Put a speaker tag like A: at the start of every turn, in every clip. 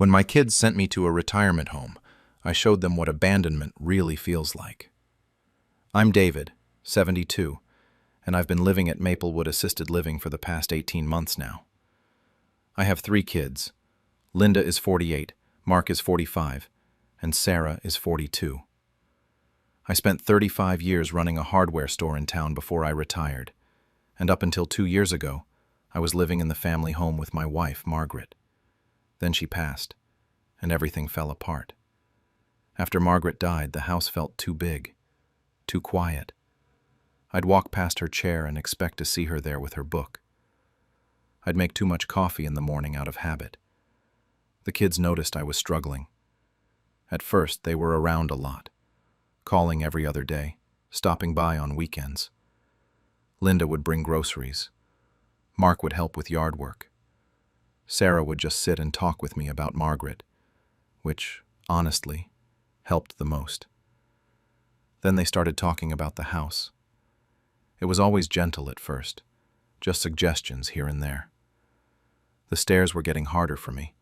A: When my kids sent me to a retirement home, I showed them what abandonment really feels like. I'm David, 72, and I've been living at Maplewood Assisted Living for the past 18 months now. I have 3 kids. Linda is 48, Mark is 45, and Sarah is 42. I spent 35 years running a hardware store in town before I retired, and up until 2 years ago, I was living in the family home with my wife, Margaret. Then she passed, and everything fell apart. After Margaret died, the house felt too big, too quiet. I'd walk past her chair and expect to see her there with her book. I'd make too much coffee in the morning out of habit. The kids noticed I was struggling. At first, they were around a lot, calling every other day, stopping by on weekends. Linda would bring groceries. Mark would help with yard work. Sarah would just sit and talk with me about Margaret, which, honestly, helped the most. Then they started talking about the house. It was always gentle at first, just suggestions here and there. The stairs were getting harder for me.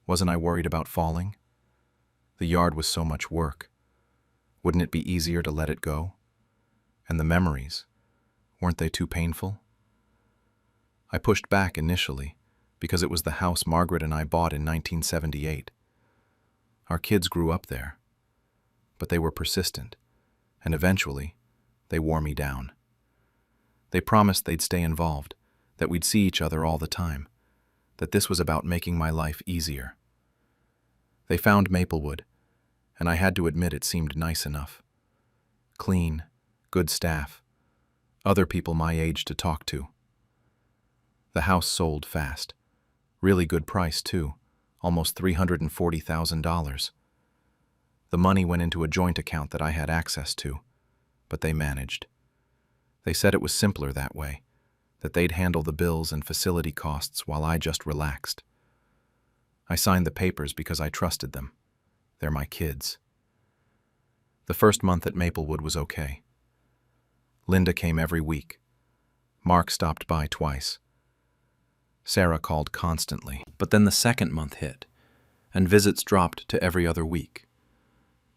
A: Wasn't I worried about falling? The yard was so much work. Wouldn't it be easier to let it go? And the memories, weren't they too painful? I pushed back initially because it was the house Margaret and I bought in 1978. Our kids grew up there, but they were persistent, and eventually, they wore me down. They promised they'd stay involved, that we'd see each other all the time, that this was about making my life easier. They found Maplewood, and I had to admit it seemed nice enough. Clean, good staff, other people my age to talk to. The house sold fast. Really good price, too, almost $340,000. The money went into a joint account that I had access to, but they managed. They said it was simpler that way, that they'd handle the bills and facility costs while I just relaxed. I signed the papers because I trusted them. They're my kids. The first month at Maplewood was okay. Linda came every week. Mark stopped by twice. Sarah called constantly, but then the second month hit, and visits dropped to every other week.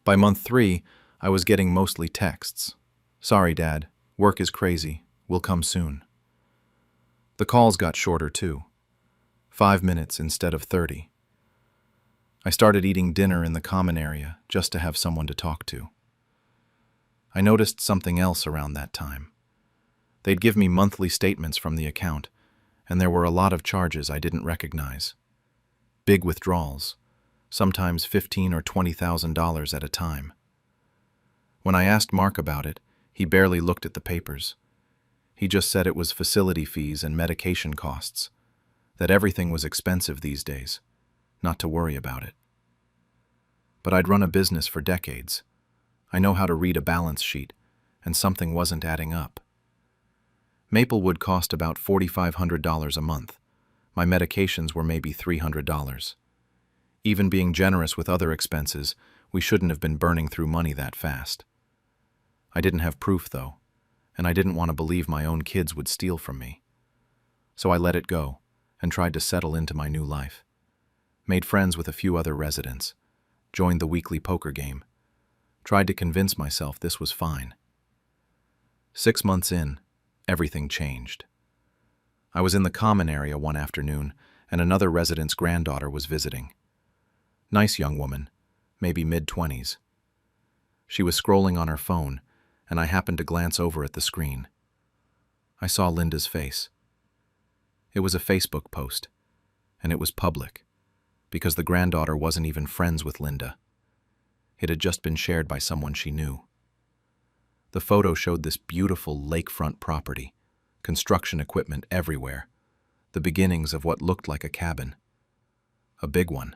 A: By month 3, I was getting mostly texts. "Sorry, Dad, work is crazy, we'll come soon." The calls got shorter too, 5 minutes instead of 30. I started eating dinner in the common area just to have someone to talk to. I noticed something else around that time. They'd give me monthly statements from the account, and there were a lot of charges I didn't recognize. Big withdrawals, sometimes $15,000 or $20,000 at a time. When I asked Mark about it, he barely looked at the papers. He just said it was facility fees and medication costs, that everything was expensive these days, not to worry about it. But I'd run a business for decades. I know how to read a balance sheet, and something wasn't adding up. Maplewood cost about $4,500 a month. My medications were maybe $300. Even being generous with other expenses, we shouldn't have been burning through money that fast. I didn't have proof, though, and I didn't want to believe my own kids would steal from me. So I let it go and tried to settle into my new life. Made friends with a few other residents, joined the weekly poker game, tried to convince myself this was fine. 6 months in, everything changed. I was in the common area one afternoon, and another resident's granddaughter was visiting. Nice young woman, maybe mid-20s. She was scrolling on her phone, and I happened to glance over at the screen. I saw Linda's face. It was a Facebook post, and it was public, because the granddaughter wasn't even friends with Linda. It had just been shared by someone she knew. The photo showed this beautiful lakefront property, construction equipment everywhere, the beginnings of what looked like a cabin. A big one.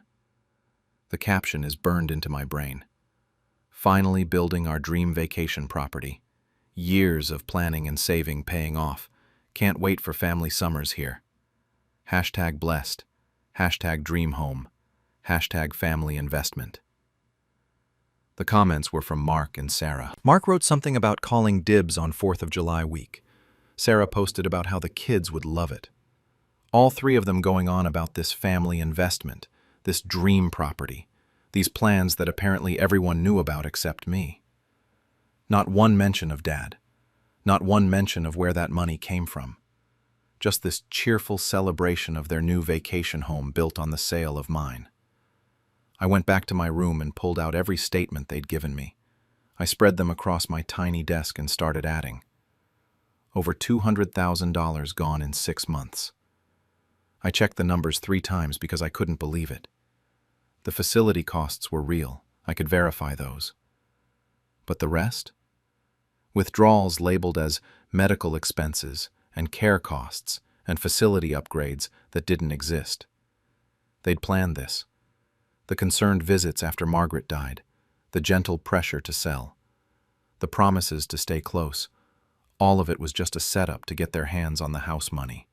A: The caption is burned into my brain. Finally building our dream vacation property. Years of planning and saving paying off. Can't wait for family summers here. #blessed. #dream home. #family investment. The comments were from Mark and Sarah. Mark wrote something about calling dibs on 4th of July week. Sarah posted about how the kids would love it. All 3 of them going on about this family investment, this dream property, these plans that apparently everyone knew about except me. Not one mention of Dad. Not one mention of where that money came from. Just this cheerful celebration of their new vacation home built on the sale of mine. I went back to my room and pulled out every statement they'd given me. I spread them across my tiny desk and started adding. Over $200,000 gone in 6 months. I checked the numbers 3 times because I couldn't believe it. The facility costs were real. I could verify those. But the rest? Withdrawals labeled as medical expenses and care costs and facility upgrades that didn't exist. They'd planned this. The concerned visits after Margaret died, the gentle pressure to sell, the promises to stay close, all of it was just a setup to get their hands on the house money.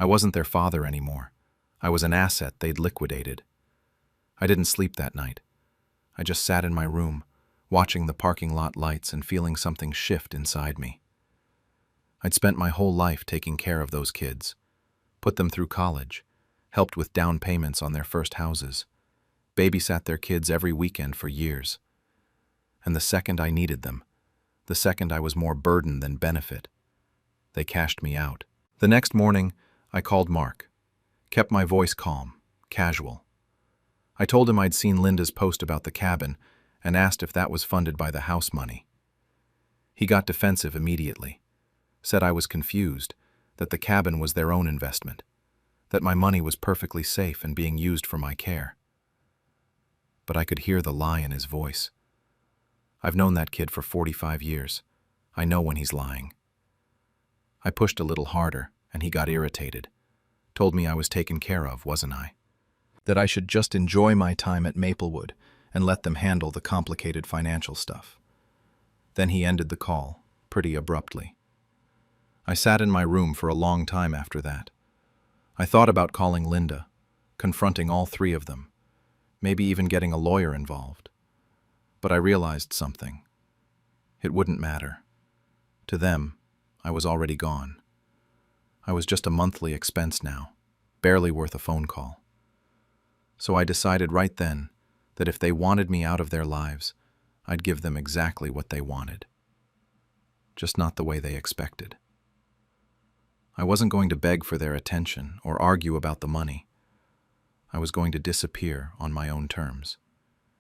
A: I wasn't their father anymore. I was an asset they'd liquidated. I didn't sleep that night. I just sat in my room, watching the parking lot lights and feeling something shift inside me. I'd spent my whole life taking care of those kids, put them through college, helped with down payments on their first houses, babysat their kids every weekend for years. And the second I needed them, the second I was more burden than benefit, they cashed me out. The next morning, I called Mark, kept my voice calm, casual. I told him I'd seen Linda's post about the cabin and asked if that was funded by the house money. He got defensive immediately, said I was confused, that the cabin was their own investment, that my money was perfectly safe and being used for my care. But I could hear the lie in his voice. I've known that kid for 45 years. I know when he's lying. I pushed a little harder, and he got irritated. Told me I was taken care of, wasn't I? That I should just enjoy my time at Maplewood and let them handle the complicated financial stuff. Then he ended the call, pretty abruptly. I sat in my room for a long time after that. I thought about calling Linda, confronting all 3 of them, maybe even getting a lawyer involved. But I realized something. It wouldn't matter. To them, I was already gone. I was just a monthly expense now, barely worth a phone call. So I decided right then that if they wanted me out of their lives, I'd give them exactly what they wanted. Just not the way they expected. I wasn't going to beg for their attention or argue about the money. I was going to disappear on my own terms.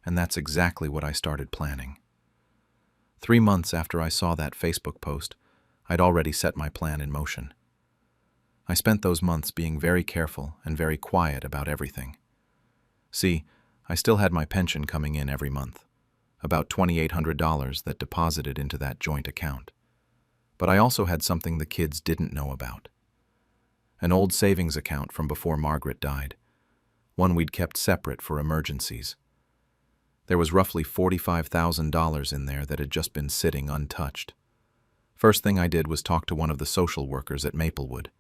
A: And that's exactly what I started planning. 3 months after I saw that Facebook post, I'd already set my plan in motion. I spent those months being very careful and very quiet about everything. See, I still had my pension coming in every month, about $2,800 that deposited into that joint account. But I also had something the kids didn't know about. An old savings account from before Margaret died, one we'd kept separate for emergencies. There was roughly $45,000 in there that had just been sitting untouched. First thing I did was talk to one of the social workers at Maplewood.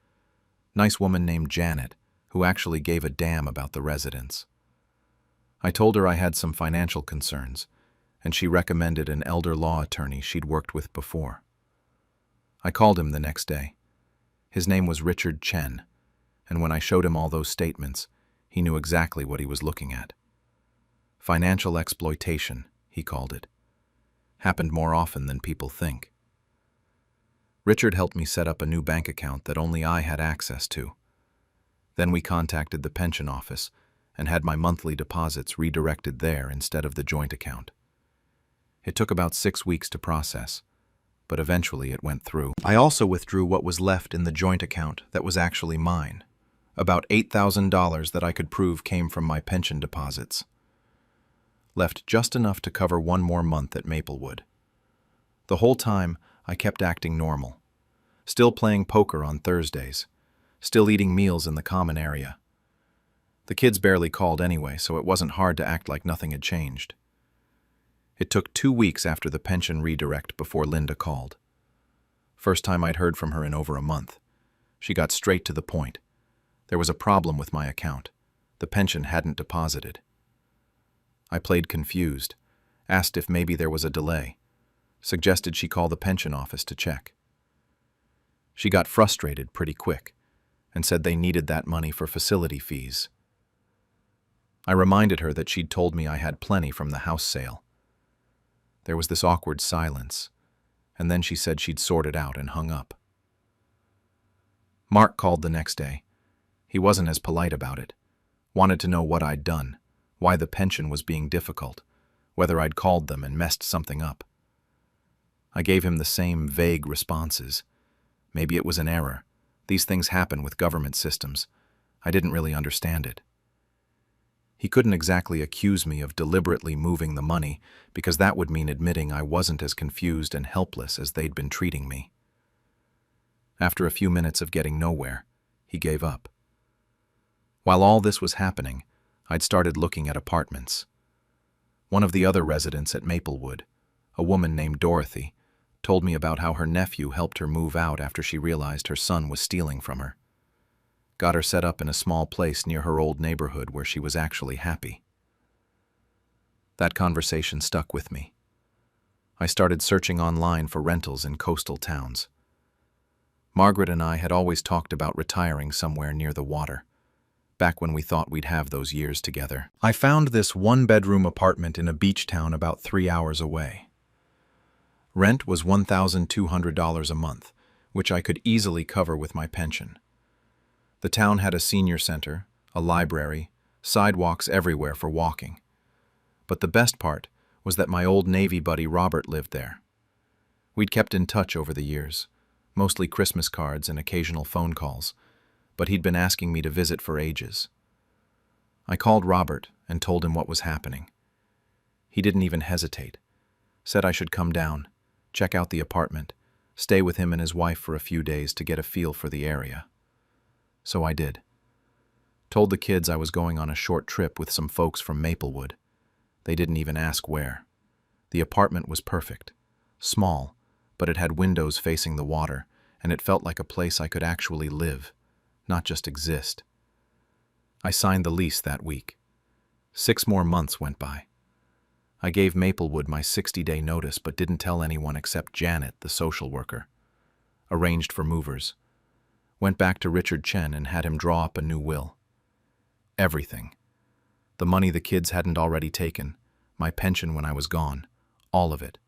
A: Nice woman named Janet, who actually gave a damn about the residents. I told her I had some financial concerns, and she recommended an elder law attorney she'd worked with before. I called him the next day. His name was Richard Chen, and when I showed him all those statements, he knew exactly what he was looking at. Financial exploitation, he called it. Happened more often than people think. Richard helped me set up a new bank account that only I had access to. Then we contacted the pension office and had my monthly deposits redirected there instead of the joint account. It took about 6 weeks to process, but eventually it went through. I also withdrew what was left in the joint account that was actually mine, about $8,000 that I could prove came from my pension deposits. Left just enough to cover 1 more month at Maplewood. The whole time, I kept acting normal. Still playing poker on Thursdays. Still eating meals in the common area. The kids barely called anyway, so it wasn't hard to act like nothing had changed. It took 2 weeks after the pension redirect before Linda called. First time I'd heard from her in over a month. She got straight to the point. There was a problem with my account. The pension hadn't deposited. I played confused, asked if maybe there was a delay, suggested she call the pension office to check. She got frustrated pretty quick and said they needed that money for facility fees. I reminded her that she'd told me I had plenty from the house sale. There was this awkward silence, and then she said she'd sort it out and hung up. Mark called the next day. He wasn't as polite about it. Wanted to know what I'd done, why the pension was being difficult, whether I'd called them and messed something up. I gave him the same vague responses. Maybe it was an error. These things happen with government systems. I didn't really understand it. He couldn't exactly accuse me of deliberately moving the money, because that would mean admitting I wasn't as confused and helpless as they'd been treating me. After a few minutes of getting nowhere, he gave up. While all this was happening, I'd started looking at apartments. One of the other residents at Maplewood, a woman named Dorothy, told me about how her nephew helped her move out after she realized her son was stealing from her. Got her set up in a small place near her old neighborhood where she was actually happy. That conversation stuck with me. I started searching online for rentals in coastal towns. Margaret and I had always talked about retiring somewhere near the water, back when we thought we'd have those years together. I found this one-bedroom apartment in a beach town about 3 hours away. Rent was $1,200 a month, which I could easily cover with my pension. The town had a senior center, a library, sidewalks everywhere for walking. But the best part was that my old Navy buddy Robert lived there. We'd kept in touch over the years, mostly Christmas cards and occasional phone calls, but he'd been asking me to visit for ages. I called Robert and told him what was happening. He didn't even hesitate. Said I should come down, check out the apartment, stay with him and his wife for a few days to get a feel for the area. So I did. Told the kids I was going on a short trip with some folks from Maplewood. They didn't even ask where. The apartment was perfect. Small, but it had windows facing the water, and it felt like a place I could actually live, not just exist. I signed the lease that week. 6 more months went by. I gave Maplewood my 60-day notice but didn't tell anyone except Janet, the social worker. Arranged for movers. Went back to Richard Chen and had him draw up a new will. Everything. The money the kids hadn't already taken, my pension when I was gone, all of it,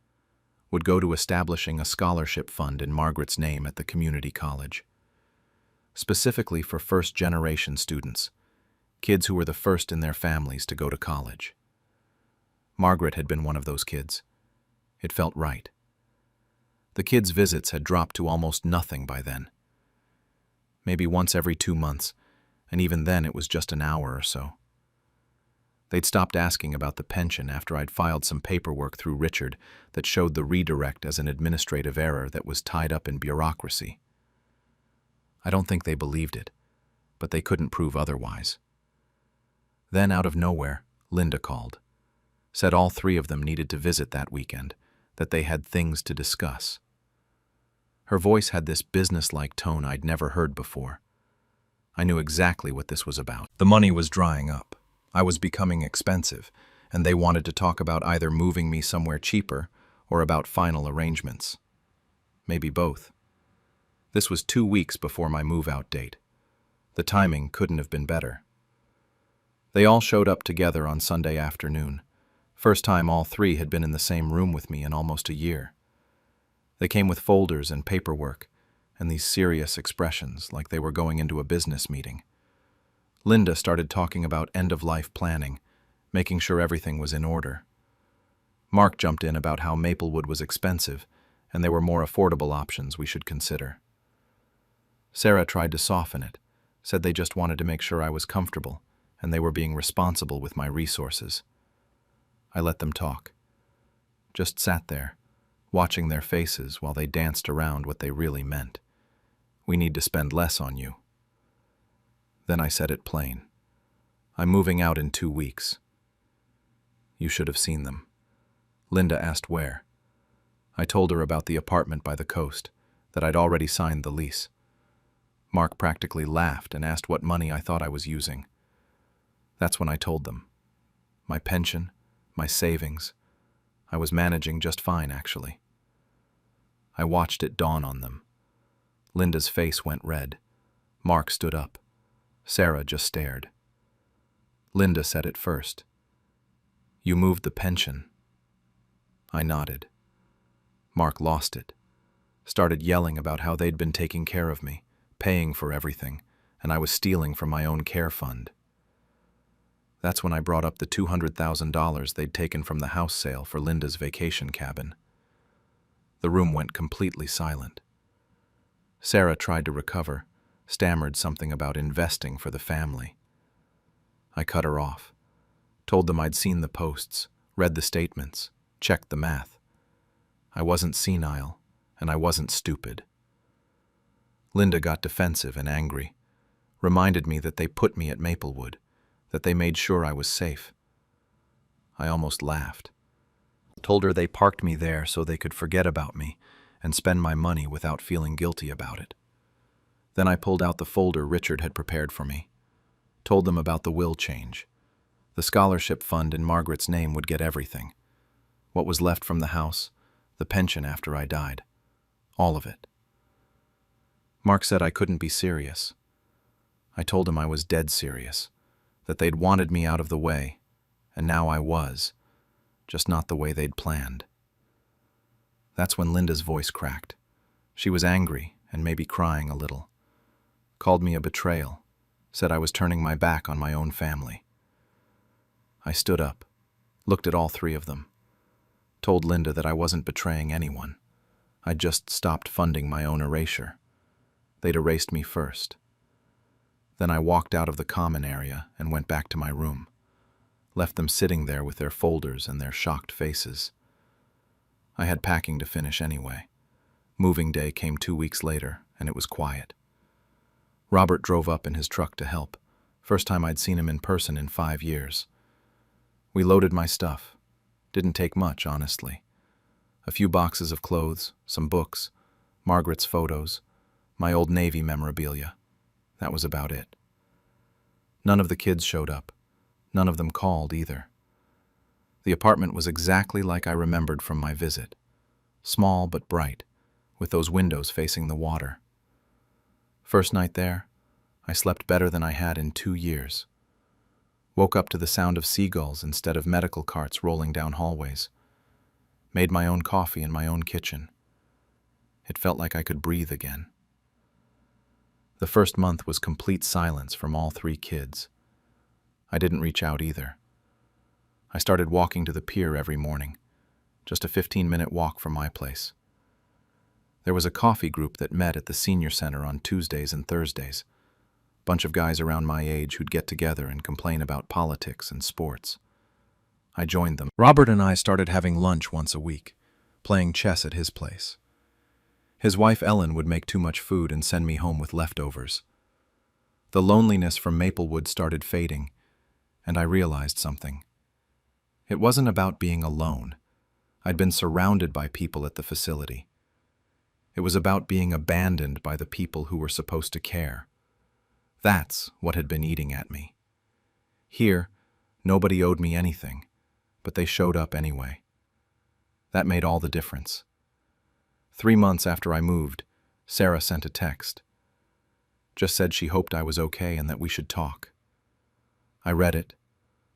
A: would go to establishing a scholarship fund in Margaret's name at the community college. Specifically for first-generation students, kids who were the first in their families to go to college. Margaret had been one of those kids. It felt right. The kids' visits had dropped to almost nothing by then. Maybe once every 2 months, and even then it was just an hour or so. They'd stopped asking about the pension after I'd filed some paperwork through Richard that showed the redirect as an administrative error that was tied up in bureaucracy. I don't think they believed it, but they couldn't prove otherwise. Then, out of nowhere, Linda called. Said all 3 of them needed to visit that weekend, that they had things to discuss. Her voice had this business-like tone I'd never heard before. I knew exactly what this was about. The money was drying up. I was becoming expensive, and they wanted to talk about either moving me somewhere cheaper or about final arrangements. Maybe both. This was 2 weeks before my move-out date. The timing couldn't have been better. They all showed up together on Sunday afternoon. First time all 3 had been in the same room with me in almost a year. They came with folders and paperwork, and these serious expressions like they were going into a business meeting. Linda started talking about end-of-life planning, making sure everything was in order. Mark jumped in about how Maplewood was expensive, and there were more affordable options we should consider. Sarah tried to soften it, said they just wanted to make sure I was comfortable, and they were being responsible with my resources. I let them talk. Just sat there, watching their faces while they danced around what they really meant. We need to spend less on you. Then I said it plain. I'm moving out in 2 weeks. You should have seen them. Linda asked where. I told her about the apartment by the coast, that I'd already signed the lease. Mark practically laughed and asked what money I thought I was using. That's when I told them. My pension, my savings. I was managing just fine, actually. I watched it dawn on them. Linda's face went red. Mark stood up. Sarah just stared. Linda said it first. "You moved the pension." I nodded. Mark lost it. Started yelling about how they'd been taking care of me, paying for everything, and I was stealing from my own care fund. That's when I brought up the $200,000 they'd taken from the house sale for Linda's vacation cabin. The room went completely silent. Sarah tried to recover, stammered something about investing for the family. I cut her off, told them I'd seen the posts, read the statements, checked the math. I wasn't senile, and I wasn't stupid. Linda got defensive and angry, reminded me that they put me at Maplewood, that they made sure I was safe. I almost laughed. Told her they parked me there so they could forget about me and spend my money without feeling guilty about it. Then I pulled out the folder Richard had prepared for me, told them about the will change. The scholarship fund in Margaret's name would get everything. What was left from the house, the pension after I died, all of it. Mark said I couldn't be serious. I told him I was dead serious, that they'd wanted me out of the way, and now I was, just not the way they'd planned. That's when Linda's voice cracked. She was angry and maybe crying a little. Called me a betrayal, said I was turning my back on my own family. I stood up, looked at all three of them, told Linda that I wasn't betraying anyone. I'd just stopped funding my own erasure. They'd erased me first. Then I walked out of the common area and went back to my room, left them sitting there with their folders and their shocked faces. I had packing to finish anyway. Moving day came 2 weeks later, and it was quiet. Robert drove up in his truck to help, first time I'd seen him in person in 5 years. We loaded my stuff. Didn't take much, honestly. A few boxes of clothes, some books, Margaret's photos, my old Navy memorabilia. That was about it. None of the kids showed up. None of them called either. The apartment was exactly like I remembered from my visit. Small but bright, with those windows facing the water. First night there, I slept better than I had in 2 years. Woke up to the sound of seagulls instead of medical carts rolling down hallways. Made my own coffee in my own kitchen. It felt like I could breathe again. The first month was complete silence from all 3 kids. I didn't reach out either. I started walking to the pier every morning, just a 15-minute walk from my place. There was a coffee group that met at the senior center on Tuesdays and Thursdays. Bunch of guys around my age who'd get together and complain about politics and sports. I joined them. Robert and I started having lunch once a week, playing chess at his place. His wife Ellen would make too much food and send me home with leftovers. The loneliness from Maplewood started fading, and I realized something. It wasn't about being alone. I'd been surrounded by people at the facility. It was about being abandoned by the people who were supposed to care. That's what had been eating at me. Here, nobody owed me anything, but they showed up anyway. That made all the difference. 3 months after I moved, Sarah sent a text. Just said she hoped I was okay and that we should talk. I read it,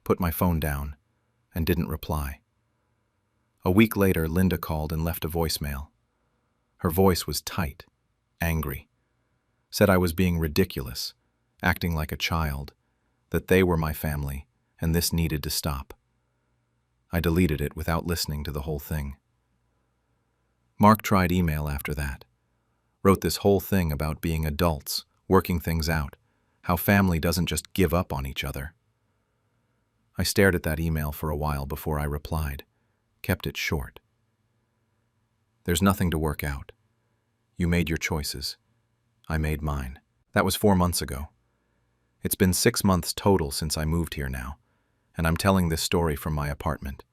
A: put my phone down, and didn't reply. A week later, Linda called and left a voicemail. Her voice was tight, angry. Said I was being ridiculous, acting like a child, that they were my family, and this needed to stop. I deleted it without listening to the whole thing. Mark tried email after that. Wrote this whole thing about being adults, working things out, how family doesn't just give up on each other. I stared at that email for a while before I replied, kept it short. There's nothing to work out. You made your choices. I made mine. That was 4 months ago. It's been 6 months total since I moved here now, and I'm telling this story from my apartment.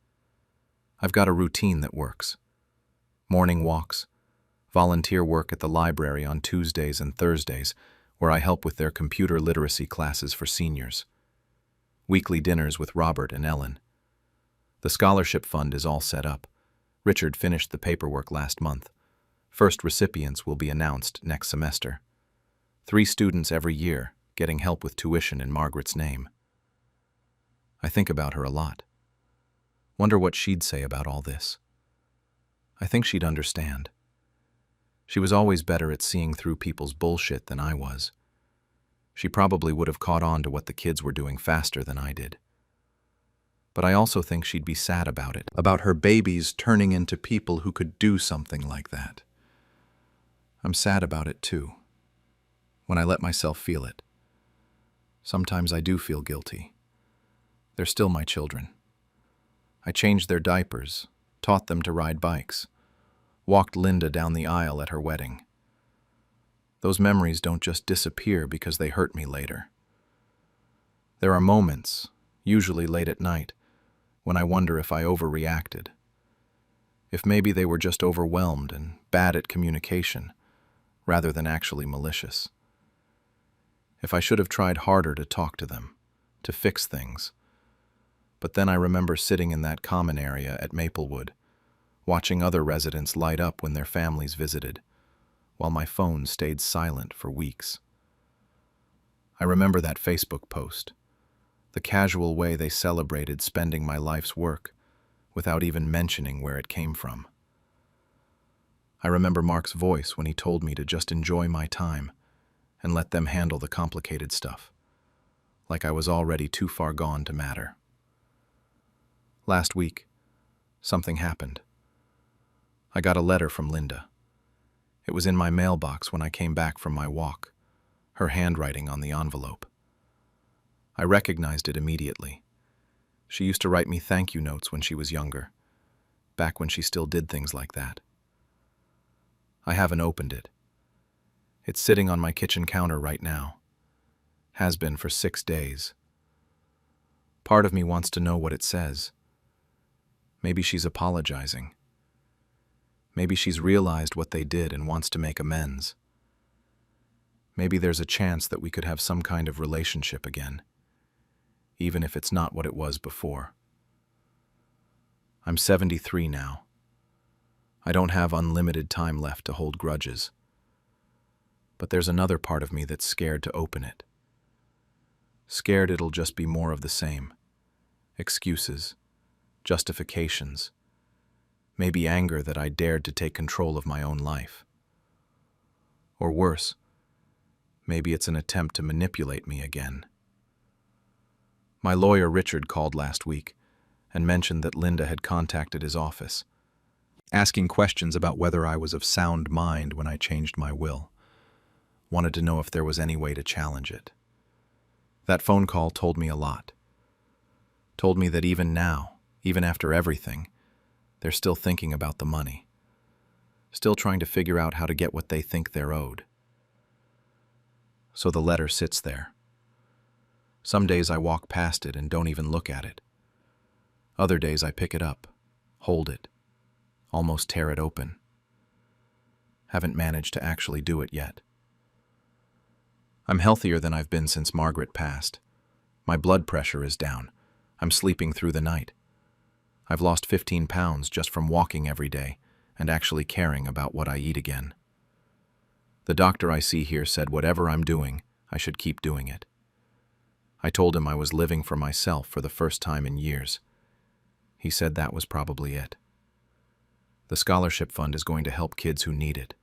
A: I've got a routine that works. Morning walks, volunteer work at the library on Tuesdays and Thursdays, where I help with their computer literacy classes for seniors. Weekly dinners with Robert and Ellen. The scholarship fund is all set up. Richard finished the paperwork last month. First recipients will be announced next semester. 3 students every year getting help with tuition in Margaret's name. I think about her a lot. Wonder what she'd say about all this. I think she'd understand. She was always better at seeing through people's bullshit than I was. She probably would have caught on to what the kids were doing faster than I did. But I also think she'd be sad about it, about her babies turning into people who could do something like that. I'm sad about it too, when I let myself feel it. Sometimes I do feel guilty. They're still my children. I changed their diapers, taught them to ride bikes, walked Linda down the aisle at her wedding. Those memories don't just disappear because they hurt me later. There are moments, usually late at night, when I wonder if I overreacted. If maybe they were just overwhelmed and bad at communication, rather than actually malicious. If I should have tried harder to talk to them, to fix things. But then I remember sitting in that common area at Maplewood, watching other residents light up when their families visited, while my phone stayed silent for weeks. I remember that Facebook post, the casual way they celebrated spending my life's work, without even mentioning where it came from. I remember Mark's voice when he told me to just enjoy my time and let them handle the complicated stuff, like I was already too far gone to matter. Last week, something happened. I got a letter from Linda. It was in my mailbox when I came back from my walk, her handwriting on the envelope. I recognized it immediately. She used to write me thank you notes when she was younger, back when she still did things like that. I haven't opened it. It's sitting on my kitchen counter right now. Has been for 6 days. Part of me wants to know what it says. Maybe she's apologizing. Maybe she's realized what they did and wants to make amends. Maybe there's a chance that we could have some kind of relationship again, even if it's not what it was before. I'm 73 now. I don't have unlimited time left to hold grudges. But there's another part of me that's scared to open it. Scared it'll just be more of the same. Excuses, justifications, maybe anger that I dared to take control of my own life. Or worse, maybe it's an attempt to manipulate me again. My lawyer Richard called last week and mentioned that Linda had contacted his office, asking questions about whether I was of sound mind when I changed my will. Wanted to know if there was any way to challenge it. That phone call told me a lot. Told me that even now, even after everything, they're still thinking about the money. Still trying to figure out how to get what they think they're owed. So the letter sits there. Some days I walk past it and don't even look at it. Other days I pick it up, hold it, almost tear it open. Haven't managed to actually do it yet. I'm healthier than I've been since Margaret passed. My blood pressure is down. I'm sleeping through the night. I've lost 15 pounds just from walking every day and actually caring about what I eat again. The doctor I see here said whatever I'm doing, I should keep doing it. I told him I was living for myself for the first time in years. He said that was probably it. The scholarship fund is going to help kids who need it.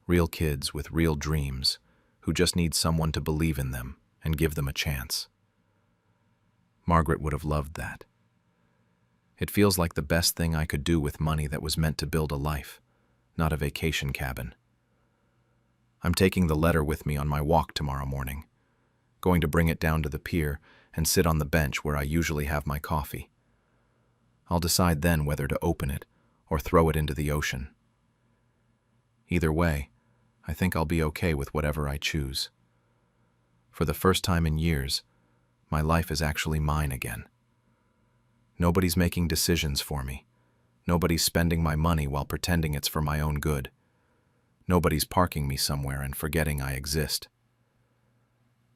A: Real kids with real dreams who just need someone to believe in them and give them a chance. Margaret would have loved that. It feels like the best thing I could do with money that was meant to build a life, not a vacation cabin. I'm taking the letter with me on my walk tomorrow morning, going to bring it down to the pier and sit on the bench where I usually have my coffee. I'll decide then whether to open it or throw it into the ocean. Either way, I think I'll be okay with whatever I choose. For the first time in years, my life is actually mine again. Nobody's making decisions for me. Nobody's spending my money while pretending it's for my own good. Nobody's parking me somewhere and forgetting I exist.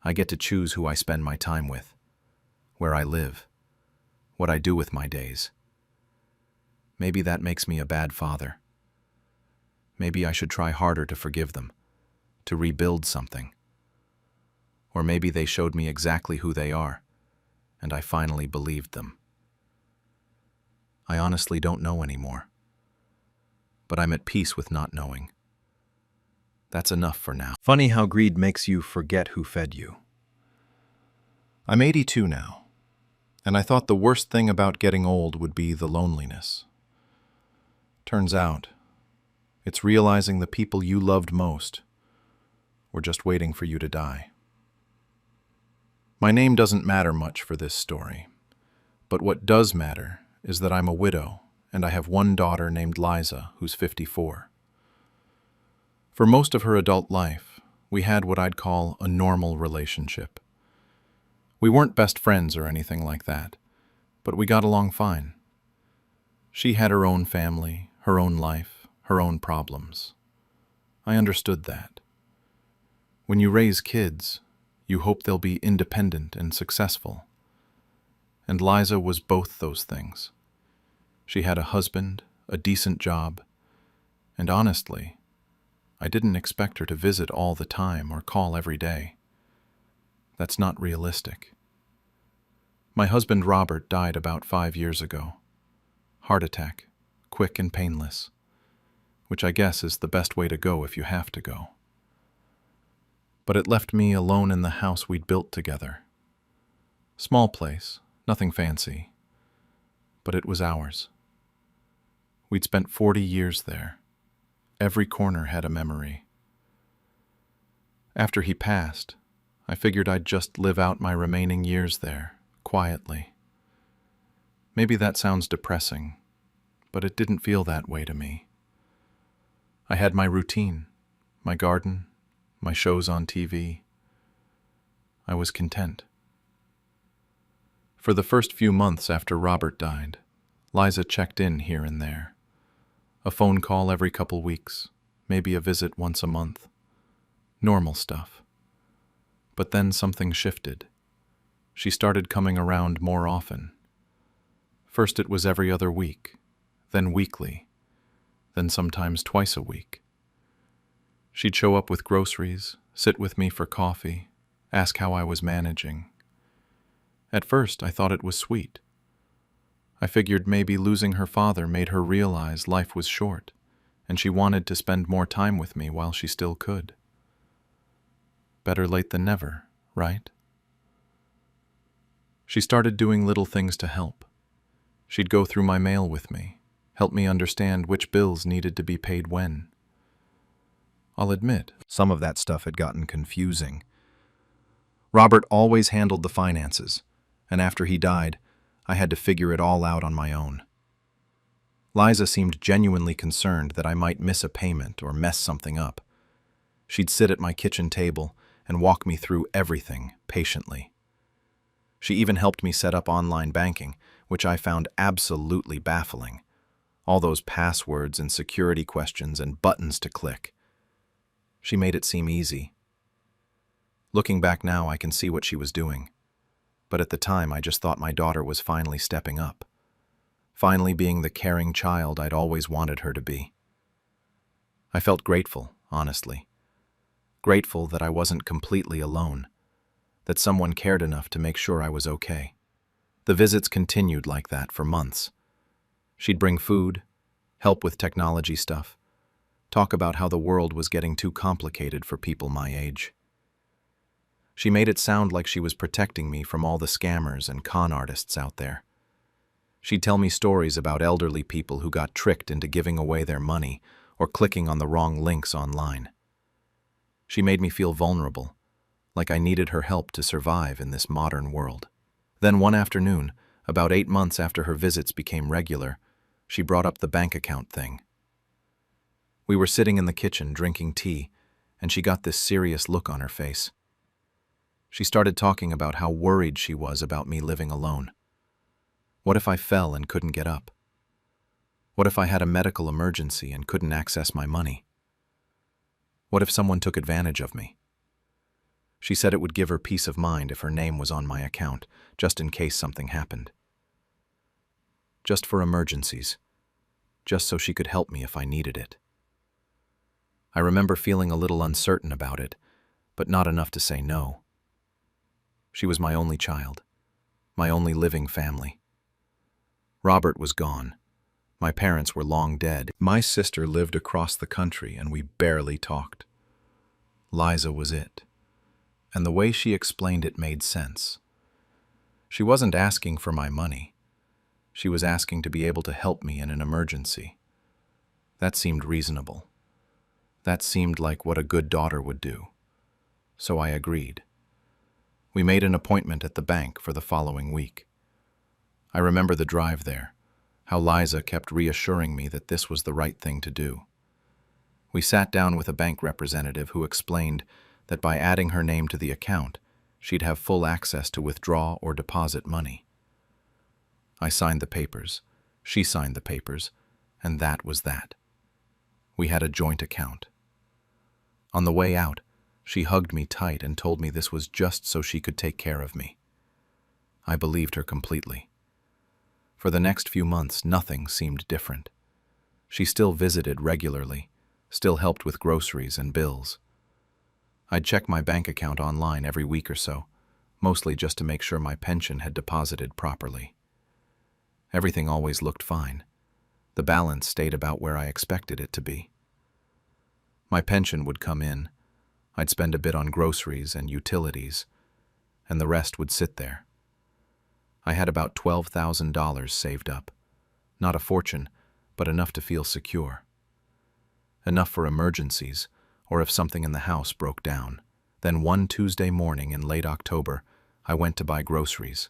A: I get to choose who I spend my time with, where I live, what I do with my days. Maybe that makes me a bad father. Maybe I should try harder to forgive them, to rebuild something. Or maybe they showed me exactly who they are, and I finally believed them. I honestly don't know anymore, but I'm at peace with not knowing. That's enough for now.
B: Funny how greed makes you forget who fed you.
A: I'm 82 now, and I thought the worst thing about getting old would be the loneliness. Turns out, it's realizing the people you loved most were just waiting for you to die. My name doesn't matter much for this story, but what does matter is that I'm a widow and I have one daughter named Liza who's 54. For most of her adult life, we had what I'd call a normal relationship. We weren't best friends or anything like that, but we got along fine. She had her own family, her own life, her own problems. I understood that. When you raise kids, you hope they'll be independent and successful. And Liza was both those things. She had a husband, a decent job, and honestly, I didn't expect her to visit all the time or call every day. That's not realistic. My husband Robert died about 5 years ago. Heart attack, quick and painless, which I guess is the best way to go if you have to go. But it left me alone in the house we'd built together. Small place, nothing fancy, but it was ours. We'd spent 40 years there. Every corner had a memory. After he passed, I figured I'd just live out my remaining years there, quietly. Maybe that sounds depressing, but it didn't feel that way to me. I had my routine, my garden, my shows on TV. I was content. For the first few months after Robert died, Liza checked in here and there. A phone call every couple weeks, maybe a visit once a month. Normal stuff. But then something shifted. She started coming around more often. First it was every other week, then weekly, then sometimes twice a week. She'd show up with groceries, sit with me for coffee, ask how I was managing. At first I thought it was sweet. I figured maybe losing her father made her realize life was short, and she wanted to spend more time with me while she still could. Better late than never, right? She started doing little things to help. She'd go through my mail with me, help me understand which bills needed to be paid when. I'll admit, some of that stuff had gotten confusing. Robert always handled the finances, and after he died, I had to figure it all out on my own. Liza seemed genuinely concerned that I might miss a payment or mess something up. She'd sit at my kitchen table and walk me through everything patiently. She even helped me set up online banking, which I found absolutely baffling. All those passwords and security questions and buttons to click. She made it seem easy. Looking back now, I can see what she was doing. But at the time, I just thought my daughter was finally stepping up. Finally being the caring child I'd always wanted her to be. I felt grateful, honestly. Grateful that I wasn't completely alone. That someone cared enough to make sure I was okay. The visits continued like that for months. She'd bring food, help with technology stuff, talk about how the world was getting too complicated for people my age. She made it sound like she was protecting me from all the scammers and con artists out there. She'd tell me stories about elderly people who got tricked into giving away their money or clicking on the wrong links online. She made me feel vulnerable, like I needed her help to survive in this modern world. Then one afternoon, about 8 months after her visits became regular, she brought up the bank account thing. We were sitting in the kitchen drinking tea, and she got this serious look on her face. She started talking about how worried she was about me living alone. What if I fell and couldn't get up? What if I had a medical emergency and couldn't access my money? What if someone took advantage of me? She said it would give her peace of mind if her name was on my account, just in case something happened. Just for emergencies. Just so she could help me if I needed it. I remember feeling a little uncertain about it, but not enough to say no. She was my only child. my only living family. Robert was gone. My parents were long dead. My sister lived across the country and we barely talked. Liza was it. And the way she explained it made sense. She wasn't asking for my money. She was asking to be able to help me in an emergency. That seemed reasonable. That seemed like what a good daughter would do. So I agreed. We made an appointment at the bank for the following week. I remember the drive there, how Liza kept reassuring me that this was the right thing to do. We sat down with a bank representative who explained that by adding her name to the account, she'd have full access to withdraw or deposit money. I signed the papers, she signed the papers, and that was that. We had a joint account. On the way out, she hugged me tight and told me this was just so she could take care of me. I believed her completely. For the next few months, nothing seemed different. She still visited regularly, still helped with groceries and bills. I'd check my bank account online every week or so, mostly just to make sure my pension had deposited properly. Everything always looked fine. The balance stayed about where I expected it to be. My pension would come in, I'd spend a bit on groceries and utilities, and the rest would sit there. I had about $12,000 saved up. Not a fortune, but enough to feel secure. Enough for emergencies, or if something in the house broke down. Then one Tuesday morning in late October, I went to buy groceries.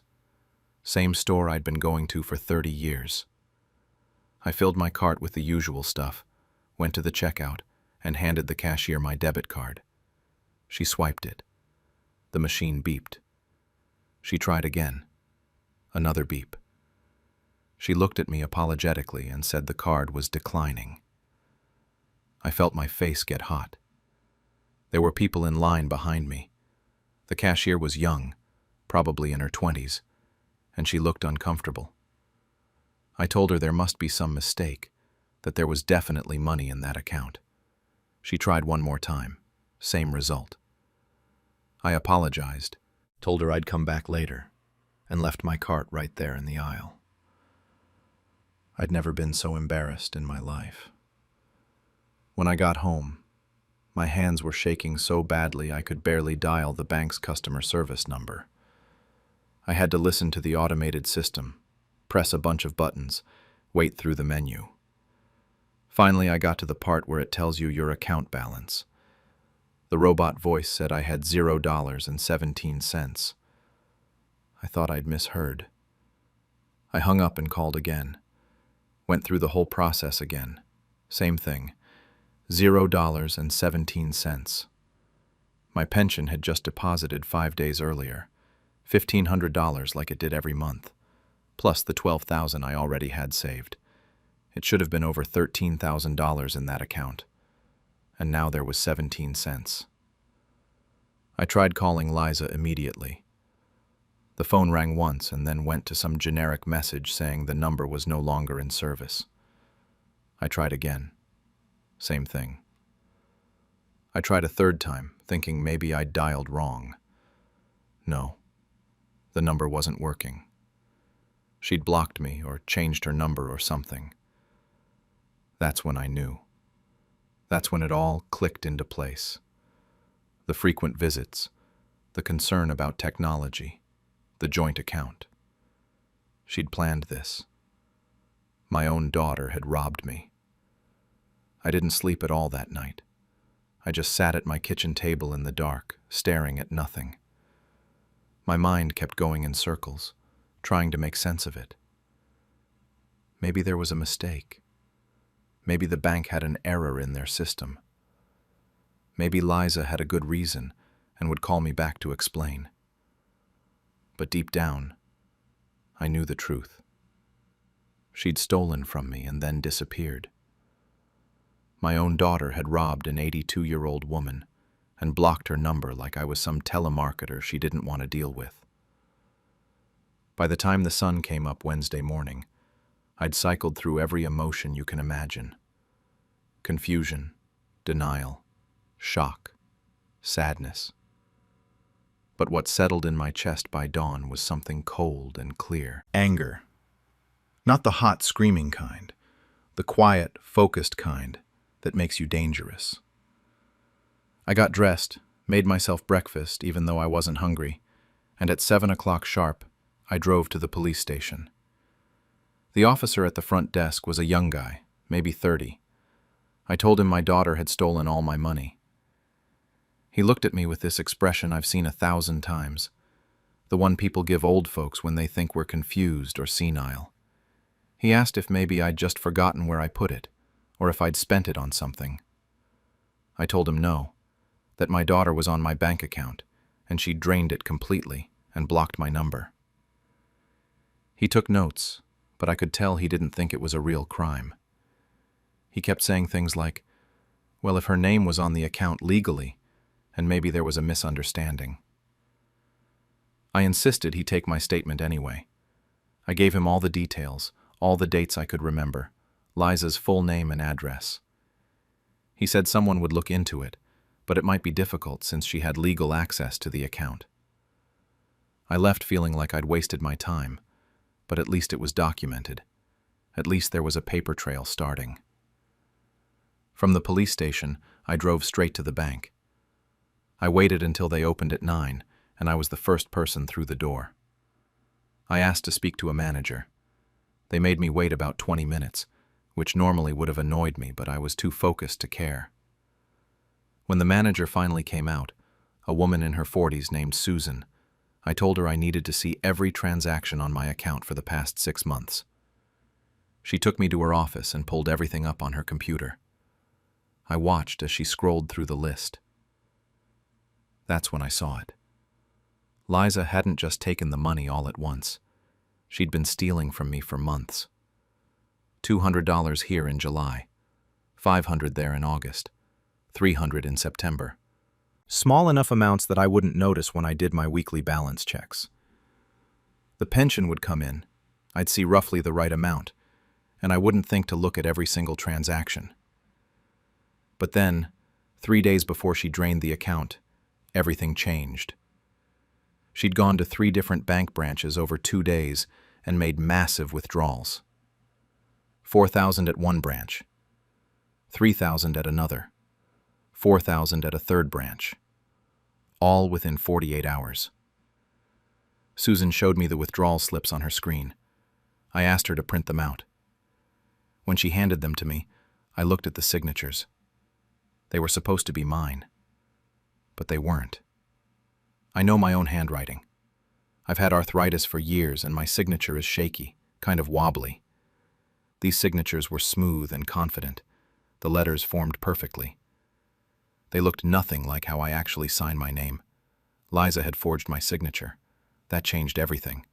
A: Same store I'd been going to for 30 years. I filled my cart with the usual stuff, went to the checkout, and handed the cashier my debit card. She swiped it. The machine beeped. She tried again. Another beep. She looked at me apologetically and said the card was declining. I felt my face get hot. There were people in line behind me. The cashier was young, probably in her 20s, and she looked uncomfortable. I told her there must be some mistake, that there was definitely money in that account. She tried one more time. Same result. I apologized, told her I'd come back later, and left my cart right there in the aisle. I'd never been so embarrassed in my life. When I got home, my hands were shaking so badly I could barely dial the bank's customer service number. I had to listen to the automated system, press a bunch of buttons, wait through the menu. Finally, I got to the part where it tells you your account balance. The robot voice said I had $0.17. I thought I'd misheard. I hung up and called again. Went through the whole process again. Same thing. $0.17. My pension had just deposited 5 days earlier. $1,500 like it did every month, plus the $12,000 I already had saved. It should have been over $13,000 in that account. And now there was 17 cents. I tried calling Liza immediately. The phone rang once and then went to some generic message saying the number was no longer in service. I tried again. Same thing. I tried a third time, thinking maybe I'd dialed wrong. No, the number wasn't working. She'd blocked me or changed her number or something. That's when I knew. That's when it all clicked into place. The frequent visits, the concern about technology, the joint account. She'd planned this. My own daughter had robbed me. I didn't sleep at all that night. I just sat at my kitchen table in the dark, staring at nothing. My mind kept going in circles, trying to make sense of it. Maybe there was a mistake. Maybe the bank had an error in their system. Maybe Liza had a good reason and would call me back to explain. But deep down, I knew the truth. She'd stolen from me and then disappeared. My own daughter had robbed an 82-year-old woman and blocked her number like I was some telemarketer she didn't want to deal with. By the time the sun came up Wednesday morning, I'd cycled through every emotion you can imagine. Confusion, denial, shock, sadness. but what settled in my chest by dawn was something cold and clear. Anger. Not the hot, screaming kind. The quiet, focused kind that makes you dangerous. I got dressed, made myself breakfast even though I wasn't hungry, and at 7 o'clock sharp, I drove to the police station. The officer at the front desk was a young guy, maybe 30. I told him my daughter had stolen all my money. He looked at me with this expression I've seen 1,000 times, the one people give old folks when they think we're confused or senile. He asked if maybe I'd just forgotten where I put it, or if I'd spent it on something. I told him no, that my daughter was on my bank account, and she'd drained it completely and blocked my number. He took notes, but I could tell he didn't think it was a real crime. He kept saying things like, well, if her name was on the account legally, and maybe there was a misunderstanding. I insisted he take my statement anyway. I gave him all the details, all the dates I could remember, Liza's full name and address. He said someone would look into it, but it might be difficult since she had legal access to the account. I left feeling like I'd wasted my time, but at least it was documented. At least there was a paper trail starting. From the police station, I drove straight to the bank. I waited until they opened at 9, and I was the first person through the door. I asked to speak to a manager. They made me wait about 20 minutes, which normally would have annoyed me, but I was too focused to care. When the manager finally came out, a woman in her 40s named Susan, I told her I needed to see every transaction on my account for the past 6 months. She took me to her office and pulled everything up on her computer. I watched as she scrolled through the list. That's when I saw it. Liza hadn't just taken the money all at once. She'd been stealing from me for months. $200 here in July, $500 there in August, $300 in September. Small enough amounts that I wouldn't notice when I did my weekly balance checks. The pension would come in, I'd see roughly the right amount, and I wouldn't think to look at every single transaction. But then, 3 days before she drained the account, everything changed. She'd gone to 3 different bank branches over 2 days and made massive withdrawals. $4,000 at one branch, $3,000 at another, $4,000 at a third branch, all within 48 hours. Susan showed me the withdrawal slips on her screen. I asked her to print them out. When she handed them to me, I looked at the signatures. They were supposed to be mine, but they weren't. I know my own handwriting. I've had arthritis for years and my signature is shaky, kind of wobbly. These signatures were smooth and confident. The letters formed perfectly. They looked nothing like how I actually sign my name. Liza had forged my signature. That changed everything.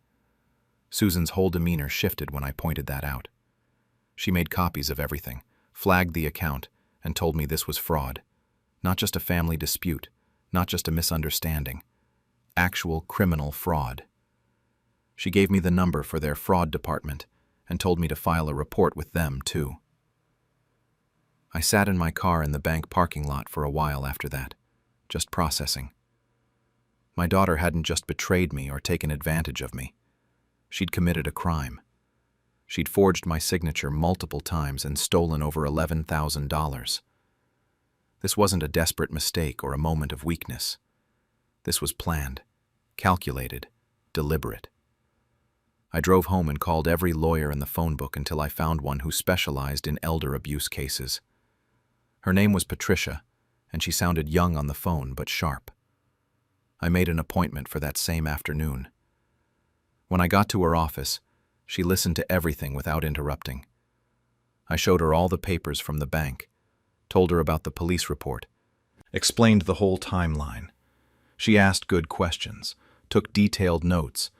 A: Susan's whole demeanor shifted when I pointed that out. She made copies of everything, flagged the account, and told me this was fraud. Not just a family dispute, not just a misunderstanding. Actual criminal fraud. She gave me the number for their fraud department and told me to file a report with them, too. I sat in my car in the bank parking lot for a while after that, just processing. My daughter hadn't just betrayed me or taken advantage of me. She'd committed a crime. She'd forged my signature multiple times and stolen over $11,000. This wasn't a desperate mistake or a moment of weakness. This was planned, calculated, deliberate. I drove home and called every lawyer in the phone book until I found one who specialized in elder abuse cases. Her name was Patricia, and she sounded young on the phone but sharp. I made an appointment for that same afternoon. When I got to her office, she listened to everything without interrupting. I showed her all the papers from the bank, told her about the police report, explained the whole timeline. She asked good questions, took detailed notes,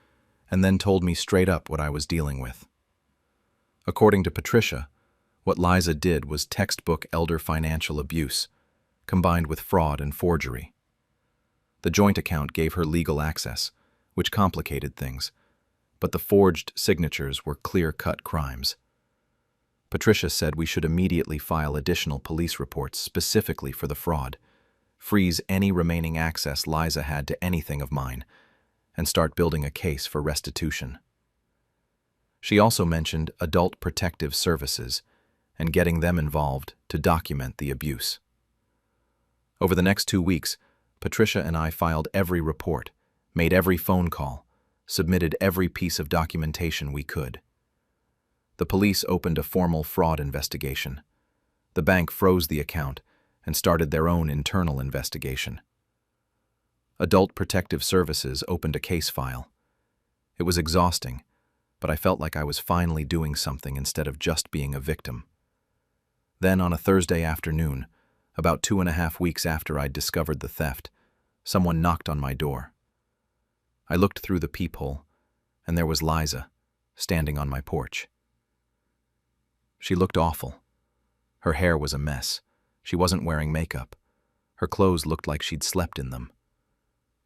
A: and then told me straight up what I was dealing with. According to Patricia, what Liza did was textbook elder financial abuse, combined with fraud and forgery. The joint account gave her legal access, which complicated things, but the forged signatures were clear-cut crimes. Patricia said we should immediately file additional police reports specifically for the fraud, freeze any remaining access Liza had to anything of mine, and start building a case for restitution. She also mentioned Adult Protective Services and getting them involved to document the abuse. Over the next 2 weeks, Patricia and I filed every report, made every phone call, submitted every piece of documentation we could. The police opened a formal fraud investigation. The bank froze the account and started their own internal investigation. Adult Protective Services opened a case file. It was exhausting, but I felt like I was finally doing something instead of just being a victim. Then on a Thursday afternoon, about 2.5 weeks after I'd discovered the theft, someone knocked on my door. I looked through the peephole, and there was Liza, standing on my porch. She looked awful. Her hair was a mess. She wasn't wearing makeup. Her clothes looked like she'd slept in them.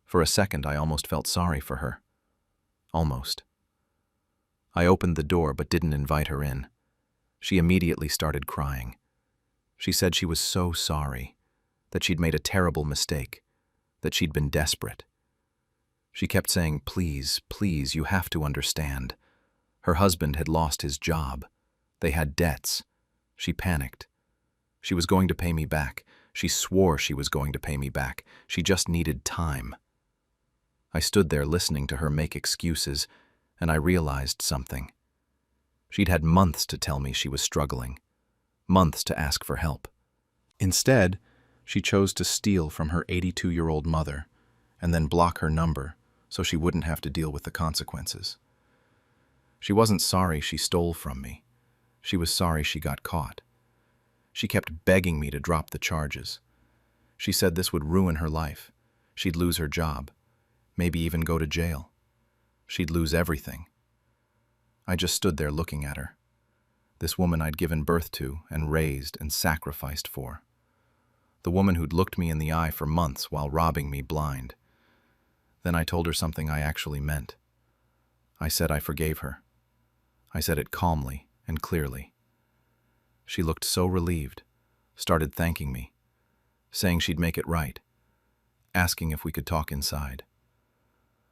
A: For a second, I almost felt sorry for her. Almost. I opened the door but didn't invite her in. She immediately started crying. She said she was so sorry, that she'd made a terrible mistake, that she'd been desperate. She kept saying, "Please, please, you have to understand." Her husband had lost his job. They had debts. She panicked. She was going to pay me back. She swore she was going to pay me back. She just needed time. I stood there listening to her make excuses, and I realized something. She'd had months to tell me she was struggling, months to ask for help. Instead, she chose to steal from her 82-year-old mother and then block her number so she wouldn't have to deal with the consequences. She wasn't sorry she stole from me. She was sorry she got caught. She kept begging me to drop the charges. She said this would ruin her life. She'd lose her job, maybe even go to jail. She'd lose everything. I just stood there looking at her. This woman I'd given birth to and raised and sacrificed for. The woman who'd looked me in the eye for months while robbing me blind. Then I told her something I actually meant. I said I forgave her. I said it calmly and clearly. She looked so relieved, started thanking me, saying she'd make it right, asking if we could talk inside.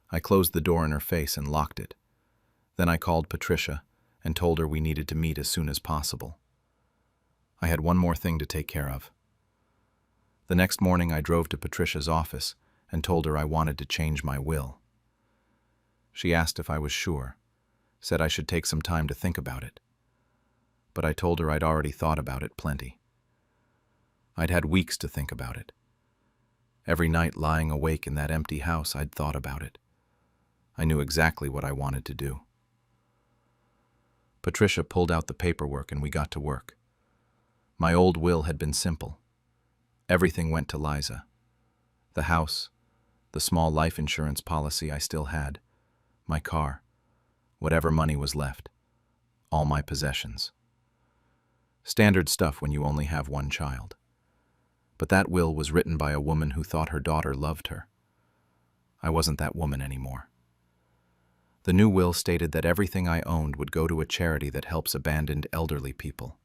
A: I closed the door in her face and locked it. Then I called Patricia and told her we needed to meet as soon as possible. I had one more thing to take care of. The next morning I drove to Patricia's office and told her I wanted to change my will. She asked if I was sure, said I should take some time to think about it. But I told her I'd already thought about it plenty. I'd had weeks to think about it. Every night lying awake in that empty house, I'd thought about it. I knew exactly what I wanted to do. Patricia pulled out the paperwork and we got to work. My old will had been simple. Everything went to Liza. The house, the small life insurance policy I still had, my car, whatever money was left, all my possessions. Standard stuff when you only have one child. But that will was written by a woman who thought her daughter loved her. I wasn't that woman anymore. The new will stated that everything I owned would go to a charity that helps abandoned elderly people.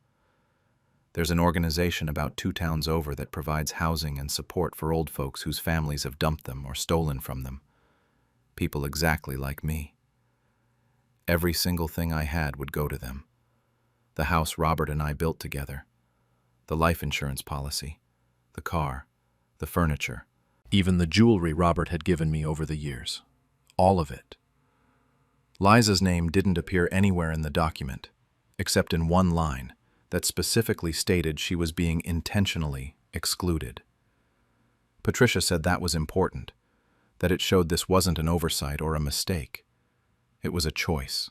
A: There's an organization about 2 towns over that provides housing and support for old folks whose families have dumped them or stolen from them. People exactly like me. Every single thing I had would go to them. The house Robert and I built together, the life insurance policy, the car, the furniture, even the jewelry Robert had given me over the years. All of it. Liza's name didn't appear anywhere in the document, except in one line that specifically stated she was being intentionally excluded. Patricia said that was important, that it showed this wasn't an oversight or a mistake. It was a choice.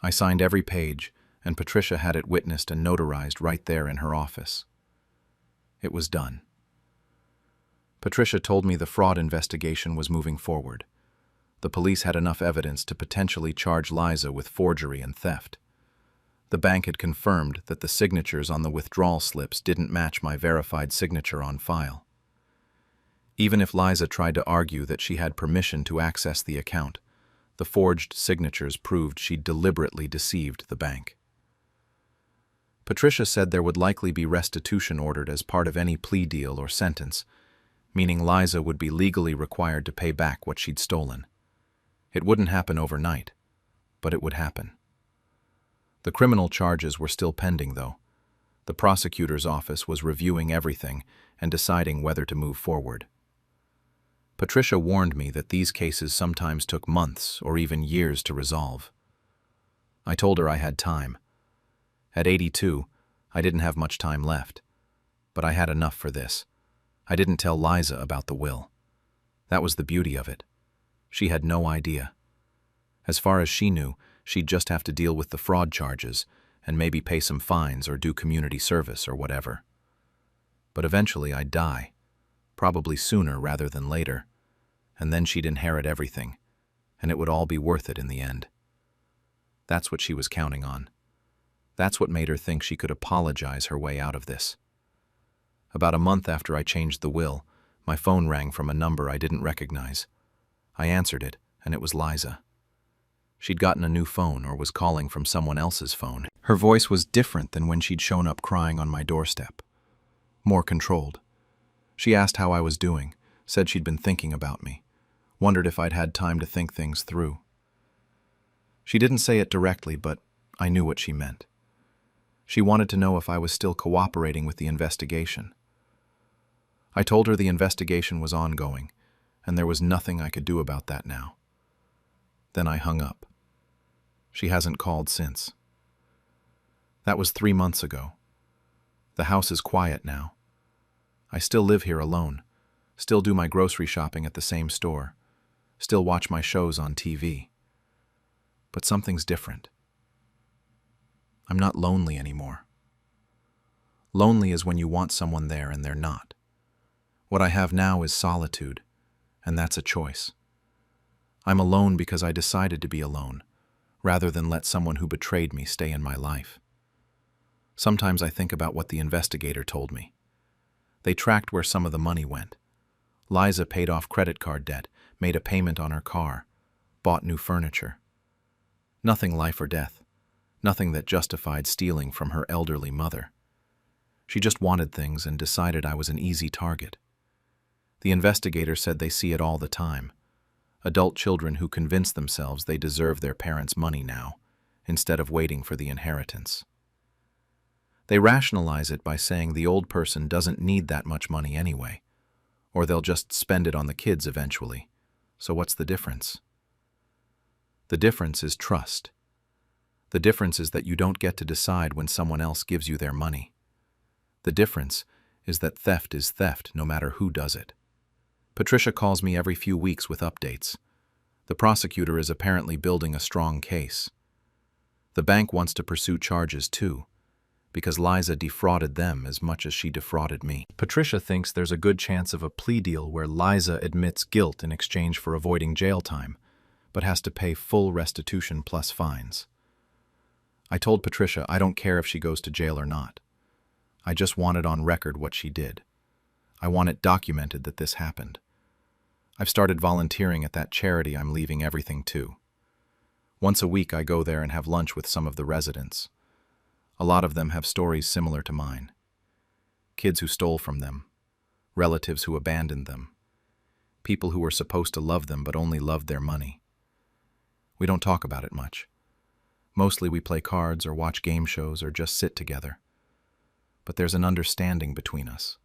A: I signed every page, and Patricia had it witnessed and notarized right there in her office. It was done. Patricia told me the fraud investigation was moving forward. The police had enough evidence to potentially charge Liza with forgery and theft. The bank had confirmed that the signatures on the withdrawal slips didn't match my verified signature on file. Even if Liza tried to argue that she had permission to access the account, the forged signatures proved she'd deliberately deceived the bank. Patricia said there would likely be restitution ordered as part of any plea deal or sentence, meaning Liza would be legally required to pay back what she'd stolen. It wouldn't happen overnight, but it would happen. The criminal charges were still pending, though. The prosecutor's office was reviewing everything and deciding whether to move forward. Patricia warned me that these cases sometimes took months or even years to resolve. I told her I had time. At 82, I didn't have much time left, but I had enough for this. I didn't tell Liza about the will. That was the beauty of it. She had no idea. As far as she knew, she'd just have to deal with the fraud charges and maybe pay some fines or do community service or whatever. But eventually I'd die, probably sooner rather than later, and then she'd inherit everything, and it would all be worth it in the end. That's what she was counting on. That's what made her think she could apologize her way out of this. About a month after I changed the will, my phone rang from a number I didn't recognize. I answered it, and it was Liza. She'd gotten a new phone or was calling from someone else's phone. Her voice was different than when she'd shown up crying on my doorstep. More controlled. She asked how I was doing, said she'd been thinking about me, wondered if I'd had time to think things through. She didn't say it directly, but I knew what she meant. She wanted to know if I was still cooperating with the investigation. I told her the investigation was ongoing, and there was nothing I could do about that now. Then I hung up. She hasn't called since. That was 3 months ago. The house is quiet now. I still live here alone, still do my grocery shopping at the same store, still watch my shows on TV. But something's different. I'm not lonely anymore. Lonely is when you want someone there and they're not. What I have now is solitude, and that's a choice. I'm alone because I decided to be alone, rather than let someone who betrayed me stay in my life. Sometimes I think about what the investigator told me. They tracked where some of the money went. Liza paid off credit card debt, made a payment on her car, bought new furniture. Nothing life or death, nothing that justified stealing from her elderly mother. She just wanted things and decided I was an easy target. The investigator said they see it all the time. Adult children who convince themselves they deserve their parents' money now, instead of waiting for the inheritance. They rationalize it by saying the old person doesn't need that much money anyway, or they'll just spend it on the kids eventually. So what's the difference? The difference is trust. The difference is that you don't get to decide when someone else gives you their money. The difference is that theft is theft no matter who does it. Patricia calls me every few weeks with updates. The prosecutor is apparently building a strong case. The bank wants to pursue charges too, because Liza defrauded them as much as she defrauded me. Patricia thinks there's a good chance of a plea deal where Liza admits guilt in exchange for avoiding jail time, but has to pay full restitution plus fines. I told Patricia I don't care if she goes to jail or not. I just want it on record what she did. I want it documented that this happened. I've started volunteering at that charity I'm leaving everything to. Once a week I go there and have lunch with some of the residents. A lot of them have stories similar to mine. Kids who stole from them, relatives who abandoned them, people who were supposed to love them but only loved their money. We don't talk about it much. Mostly we play cards or watch game shows or just sit together. But there's an understanding between us.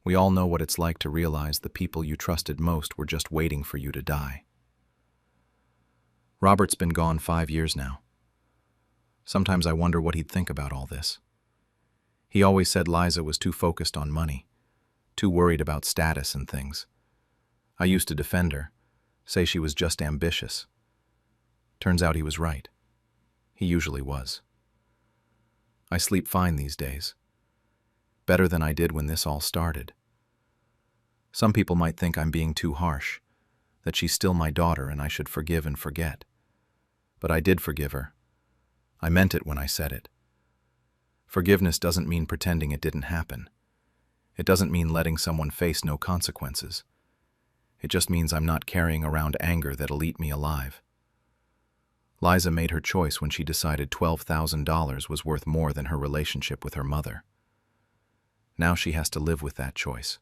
A: We all know what it's like to realize the people you trusted most were just waiting for you to die. Robert's been gone 5 years now. Sometimes I wonder what he'd think about all this. He always said Liza was too focused on money, too worried about status and things. I used to defend her, say she was just ambitious. Turns out he was right. He usually was. I sleep fine these days. Better than I did when this all started. Some people might think I'm being too harsh, that she's still my daughter and I should forgive and forget. But I did forgive her. I meant it when I said it. Forgiveness doesn't mean pretending it didn't happen. It doesn't mean letting someone face no consequences. It just means I'm not carrying around anger that'll eat me alive. Liza made her choice when she decided $12,000 was worth more than her relationship with her mother. Now she has to live with that choice.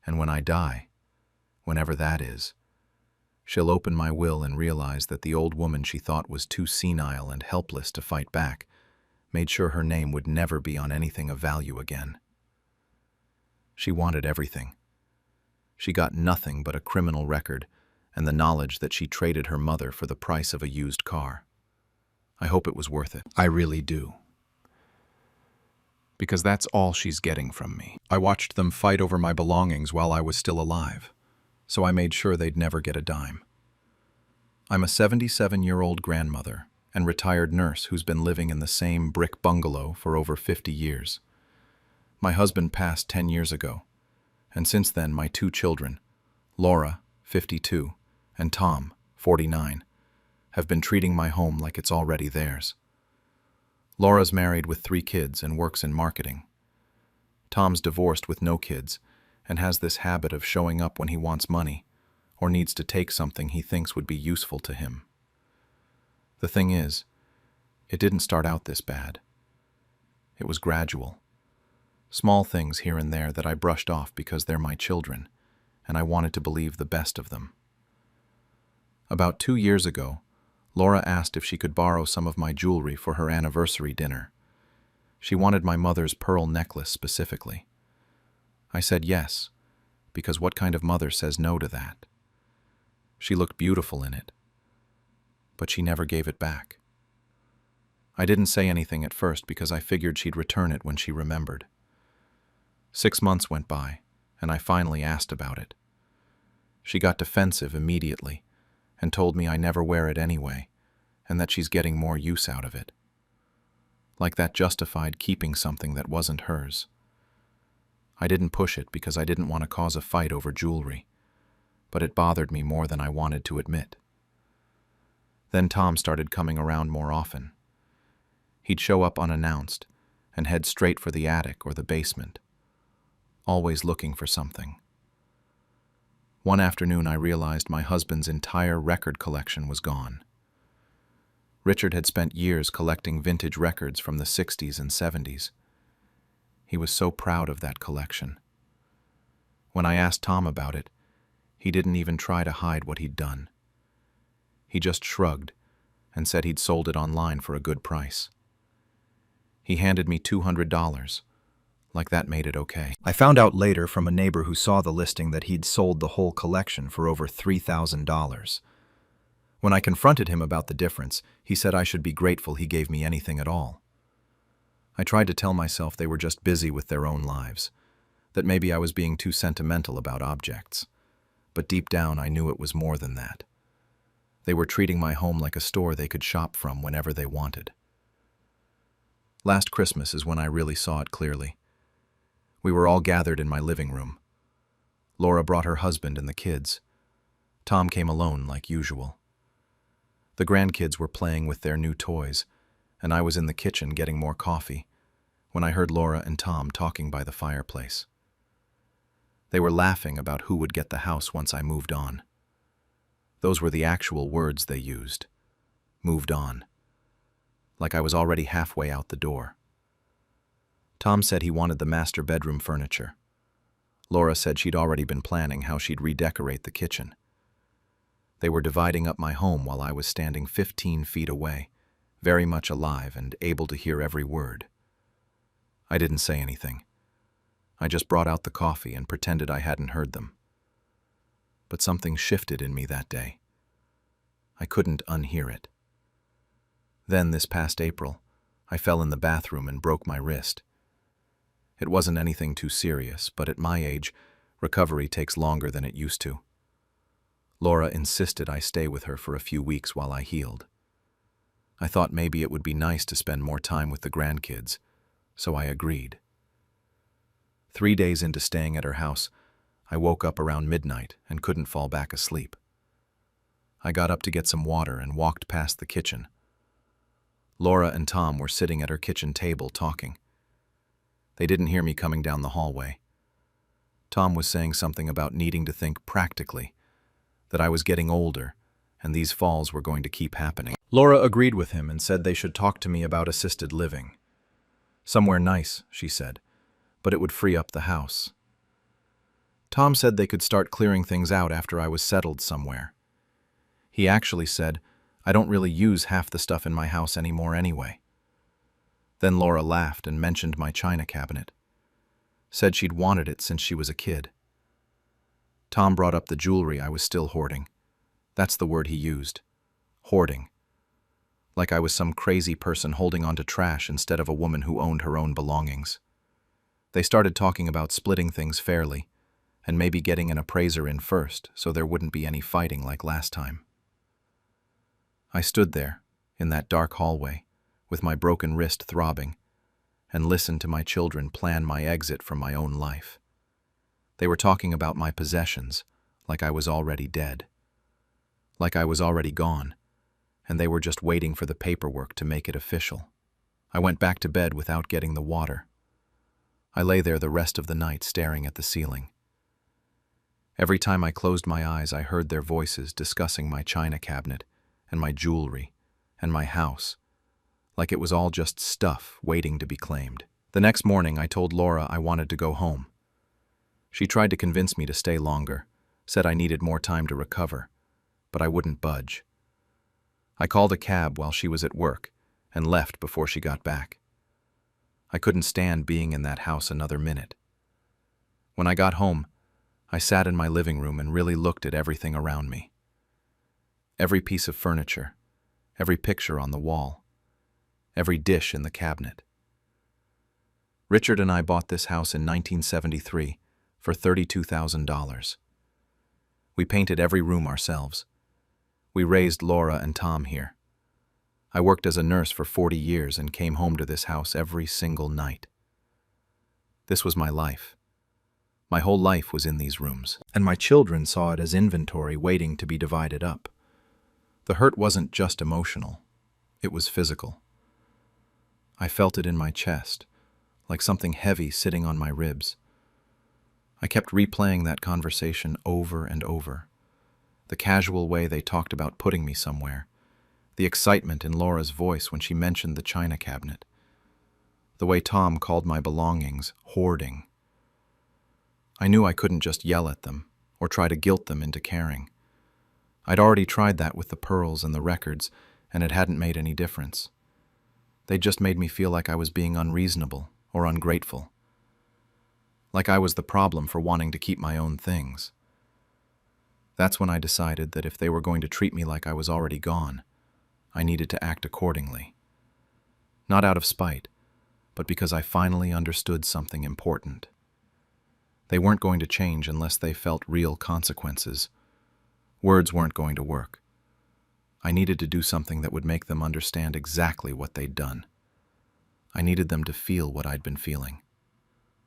A: And when I die, whenever that is, she'll open my will and realize that the old woman she thought was too senile and helpless to fight back made sure her name would never be on anything of value again. She wanted everything. She got nothing but a criminal record and the knowledge that she traded her mother for the price of a used car. I hope it was worth it. I really do. Because that's all she's getting from me. I watched them fight over my belongings while I was still alive, so I made sure they'd never get a dime. I'm a 77-year-old grandmother and retired nurse who's been living in the same brick bungalow for over 50 years. My husband passed 10 years ago, and since then my two children, Laura, 52, and Tom, 49, have been treating my home like it's already theirs. Laura's married with 3 kids and works in marketing. Tom's divorced with no kids and has this habit of showing up when he wants money or needs to take something he thinks would be useful to him. The thing is, it didn't start out this bad. It was gradual. Small things here and there that I brushed off because they're my children, and I wanted to believe the best of them. About 2 years ago, Laura asked if she could borrow some of my jewelry for her anniversary dinner. She wanted my mother's pearl necklace specifically. I said yes, because what kind of mother says no to that? She looked beautiful in it, but she never gave it back. I didn't say anything at first because I figured she'd return it when she remembered. 6 months went by, and I finally asked about it. She got defensive immediately and told me I never wear it anyway, and that she's getting more use out of it. Like that justified keeping something that wasn't hers. I didn't push it because I didn't want to cause a fight over jewelry, but it bothered me more than I wanted to admit. Then Tom started coming around more often. He'd show up unannounced and head straight for the attic or the basement, always looking for something. One afternoon I realized my husband's entire record collection was gone. Richard had spent years collecting vintage records from the 60s and 70s. He was so proud of that collection. When I asked Tom about it, he didn't even try to hide what he'd done. He just shrugged and said he'd sold it online for a good price. He handed me $200, like that made it okay.
B: I found out later from a neighbor who saw the listing that he'd sold the whole collection for over $3,000. When I confronted him about the difference, he said I should be grateful he gave me anything at all. I tried to tell myself they were just busy with their own lives, that maybe I was being too sentimental about objects. But deep down I knew it was more than that. They were treating my home like a store they could shop from whenever they wanted. Last Christmas is when I really saw it clearly. We were all gathered in my living room. Laura brought her husband and the kids. Tom came alone like usual. The grandkids were playing with their new toys, and I was in the kitchen getting more coffee when I heard Laura and Tom talking by the fireplace. They were laughing about who would get the house once I moved on. Those were the actual words they used. Moved on. Like I was already halfway out the door. Tom said he wanted the master bedroom furniture. Laura said she'd already been planning how she'd redecorate the kitchen. They were dividing up my home while I was standing 15 feet away, very much alive and able to hear every word. I didn't say anything. I just brought out the coffee and pretended I hadn't heard them. But something shifted in me that day. I couldn't unhear it. Then, this past April, I fell in the bathroom and broke my wrist. It wasn't anything too serious, but at my age, recovery takes longer than it used to. Laura insisted I stay with her for a few weeks while I healed. I thought maybe it would be nice to spend more time with the grandkids, so I agreed. 3 days into staying at her house, I woke up around midnight and couldn't fall back asleep. I got up to get some water and walked past the kitchen. Laura and Tom were sitting at her kitchen table talking. They didn't hear me coming down the hallway. Tom was saying something about needing to think practically, that I was getting older and these falls were going to keep happening. Laura agreed with him and said they should talk to me about assisted living. Somewhere nice, she said, but it would free up the house. Tom said they could start clearing things out after I was settled somewhere. He actually said, I don't really use half the stuff in my house anymore anyway. Then Laura laughed and mentioned my china cabinet. Said she'd wanted it since she was a kid. Tom brought up the jewelry I was still hoarding. That's the word he used. Hoarding. Like I was some crazy person holding on to trash instead of a woman who owned her own belongings. They started talking about splitting things fairly, and maybe getting an appraiser in first so there wouldn't be any fighting like last time. I stood there, in that dark hallway, with my broken wrist throbbing, and listened to my children plan my exit from my own life. They were talking about my possessions, like I was already dead. Like I was already gone, and they were just waiting for the paperwork to make it official. I went back to bed without getting the water. I lay there the rest of the night staring at the ceiling. Every time I closed my eyes, I heard their voices discussing my china cabinet and my jewelry and my house, like it was all just stuff waiting to be claimed. The next morning, I told Laura I wanted to go home. She tried to convince me to stay longer, said I needed more time to recover, but I wouldn't budge. I called a cab while she was at work and left before she got back. I couldn't stand being in that house another minute. When I got home, I sat in my living room and really looked at everything around me. Every piece of furniture, every picture on the wall, every dish in the cabinet. Richard and I bought this house in 1973 for $32,000. We painted every room ourselves. We raised Laura and Tom here. I worked as a nurse for 40 years and came home to this house every single night. This was my life. My whole life was in these rooms, and my children saw it as inventory waiting to be divided up. The hurt wasn't just emotional, it was physical. I felt it in my chest, like something heavy sitting on my ribs. I kept replaying that conversation over and over. The casual way they talked about putting me somewhere, the excitement in Laura's voice when she mentioned the china cabinet, the way Tom called my belongings hoarding. I knew I couldn't just yell at them or try to guilt them into caring. I'd already tried that with the pearls and the records, and it hadn't made any difference. They just made me feel like I was being unreasonable or ungrateful. Like I was the problem for wanting to keep my own things. That's when I decided that if they were going to treat me like I was already gone, I needed to act accordingly. Not out of spite, but because I finally understood something important. They weren't going to change unless they felt real consequences. Words weren't going to work. I needed to do something that would make them understand exactly what they'd done. I needed them to feel what I'd been feeling.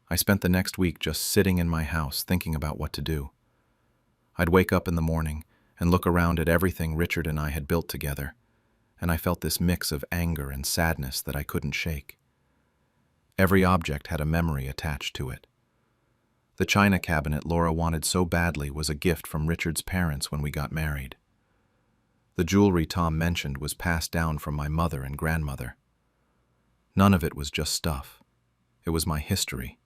B: I spent the next week just sitting in my house thinking about what to do. I'd wake up in the morning and look around at everything Richard and I had built together, and I felt this mix of anger and sadness that I couldn't shake. Every object had a memory attached to it. The china cabinet Laura wanted so badly was a gift from Richard's parents when we got married. The jewelry Tom mentioned was passed down from my mother and grandmother. None of it was just stuff. It was my history.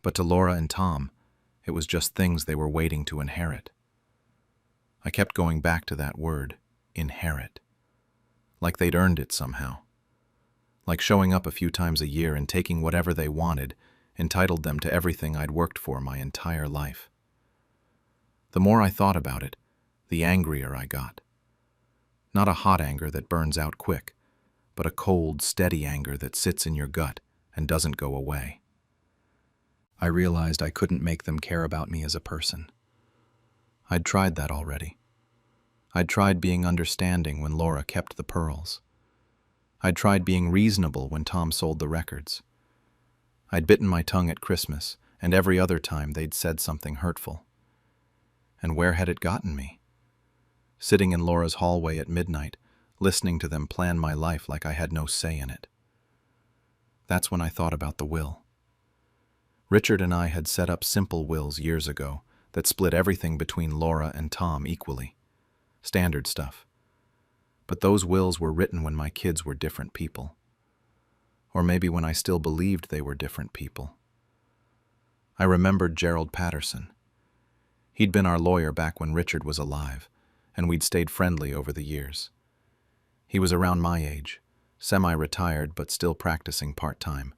B: But to Laura and Tom, it was just things they were waiting to inherit. I kept going back to that word, inherit. Like they'd earned it somehow. Like showing up a few times a year and taking whatever they wanted entitled them to everything I'd worked for my entire life. The more I thought about it, the angrier I got. Not a hot anger that burns out quick, but a cold, steady anger that sits in your gut and doesn't go away. I realized I couldn't make them care about me as a person. I'd tried that already. I'd tried being understanding when Laura kept the pearls. I'd tried being reasonable when Tom sold the records. I'd bitten my tongue at Christmas and every other time they'd said something hurtful. And where had it gotten me? Sitting in Laura's hallway at midnight, listening to them plan my life like I had no say in it. That's when I thought about the will. Richard and I had set up simple wills years ago that split everything between Laura and Tom equally. Standard stuff.
A: But those wills were written when my kids were different people. Or maybe when I still believed they were different people. I remembered Gerald Patterson. He'd been our lawyer back when Richard was alive, and we'd stayed friendly over the years. He was around my age, semi-retired but still practicing part-time.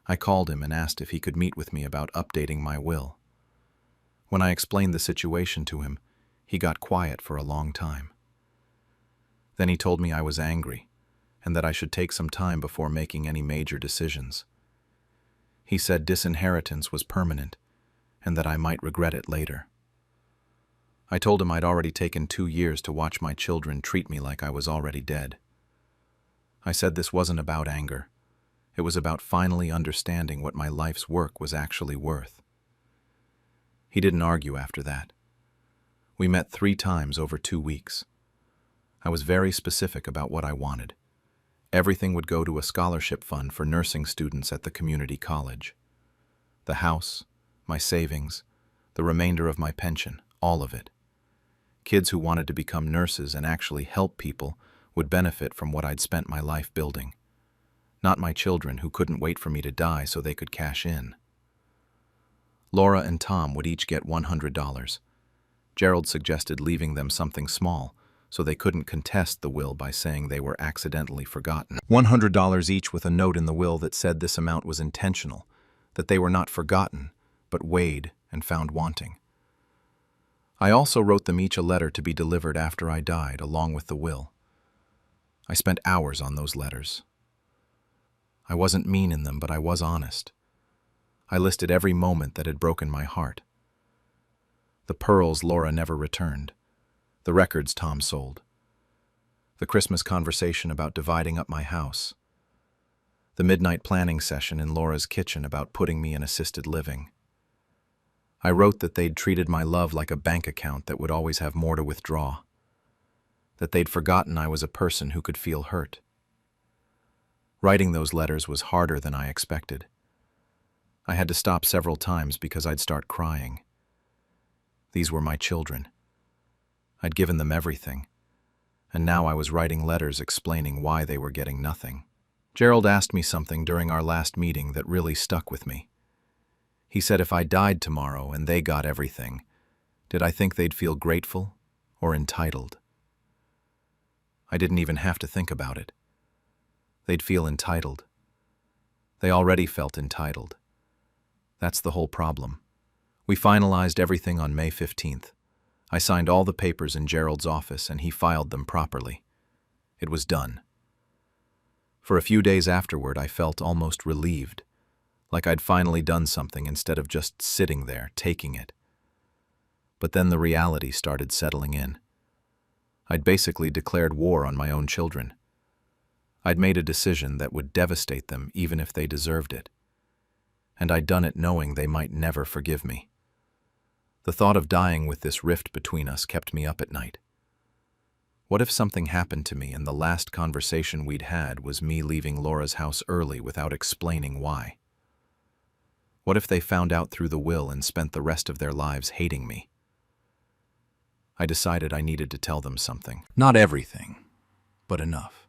A: I called him and asked if he could meet with me about updating my will. When I explained the situation to him, he got quiet for a long time. Then he told me I was angry, and that I should take some time before making any major decisions. He said disinheritance was permanent, and that I might regret it later. I told him I'd already taken 2 years to watch my children treat me like I was already dead. I said this wasn't about anger. It was about finally understanding what my life's work was actually worth. He didn't argue after that. We met 3 times over 2 weeks. I was very specific about what I wanted. Everything would go to a scholarship fund for nursing students at the community college. The house, my savings, the remainder of my pension, all of it. Kids who wanted to become nurses and actually help people would benefit from what I'd spent my life building. Not my children who couldn't wait for me to die so they could cash in. Laura and Tom would each get $100. Gerald suggested leaving them something small, so they couldn't contest the will by saying they were accidentally forgotten. $100 each with a note in the will that said this amount was intentional, that they were not forgotten, but weighed and found wanting. I also wrote them each a letter to be delivered after I died, along with the will. I spent hours on those letters. I wasn't mean in them, but I was honest. I listed every moment that had broken my heart. The pearls Laura never returned. The records Tom sold. The Christmas conversation about dividing up my house. The midnight planning session in Laura's kitchen about putting me in assisted living. I wrote that they'd treated my love like a bank account that would always have more to withdraw. That they'd forgotten I was a person who could feel hurt. Writing those letters was harder than I expected. I had to stop several times because I'd start crying. These were my children. I'd given them everything, and now I was writing letters explaining why they were getting nothing. Gerald asked me something during our last meeting that really stuck with me. He said if I died tomorrow and they got everything, did I think they'd feel grateful or entitled? I didn't even have to think about it. They'd feel entitled. They already felt entitled. That's the whole problem. We finalized everything on May 15th. I signed all the papers in Gerald's office and he filed them properly. It was done. For a few days afterward, I felt almost relieved, like I'd finally done something instead of just sitting there, taking it. But then the reality started settling in. I'd basically declared war on my own children. I'd made a decision that would devastate them even if they deserved it. And I'd done it knowing they might never forgive me. The thought of dying with this rift between us kept me up at night. What if something happened to me and the last conversation we'd had was me leaving Laura's house early without explaining why? What if they found out through the will and spent the rest of their lives hating me? I decided I needed to tell them something. Not everything, but enough.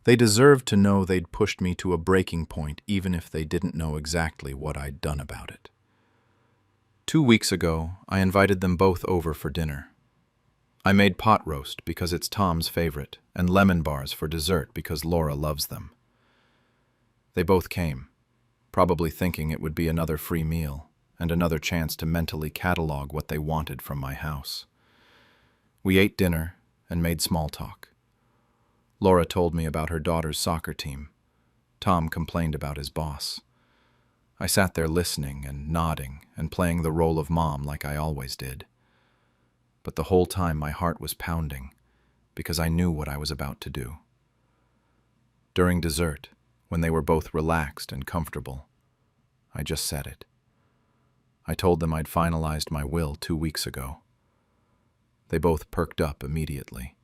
A: They deserved to know they'd pushed me to a breaking point even if they didn't know exactly what I'd done about it. 2 weeks ago, I invited them both over for dinner. I made pot roast because it's Tom's favorite, and lemon bars for dessert because Laura loves them. They both came, probably thinking it would be another free meal and another chance to mentally catalog what they wanted from my house. We ate dinner and made small talk. Laura told me about her daughter's soccer team. Tom complained about his boss. I sat there listening and nodding and playing the role of mom like I always did. But the whole time my heart was pounding because I knew what I was about to do. During dessert, when they were both relaxed and comfortable, I just said it. I told them I'd finalized my will 2 weeks ago. They both perked up immediately.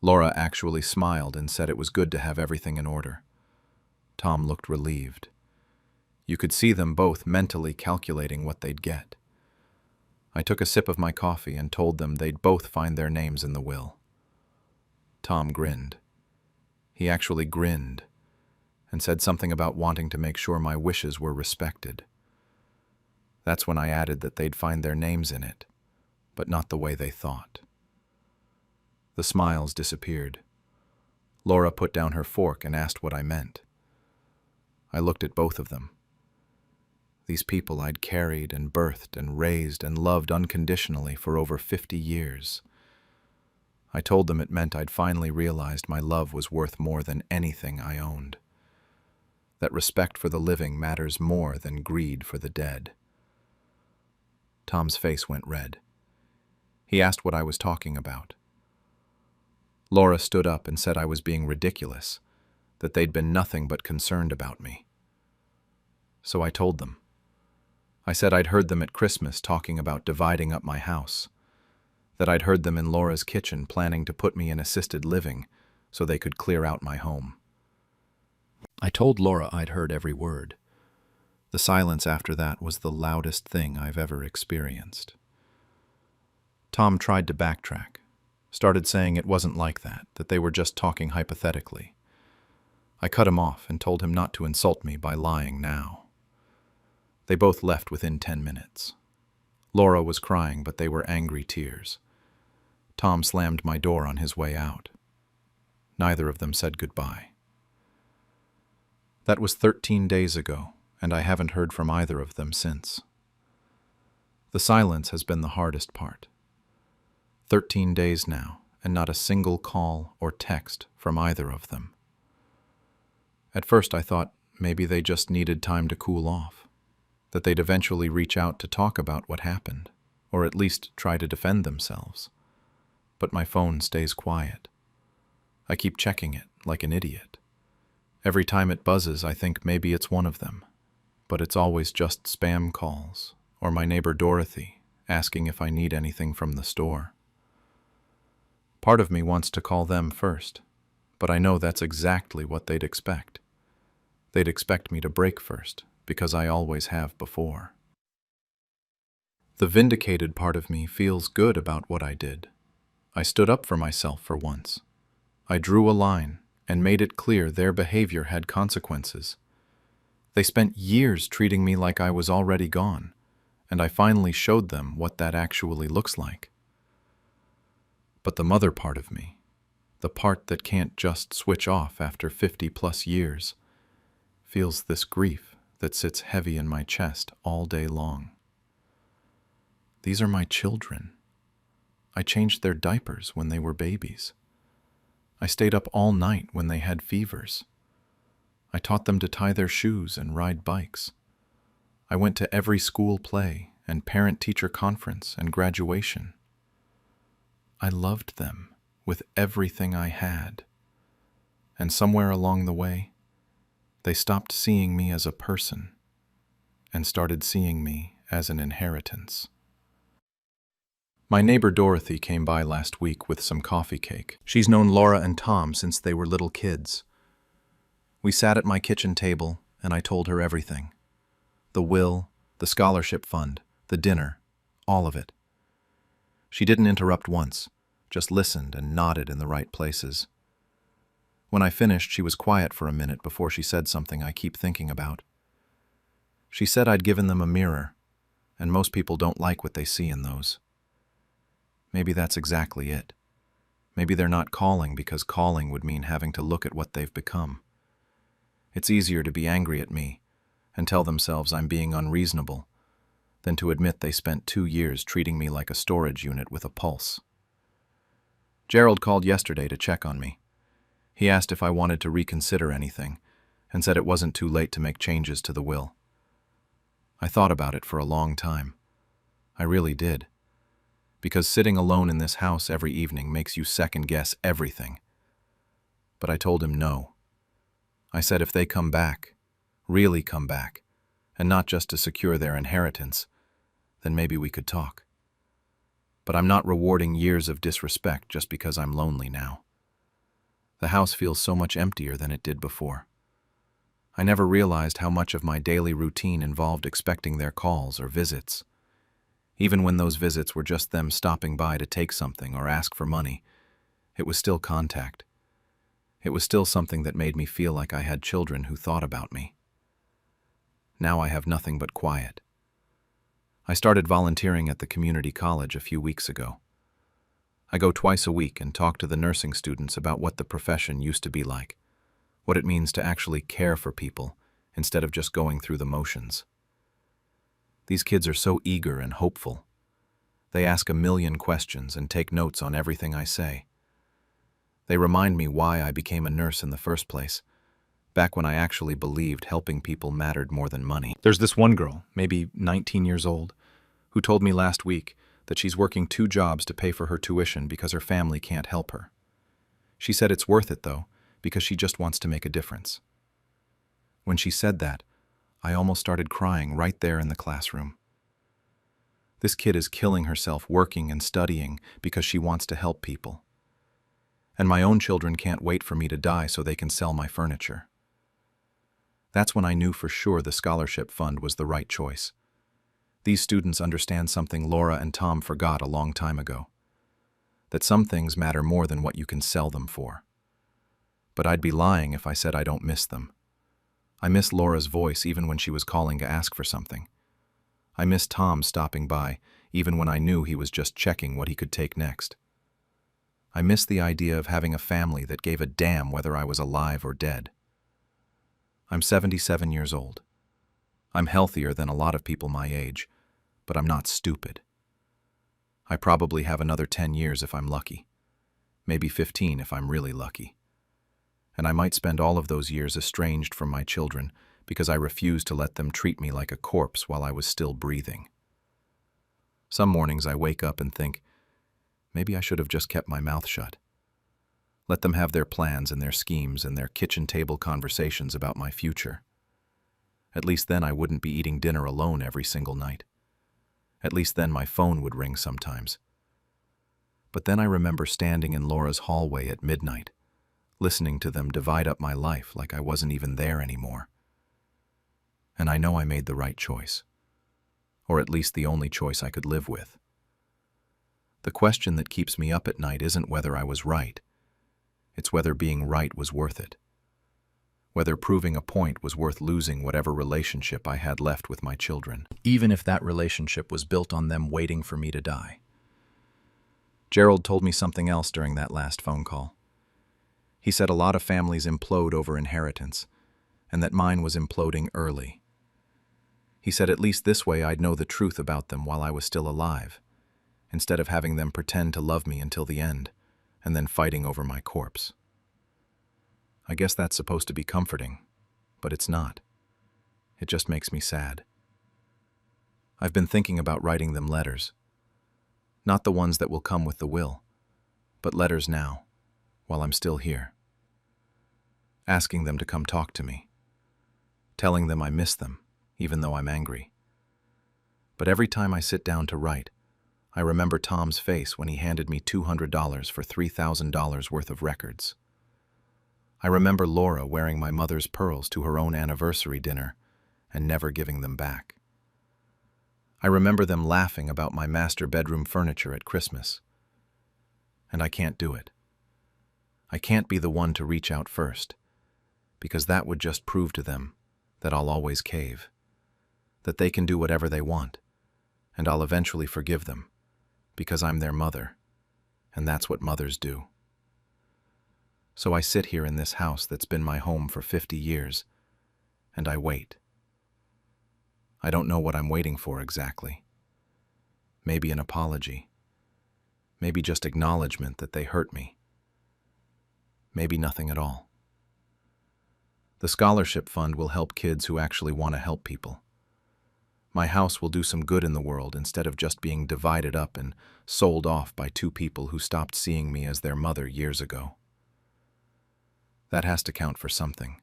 A: Laura actually smiled and said it was good to have everything in order. Tom looked relieved. You could see them both mentally calculating what they'd get. I took a sip of my coffee and told them they'd both find their names in the will. Tom grinned. He actually grinned and said something about wanting to make sure my wishes were respected. That's when I added that they'd find their names in it, but not the way they thought. The smiles disappeared. Laura put down her fork and asked what I meant. I looked at both of them. These people I'd carried and birthed and raised and loved unconditionally for over 50 years. I told them it meant I'd finally realized my love was worth more than anything I owned. That respect for the living matters more than greed for the dead. Tom's face went red. He asked what I was talking about. Laura stood up and said I was being ridiculous, that they'd been nothing but concerned about me. So I told them. I said I'd heard them at Christmas talking about dividing up my house, that I'd heard them in Laura's kitchen planning to put me in assisted living so they could clear out my home. I told Laura I'd heard every word. The silence after that was the loudest thing I've ever experienced. Tom tried to backtrack, started saying it wasn't like that they were just talking hypothetically. I cut him off and told him not to insult me by lying now. They both left within 10 minutes. Laura was crying, but they were angry tears. Tom slammed my door on his way out. Neither of them said goodbye. That was 13 days ago, and I haven't heard from either of them since. The silence has been the hardest part. 13 days now, and not a single call or text from either of them. At first I thought maybe they just needed time to cool off, that they'd eventually reach out to talk about what happened, or at least try to defend themselves. But my phone stays quiet. I keep checking it like an idiot. Every time it buzzes, I think maybe it's one of them, but it's always just spam calls, or my neighbor Dorothy asking if I need anything from the store. Part of me wants to call them first, but I know that's exactly what they'd expect. They'd expect me to break first, because I always have before. The vindicated part of me feels good about what I did. I stood up for myself for once. I drew a line and made it clear their behavior had consequences. They spent years treating me like I was already gone, and I finally showed them what that actually looks like. But the mother part of me, the part that can't just switch off after 50+ years, feels this grief that sits heavy in my chest all day long. These are my children. I changed their diapers when they were babies. I stayed up all night when they had fevers. I taught them to tie their shoes and ride bikes. I went to every school play and parent-teacher conference and graduation. I loved them with everything I had. And somewhere along the way, they stopped seeing me as a person and started seeing me as an inheritance. My neighbor Dorothy came by last week with some coffee cake. She's known Laura and Tom since they were little kids. We sat at my kitchen table and I told her everything. The will, the scholarship fund, the dinner, all of it. She didn't interrupt once, just listened and nodded in the right places. When I finished, she was quiet for a minute before she said something I keep thinking about. She said I'd given them a mirror, and most people don't like what they see in those. Maybe that's exactly it. Maybe they're not calling because calling would mean having to look at what they've become. It's easier to be angry at me and tell themselves I'm being unreasonable than to admit they spent 2 years treating me like a storage unit with a pulse. Gerald called yesterday to check on me. He asked if I wanted to reconsider anything and said it wasn't too late to make changes to the will. I thought about it for a long time. I really did. Because sitting alone in this house every evening makes you second-guess everything. But I told him no. I said if they come back, really come back, and not just to secure their inheritance, then maybe we could talk. But I'm not rewarding years of disrespect just because I'm lonely now. The house feels so much emptier than it did before. I never realized how much of my daily routine involved expecting their calls or visits. Even when those visits were just them stopping by to take something or ask for money, It was still contact. It was still something that made me feel like I had children who thought about me. Now I have nothing but quiet. I started volunteering at the community college a few weeks ago. I go twice a week and talk to the nursing students about what the profession used to be like, what it means to actually care for people instead of just going through the motions. These kids are so eager and hopeful. They ask a million questions and take notes on everything I say. They remind me why I became a nurse in the first place, back when I actually believed helping people mattered more than money. There's this one girl, maybe 19 years old, who told me last week that she's working 2 jobs to pay for her tuition because her family can't help her. She said it's worth it, though, because she just wants to make a difference. When she said that, I almost started crying right there in the classroom. This kid is killing herself working and studying because she wants to help people. And my own children can't wait for me to die so they can sell my furniture. That's when I knew for sure the scholarship fund was the right choice. These students understand something Laura and Tom forgot a long time ago. That some things matter more than what you can sell them for. But I'd be lying if I said I don't miss them. I miss Laura's voice even when she was calling to ask for something. I miss Tom stopping by even when I knew he was just checking what he could take next. I miss the idea of having a family that gave a damn whether I was alive or dead. I'm 77 years old. I'm healthier than a lot of people my age, but I'm not stupid. I probably have another 10 years if I'm lucky. Maybe 15 if I'm really lucky. And I might spend all of those years estranged from my children because I refused to let them treat me like a corpse while I was still breathing. Some mornings I wake up and think, maybe I should have just kept my mouth shut. Let them have their plans and their schemes and their kitchen table conversations about my future. At least then I wouldn't be eating dinner alone every single night. At least then my phone would ring sometimes. But then I remember standing in Laura's hallway at midnight, listening to them divide up my life like I wasn't even there anymore. And I know I made the right choice. Or at least the only choice I could live with. The question that keeps me up at night isn't whether I was right. It's whether being right was worth it. Whether proving a point was worth losing whatever relationship I had left with my children, even if that relationship was built on them waiting for me to die. Gerald told me something else during that last phone call. He said a lot of families implode over inheritance, and that mine was imploding early. He said at least this way I'd know the truth about them while I was still alive, instead of having them pretend to love me until the end, and then fighting over my corpse. I guess that's supposed to be comforting, but it's not. It just makes me sad. I've been thinking about writing them letters. Not the ones that will come with the will, but letters now, while I'm still here. Asking them to come talk to me. Telling them I miss them, even though I'm angry. But every time I sit down to write, I remember Tom's face when he handed me $200 for $3,000 worth of records. I remember Laura wearing my mother's pearls to her own anniversary dinner and never giving them back. I remember them laughing about my master bedroom furniture at Christmas. And I can't do it. I can't be the one to reach out first, because that would just prove to them that I'll always cave, that they can do whatever they want, and I'll eventually forgive them, because I'm their mother, and that's what mothers do. So I sit here in this house that's been my home for 50 years, and I wait. I don't know what I'm waiting for exactly. Maybe an apology. Maybe just acknowledgement that they hurt me. Maybe nothing at all. The scholarship fund will help kids who actually want to help people. My house will do some good in the world instead of just being divided up and sold off by 2 people who stopped seeing me as their mother years ago. That has to count for something.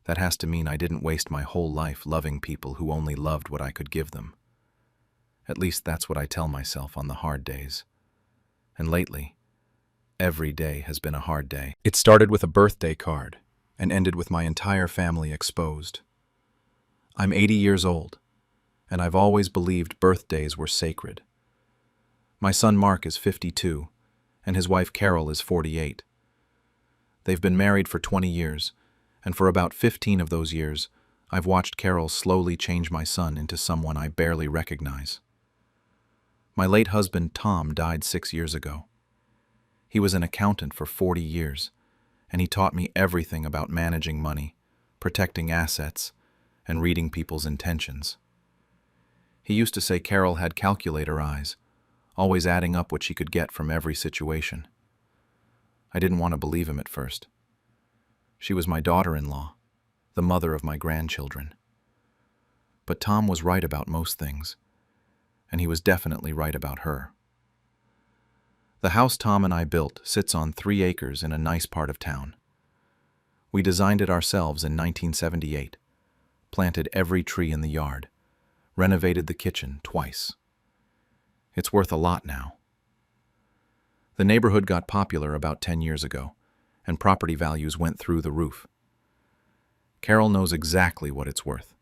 A: That has to mean I didn't waste my whole life loving people who only loved what I could give them. At least that's what I tell myself on the hard days. And lately, every day has been a hard day. It started with a birthday card and ended with my entire family exposed. I'm 80 years old, and I've always believed birthdays were sacred. My son Mark is 52, and his wife Carol is 48. They've been married for 20 years, and for about 15 of those years, I've watched Carol slowly change my son into someone I barely recognize. My late husband, Tom, died 6 years ago. He was an accountant for 40 years, and he taught me everything about managing money, protecting assets, and reading people's intentions. He used to say Carol had calculator eyes, always adding up what she could get from every situation. I didn't want to believe him at first. She was my daughter-in-law, the mother of my grandchildren. But Tom was right about most things, and he was definitely right about her. The house Tom and I built sits on 3 acres in a nice part of town. We designed it ourselves in 1978, planted every tree in the yard, renovated the kitchen twice. It's worth a lot now. The neighborhood got popular about 10 years ago, and property values went through the roof. Carol knows exactly what it's worth.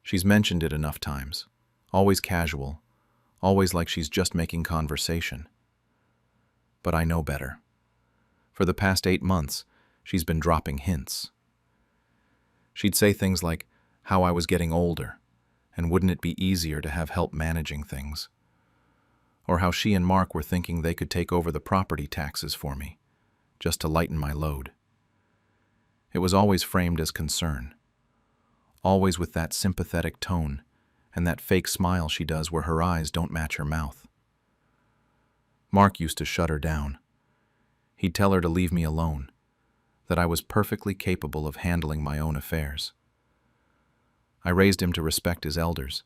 A: She's mentioned it enough times, always casual, always like she's just making conversation. But I know better. For the past 8 months, she's been dropping hints. She'd say things like how I was getting older, and wouldn't it be easier to have help managing things? Or how she and Mark were thinking they could take over the property taxes for me, just to lighten my load. It was always framed as concern, always with that sympathetic tone and that fake smile she does where her eyes don't match her mouth. Mark used to shut her down. He'd tell her to leave me alone, that I was perfectly capable of handling my own affairs. I raised him to respect his elders,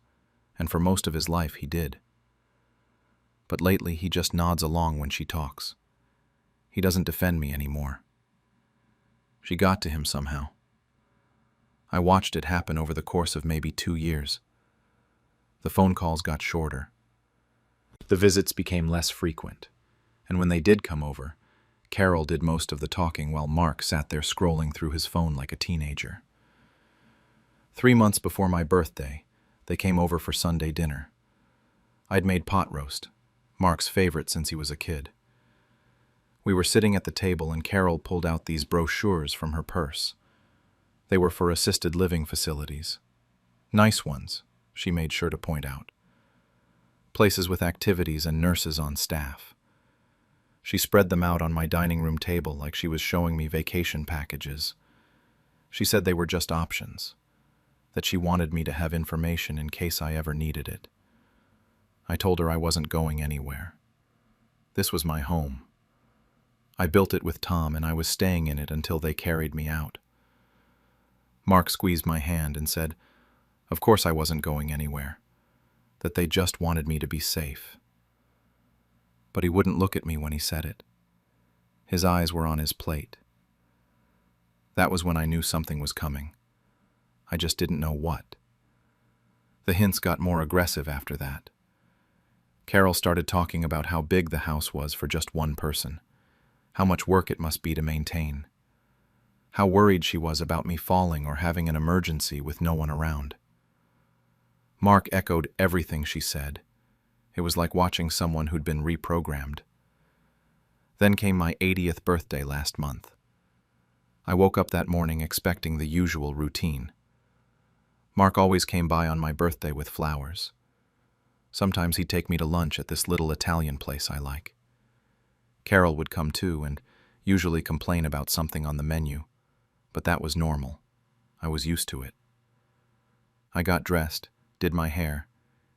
A: and for most of his life he did. But lately he just nods along when she talks. He doesn't defend me anymore. She got to him somehow. I watched it happen over the course of maybe 2 years. The phone calls got shorter. The visits became less frequent, and when they did come over, Carol did most of the talking while Mark sat there scrolling through his phone like a teenager. 3 months before my birthday, they came over for Sunday dinner. I'd made pot roast, Mark's favorite since he was a kid. We were sitting at the table and Carol pulled out these brochures from her purse. They were for assisted living facilities. Nice ones, she made sure to point out. Places with activities and nurses on staff. She spread them out on my dining room table like she was showing me vacation packages. She said they were just options, that she wanted me to have information in case I ever needed it. I told her I wasn't going anywhere. This was my home. I built it with Tom and I was staying in it until they carried me out. Mark squeezed my hand and said, of course I wasn't going anywhere, that they just wanted me to be safe. But he wouldn't look at me when he said it. His eyes were on his plate. That was when I knew something was coming. I just didn't know what. The hints got more aggressive after that. Carol started talking about how big the house was for just one person, how much work it must be to maintain, how worried she was about me falling or having an emergency with no one around. Mark echoed everything she said. It was like watching someone who'd been reprogrammed. Then came my 80th birthday last month. I woke up that morning expecting the usual routine. Mark always came by on my birthday with flowers. Sometimes he'd take me to lunch at this little Italian place I like. Carol would come too and usually complain about something on the menu, but that was normal. I was used to it. I got dressed, did my hair,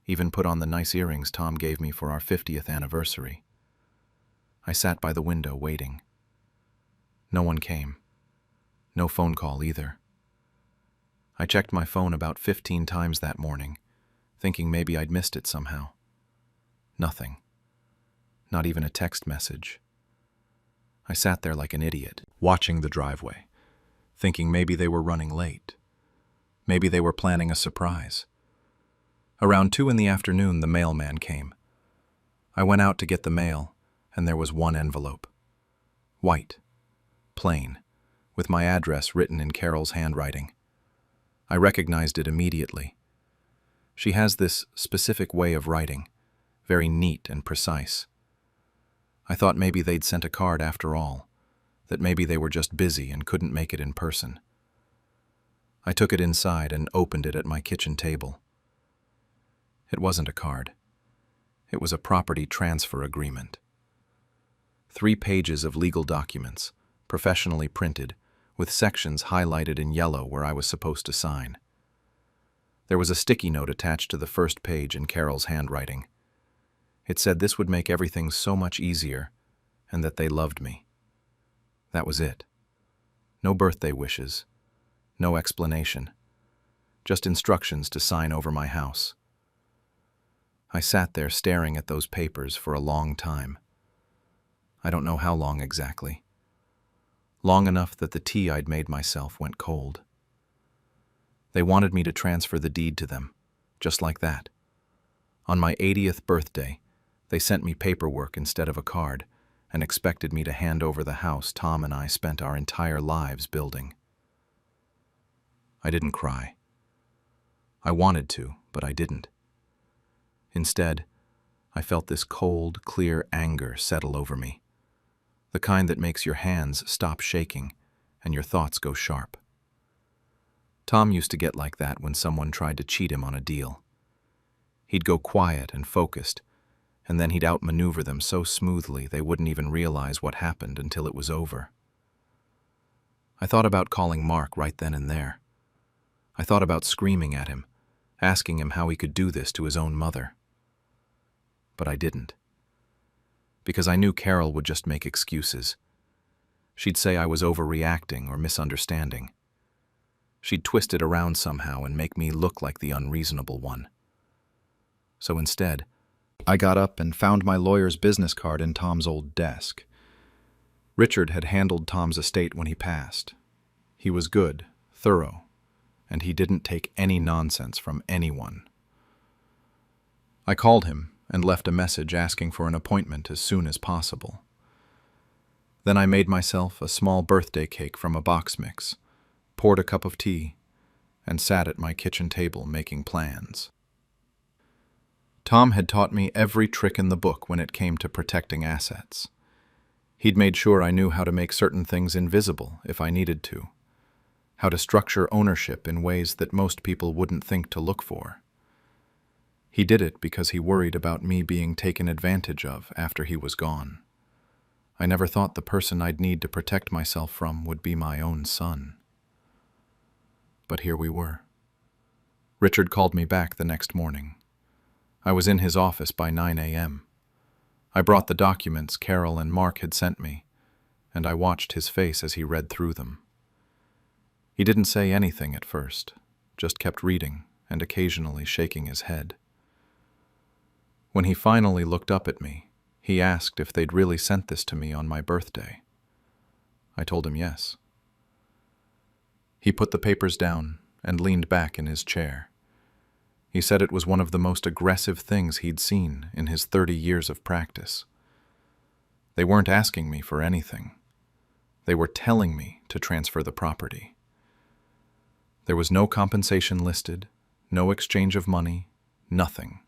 A: even put on the nice earrings Tom gave me for our 50th anniversary. I sat by the window waiting. No one came. No phone call either. I checked my phone about 15 times that morning, thinking maybe I'd missed it somehow. Nothing. Not even a text message. I sat there like an idiot, watching the driveway, thinking maybe they were running late. Maybe they were planning a surprise. Around 2 in the afternoon, the mailman came. I went out to get the mail, and there was one envelope. White. Plain, with my address written in Carol's handwriting. I recognized it immediately. She has this specific way of writing, very neat and precise. I thought maybe they'd sent a card after all, that maybe they were just busy and couldn't make it in person. I took it inside and opened it at my kitchen table. It wasn't a card. It was a property transfer agreement. 3 pages of legal documents, professionally printed, with sections highlighted in yellow where I was supposed to sign. There was a sticky note attached to the first page in Carol's handwriting. It said this would make everything so much easier, and that they loved me. That was it. No birthday wishes, no explanation, just instructions to sign over my house. I sat there staring at those papers for a long time. I don't know how long exactly. Long enough that the tea I'd made myself went cold. They wanted me to transfer the deed to them, just like that. On my 80th birthday, they sent me paperwork instead of a card and expected me to hand over the house Tom and I spent our entire lives building. I didn't cry. I wanted to, but I didn't. Instead, I felt this cold, clear anger settle over me, the kind that makes your hands stop shaking and your thoughts go sharp. Tom used to get like that when someone tried to cheat him on a deal. He'd go quiet and focused, and then he'd outmaneuver them so smoothly they wouldn't even realize what happened until it was over. I thought about calling Mark right then and there. I thought about screaming at him, asking him how he could do this to his own mother. But I didn't. Because I knew Carol would just make excuses. She'd say I was overreacting or misunderstanding. She'd twist it around somehow and make me look like the unreasonable one. So instead, I got up and found my lawyer's business card in Tom's old desk. Richard had handled Tom's estate when he passed. He was good, thorough, and he didn't take any nonsense from anyone. I called him and left a message asking for an appointment as soon as possible. Then I made myself a small birthday cake from a box mix, poured a cup of tea, and sat at my kitchen table making plans. Tom had taught me every trick in the book when it came to protecting assets. He'd made sure I knew how to make certain things invisible if I needed to, how to structure ownership in ways that most people wouldn't think to look for. He did it because he worried about me being taken advantage of after he was gone. I never thought the person I'd need to protect myself from would be my own son. But here we were. Richard called me back the next morning. I was in his office by 9 a.m. I brought the documents Carol and Mark had sent me, and I watched his face as he read through them. He didn't say anything at first, just kept reading and occasionally shaking his head. When he finally looked up at me, he asked if they'd really sent this to me on my birthday. I told him yes. He put the papers down and leaned back in his chair. He said it was one of the most aggressive things he'd seen in his 30 years of practice. They weren't asking me for anything. They were telling me to transfer the property. There was no compensation listed, no exchange of money, nothing.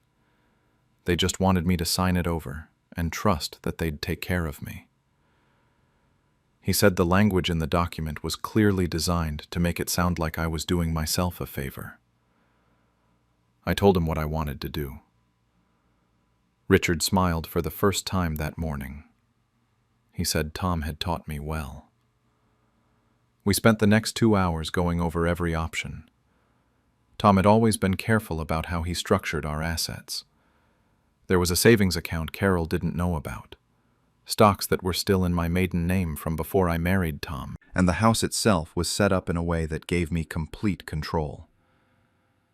A: They just wanted me to sign it over and trust that they'd take care of me. He said the language in the document was clearly designed to make it sound like I was doing myself a favor. I told him what I wanted to do. Richard smiled for the first time that morning. He said Tom had taught me well. We spent the next 2 hours going over every option. Tom had always been careful about how he structured our assets. There was a savings account Carol didn't know about, stocks that were still in my maiden name from before I married Tom, and the house itself was set up in a way that gave me complete control.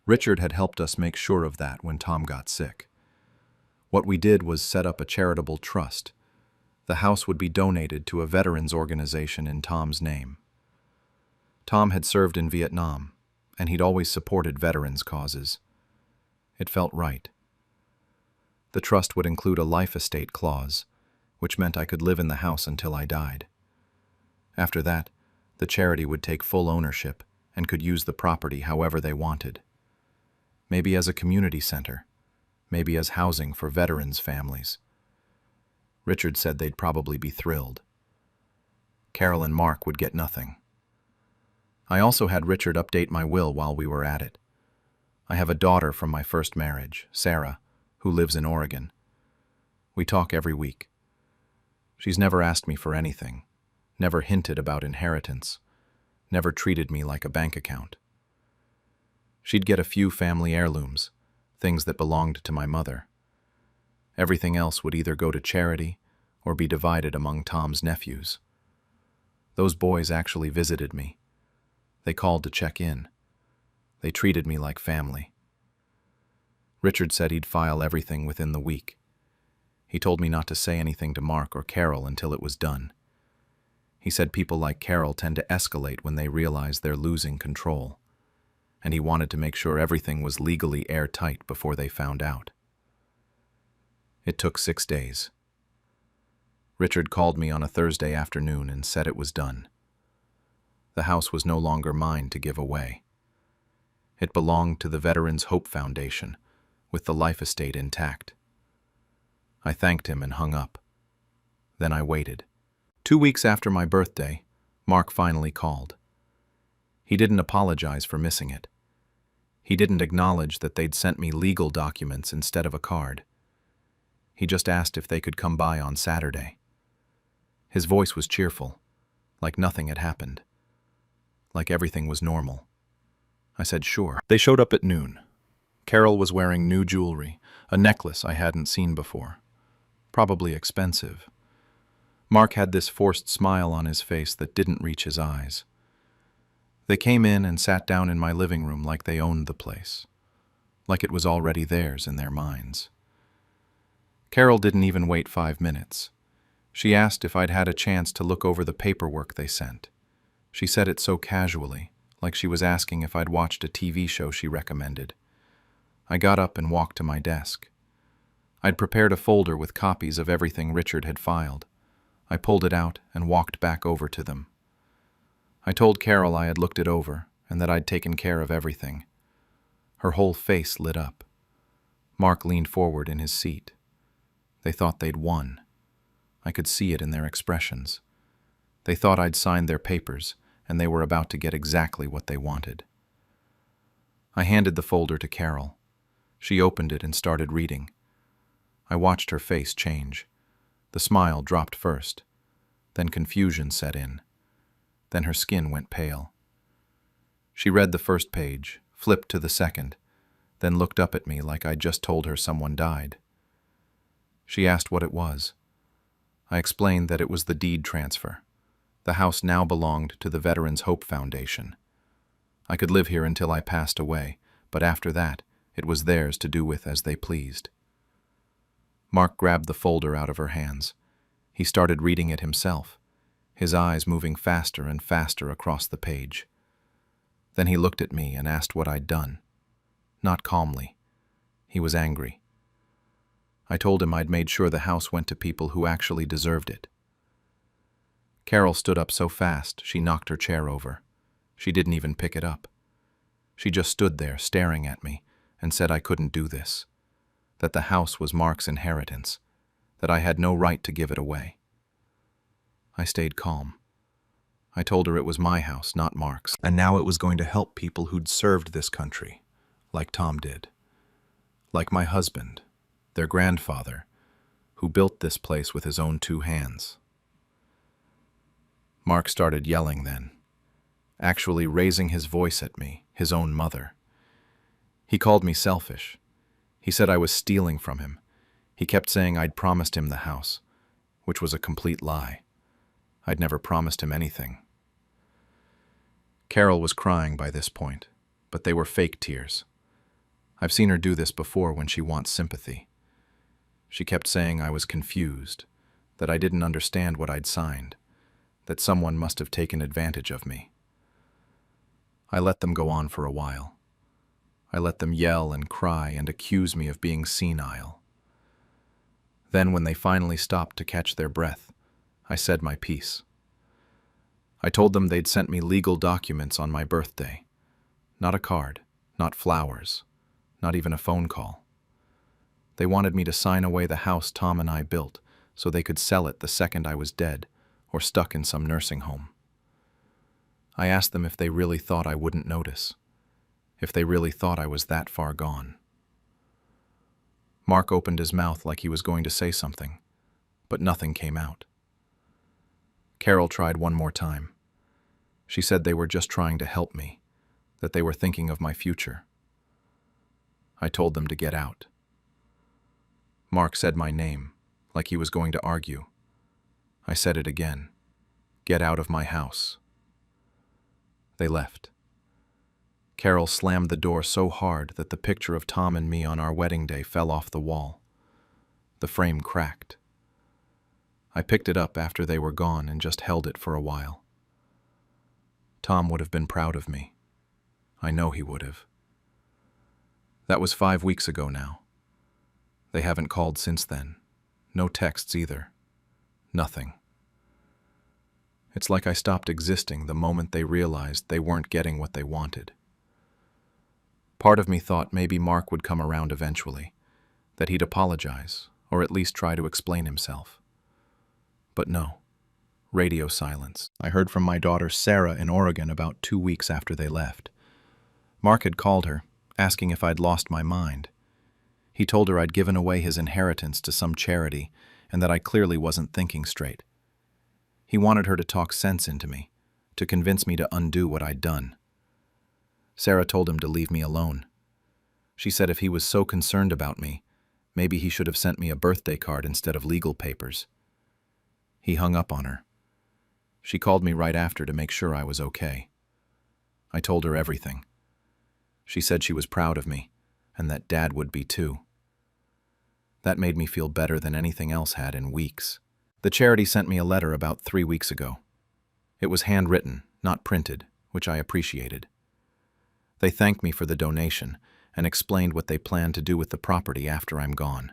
A: Richard had helped us make sure of that when Tom got sick. What we did was set up a charitable trust. The house would be donated to a veterans organization in Tom's name. Tom had served in Vietnam, and he'd always supported veterans' causes. It felt right. The trust would include a life estate clause, which meant I could live in the house until I died. After that, the charity would take full ownership and could use the property however they wanted. Maybe as a community center, maybe as housing for veterans' families. Richard said they'd probably be thrilled. Carol and Mark would get nothing. I also had Richard update my will while we were at it. I have a daughter from my first marriage, Sarah, who lives in Oregon. We talk every week. She's never asked me for anything, never hinted about inheritance, never treated me like a bank account. She'd get a few family heirlooms, things that belonged to my mother. Everything else would either go to charity or be divided among Tom's nephews. Those boys actually visited me. They called to check in. They treated me like family. Richard said he'd file everything within the week. He told me not to say anything to Mark or Carol until it was done. He said people like Carol tend to escalate when they realize they're losing control, and he wanted to make sure everything was legally airtight before they found out. It took 6 days. Richard called me on a Thursday afternoon and said it was done. The house was no longer mine to give away. It belonged to the Veterans Hope Foundation, with the life estate intact. I thanked him and hung up. Then I waited. 2 weeks after my birthday, Mark finally called. He didn't apologize for missing it. He didn't acknowledge that they'd sent me legal documents instead of a card. He just asked if they could come by on Saturday. His voice was cheerful, like nothing had happened, like everything was normal. I said sure. They showed up at noon. Carol was wearing new jewelry, a necklace I hadn't seen before. Probably expensive. Mark had this forced smile on his face that didn't reach his eyes. They came in and sat down in my living room like they owned the place, like it was already theirs in their minds. Carol didn't even wait 5 minutes. She asked if I'd had a chance to look over the paperwork they sent. She said it so casually, like she was asking if I'd watched a TV show she recommended. I got up and walked to my desk. I'd prepared a folder with copies of everything Richard had filed. I pulled it out and walked back over to them. I told Carol I had looked it over and that I'd taken care of everything. Her whole face lit up. Mark leaned forward in his seat. They thought they'd won. I could see it in their expressions. They thought I'd signed their papers, and they were about to get exactly what they wanted. I handed the folder to Carol. She opened it and started reading. I watched her face change. The smile dropped first. Then confusion set in. Then her skin went pale. She read the first page, flipped to the second, then looked up at me like I'd just told her someone died. She asked what it was. I explained that it was the deed transfer. The house now belonged to the Veterans Hope Foundation. I could live here until I passed away, but after that, it was theirs to do with as they pleased. Mark grabbed the folder out of her hands. He started reading it himself, his eyes moving faster and faster across the page. Then he looked at me and asked what I'd done. Not calmly. He was angry. I told him I'd made sure the house went to people who actually deserved it. Carol stood up so fast she knocked her chair over. She didn't even pick it up. She just stood there staring at me and said I couldn't do this, that the house was Mark's inheritance, that I had no right to give it away. I stayed calm. I told her it was my house, not Mark's, and now it was going to help people who'd served this country, like Tom did. Like my husband, their grandfather, who built this place with his own 2 hands. Mark started yelling then, actually raising his voice at me, his own mother. He called me selfish. He said I was stealing from him. He kept saying I'd promised him the house, which was a complete lie. I'd never promised him anything. Carol was crying by this point, but they were fake tears. I've seen her do this before when she wants sympathy. She kept saying I was confused, that I didn't understand what I'd signed, that someone must have taken advantage of me. I let them go on for a while. I let them yell and cry and accuse me of being senile. Then, when they finally stopped to catch their breath, I said my piece. I told them they'd sent me legal documents on my birthday. Not a card, not flowers, not even a phone call. They wanted me to sign away the house Tom and I built so they could sell it the second I was dead or stuck in some nursing home. I asked them if they really thought I wouldn't notice, if they really thought I was that far gone. Mark opened his mouth like he was going to say something, but nothing came out. Carol tried one more time. She said they were just trying to help me, that they were thinking of my future. I told them to get out. Mark said my name, like he was going to argue. I said it again. Get out of my house. They left. Carol slammed the door so hard that the picture of Tom and me on our wedding day fell off the wall. The frame cracked. I picked it up after they were gone and just held it for a while. Tom would have been proud of me. I know he would have. That was 5 weeks ago now. They haven't called since then. No texts either. Nothing. It's like I stopped existing the moment they realized they weren't getting what they wanted. Part of me thought maybe Mark would come around eventually, that he'd apologize, or at least try to explain himself. But no. Radio silence. I heard from my daughter Sarah in Oregon about 2 weeks after they left. Mark had called her, asking if I'd lost my mind. He told her I'd given away his inheritance to some charity and that I clearly wasn't thinking straight. He wanted her to talk sense into me, to convince me to undo what I'd done. Sarah told him to leave me alone. She said if he was so concerned about me, maybe he should have sent me a birthday card instead of legal papers. He hung up on her. She called me right after to make sure I was okay. I told her everything. She said she was proud of me, and that Dad would be too. That made me feel better than anything else had in weeks. The charity sent me a letter about 3 weeks ago. It was handwritten, not printed, which I appreciated. They thanked me for the donation and explained what they plan to do with the property after I'm gone.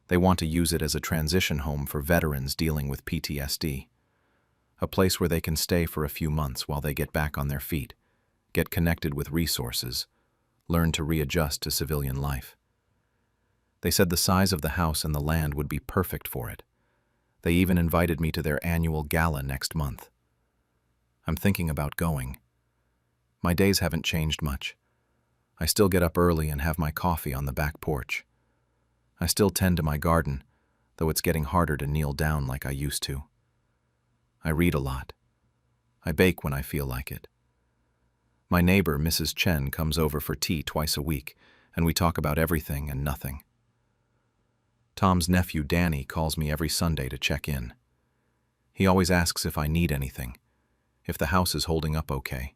A: They want to use it as a transition home for veterans dealing with PTSD, a place where they can stay for a few months while they get back on their feet, get connected with resources, learn to readjust to civilian life. They said the size of the house and the land would be perfect for it. They even invited me to their annual gala next month. I'm thinking about going. My days haven't changed much. I still get up early and have my coffee on the back porch. I still tend to my garden, though it's getting harder to kneel down like I used to. I read a lot. I bake when I feel like it. My neighbor, Mrs. Chen, comes over for tea twice a week, and we talk about everything and nothing. Tom's nephew, Danny, calls me every Sunday to check in. He always asks if I need anything, if the house is holding up okay,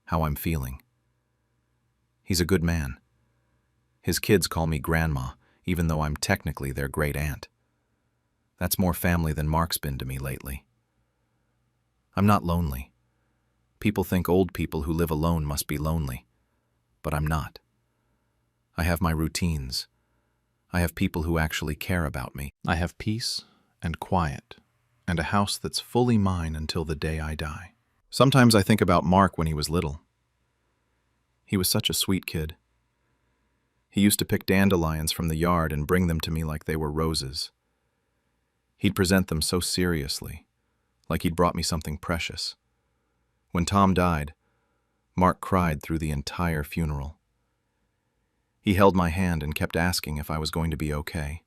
A: how I'm feeling. He's a good man. His kids call me Grandma, even though I'm technically their great aunt. That's more family than Mark's been to me lately. I'm not lonely. People think old people who live alone must be lonely, but I'm not. I have my routines. I have people who actually care about me. I have peace and quiet, and a house that's fully mine until the day I die. Sometimes I think about Mark when he was little. He was such a sweet kid. He used to pick dandelions from the yard and bring them to me like they were roses. He'd present them so seriously, like he'd brought me something precious. When Tom died, Mark cried through the entire funeral. He held my hand and kept asking if I was going to be okay.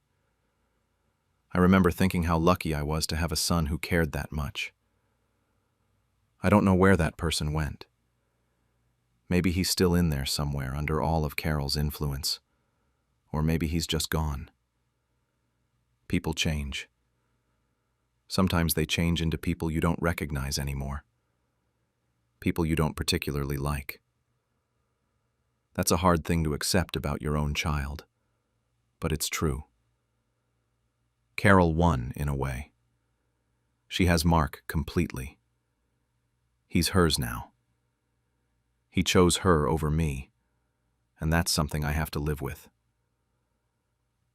A: I remember thinking how lucky I was to have a son who cared that much. I don't know where that person went. Maybe he's still in there somewhere under all of Carol's influence. Or maybe he's just gone. People change. Sometimes they change into people you don't recognize anymore. People you don't particularly like. That's a hard thing to accept about your own child, but it's true. Carol won, in a way. She has Mark completely. He's hers now. He chose her over me, and that's something I have to live with.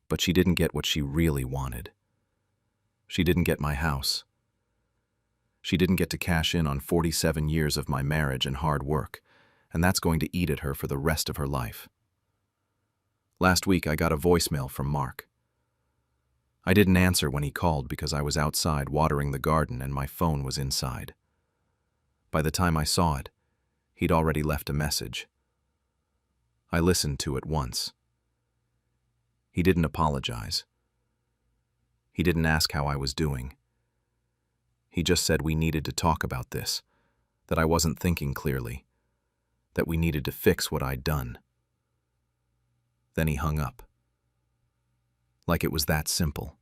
A: But she didn't get what she really wanted. She didn't get my house. She didn't get to cash in on 47 years of my marriage and hard work, and that's going to eat at her for the rest of her life. Last week I got a voicemail from Mark. I didn't answer when he called because I was outside watering the garden and my phone was inside. By the time I saw it, he'd already left a message. I listened to it once. He didn't apologize. He didn't ask how I was doing. He just said we needed to talk about this, that I wasn't thinking clearly, that we needed to fix what I'd done. Then he hung up. Like it was that simple.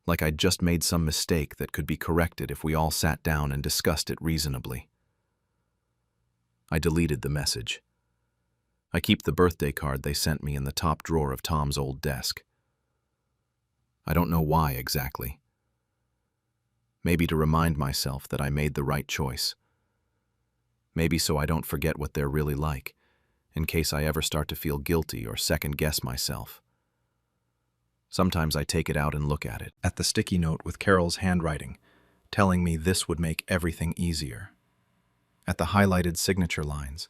A: Like I'd just made some mistake that could be corrected if we all sat down and discussed it reasonably. I deleted the message. I keep the birthday card they sent me in the top drawer of Tom's old desk. I don't know why exactly. Maybe to remind myself that I made the right choice. Maybe so I don't forget what they're really like, in case I ever start to feel guilty or second-guess myself. Sometimes I take it out and look at it, at the sticky note with Carol's handwriting, telling me this would make everything easier. At the highlighted signature lines.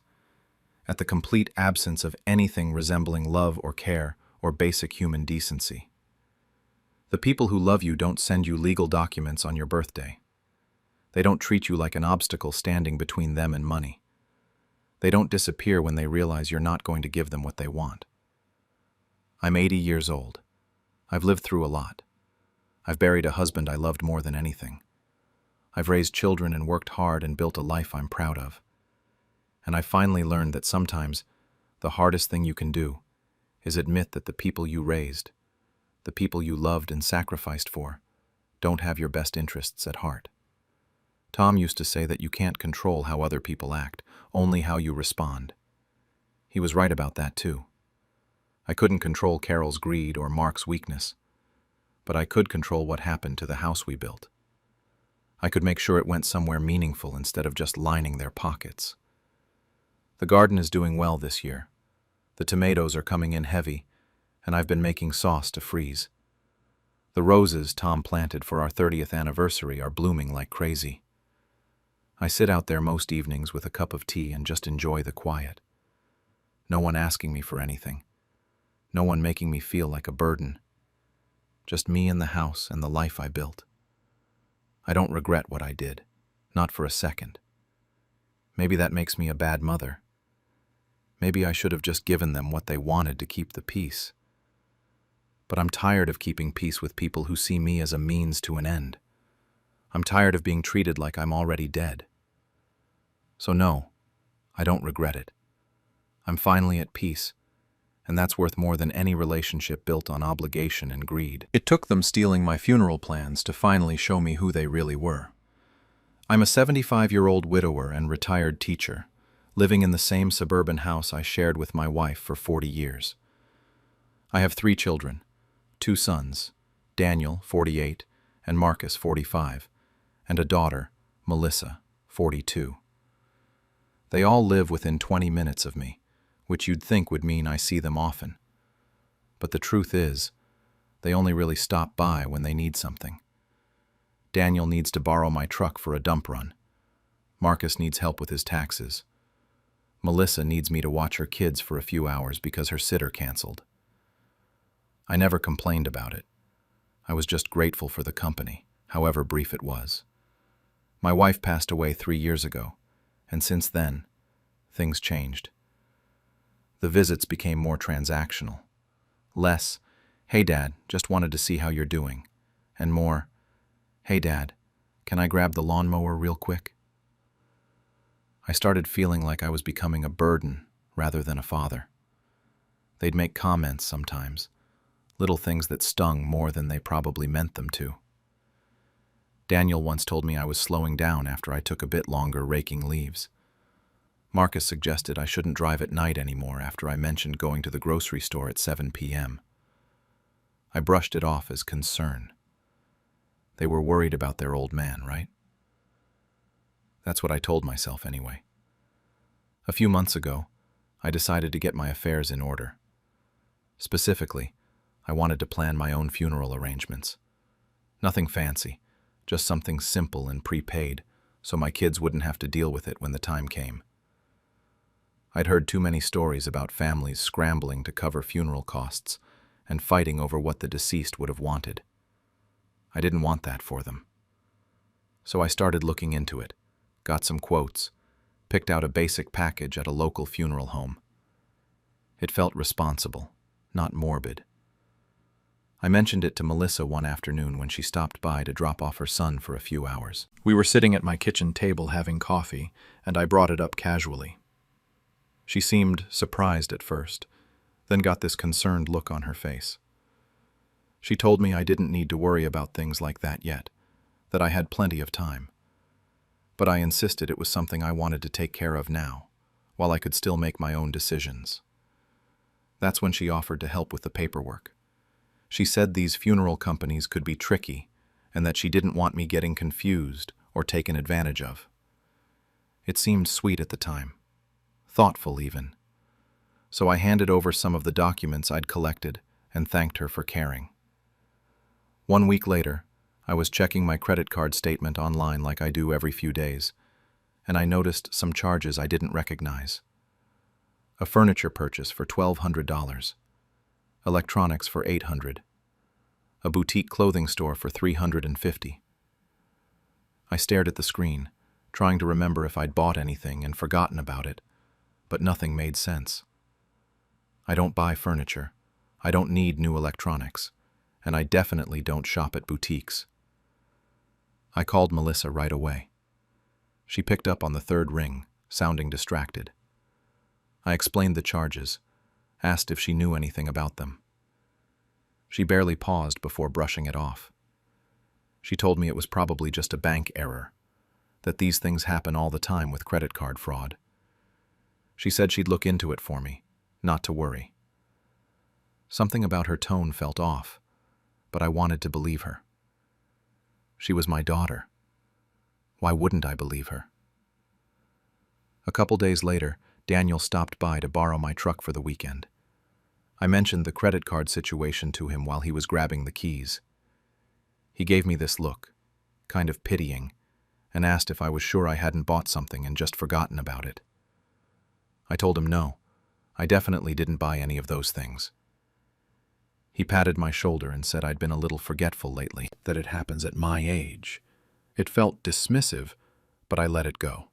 A: At the complete absence of anything resembling love or care or basic human decency. The people who love you don't send you legal documents on your birthday. They don't treat you like an obstacle standing between them and money. They don't disappear when they realize you're not going to give them what they want. I'm 80 years old. I've lived through a lot. I've buried a husband I loved more than anything. I've raised children and worked hard and built a life I'm proud of. And I finally learned that sometimes the hardest thing you can do is admit that the people you raised, the people you loved and sacrificed for, don't have your best interests at heart. Tom used to say that you can't control how other people act, only how you respond. He was right about that too. I couldn't control Carol's greed or Mark's weakness, but I could control what happened to the house we built. I could make sure it went somewhere meaningful instead of just lining their pockets. The garden is doing well this year. The tomatoes are coming in heavy, and I've been making sauce to freeze. The roses Tom planted for our 30th anniversary are blooming like crazy. I sit out there most evenings with a cup of tea and just enjoy the quiet. No one asking me for anything. No one making me feel like a burden. Just me and the house and the life I built. I don't regret what I did, not for a second. Maybe that makes me a bad mother. Maybe I should have just given them what they wanted to keep the peace. But I'm tired of keeping peace with people who see me as a means to an end. I'm tired of being treated like I'm already dead. So no, I don't regret it. I'm finally at peace, and that's worth more than any relationship built on obligation and greed. It took them stealing my funeral plans to finally show me who they really were. I'm a 75-year-old widower and retired teacher, living in the same suburban house I shared with my wife for 40 years. I have 3 children, 2 sons, Daniel, 48, and Marcus, 45, and a daughter, Melissa, 42. They all live within 20 minutes of me, which you'd think would mean I see them often. But the truth is, they only really stop by when they need something. Daniel needs to borrow my truck for a dump run. Marcus needs help with his taxes. Melissa needs me to watch her kids for a few hours because her sitter canceled. I never complained about it. I was just grateful for the company, however brief it was. My wife passed away 3 years ago, and since then, things changed. The visits became more transactional. Less, "Hey Dad, just wanted to see how you're doing," and more, "Hey Dad, can I grab the lawnmower real quick?" I started feeling like I was becoming a burden rather than a father. They'd make comments sometimes, little things that stung more than they probably meant them to. Daniel once told me I was slowing down after I took a bit longer raking leaves. Marcus suggested I shouldn't drive at night anymore after I mentioned going to the grocery store at 7 p.m. I brushed it off as concern. They were worried about their old man, right? That's what I told myself anyway. A few months ago, I decided to get my affairs in order. Specifically, I wanted to plan my own funeral arrangements. Nothing fancy, just something simple and prepaid, so my kids wouldn't have to deal with it when the time came. I'd heard too many stories about families scrambling to cover funeral costs, and fighting over what the deceased would have wanted. I didn't want that for them. So I started looking into it, got some quotes, picked out a basic package at a local funeral home. It felt responsible, not morbid. I mentioned it to Melissa one afternoon when she stopped by to drop off her son for a few hours. We were sitting at my kitchen table having coffee, and I brought it up casually. She seemed surprised at first, then got this concerned look on her face. She told me I didn't need to worry about things like that yet, that I had plenty of time. But I insisted it was something I wanted to take care of now, while I could still make my own decisions. That's when she offered to help with the paperwork. She said these funeral companies could be tricky, and that she didn't want me getting confused or taken advantage of. It seemed sweet at the time, thoughtful even. So I handed over some of the documents I'd collected and thanked her for caring. 1 week later, I was checking my credit card statement online like I do every few days, and I noticed some charges I didn't recognize. A furniture purchase for $1,200, electronics for $800, a boutique clothing store for $350. I stared at the screen, trying to remember if I'd bought anything and forgotten about it, but nothing made sense. I don't buy furniture, I don't need new electronics, and I definitely don't shop at boutiques. I called Melissa right away. She picked up on the third ring, sounding distracted. I explained the charges, asked if she knew anything about them. She barely paused before brushing it off. She told me it was probably just a bank error, that these things happen all the time with credit card fraud. She said she'd look into it for me, not to worry. Something about her tone felt off, but I wanted to believe her. She was my daughter. Why wouldn't I believe her? A couple days later, Daniel stopped by to borrow my truck for the weekend. I mentioned the credit card situation to him while he was grabbing the keys. He gave me this look, kind of pitying, and asked if I was sure I hadn't bought something and just forgotten about it. I told him no, I definitely didn't buy any of those things. He patted my shoulder and said I'd been a little forgetful lately, that it happens at my age. It felt dismissive, but I let it go.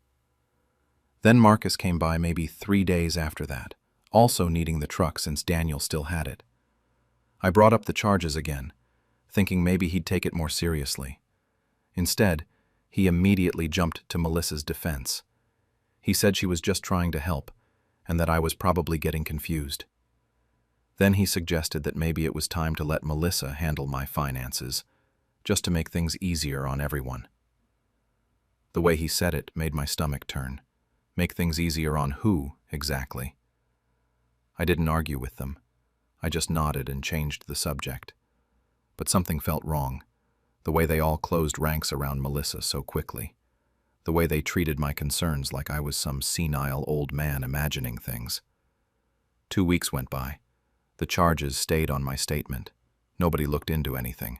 A: Then Marcus came by maybe 3 days after that, also needing the truck since Daniel still had it. I brought up the charges again, thinking maybe he'd take it more seriously. Instead, he immediately jumped to Melissa's defense. He said she was just trying to help, and that I was probably getting confused. Then he suggested that maybe it was time to let Melissa handle my finances, just to make things easier on everyone. The way he said it made my stomach turn. Make things easier on who, exactly? I didn't argue with them. I just nodded and changed the subject. But something felt wrong, the way they all closed ranks around Melissa so quickly, the way they treated my concerns like I was some senile old man imagining things. 2 weeks went by. The charges stayed on my statement. Nobody looked into anything.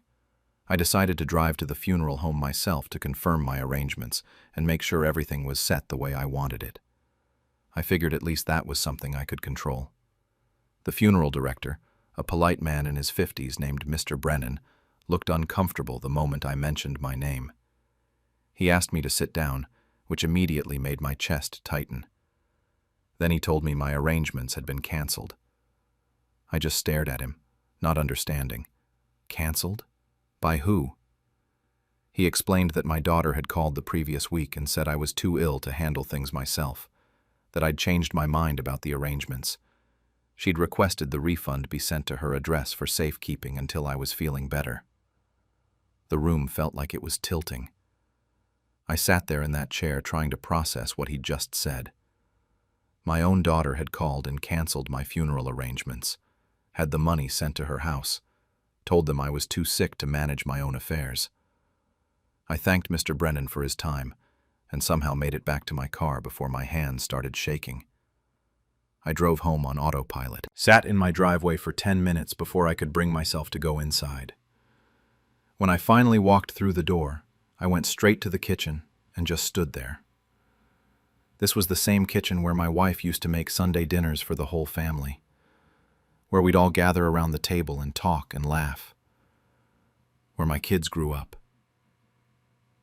A: I decided to drive to the funeral home myself to confirm my arrangements and make sure everything was set the way I wanted it. I figured at least that was something I could control. The funeral director, a polite man in his 50s named Mr. Brennan, looked uncomfortable the moment I mentioned my name. He asked me to sit down, which immediately made my chest tighten. Then he told me my arrangements had been canceled. I just stared at him, not understanding. Canceled? By who? He explained that my daughter had called the previous week and said I was too ill to handle things myself, that I'd changed my mind about the arrangements. She'd requested the refund be sent to her address for safekeeping until I was feeling better. The room felt like it was tilting. I sat there in that chair trying to process what he'd just said. My own daughter had called and canceled my funeral arrangements, had the money sent to her house, told them I was too sick to manage my own affairs. I thanked Mr. Brennan for his time and somehow made it back to my car before my hands started shaking. I drove home on autopilot, sat in my driveway for 10 minutes before I could bring myself to go inside. When I finally walked through the door, I went straight to the kitchen and just stood there. This was the same kitchen where my wife used to make Sunday dinners for the whole family, where we'd all gather around the table and talk and laugh, where my kids grew up.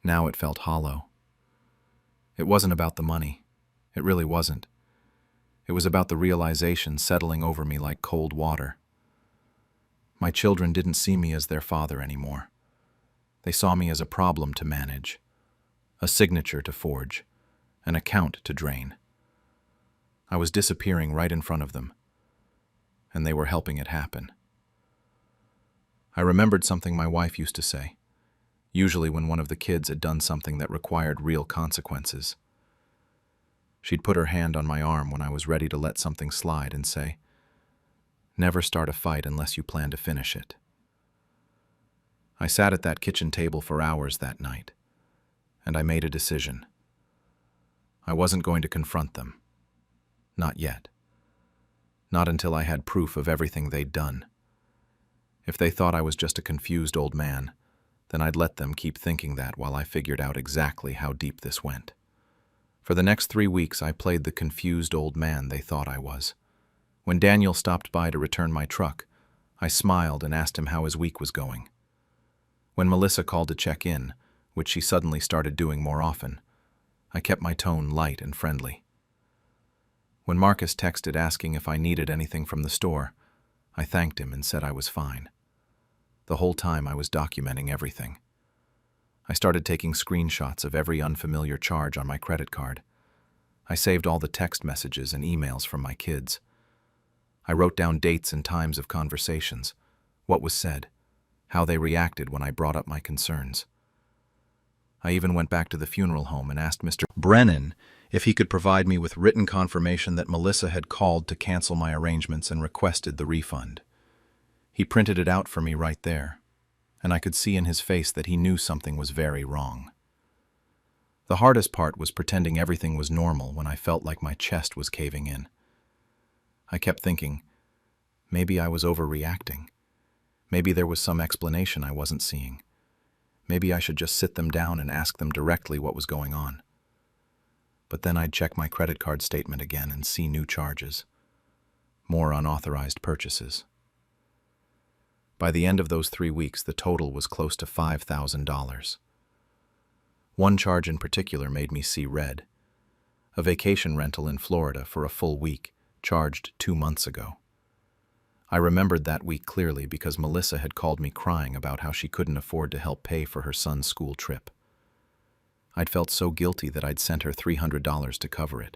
A: Now it felt hollow. It wasn't about the money. It really wasn't. It was about the realization settling over me like cold water. My children didn't see me as their father anymore. They saw me as a problem to manage, a signature to forge, an account to drain. I was disappearing right in front of them, and they were helping it happen. I remembered something my wife used to say, usually when one of the kids had done something that required real consequences. She'd put her hand on my arm when I was ready to let something slide and say, "Never start a fight unless you plan to finish it." I sat at that kitchen table for hours that night, and I made a decision. I wasn't going to confront them. Not yet. Not until I had proof of everything they'd done. If they thought I was just a confused old man, then I'd let them keep thinking that while I figured out exactly how deep this went. For the next 3 weeks, I played the confused old man they thought I was. When Daniel stopped by to return my truck, I smiled and asked him how his week was going. When Melissa called to check in, which she suddenly started doing more often, I kept my tone light and friendly. When Marcus texted asking if I needed anything from the store, I thanked him and said I was fine. The whole time I was documenting everything. I started taking screenshots of every unfamiliar charge on my credit card. I saved all the text messages and emails from my kids. I wrote down dates and times of conversations, what was said, how they reacted when I brought up my concerns. I even went back to the funeral home and asked Mr. Brennan if he could provide me with written confirmation that Melissa had called to cancel my arrangements and requested the refund. He printed it out for me right there, and I could see in his face that he knew something was very wrong. The hardest part was pretending everything was normal when I felt like my chest was caving in. I kept thinking, maybe I was overreacting. Maybe there was some explanation I wasn't seeing. Maybe I should just sit them down and ask them directly what was going on. But then I'd check my credit card statement again and see new charges. More unauthorized purchases. By the end of those 3 weeks, the total was close to $5,000. One charge in particular made me see red. A vacation rental in Florida for a full week, charged 2 months ago. I remembered that week clearly because Melissa had called me crying about how she couldn't afford to help pay for her son's school trip. I'd felt so guilty that I'd sent her $300 to cover it.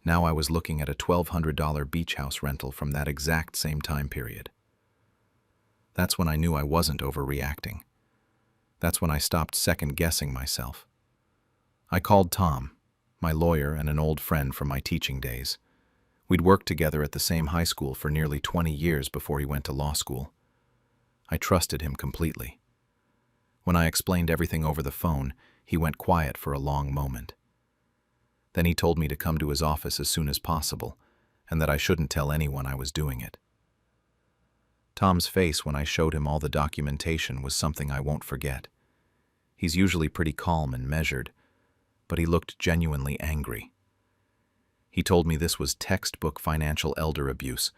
A: Now I was looking at a $1,200 beach house rental from that exact same time period. That's when I knew I wasn't overreacting. That's when I stopped second-guessing myself. I called Tom, my lawyer and an old friend from my teaching days. We'd worked together at the same high school for nearly 20 years before he went to law school. I trusted him completely. When I explained everything over the phone, he went quiet for a long moment. Then he told me to come to his office as soon as possible, and that I shouldn't tell anyone I was doing it. Tom's face when I showed him all the documentation was something I won't forget. He's usually pretty calm and measured, but he looked genuinely angry. He told me this was textbook financial elder abuse,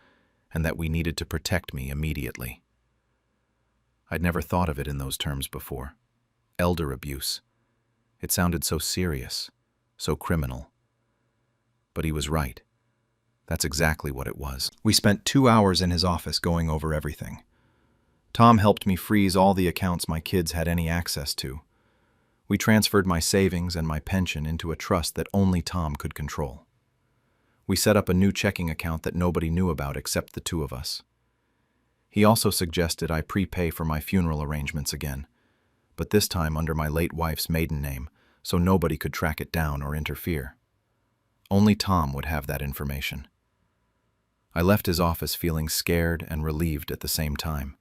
A: and that we needed to protect me immediately. I'd never thought of it in those terms before. Elder abuse. It sounded so serious, so criminal. But he was right. That's exactly what it was. We spent 2 hours in his office going over everything. Tom helped me freeze all the accounts my kids had any access to. We transferred my savings and my pension into a trust that only Tom could control. We set up a new checking account that nobody knew about except the 2 of us. He also suggested I prepay for my funeral arrangements again, but this time under my late wife's maiden name, so nobody could track it down or interfere. Only Tom would have that information. I left his office feeling scared and relieved at the same time.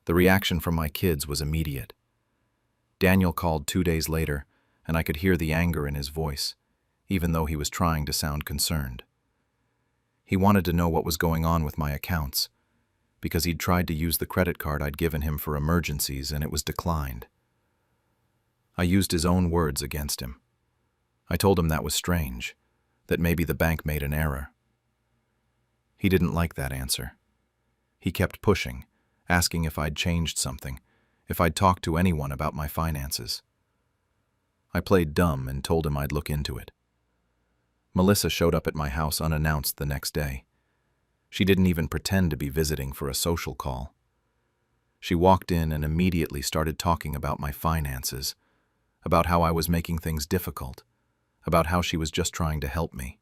A: The reaction from my kids was immediate. Daniel called 2 days later, and I could hear the anger in his voice, even though he was trying to sound concerned. He wanted to know what was going on with my accounts, because he'd tried to use the credit card I'd given him for emergencies and it was declined. I used his own words against him. I told him that was strange, that maybe the bank made an error. He didn't like that answer. He kept pushing, asking if I'd changed something, if I'd talked to anyone about my finances. I played dumb and told him I'd look into it. Melissa showed up at my house unannounced the next day. She didn't even pretend to be visiting for a social call. She walked in and immediately started talking about my finances, about how I was making things difficult, about how she was just trying to help me.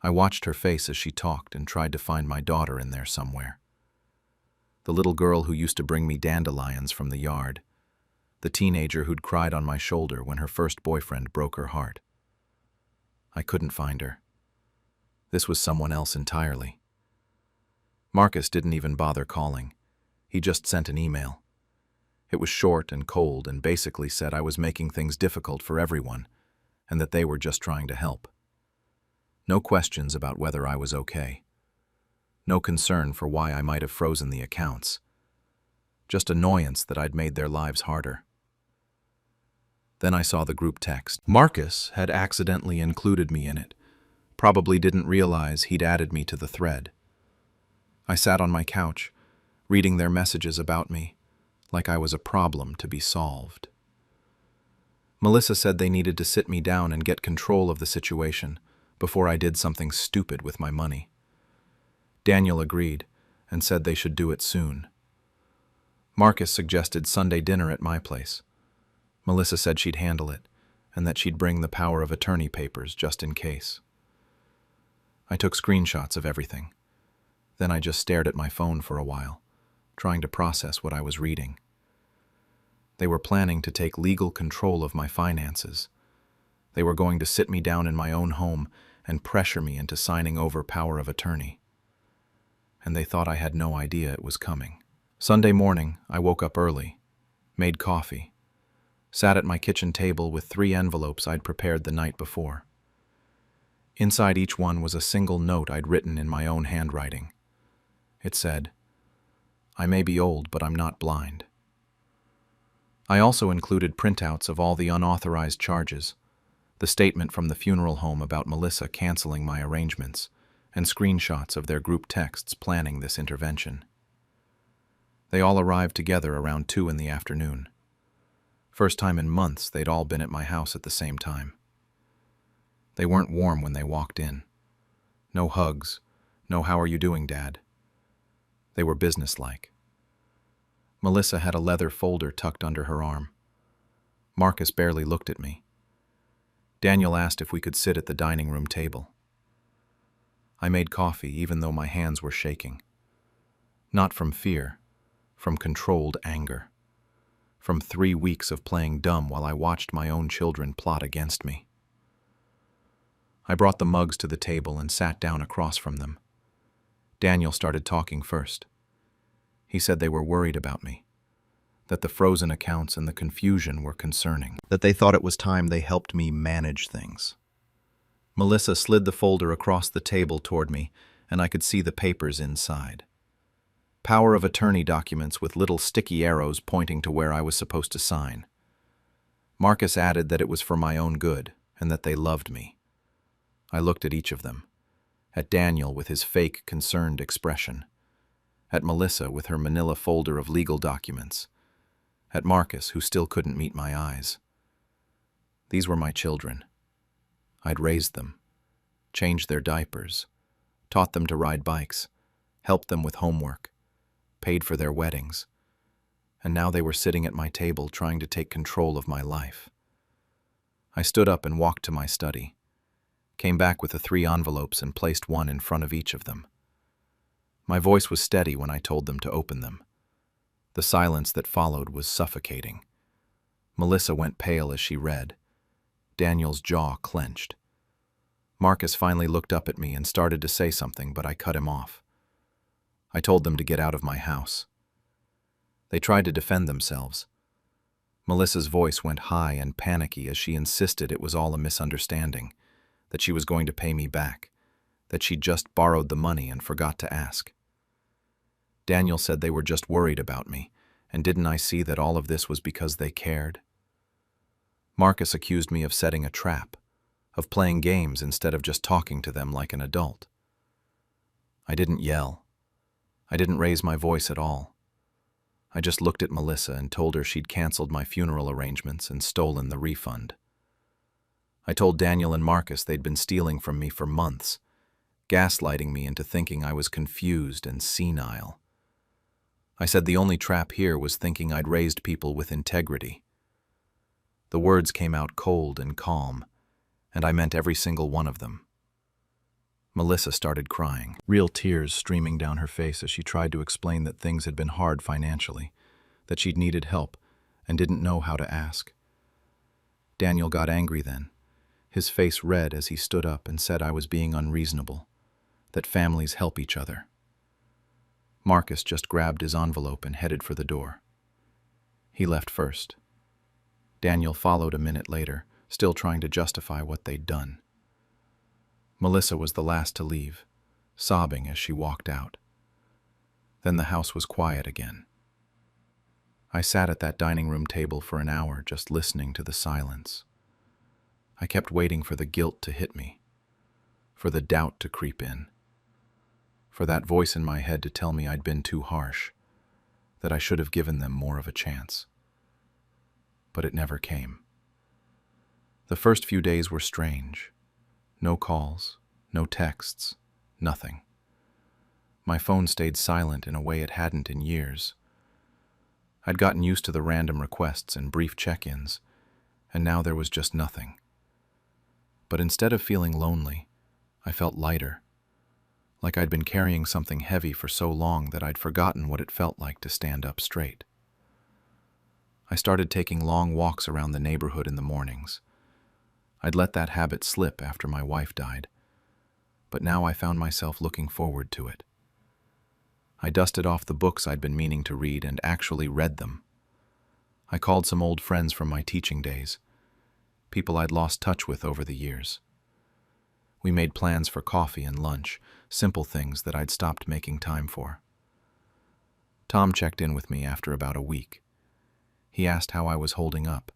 A: I watched her face as she talked and tried to find my daughter in there somewhere. The little girl who used to bring me dandelions from the yard, the teenager who'd cried on my shoulder when her first boyfriend broke her heart. I couldn't find her. This was someone else entirely. Marcus didn't even bother calling. He just sent an email. It was short and cold and basically said I was making things difficult for everyone and that they were just trying to help. No questions about whether I was okay. No concern for why I might have frozen the accounts. Just annoyance that I'd made their lives harder. Then I saw the group text. Marcus had accidentally included me in it. Probably didn't realize he'd added me to the thread. I sat on my couch, reading their messages about me, like I was a problem to be solved. Melissa said they needed to sit me down and get control of the situation before I did something stupid with my money. Daniel agreed and said they should do it soon. Marcus suggested Sunday dinner at my place. Melissa said she'd handle it and that she'd bring the power of attorney papers just in case. I took screenshots of everything. Then I just stared at my phone for a while, trying to process what I was reading. They were planning to take legal control of my finances. They were going to sit me down in my own home and pressure me into signing over power of attorney. And they thought I had no idea it was coming. Sunday morning, I woke up early, made coffee, sat at my kitchen table with 3 envelopes I'd prepared the night before. Inside each one was a single note I'd written in my own handwriting. It said, "I may be old, but I'm not blind." I also included printouts of all the unauthorized charges, the statement from the funeral home about Melissa canceling my arrangements, and screenshots of their group texts planning this intervention. They all arrived together around 2 in the afternoon. First time in months they'd all been at my house at the same time. They weren't warm when they walked in. No hugs, no "how are you doing, Dad?" They were businesslike. Melissa had a leather folder tucked under her arm. Marcus barely looked at me. Daniel asked if we could sit at the dining room table. I made coffee even though my hands were shaking. Not from fear, from controlled anger. From 3 weeks of playing dumb while I watched my own children plot against me. I brought the mugs to the table and sat down across from them. Daniel started talking first. He said they were worried about me, that the frozen accounts and the confusion were concerning, that they thought it was time they helped me manage things. Melissa slid the folder across the table toward me, and I could see the papers inside. Power of attorney documents with little sticky arrows pointing to where I was supposed to sign. Marcus added that it was for my own good and that they loved me. I looked at each of them, at Daniel with his fake, concerned expression, at Melissa with her manila folder of legal documents, at Marcus, who still couldn't meet my eyes. These were my children. I'd raised them, changed their diapers, taught them to ride bikes, helped them with homework, paid for their weddings, and now they were sitting at my table trying to take control of my life. I stood up and walked to my study, came back with the 3 envelopes and placed one in front of each of them. My voice was steady when I told them to open them. The silence that followed was suffocating. Melissa went pale as she read. Daniel's jaw clenched. Marcus finally looked up at me and started to say something, but I cut him off. I told them to get out of my house. They tried to defend themselves. Melissa's voice went high and panicky as she insisted it was all a misunderstanding, that she was going to pay me back, that she'd just borrowed the money and forgot to ask. Daniel said they were just worried about me, and didn't I see that all of this was because they cared? Marcus accused me of setting a trap, of playing games instead of just talking to them like an adult. I didn't yell. I didn't raise my voice at all. I just looked at Melissa and told her she'd canceled my funeral arrangements and stolen the refund. I told Daniel and Marcus they'd been stealing from me for months, gaslighting me into thinking I was confused and senile. I said the only trap here was thinking I'd raised people with integrity. The words came out cold and calm, and I meant every single one of them. Melissa started crying, real tears streaming down her face as she tried to explain that things had been hard financially, that she'd needed help and didn't know how to ask. Daniel got angry then, his face red as he stood up and said I was being unreasonable, that families help each other. Marcus just grabbed his envelope and headed for the door. He left first. Daniel followed a minute later, still trying to justify what they'd done. Melissa was the last to leave, sobbing as she walked out. Then the house was quiet again. I sat at that dining room table for an hour just listening to the silence. I kept waiting for the guilt to hit me, for the doubt to creep in, for that voice in my head to tell me I'd been too harsh, that I should have given them more of a chance. But it never came. The first few days were strange. No calls, no texts, nothing. My phone stayed silent in a way it hadn't in years. I'd gotten used to the random requests and brief check-ins, and now there was just nothing. But instead of feeling lonely, I felt lighter, like I'd been carrying something heavy for so long that I'd forgotten what it felt like to stand up straight. I started taking long walks around the neighborhood in the mornings. I'd let that habit slip after my wife died, but now I found myself looking forward to it. I dusted off the books I'd been meaning to read and actually read them. I called some old friends from my teaching days, people I'd lost touch with over the years. We made plans for coffee and lunch, simple things that I'd stopped making time for. Tom checked in with me after about a week. He asked how I was holding up,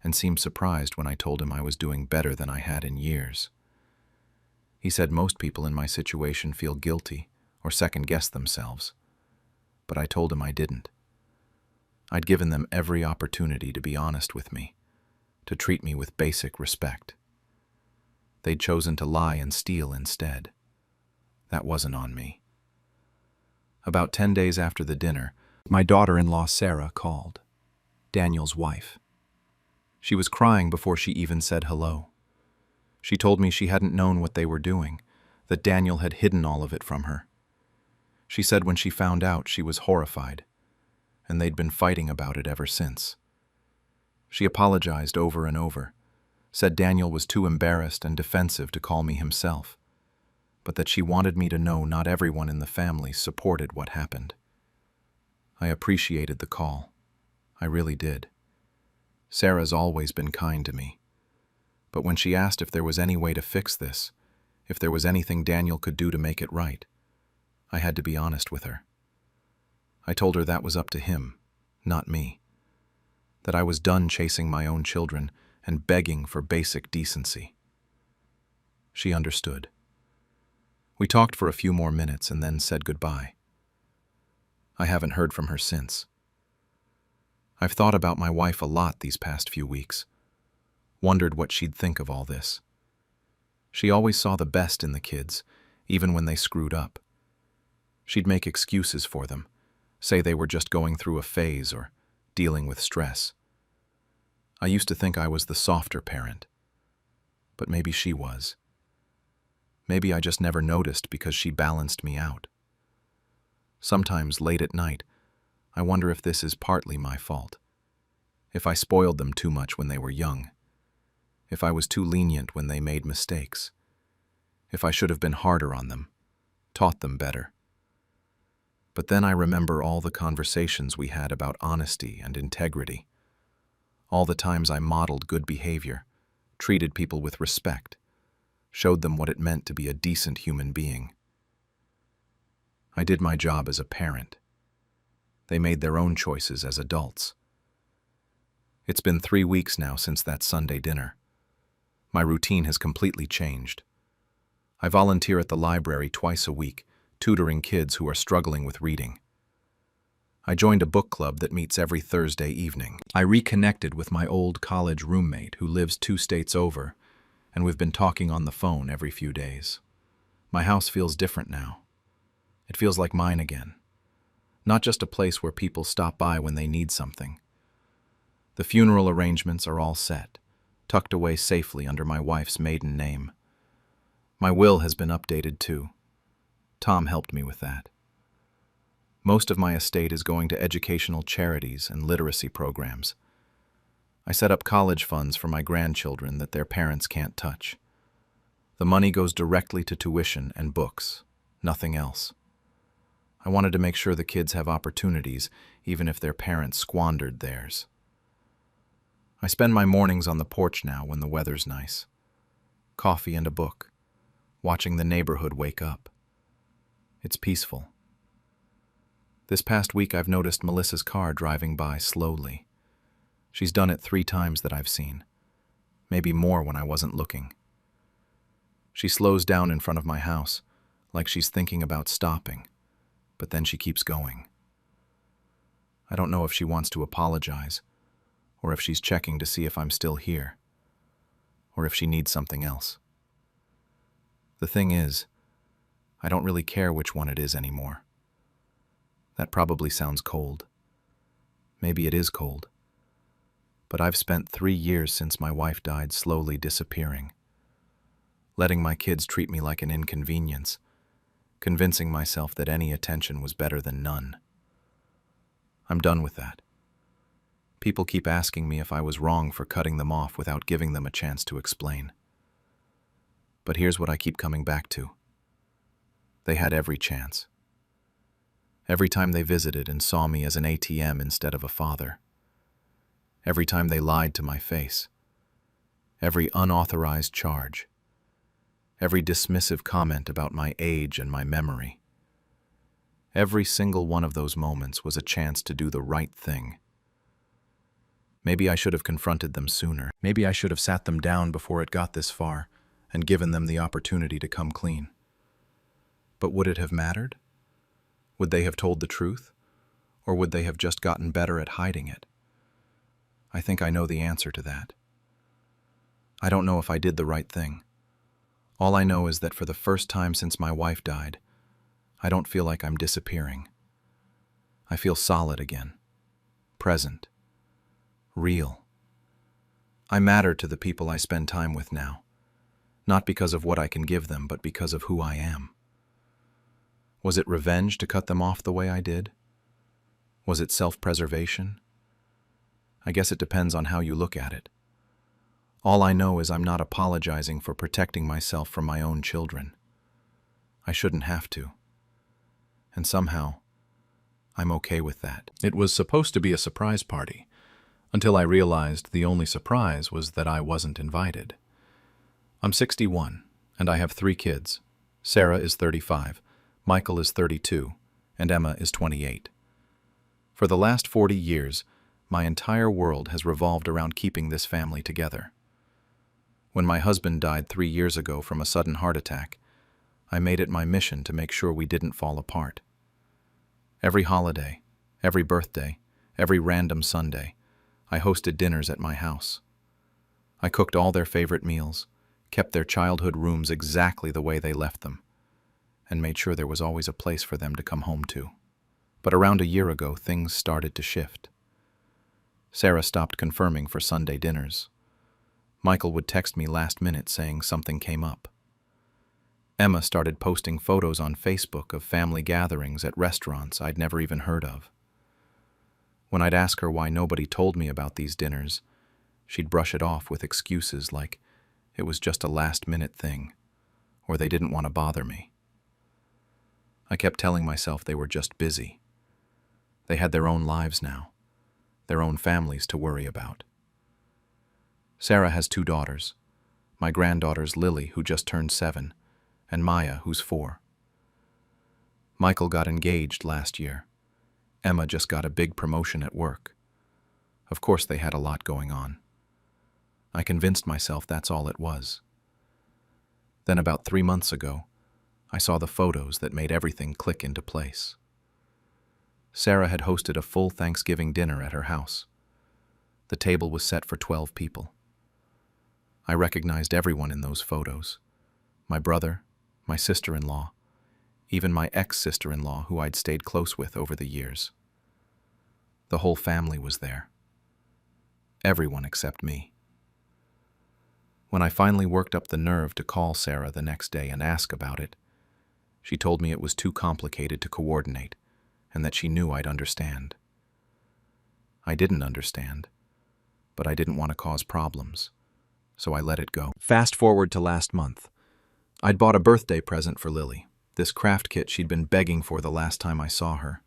A: and seemed surprised when I told him I was doing better than I had in years. He said most people in my situation feel guilty or second-guess themselves, but I told him I didn't. I'd given them every opportunity to be honest with me, to treat me with basic respect. They'd chosen to lie and steal instead. That wasn't on me. About 10 days after the dinner, my daughter-in-law Sarah called, Daniel's wife. She was crying before she even said hello. She told me she hadn't known what they were doing, that Daniel had hidden all of it from her. She said when she found out, she was horrified, and they'd been fighting about it ever since. She apologized over and over, said Daniel was too embarrassed and defensive to call me himself, but that she wanted me to know not everyone in the family supported what happened. I appreciated the call. I really did. Sarah's always been kind to me, but when she asked if there was any way to fix this, if there was anything Daniel could do to make it right, I had to be honest with her. I told her that was up to him, not me, that I was done chasing my own children and begging for basic decency. She understood. We talked for a few more minutes and then said goodbye. I haven't heard from her since. I've thought about my wife a lot these past few weeks, wondered what she'd think of all this. She always saw the best in the kids, even when they screwed up. She'd make excuses for them, say they were just going through a phase or dealing with stress. I used to think I was the softer parent, but maybe she was. Maybe I just never noticed because she balanced me out. Sometimes late at night, I wonder if this is partly my fault. If I spoiled them too much when they were young. If I was too lenient when they made mistakes. If I should have been harder on them, taught them better. But then I remember all the conversations we had about honesty and integrity. All the times I modeled good behavior, treated people with respect, showed them what it meant to be a decent human being. I did my job as a parent. They made their own choices as adults. It's been 3 weeks now since that Sunday dinner. My routine has completely changed. I volunteer at the library twice a week, tutoring kids who are struggling with reading. I joined a book club that meets every Thursday evening. I reconnected with my old college roommate who lives 2 states over, and we've been talking on the phone every few days. My house feels different now. It feels like mine again. Not just a place where people stop by when they need something. The funeral arrangements are all set, tucked away safely under my wife's maiden name. My will has been updated too. Tom helped me with that. Most of my estate is going to educational charities and literacy programs. I set up college funds for my grandchildren that their parents can't touch. The money goes directly to tuition and books, nothing else. I wanted to make sure the kids have opportunities, even if their parents squandered theirs. I spend my mornings on the porch now when the weather's nice. Coffee and a book, watching the neighborhood wake up. It's peaceful. This past week I've noticed Melissa's car driving by slowly. She's done it 3 times that I've seen, maybe more when I wasn't looking. She slows down in front of my house, like she's thinking about stopping, but then she keeps going. I don't know if she wants to apologize, or if she's checking to see if I'm still here, or if she needs something else. The thing is, I don't really care which one it is anymore. That probably sounds cold. Maybe it is cold. But I've spent 3 years since my wife died slowly disappearing, letting my kids treat me like an inconvenience, convincing myself that any attention was better than none. I'm done with that. People keep asking me if I was wrong for cutting them off without giving them a chance to explain. But here's what I keep coming back to. They had every chance. Every time they visited and saw me as an ATM instead of a father. Every time they lied to my face. Every unauthorized charge. Every dismissive comment about my age and my memory. Every single one of those moments was a chance to do the right thing. Maybe I should have confronted them sooner. Maybe I should have sat them down before it got this far and given them the opportunity to come clean. But would it have mattered? Would they have told the truth? Or would they have just gotten better at hiding it? I think I know the answer to that. I don't know if I did the right thing. All I know is that for the first time since my wife died, I don't feel like I'm disappearing. I feel solid again, present, real. I matter to the people I spend time with now, not because of what I can give them, but because of who I am. Was it revenge to cut them off the way I did? Was it self-preservation? I guess it depends on how you look at it. All I know is I'm not apologizing for protecting myself from my own children. I shouldn't have to. And somehow, I'm okay with that. It was supposed to be a surprise party, until I realized the only surprise was that I wasn't invited. I'm 61, and I have 3 kids. Sarah is 35, Michael is 32, and Emma is 28. For the last 40 years, my entire world has revolved around keeping this family together. When my husband died 3 years ago from a sudden heart attack, I made it my mission to make sure we didn't fall apart. Every holiday, every birthday, every random Sunday, I hosted dinners at my house. I cooked all their favorite meals, kept their childhood rooms exactly the way they left them, and made sure there was always a place for them to come home to. But around a year ago, things started to shift. Sarah stopped confirming for Sunday dinners. Michael would text me last minute saying something came up. Emma started posting photos on Facebook of family gatherings at restaurants I'd never even heard of. When I'd ask her why nobody told me about these dinners, she'd brush it off with excuses like it was just a last-minute thing, or they didn't want to bother me. I kept telling myself they were just busy. They had their own lives now, their own families to worry about. Sarah has 2 daughters. My granddaughters Lily, who just turned 7, and Maya, who's 4. Michael got engaged last year. Emma just got a big promotion at work. Of course they had a lot going on. I convinced myself that's all it was. Then about 3 months ago, I saw the photos that made everything click into place. Sarah had hosted a full Thanksgiving dinner at her house. The table was set for 12 people. I recognized everyone in those photos. My brother, my sister-in-law, even my ex-sister-in-law who I'd stayed close with over the years. The whole family was there. Everyone except me. When I finally worked up the nerve to call Sarah the next day and ask about it, she told me it was too complicated to coordinate and that she knew I'd understand. I didn't understand, but I didn't want to cause problems, so I let it go. Fast forward to last month. I'd bought a birthday present for Lily, this craft kit she'd been begging for the last time I saw her.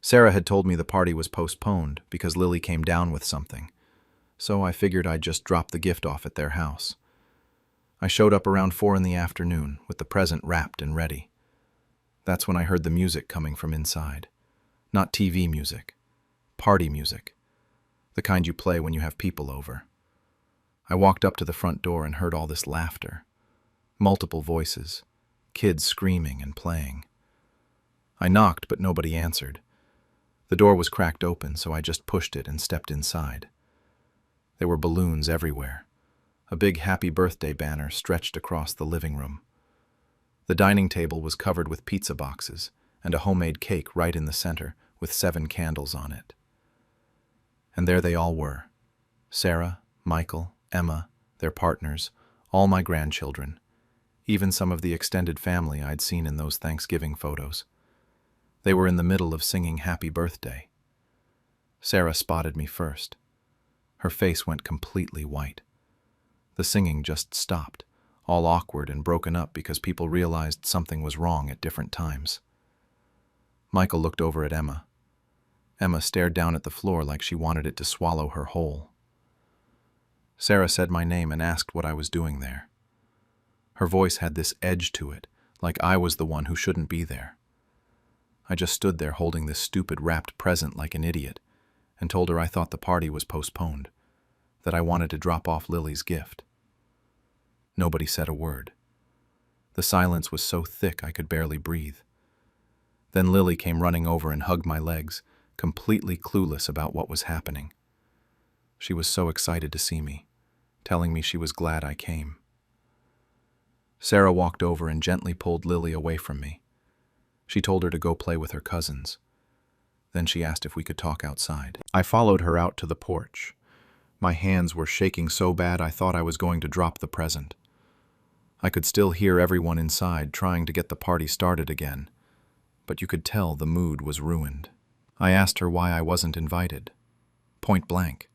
A: Sarah had told me the party was postponed because Lily came down with something, so I figured I'd just drop the gift off at their house. I showed up around 4 in the afternoon with the present wrapped and ready. That's when I heard the music coming from inside. Not TV music, party music, the kind you play when you have people over. I walked up to the front door and heard all this laughter. Multiple voices, kids screaming and playing. I knocked, but nobody answered. The door was cracked open, so I just pushed it and stepped inside. There were balloons everywhere. A big happy birthday banner stretched across the living room. The dining table was covered with pizza boxes and a homemade cake right in the center with 7 candles on it. And there they all were. Sarah, Michael, Emma, their partners, all my grandchildren, even some of the extended family I'd seen in those Thanksgiving photos. They were in the middle of singing Happy Birthday. Sarah spotted me first. Her face went completely white. The singing just stopped, all awkward and broken up because people realized something was wrong at different times. Michael looked over at Emma. Emma stared down at the floor like she wanted it to swallow her whole. Sarah said my name and asked what I was doing there. Her voice had this edge to it, like I was the one who shouldn't be there. I just stood there holding this stupid wrapped present like an idiot and told her I thought the party was postponed, that I wanted to drop off Lily's gift. Nobody said a word. The silence was so thick I could barely breathe. Then Lily came running over and hugged my legs, completely clueless about what was happening. She was so excited to see me, telling me she was glad I came. Sarah walked over and gently pulled Lily away from me. She told her to go play with her cousins. Then she asked if we could talk outside. I followed her out to the porch. My hands were shaking so bad I thought I was going to drop the present. I could still hear everyone inside trying to get the party started again, but you could tell the mood was ruined. I asked her why I wasn't invited. Point blank.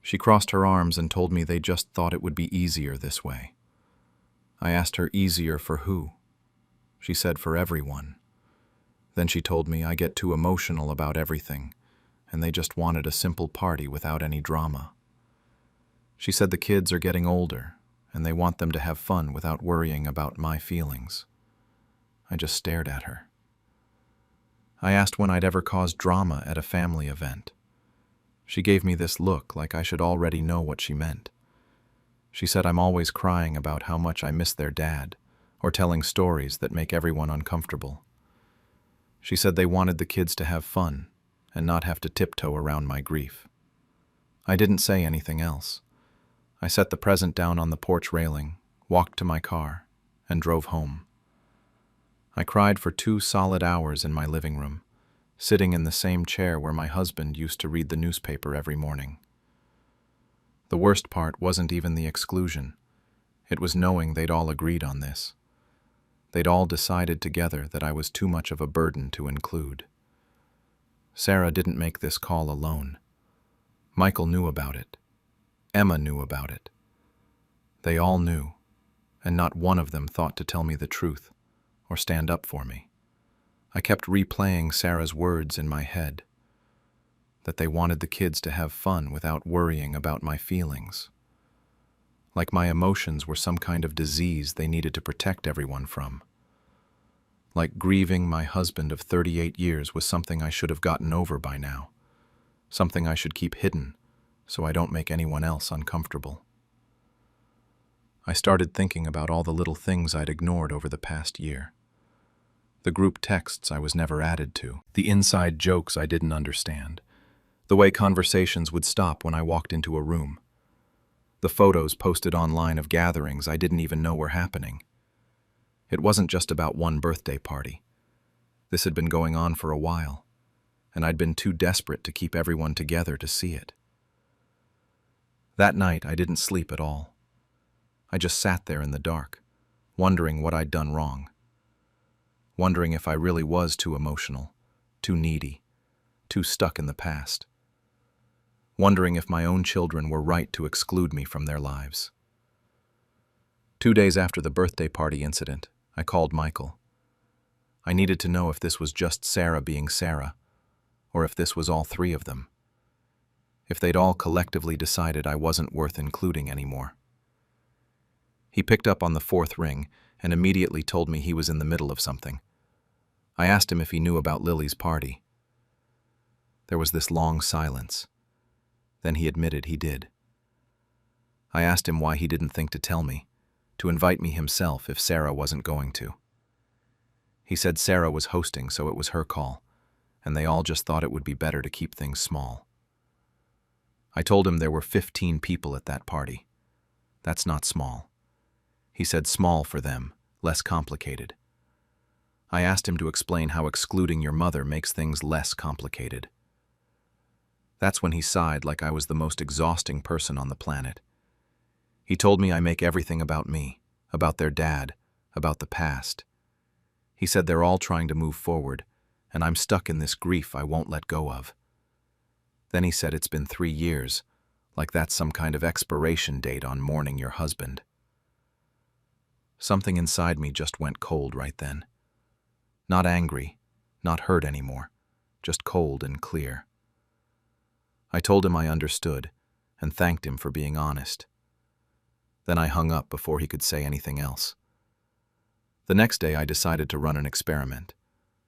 A: She crossed her arms and told me they just thought it would be easier this way. I asked her easier for who? She said for everyone. Then she told me I get too emotional about everything, and they just wanted a simple party without any drama. She said the kids are getting older, and they want them to have fun without worrying about my feelings. I just stared at her. I asked when I'd ever caused drama at a family event. She gave me this look like I should already know what she meant. She said I'm always crying about how much I miss their dad, or telling stories that make everyone uncomfortable. She said they wanted the kids to have fun and not have to tiptoe around my grief. I didn't say anything else. I set the present down on the porch railing, walked to my car, and drove home. I cried for 2 solid hours in my living room, sitting in the same chair where my husband used to read the newspaper every morning. The worst part wasn't even the exclusion. It was knowing they'd all agreed on this. They'd all decided together that I was too much of a burden to include. Sarah didn't make this call alone. Michael knew about it. Emma knew about it. They all knew, and not one of them thought to tell me the truth or stand up for me. I kept replaying Sarah's words in my head, that they wanted the kids to have fun without worrying about my feelings. Like my emotions were some kind of disease they needed to protect everyone from. Like grieving my husband of 38 years was something I should have gotten over by now, something I should keep hidden so I don't make anyone else uncomfortable. I started thinking about all the little things I'd ignored over the past year. The group texts I was never added to, the inside jokes I didn't understand, the way conversations would stop when I walked into a room, the photos posted online of gatherings I didn't even know were happening. It wasn't just about one birthday party. This had been going on for a while, and I'd been too desperate to keep everyone together to see it. That night, I didn't sleep at all. I just sat there in the dark, wondering what I'd done wrong. Wondering if I really was too emotional, too needy, too stuck in the past. Wondering if my own children were right to exclude me from their lives. 2 days after the birthday party incident, I called Michael. I needed to know if this was just Sarah being Sarah, or if this was all three of them. If they'd all collectively decided I wasn't worth including anymore. He picked up on the fourth ring and immediately told me he was in the middle of something. I asked him if he knew about Lily's party. There was this long silence. Then he admitted he did. I asked him why he didn't think to tell me, to invite me himself if Sarah wasn't going to. He said Sarah was hosting, so it was her call, and they all just thought it would be better to keep things small. I told him there were 15 people at that party. That's not small. He said small for them, less complicated. I asked him to explain how excluding your mother makes things less complicated. That's when he sighed like I was the most exhausting person on the planet. He told me I make everything about me, about their dad, about the past. He said they're all trying to move forward, and I'm stuck in this grief I won't let go of. Then he said it's been 3 years, like that's some kind of expiration date on mourning your husband. Something inside me just went cold right then. Not angry, not hurt anymore, just cold and clear. I told him I understood and thanked him for being honest. Then I hung up before he could say anything else. The next day I decided to run an experiment.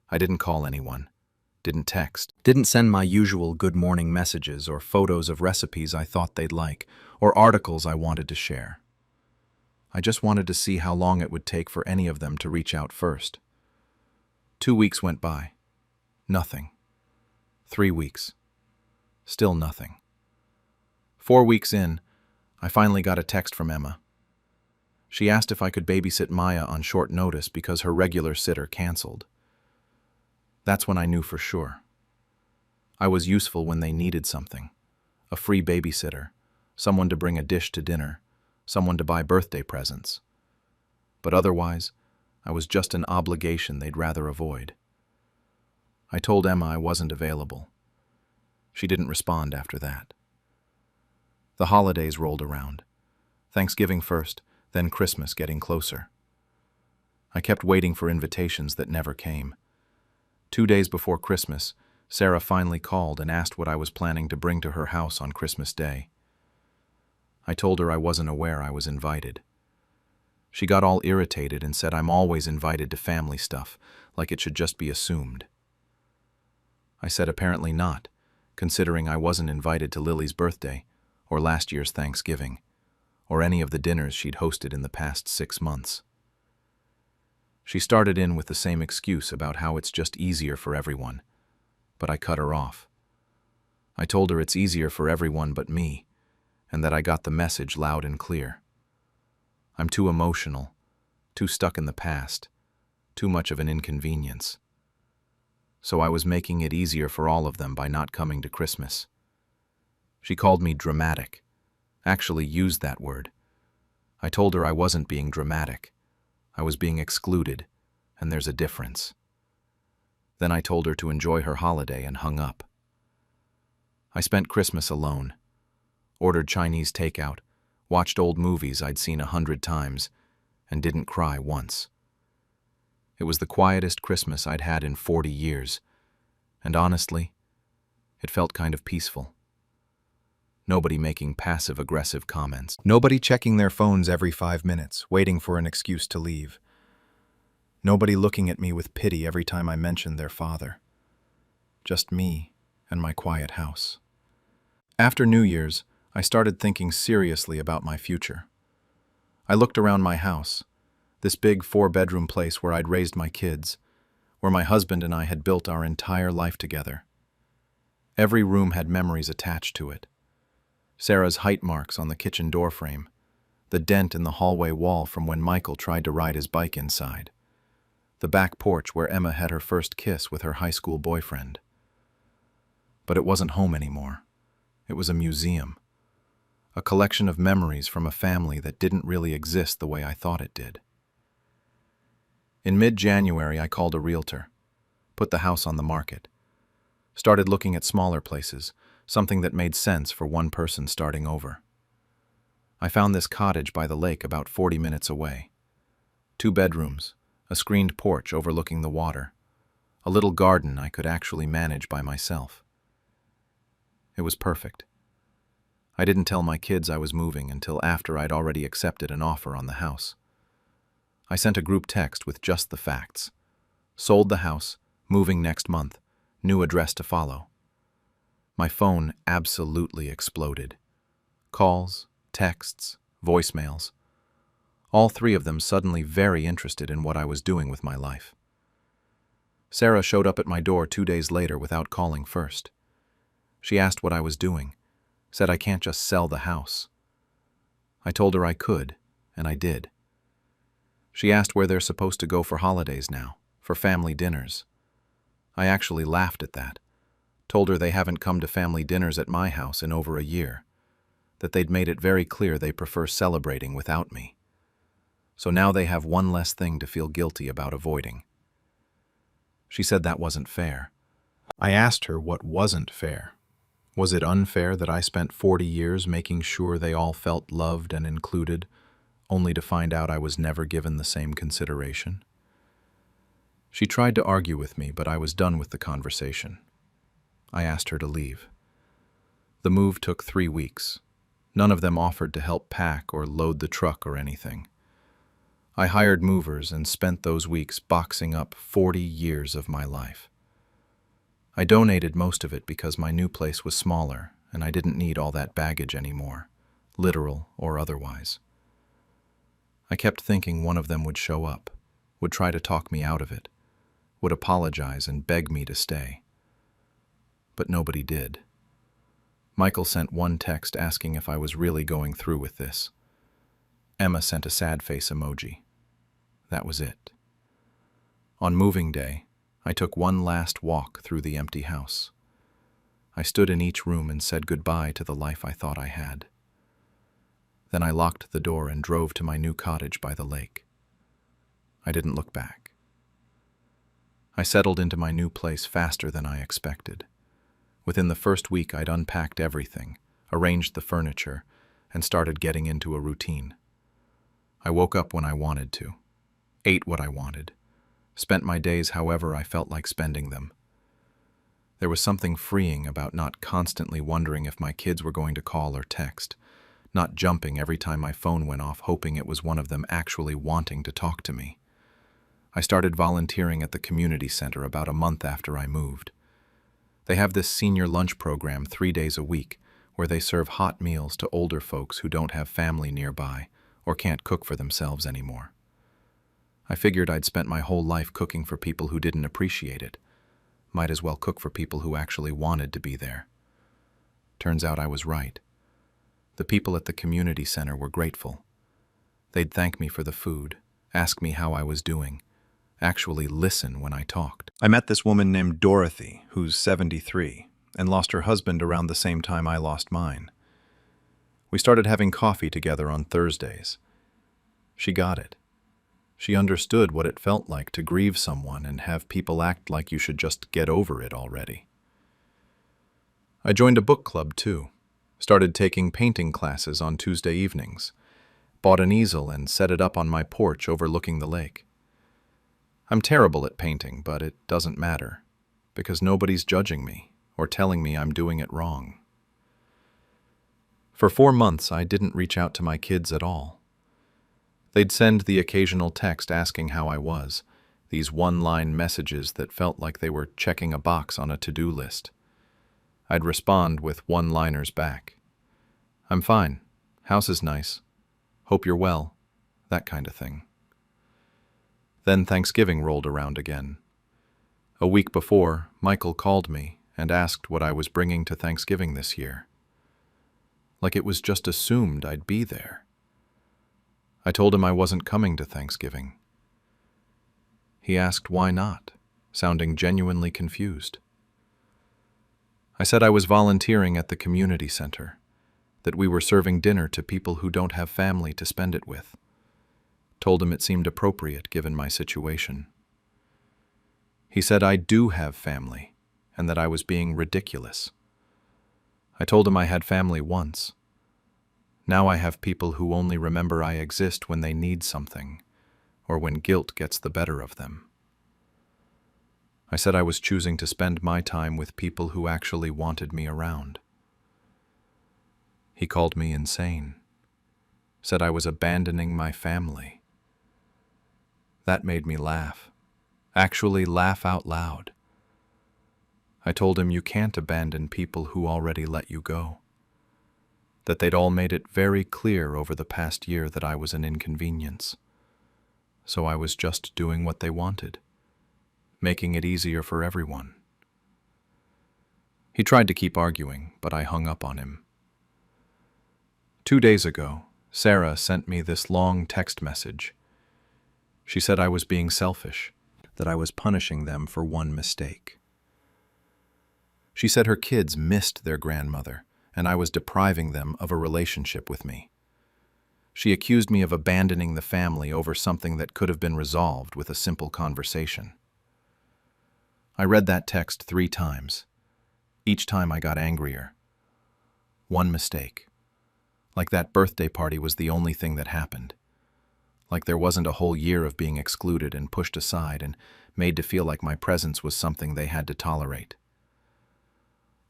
A: I didn't call anyone, didn't text, didn't send my usual good morning messages or photos of recipes I thought they'd like or articles I wanted to share. I just wanted to see how long it would take for any of them to reach out first. 2 weeks went by. Nothing. 3 weeks. Still nothing. 4 weeks in, I finally got a text from Emma. She asked if I could babysit Maya on short notice because her regular sitter canceled. That's when I knew for sure. I was useful when they needed something. A free babysitter, someone to bring a dish to dinner, someone to buy birthday presents. But otherwise, I was just an obligation they'd rather avoid. I told Emma I wasn't available. She didn't respond after that. The holidays rolled around. Thanksgiving first, then Christmas getting closer. I kept waiting for invitations that never came. 2 days before Christmas, Sarah finally called and asked what I was planning to bring to her house on Christmas Day. I told her I wasn't aware I was invited. She got all irritated and said I'm always invited to family stuff, like it should just be assumed. I said apparently not, considering I wasn't invited to Lily's birthday, or last year's Thanksgiving, or any of the dinners she'd hosted in the past 6 months. She started in with the same excuse about how it's just easier for everyone, but I cut her off. I told her it's easier for everyone but me, and that I got the message loud and clear. I'm too emotional, too stuck in the past, too much of an inconvenience. So I was making it easier for all of them by not coming to Christmas. She called me dramatic, actually used that word. I told her I wasn't being dramatic. I was being excluded, and there's a difference. Then I told her to enjoy her holiday and hung up. I spent Christmas alone, ordered Chinese takeout, watched old movies I'd seen 100 times, and didn't cry once. It was the quietest Christmas I'd had in 40 years, and honestly, it felt kind of peaceful. Nobody making passive-aggressive comments. Nobody checking their phones every 5 minutes, waiting for an excuse to leave. Nobody looking at me with pity every time I mentioned their father. Just me and my quiet house. After New Year's, I started thinking seriously about my future. I looked around my house, this big 4-bedroom place where I'd raised my kids, where my husband and I had built our entire life together. Every room had memories attached to it. Sarah's height marks on the kitchen doorframe, the dent in the hallway wall from when Michael tried to ride his bike inside, the back porch where Emma had her first kiss with her high school boyfriend. But it wasn't home anymore. It was a museum, a collection of memories from a family that didn't really exist the way I thought it did. In mid-January, I called a realtor, put the house on the market, started looking at smaller places, something that made sense for one person starting over. I found this cottage by the lake about 40 minutes away. 2 bedrooms, a screened porch overlooking the water, a little garden I could actually manage by myself. It was perfect. I didn't tell my kids I was moving until after I'd already accepted an offer on the house. I sent a group text with just the facts. Sold the house, moving next month, new address to follow. My phone absolutely exploded. Calls, texts, voicemails. All 3 of them suddenly very interested in what I was doing with my life. Sarah showed up at my door 2 days later without calling first. She asked what I was doing, said I can't just sell the house. I told her I could, and I did. She asked where they're supposed to go for holidays now, for family dinners. I actually laughed at that, told her they haven't come to family dinners at my house in over a year, that they'd made it very clear they prefer celebrating without me. So now they have one less thing to feel guilty about avoiding. She said that wasn't fair. I asked her what wasn't fair. Was it unfair that I spent 40 years making sure they all felt loved and included, only to find out I was never given the same consideration? She tried to argue with me, but I was done with the conversation. I asked her to leave. The move took 3 weeks. None of them offered to help pack or load the truck or anything. I hired movers and spent those weeks boxing up 40 years of my life. I donated most of it because my new place was smaller and I didn't need all that baggage anymore, literal or otherwise. I kept thinking one of them would show up, would try to talk me out of it, would apologize and beg me to stay. But nobody did. Michael sent one text asking if I was really going through with this. Emma sent a sad face emoji. That was it. On moving day, I took one last walk through the empty house. I stood in each room and said goodbye to the life I thought I had. Then I locked the door and drove to my new cottage by the lake. I didn't look back. I settled into my new place faster than I expected. Within the first week, I'd unpacked everything, arranged the furniture, and started getting into a routine. I woke up when I wanted to, ate what I wanted, spent my days however I felt like spending them. There was something freeing about not constantly wondering if my kids were going to call or text, not jumping every time my phone went off hoping it was one of them actually wanting to talk to me. I started volunteering at the community center about a month after I moved. They have this senior lunch program 3 days a week where they serve hot meals to older folks who don't have family nearby or can't cook for themselves anymore. I figured I'd spent my whole life cooking for people who didn't appreciate it. Might as well cook for people who actually wanted to be there. Turns out I was right. The people at the community center were grateful. They'd thank me for the food, ask me how I was doing, actually listen when I talked. I met this woman named Dorothy, who's 73, and lost her husband around the same time I lost mine. We started having coffee together on Thursdays. She got it. She understood what it felt like to grieve someone and have people act like you should just get over it already. I joined a book club too. Started taking painting classes on Tuesday evenings. Bought an easel and set it up on my porch overlooking the lake. I'm terrible at painting, but it doesn't matter, because nobody's judging me or telling me I'm doing it wrong. For 4 months, I didn't reach out to my kids at all. They'd send the occasional text asking how I was, these one-line messages that felt like they were checking a box on a to-do list. I'd respond with one-liners back. I'm fine. House is nice. Hope you're well. that kind of thing. Then Thanksgiving rolled around again. A week before, Michael called me and asked what I was bringing to Thanksgiving this year. Like it was just assumed I'd be there. I told him I wasn't coming to Thanksgiving. He asked why not, sounding genuinely confused. I said I was volunteering at the community center, that we were serving dinner to people who don't have family to spend it with. Told him it seemed appropriate given my situation. He said I do have family, and that I was being ridiculous. I told him I had family once. Now I have people who only remember I exist when they need something, or when guilt gets the better of them. I said I was choosing to spend my time with people who actually wanted me around. He called me insane, said I was abandoning my family. That made me laugh, actually laugh out loud. I told him you can't abandon people who already let you go, that they'd all made it very clear over the past year that I was an inconvenience, so I was just doing what they wanted, making it easier for everyone. He tried to keep arguing, but I hung up on him. 2 days ago, Sarah sent me this long text message. She said I was being selfish, that I was punishing them for one mistake. She said her kids missed their grandmother, and I was depriving them of a relationship with me. She accused me of abandoning the family over something that could have been resolved with a simple conversation. I read that text 3 times. Each time I got angrier. One mistake. Like that birthday party was the only thing that happened. Like there wasn't a whole year of being excluded and pushed aside and made to feel like my presence was something they had to tolerate.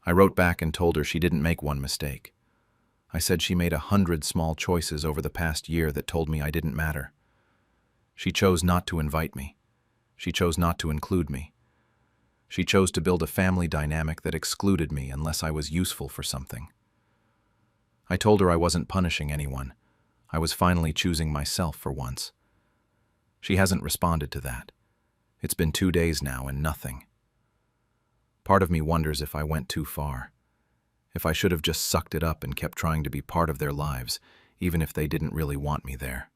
A: I wrote back and told her she didn't make one mistake. I said she made 100 small choices over the past year that told me I didn't matter. She chose not to invite me. She chose not to include me. She chose to build a family dynamic that excluded me unless I was useful for something. I told her I wasn't punishing anyone. I was finally choosing myself for once. She hasn't responded to that. It's been 2 days now and nothing. Part of me wonders if I went too far. If I should have just sucked it up and kept trying to be part of their lives, even if they didn't really want me there.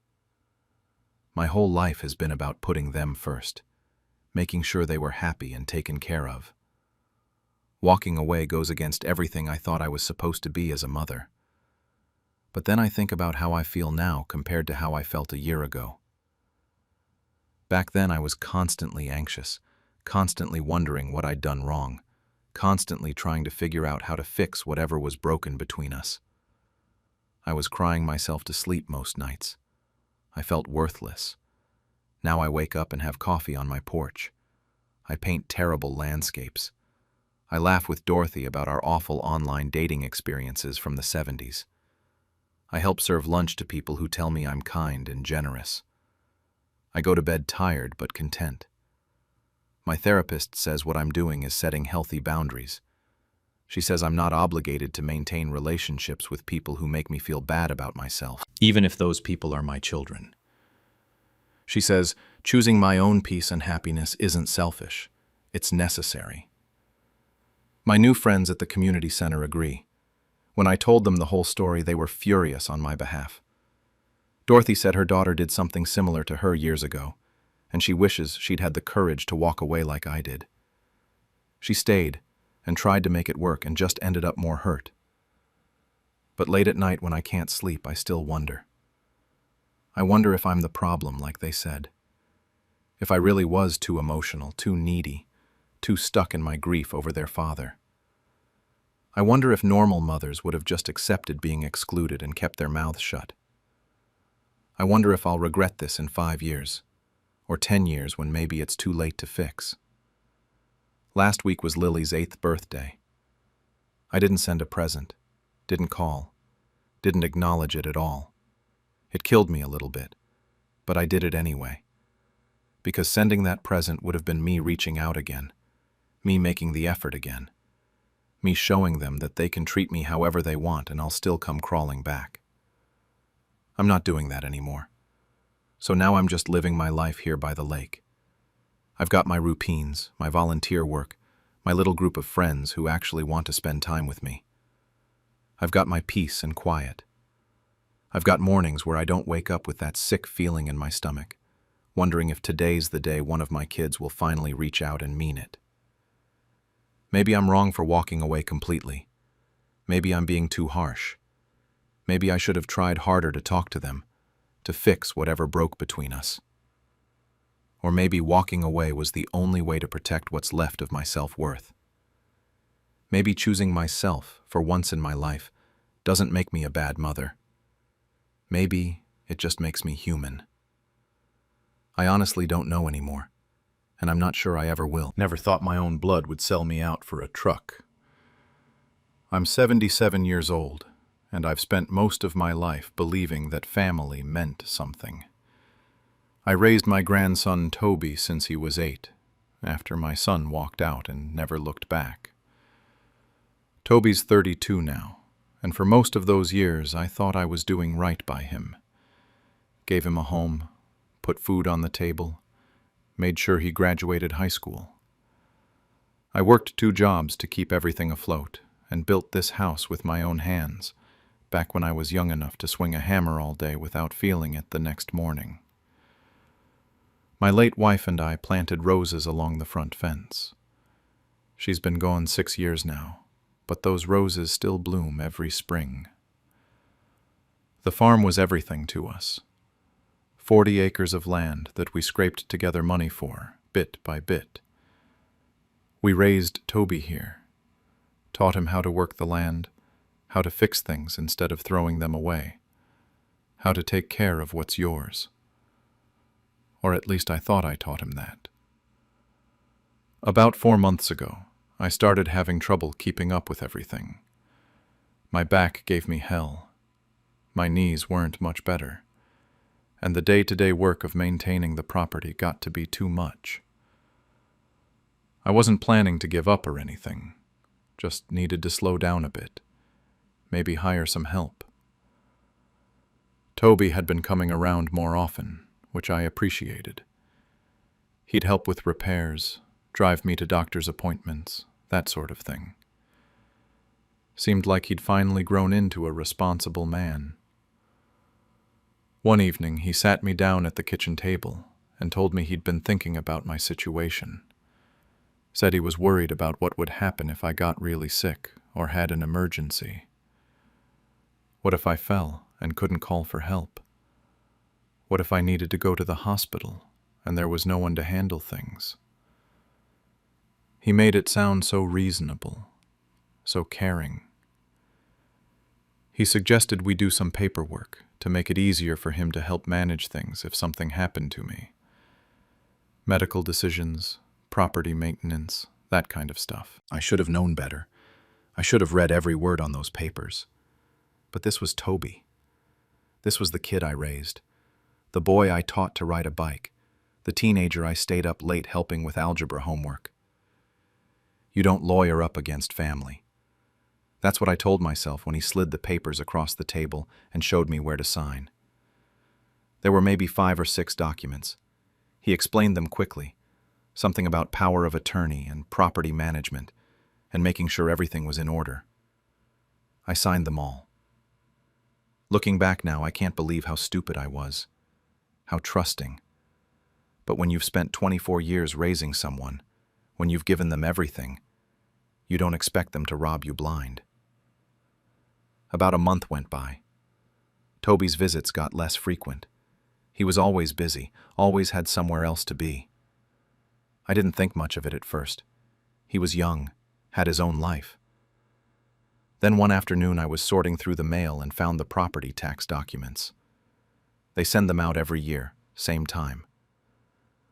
A: My whole life has been about putting them first, making sure they were happy and taken care of. Walking away goes against everything I thought I was supposed to be as a mother. But then I think about how I feel now compared to how I felt a year ago. Back then I was constantly anxious, constantly wondering what I'd done wrong, constantly trying to figure out how to fix whatever was broken between us. I was crying myself to sleep most nights. I felt worthless. Now I wake up and have coffee on my porch. I paint terrible landscapes. I laugh with Dorothy about our awful online dating experiences from the 70s. I help serve lunch to people who tell me I'm kind and generous. I go to bed tired but content. My therapist says what I'm doing is setting healthy boundaries. She says I'm not obligated to maintain relationships with people who make me feel bad about myself, even if those people are my children. She says choosing my own peace and happiness isn't selfish, it's necessary. My new friends at the community center agree. When I told them the whole story, they were furious on my behalf. Dorothy said her daughter did something similar to her years ago, and she wishes she'd had the courage to walk away like I did. She stayed and tried to make it work and just ended up more hurt. But late at night when I can't sleep, I still wonder. I wonder if I'm the problem, like they said. If I really was too emotional, too needy, too stuck in my grief over their father. I wonder if normal mothers would have just accepted being excluded and kept their mouths shut. I wonder if I'll regret this in 5 years, or 10 years when maybe it's too late to fix. Last week was Lily's 8th birthday. I didn't send a present, didn't call, didn't acknowledge it at all. It killed me a little bit, but I did it anyway. Because sending that present would have been me reaching out again, me making the effort again. Me showing them that they can treat me however they want and I'll still come crawling back. I'm not doing that anymore. So now I'm just living my life here by the lake. I've got my routines, my volunteer work, my little group of friends who actually want to spend time with me. I've got my peace and quiet. I've got mornings where I don't wake up with that sick feeling in my stomach, wondering if today's the day one of my kids will finally reach out and mean it. Maybe I'm wrong for walking away completely. Maybe I'm being too harsh. Maybe I should have tried harder to talk to them, to fix whatever broke between us. Or maybe walking away was the only way to protect what's left of my self-worth. Maybe choosing myself for once in my life doesn't make me a bad mother. Maybe it just makes me human. I honestly don't know anymore, and I'm not sure I ever will.
C: Never thought my own blood would sell me out for a truck.
A: I'm 77 years old, and I've spent most of my life believing that family meant something. I raised my grandson Toby since he was 8, after my son walked out and never looked back. Toby's 32 now, and for most of those years I thought I was doing right by him. Gave him a home, put food on the table, made sure he graduated high school. I worked 2 jobs to keep everything afloat, and built this house with my own hands, back when I was young enough to swing a hammer all day without feeling it the next morning. My late wife and I planted roses along the front fence. She's been gone 6 years now, but those roses still bloom every spring. The farm was everything to us. 40 acres of land that we scraped together money for, bit by bit. We raised Toby here, taught him how to work the land, how to fix things instead of throwing them away, how to take care of what's yours. Or at least I thought I taught him that. About 4 months ago, I started having trouble keeping up with everything. My back gave me hell. My knees weren't much better. And the day-to-day work of maintaining the property got to be too much. I wasn't planning to give up or anything, just needed to slow down a bit, maybe hire some help. Toby had been coming around more often, which I appreciated. He'd help with repairs, drive me to doctor's appointments, that sort of thing. Seemed like he'd finally grown into a responsible man. One evening, he sat me down at the kitchen table and told me he'd been thinking about my situation. Said he was worried about what would happen if I got really sick or had an emergency. What if I fell and couldn't call for help? What if I needed to go to the hospital and there was no one to handle things? He made it sound so reasonable, so caring. He suggested we do some paperwork to make it easier for him to help manage things if something happened to me. Medical decisions, property maintenance, that kind of stuff. I should have known better. I should have read every word on those papers. But this was Toby. This was the kid I raised. The boy I taught to ride a bike, the teenager I stayed up late helping with algebra homework. You don't lawyer up against family. That's what I told myself when he slid the papers across the table and showed me where to sign. There were maybe 5 or 6 documents. He explained them quickly, something about power of attorney and property management, and making sure everything was in order. I signed them all. Looking back now, I can't believe how stupid I was. How trusting. But when you've spent 24 years raising someone, when you've given them everything, you don't expect them to rob you blind. About a month went by. Toby's visits got less frequent. He was always busy, always had somewhere else to be. I didn't think much of it at first. He was young, had his own life. Then one afternoon I was sorting through the mail and found the property tax documents. They send them out every year, same time.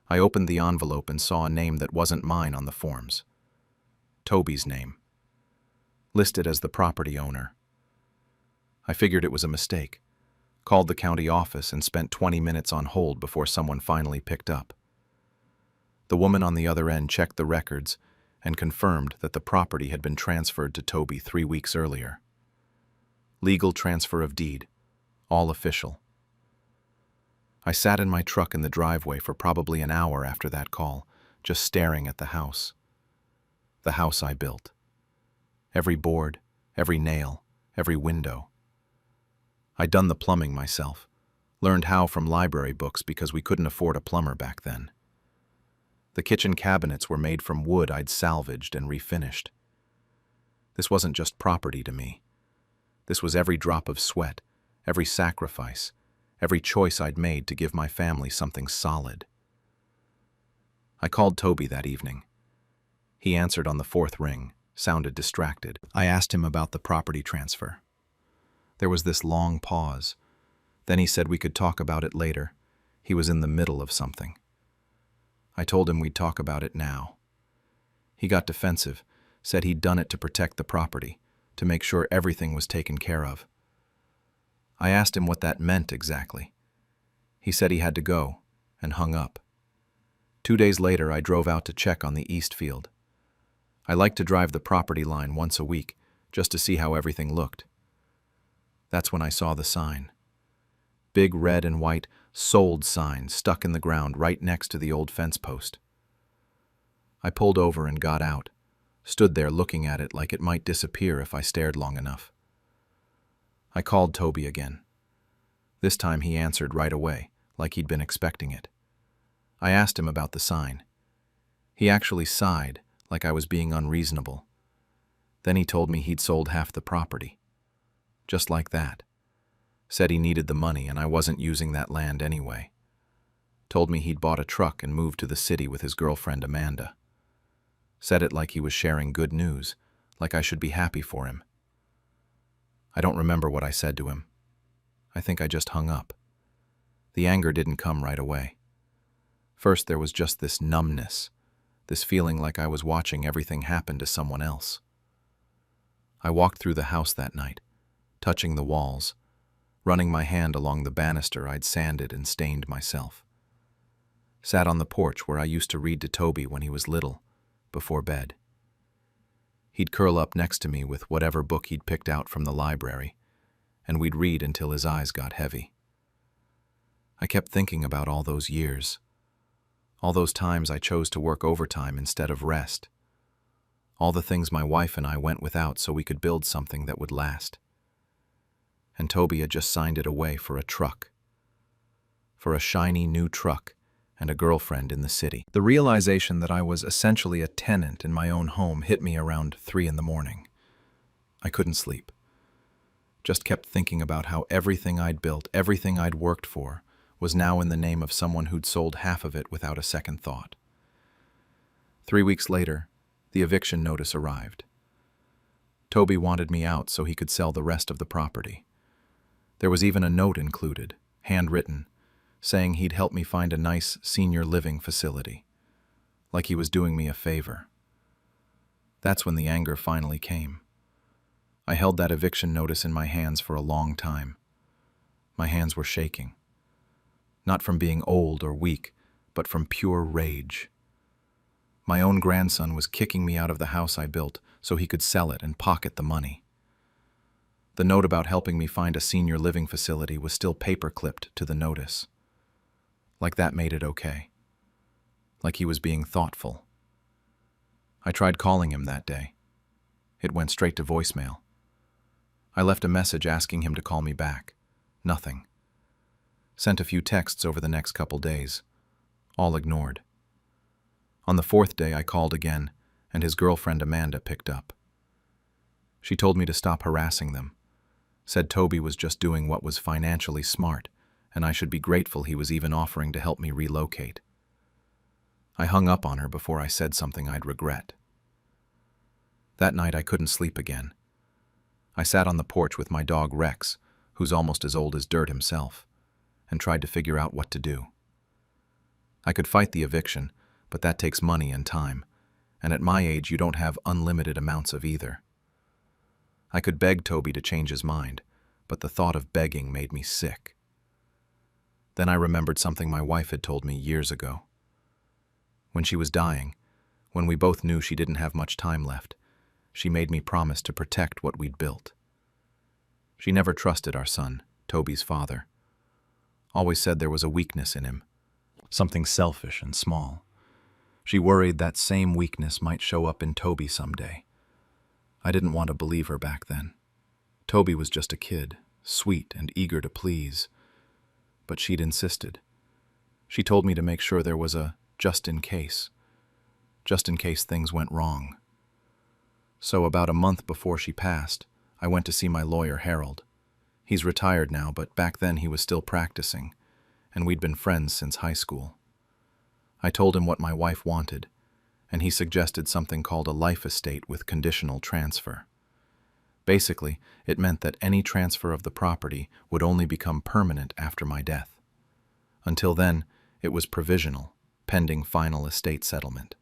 A: I opened the envelope and saw a name that wasn't mine on the forms. Toby's name. Listed as the property owner. I figured it was a mistake. Called the county office and spent 20 minutes on hold before someone finally picked up. The woman on the other end checked the records and confirmed that the property had been transferred to Toby 3 weeks earlier. Legal transfer of deed. All official. I sat in my truck in the driveway for probably an hour after that call, just staring at the house. The house I built. Every board, every nail, every window. I'd done the plumbing myself, learned how from library books because we couldn't afford a plumber back then. The kitchen cabinets were made from wood I'd salvaged and refinished. This wasn't just property to me. This was every drop of sweat, every sacrifice, every choice I'd made to give my family something solid. I called Toby that evening. He answered on the fourth ring, sounded distracted. I asked him about the property transfer. There was this long pause. Then he said we could talk about it later. He was in the middle of something. I told him we'd talk about it now. He got defensive, said he'd done it to protect the property, to make sure everything was taken care of. I asked him what that meant exactly. He said he had to go, and hung up. 2 days later, I drove out to check on the east field. I liked to drive the property line once a week, just to see how everything looked. That's when I saw the sign. Big red and white "Sold" sign stuck in the ground right next to the old fence post. I pulled over and got out, stood there looking at it like it might disappear if I stared long enough. I called Toby again. This time he answered right away, like he'd been expecting it. I asked him about the sign. He actually sighed, like I was being unreasonable. Then he told me he'd sold half the property. Just like that. Said he needed the money and I wasn't using that land anyway. Told me he'd bought a truck and moved to the city with his girlfriend Amanda. Said it like he was sharing good news, like I should be happy for him. I don't remember what I said to him. I think I just hung up. The anger didn't come right away. First there was just this numbness, this feeling like I was watching everything happen to someone else. I walked through the house that night, touching the walls, running my hand along the banister I'd sanded and stained myself. Sat on the porch where I used to read to Toby when he was little, before bed. He'd curl up next to me with whatever book he'd picked out from the library, and we'd read until his eyes got heavy. I kept thinking about all those years, all those times I chose to work overtime instead of rest, all the things my wife and I went without so we could build something that would last. And Toby had just signed it away for a truck. For a shiny new truck and a girlfriend in the city. The realization that I was essentially a tenant in my own home hit me around 3 a.m. I couldn't sleep. Just kept thinking about how everything I'd built, everything I'd worked for, was now in the name of someone who'd sold half of it without a second thought. 3 weeks later, the eviction notice arrived. Toby wanted me out so he could sell the rest of the property. There was even a note included, handwritten, saying he'd help me find a nice senior living facility, like he was doing me a favor. That's when the anger finally came. I held that eviction notice in my hands for a long time. My hands were shaking. Not from being old or weak, but from pure rage. My own grandson was kicking me out of the house I built so he could sell it and pocket the money. The note about helping me find a senior living facility was still paper-clipped to the notice. Like that made it okay. Like he was being thoughtful. I tried calling him that day. It went straight to voicemail. I left a message asking him to call me back. Nothing. Sent a few texts over the next couple days. All ignored. On the 4th day I called again, and his girlfriend Amanda picked up. She told me to stop harassing them. Said Toby was just doing what was financially smart, and I should be grateful he was even offering to help me relocate. I hung up on her before I said something I'd regret. That night I couldn't sleep again. I sat on the porch with my dog Rex, who's almost as old as dirt himself, and tried to figure out what to do. I could fight the eviction, but that takes money and time, and at my age you don't have unlimited amounts of either. I could beg Toby to change his mind, but the thought of begging made me sick. Then I remembered something my wife had told me years ago. When she was dying, when we both knew she didn't have much time left, she made me promise to protect what we'd built. She never trusted our son, Toby's father. Always said there was a weakness in him, something selfish and small. She worried that same weakness might show up in Toby someday. I didn't want to believe her back then. Toby was just a kid, sweet and eager to please. But she'd insisted. She told me to make sure there was a just in case things went wrong. So about a month before she passed, I went to see my lawyer, Harold. He's retired now, but back then he was still practicing, and we'd been friends since high school. I told him what my wife wanted, and he suggested something called a life estate with conditional transfer. Basically, it meant that any transfer of the property would only become permanent after my death. Until then, it was provisional, pending final estate settlement.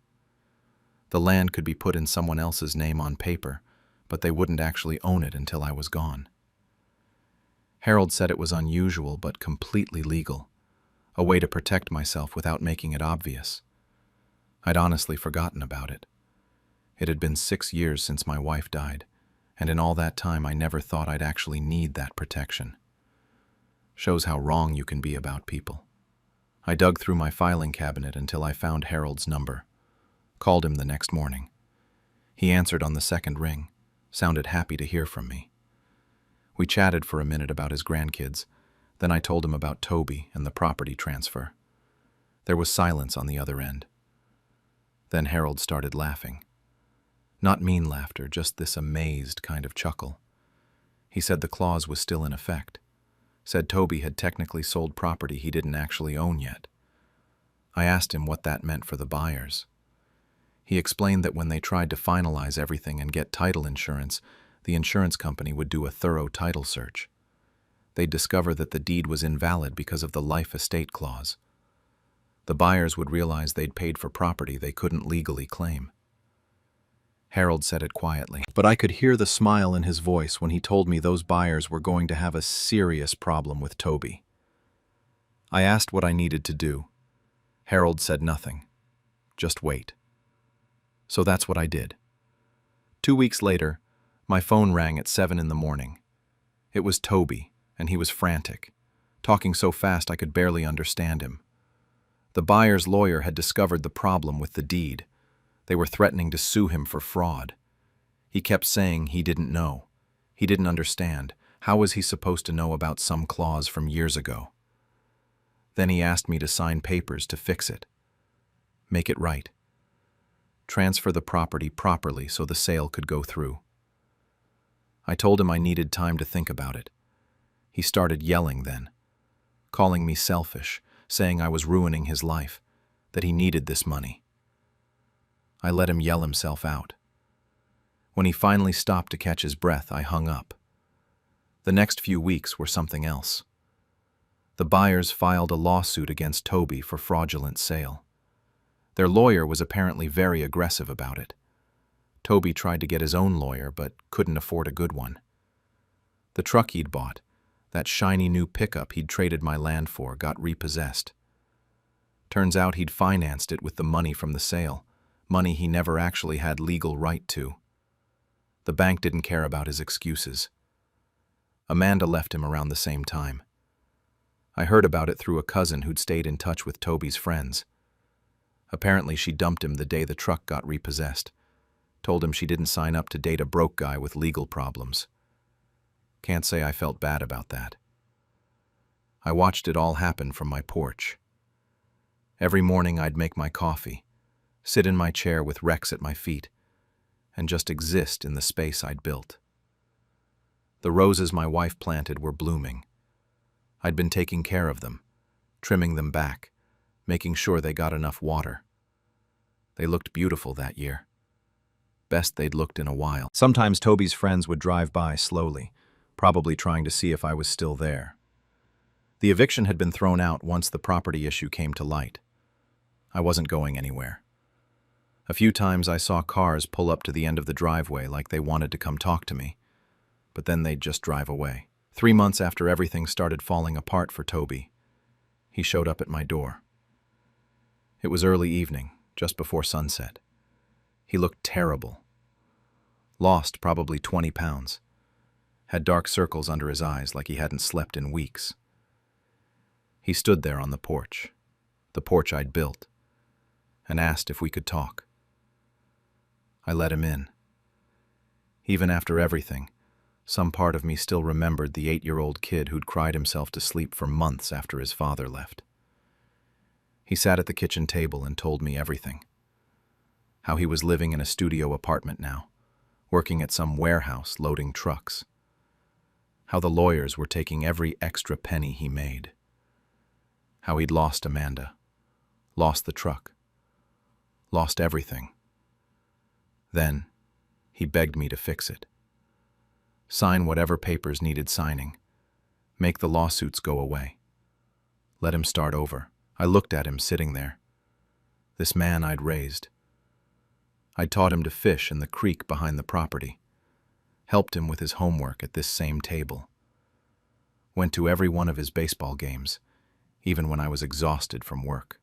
A: The land could be put in someone else's name on paper, but they wouldn't actually own it until I was gone. Harold said it was unusual but completely legal, a way to protect myself without making it obvious. I'd honestly forgotten about it. It had been 6 years since my wife died, and in all that time I never thought I'd actually need that protection. Shows how wrong you can be about people. I dug through my filing cabinet until I found Harold's number. Called him the next morning. He answered on the second ring, sounded happy to hear from me. We chatted for a minute about his grandkids, then I told him about Toby and the property transfer. There was silence on the other end. Then Harold started laughing. Not mean laughter, just this amazed kind of chuckle. He said the clause was still in effect. Said Toby had technically sold property he didn't actually own yet. I asked him what that meant for the buyers. He explained that when they tried to finalize everything and get title insurance, the insurance company would do a thorough title search. They'd discover that the deed was invalid because of the life estate clause. The buyers would realize they'd paid for property they couldn't legally claim. Harold said it quietly, but I could hear the smile in his voice when he told me those buyers were going to have a serious problem with Toby. I asked what I needed to do. Harold said nothing. Just wait. So that's what I did. 2 weeks later, my phone rang at 7 in the morning. It was Toby, and he was frantic, talking so fast I could barely understand him. The buyer's lawyer had discovered the problem with the deed. They were threatening to sue him for fraud. He kept saying he didn't know. He didn't understand. How was he supposed to know about some clause from years ago? Then he asked me to sign papers to fix it. Make it right. Transfer the property properly so the sale could go through. I told him I needed time to think about it. He started yelling then, calling me selfish, saying I was ruining his life, that he needed this money. I let him yell himself out. When he finally stopped to catch his breath, I hung up. The next few weeks were something else. The buyers filed a lawsuit against Toby for fraudulent sale. Their lawyer was apparently very aggressive about it. Toby tried to get his own lawyer, but couldn't afford a good one. The truck he'd bought, that shiny new pickup he'd traded my land for, got repossessed. Turns out he'd financed it with the money from the sale, money he never actually had legal right to. The bank didn't care about his excuses. Amanda left him around the same time. I heard about it through a cousin who'd stayed in touch with Toby's friends. Apparently she dumped him the day the truck got repossessed. Told him she didn't sign up to date a broke guy with legal problems. Can't say I felt bad about that. I watched it all happen from my porch. Every morning I'd make my coffee, sit in my chair with Rex at my feet, and just exist in the space I'd built. The roses my wife planted were blooming. I'd been taking care of them, trimming them back, making sure they got enough water. They looked beautiful that year. Best they'd looked in a while. Sometimes Toby's friends would drive by slowly, probably trying to see if I was still there. The eviction had been thrown out once the property issue came to light. I wasn't going anywhere. A few times I saw cars pull up to the end of the driveway like they wanted to come talk to me, but then they'd just drive away. 3 months after everything started falling apart for Toby, he showed up at my door. It was early evening, just before sunset. He looked terrible. Lost probably 20 pounds. Had dark circles under his eyes like he hadn't slept in weeks. He stood there on the porch I'd built, and asked if we could talk. I let him in. Even after everything, some part of me still remembered the 8-year-old kid who'd cried himself to sleep for months after his father left. He sat at the kitchen table and told me everything. How he was living in a studio apartment now, working at some warehouse loading trucks. How the lawyers were taking every extra penny he made. How he'd lost Amanda, lost the truck, lost everything. Then, he begged me to fix it. Sign whatever papers needed signing. Make the lawsuits go away. Let him start over. I looked at him sitting there. This man I'd raised. I'd taught him to fish in the creek behind the property. Helped him with his homework at this same table. Went to every one of his baseball games, even when I was exhausted from work.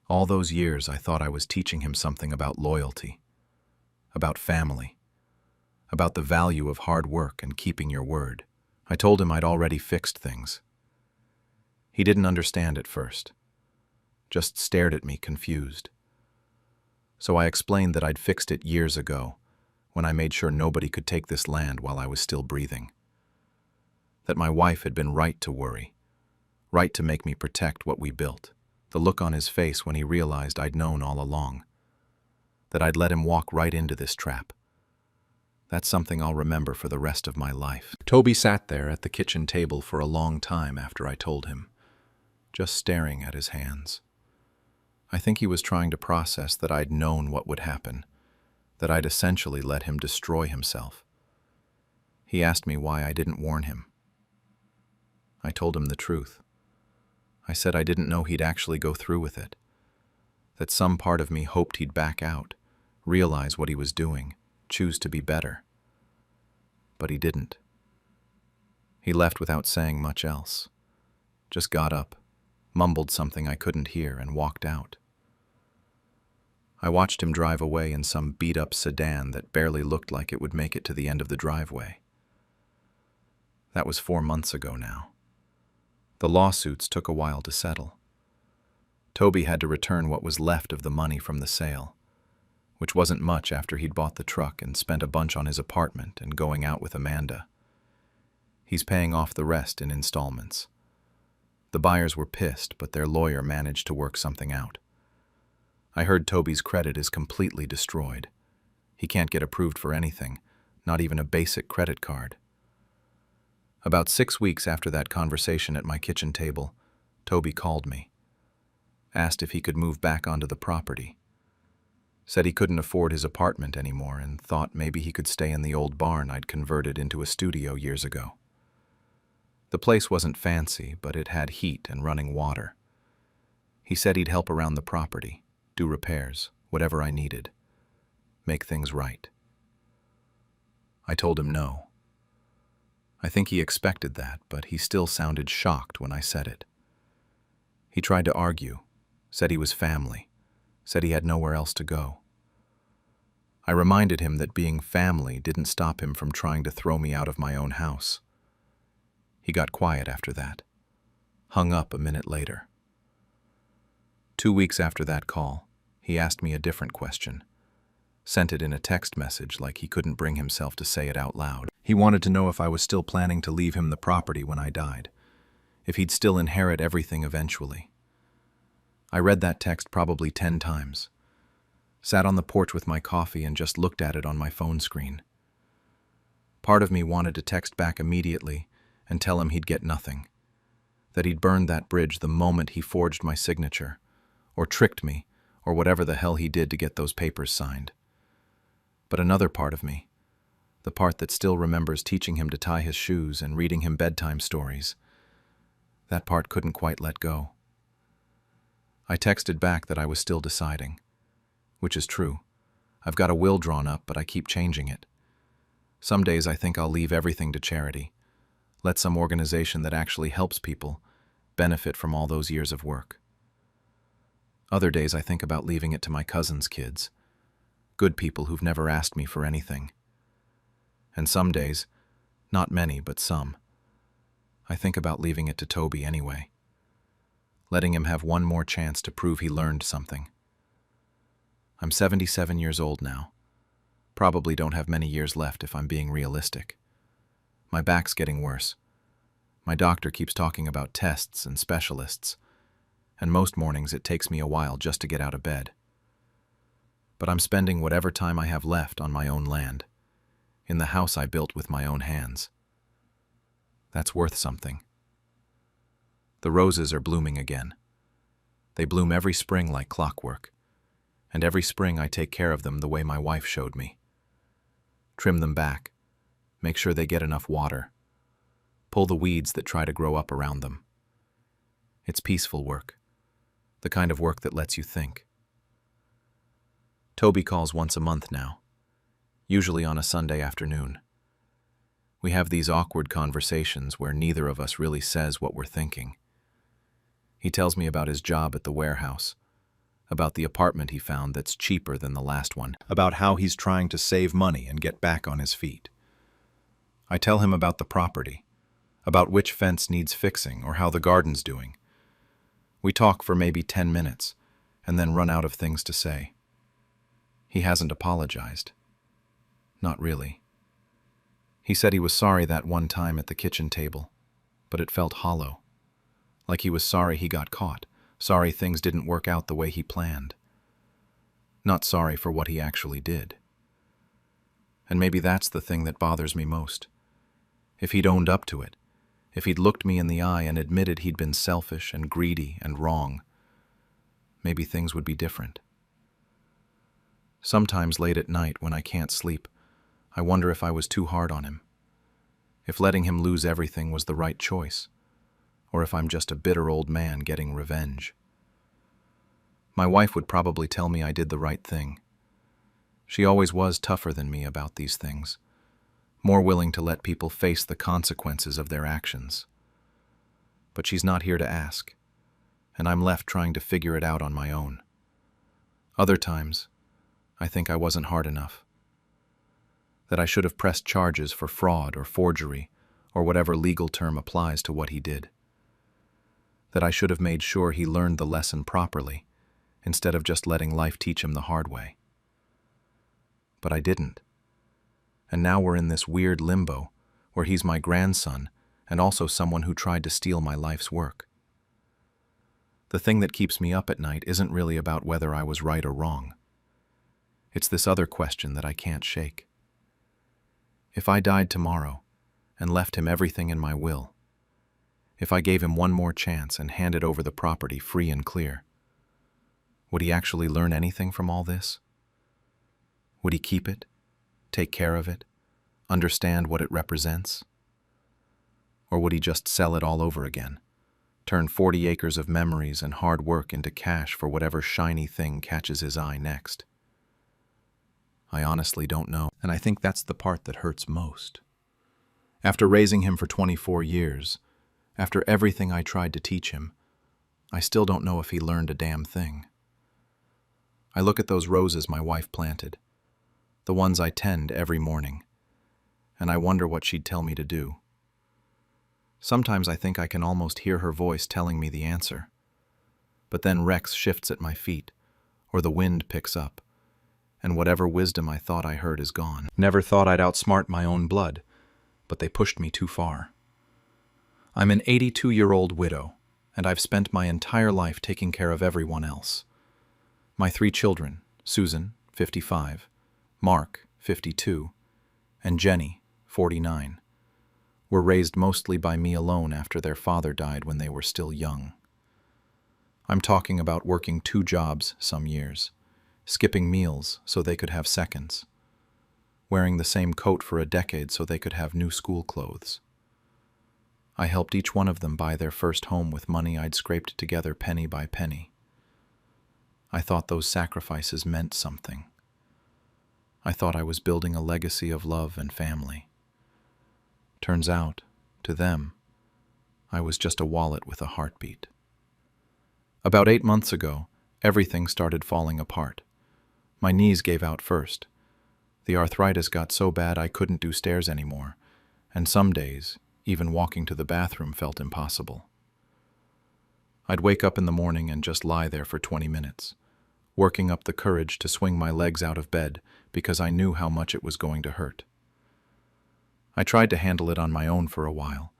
A: All those years I thought I was teaching him something about loyalty, about family, about the value of hard work and keeping your word. I told him I'd already fixed things. He didn't understand at first, just stared at me confused. So I explained that I'd fixed it years ago, when I made sure nobody could take this land while I was still breathing. That my wife had been right to worry, right to make me protect what we built. The look on his face when he realized I'd known all along. That I'd let him walk right into this trap. That's something I'll remember for the rest of my life. Toby sat there at the kitchen table for a long time after I told him, just staring at his hands. I think he was trying to process that I'd known what would happen, that I'd essentially let him destroy himself. He asked me why I didn't warn him. I told him the truth. I said I didn't know he'd actually go through with it, that some part of me hoped he'd back out, realize what he was doing, choose to be better. But he didn't. He left without saying much else, just got up, mumbled something I couldn't hear, and walked out. I watched him drive away in some beat-up sedan that barely looked like it would make it to the end of the driveway. That was 4 months ago now. The lawsuits took a while to settle. Toby had to return what was left of the money from the sale, which wasn't much after he'd bought the truck and spent a bunch on his apartment and going out with Amanda. He's paying off the rest in installments. The buyers were pissed, but their lawyer managed to work something out. I heard Toby's credit is completely destroyed. He can't get approved for anything, not even a basic credit card. About 6 weeks after that conversation at my kitchen table, Toby called me. Asked if he could move back onto the property. Said he couldn't afford his apartment anymore and thought maybe he could stay in the old barn I'd converted into a studio years ago. The place wasn't fancy, but it had heat and running water. He said he'd help around the property, do repairs, whatever I needed, make things right. I told him no. I think he expected that, but he still sounded shocked when I said it. He tried to argue, said he was family, said he had nowhere else to go. I reminded him that being family didn't stop him from trying to throw me out of my own house. He got quiet after that, hung up a minute later. 2 weeks after that call, he asked me a different question. Sent it in a text message like he couldn't bring himself to say it out loud. He wanted to know if I was still planning to leave him the property when I died, if he'd still inherit everything eventually. I read that text probably 10 times. Sat on the porch with my coffee and just looked at it on my phone screen. Part of me wanted to text back immediately and tell him he'd get nothing, that he'd burned that bridge the moment he forged my signature, or tricked me, or whatever the hell he did to get those papers signed. But another part of me, the part that still remembers teaching him to tie his shoes and reading him bedtime stories, that part couldn't quite let go. I texted back that I was still deciding, which is true. I've got a will drawn up, but I keep changing it. Some days I think I'll leave everything to charity, let some organization that actually helps people benefit from all those years of work. Other days I think about leaving it to my cousin's kids, good people who've never asked me for anything. And some days, not many but some, I think about leaving it to Toby anyway, letting him have one more chance to prove he learned something. I'm 77 years old now. Probably don't have many years left if I'm being realistic. My back's getting worse. My doctor keeps talking about tests and specialists, and most mornings it takes me a while just to get out of bed. But I'm spending whatever time I have left on my own land, in the house I built with my own hands. That's worth something. The roses are blooming again. They bloom every spring like clockwork, and every spring I take care of them the way my wife showed me. Trim them back, make sure they get enough water, pull the weeds that try to grow up around them. It's peaceful work, the kind of work that lets you think. Toby calls once a month now, usually on a Sunday afternoon. We have these awkward conversations where neither of us really says what we're thinking. He tells me about his job at the warehouse, about the apartment he found that's cheaper than the last one, about how he's trying to save money and get back on his feet. I tell him about the property, about which fence needs fixing or how the garden's doing. We talk for maybe 10 minutes and then run out of things to say. He hasn't apologized. Not really. He said he was sorry that one time at the kitchen table, but it felt hollow. Like he was sorry he got caught, sorry things didn't work out the way he planned. Not sorry for what he actually did. And maybe that's the thing that bothers me most. If he'd owned up to it, if he'd looked me in the eye and admitted he'd been selfish and greedy and wrong, maybe things would be different. Sometimes late at night when I can't sleep, I wonder if I was too hard on him, if letting him lose everything was the right choice, or if I'm just a bitter old man getting revenge. My wife would probably tell me I did the right thing. She always was tougher than me about these things, more willing to let people face the consequences of their actions. But she's not here to ask, and I'm left trying to figure it out on my own. Other times, I think I wasn't hard enough, that I should have pressed charges for fraud or forgery or whatever legal term applies to what he did, that I should have made sure he learned the lesson properly instead of just letting life teach him the hard way. But I didn't. And now we're in this weird limbo where he's my grandson and also someone who tried to steal my life's work. The thing that keeps me up at night isn't really about whether I was right or wrong. It's this other question that I can't shake. If I died tomorrow and left him everything in my will, if I gave him one more chance and handed over the property free and clear, would he actually learn anything from all this? Would he keep it, take care of it, understand what it represents? Or would he just sell it all over again, turn 40 acres of memories and hard work into cash for whatever shiny thing catches his eye next? I honestly don't know, and I think that's the part that hurts most. After raising him for 24 years, after everything I tried to teach him, I still don't know if he learned a damn thing. I look at those roses my wife planted, the ones I tend every morning, and I wonder what she'd tell me to do. Sometimes I think I can almost hear her voice telling me the answer. But then Rex shifts at my feet, or the wind picks up, and whatever wisdom I thought I heard is gone. Never thought I'd outsmart my own blood, but they pushed me too far. I'm an 82-year-old widow, and I've spent my entire life taking care of everyone else. My 3 children, Susan, 55, Mark, 52, and Jenny, 49, were raised mostly by me alone after their father died when they were still young. I'm talking about working 2 jobs some years, skipping meals so they could have seconds, wearing the same coat for a decade so they could have new school clothes. I helped each one of them buy their first home with money I'd scraped together penny by penny. I thought those sacrifices meant something. I thought I was building a legacy of love and family. Turns out, to them, I was just a wallet with a heartbeat. About 8 months ago, everything started falling apart. My knees gave out first. The arthritis got so bad I couldn't do stairs anymore, and some days, Even walking to the bathroom felt impossible. I'd wake up in the morning and just lie there for 20 minutes, working up the courage to swing my legs out of bed because I knew how much it was going to hurt. I tried to handle it on my own for a while,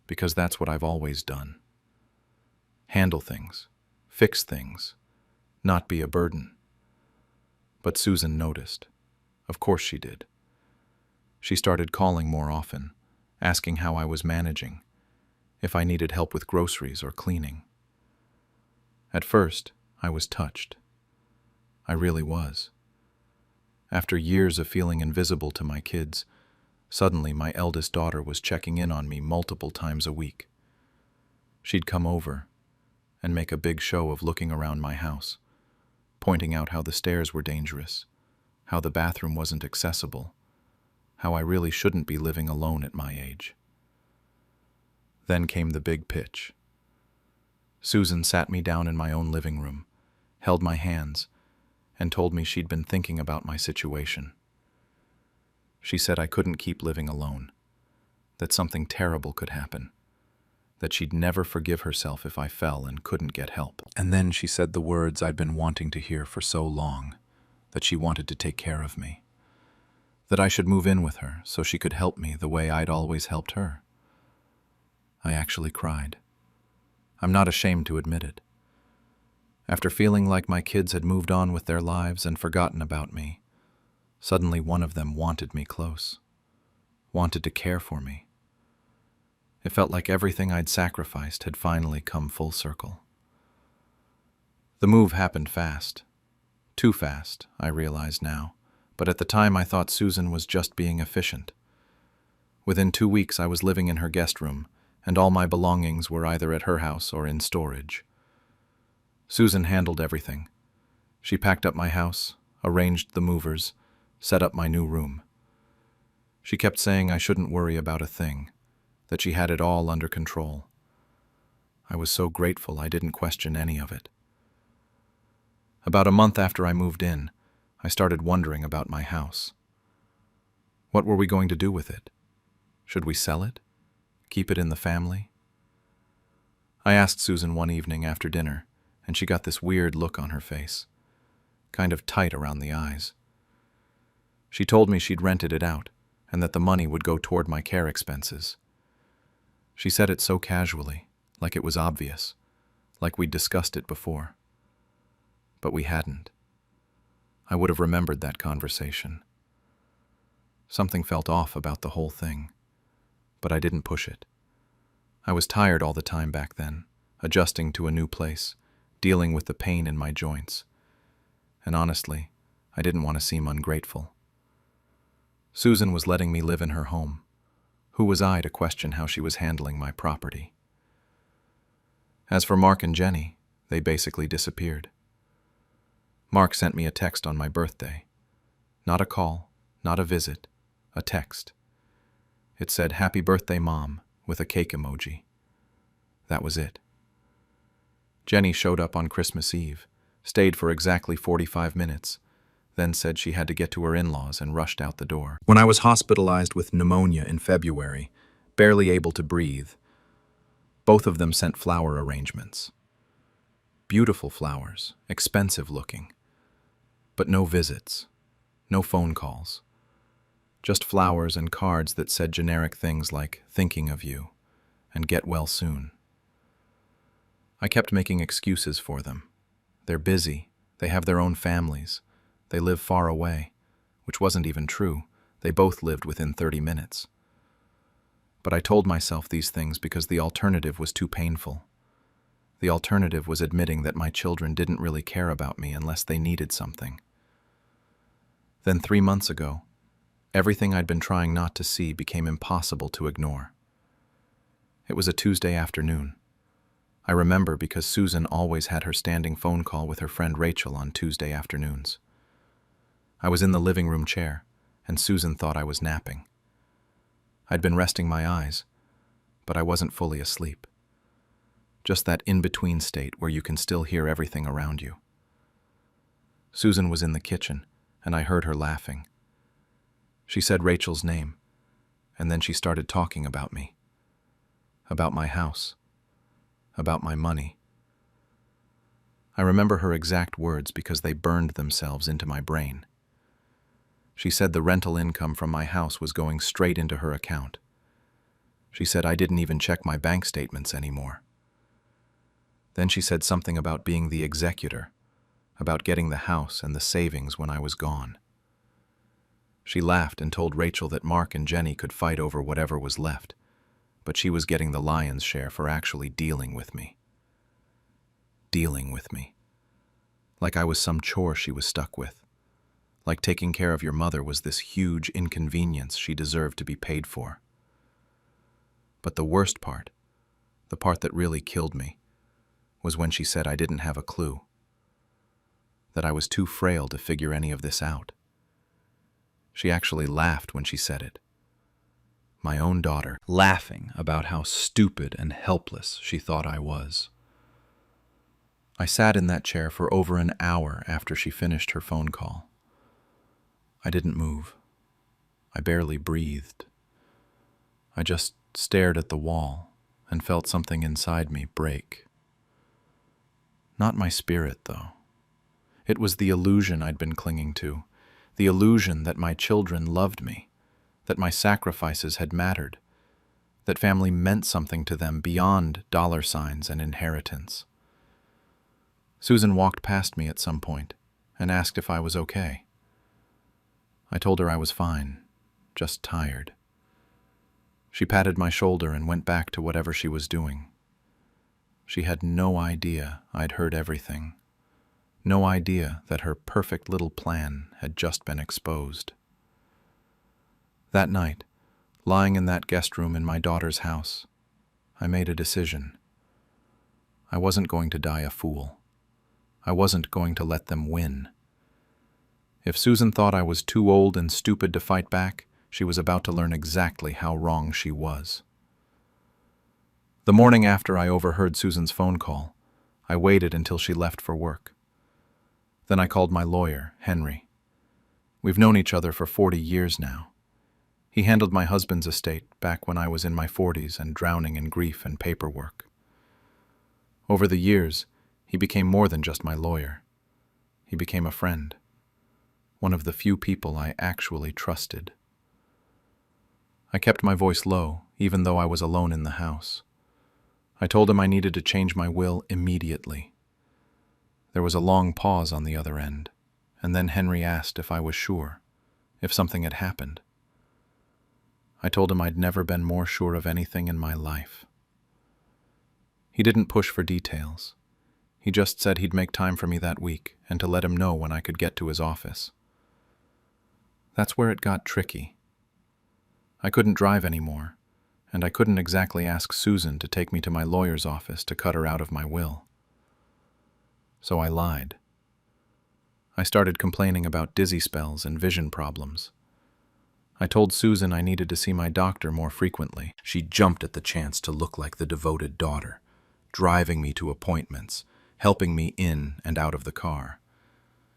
A: because that's what I've always done. Handle things, fix things, not be a burden. But Susan noticed. Of course she did. She started calling more often, asking how I was managing, if I needed help with groceries or cleaning. At first, I was touched. I really was. After years of feeling invisible to my kids, suddenly my eldest daughter was checking in on me multiple times a week. She'd come over and make a big show of looking around my house, pointing out how the stairs were dangerous, how the bathroom wasn't accessible, how I really shouldn't be living alone at my age. Then came the big pitch. Susan sat me down in my own living room, held my hands, and told me she'd been thinking about my situation. She said I couldn't keep living alone, that something terrible could happen, that she'd never forgive herself if I fell and couldn't get help. And then she said the words I'd been wanting to hear for so long, that she wanted to take care of me, that I should move in with her so she could help me the way I'd always helped her. I actually cried. I'm not ashamed to admit it. After feeling like my kids had moved on with their lives and forgotten about me, suddenly one of them wanted me close, wanted to care for me. It felt like everything I'd sacrificed had finally come full circle. The move happened fast. Too fast, I realize now, but at the time I thought Susan was just being efficient. Within 2 weeks I was living in her guest room, and all my belongings were either at her house or in storage. Susan handled everything. She packed up my house, arranged the movers, set up my new room. She kept saying I shouldn't worry about a thing, that she had it all under control. I was so grateful I didn't question any of it. About a month after I moved in, I started wondering about my house. What were we going to do with it? Should we sell it? Keep it in the family? I asked Susan one evening after dinner, and she got this weird look on her face, kind of tight around the eyes. She told me she'd rented it out, and that the money would go toward my care expenses. She said it so casually, like it was obvious, like we'd discussed it before. But we hadn't. I would have remembered that conversation. Something felt off about the whole thing, but I didn't push it. I was tired all the time back then, adjusting to a new place, dealing with the pain in my joints. And honestly, I didn't want to seem ungrateful. Susan was letting me live in her home. Who was I to question how she was handling my property? As for Mark and Jenny, they basically disappeared. Mark sent me a text on my birthday. Not a call, not a visit, a text. It said, "Happy birthday, Mom," with a cake emoji. That was it. Jenny showed up on Christmas Eve, stayed for exactly 45 minutes, then said she had to get to her in-laws and rushed out the door. When I was hospitalized with pneumonia in February, barely able to breathe, both of them sent flower arrangements. Beautiful flowers, expensive looking, but no visits, no phone calls. Just flowers and cards that said generic things like "thinking of you" and "get well soon." I kept making excuses for them. They're busy, they have their own families, they live far away, which wasn't even true. They both lived within 30 minutes. But I told myself these things because the alternative was too painful. The alternative was admitting that my children didn't really care about me unless they needed something. Then 3 months ago, everything I'd been trying not to see became impossible to ignore. It was a Tuesday afternoon. I remember because Susan always had her standing phone call with her friend Rachel on Tuesday afternoons. I was in the living room chair, and Susan thought I was napping. I'd been resting my eyes, but I wasn't fully asleep. Just that in-between state where you can still hear everything around you. Susan was in the kitchen, and I heard her laughing. She said Rachel's name, and then she started talking about me. about my house, about my money. I remember her exact words because they burned themselves into my brain. She said the rental income from my house was going straight into her account. She said I didn't even check my bank statements anymore. Then she said something about being the executor, about getting the house and the savings when I was gone. She laughed and told Rachel that Mark and Jenny could fight over whatever was left, but she was getting the lion's share for actually dealing with me. Dealing with me. Like I was some chore she was stuck with. Like taking care of your mother was this huge inconvenience she deserved to be paid for. But the worst part, the part that really killed me, was when she said I didn't have a clue. That I was too frail to figure any of this out. She actually laughed when she said it. My own daughter, laughing about how stupid and helpless she thought I was. I sat in that chair for over an hour after she finished her phone call. I didn't move. I barely breathed. I just stared at the wall and felt something inside me break. Not my spirit, though. It was the illusion I'd been clinging to, the illusion that my children loved me, that my sacrifices had mattered, that family meant something to them beyond dollar signs and inheritance. Susan walked past me at some point and asked if I was okay. I told her I was fine, just tired. She patted my shoulder and went back to whatever she was doing. She had no idea I'd heard everything. No idea that her perfect little plan had just been exposed. That night, lying in that guest room in my daughter's house, I made a decision. I wasn't going to die a fool. I wasn't going to let them win. If Susan thought I was too old and stupid to fight back, she was about to learn exactly how wrong she was. The morning after I overheard Susan's phone call, I waited until she left for work. Then I called my lawyer, Henry. We've known each other for 40 years now. He handled my husband's estate back when I was in my 40s and drowning in grief and paperwork. Over the years, he became more than just my lawyer. He became a friend. One of the few people I actually trusted. I kept my voice low, even though I was alone in the house. I told him I needed to change my will immediately. There was a long pause on the other end, and then Henry asked if I was sure, if something had happened. I told him I'd never been more sure of anything in my life. He didn't push for details. He just said he'd make time for me that week and to let him know when I could get to his office. That's where it got tricky. I couldn't drive anymore, and I couldn't exactly ask Susan to take me to my lawyer's office to cut her out of my will. So I lied. I started complaining about dizzy spells and vision problems. I told Susan I needed to see my doctor more frequently. She jumped at the chance to look like the devoted daughter, driving me to appointments, helping me in and out of the car.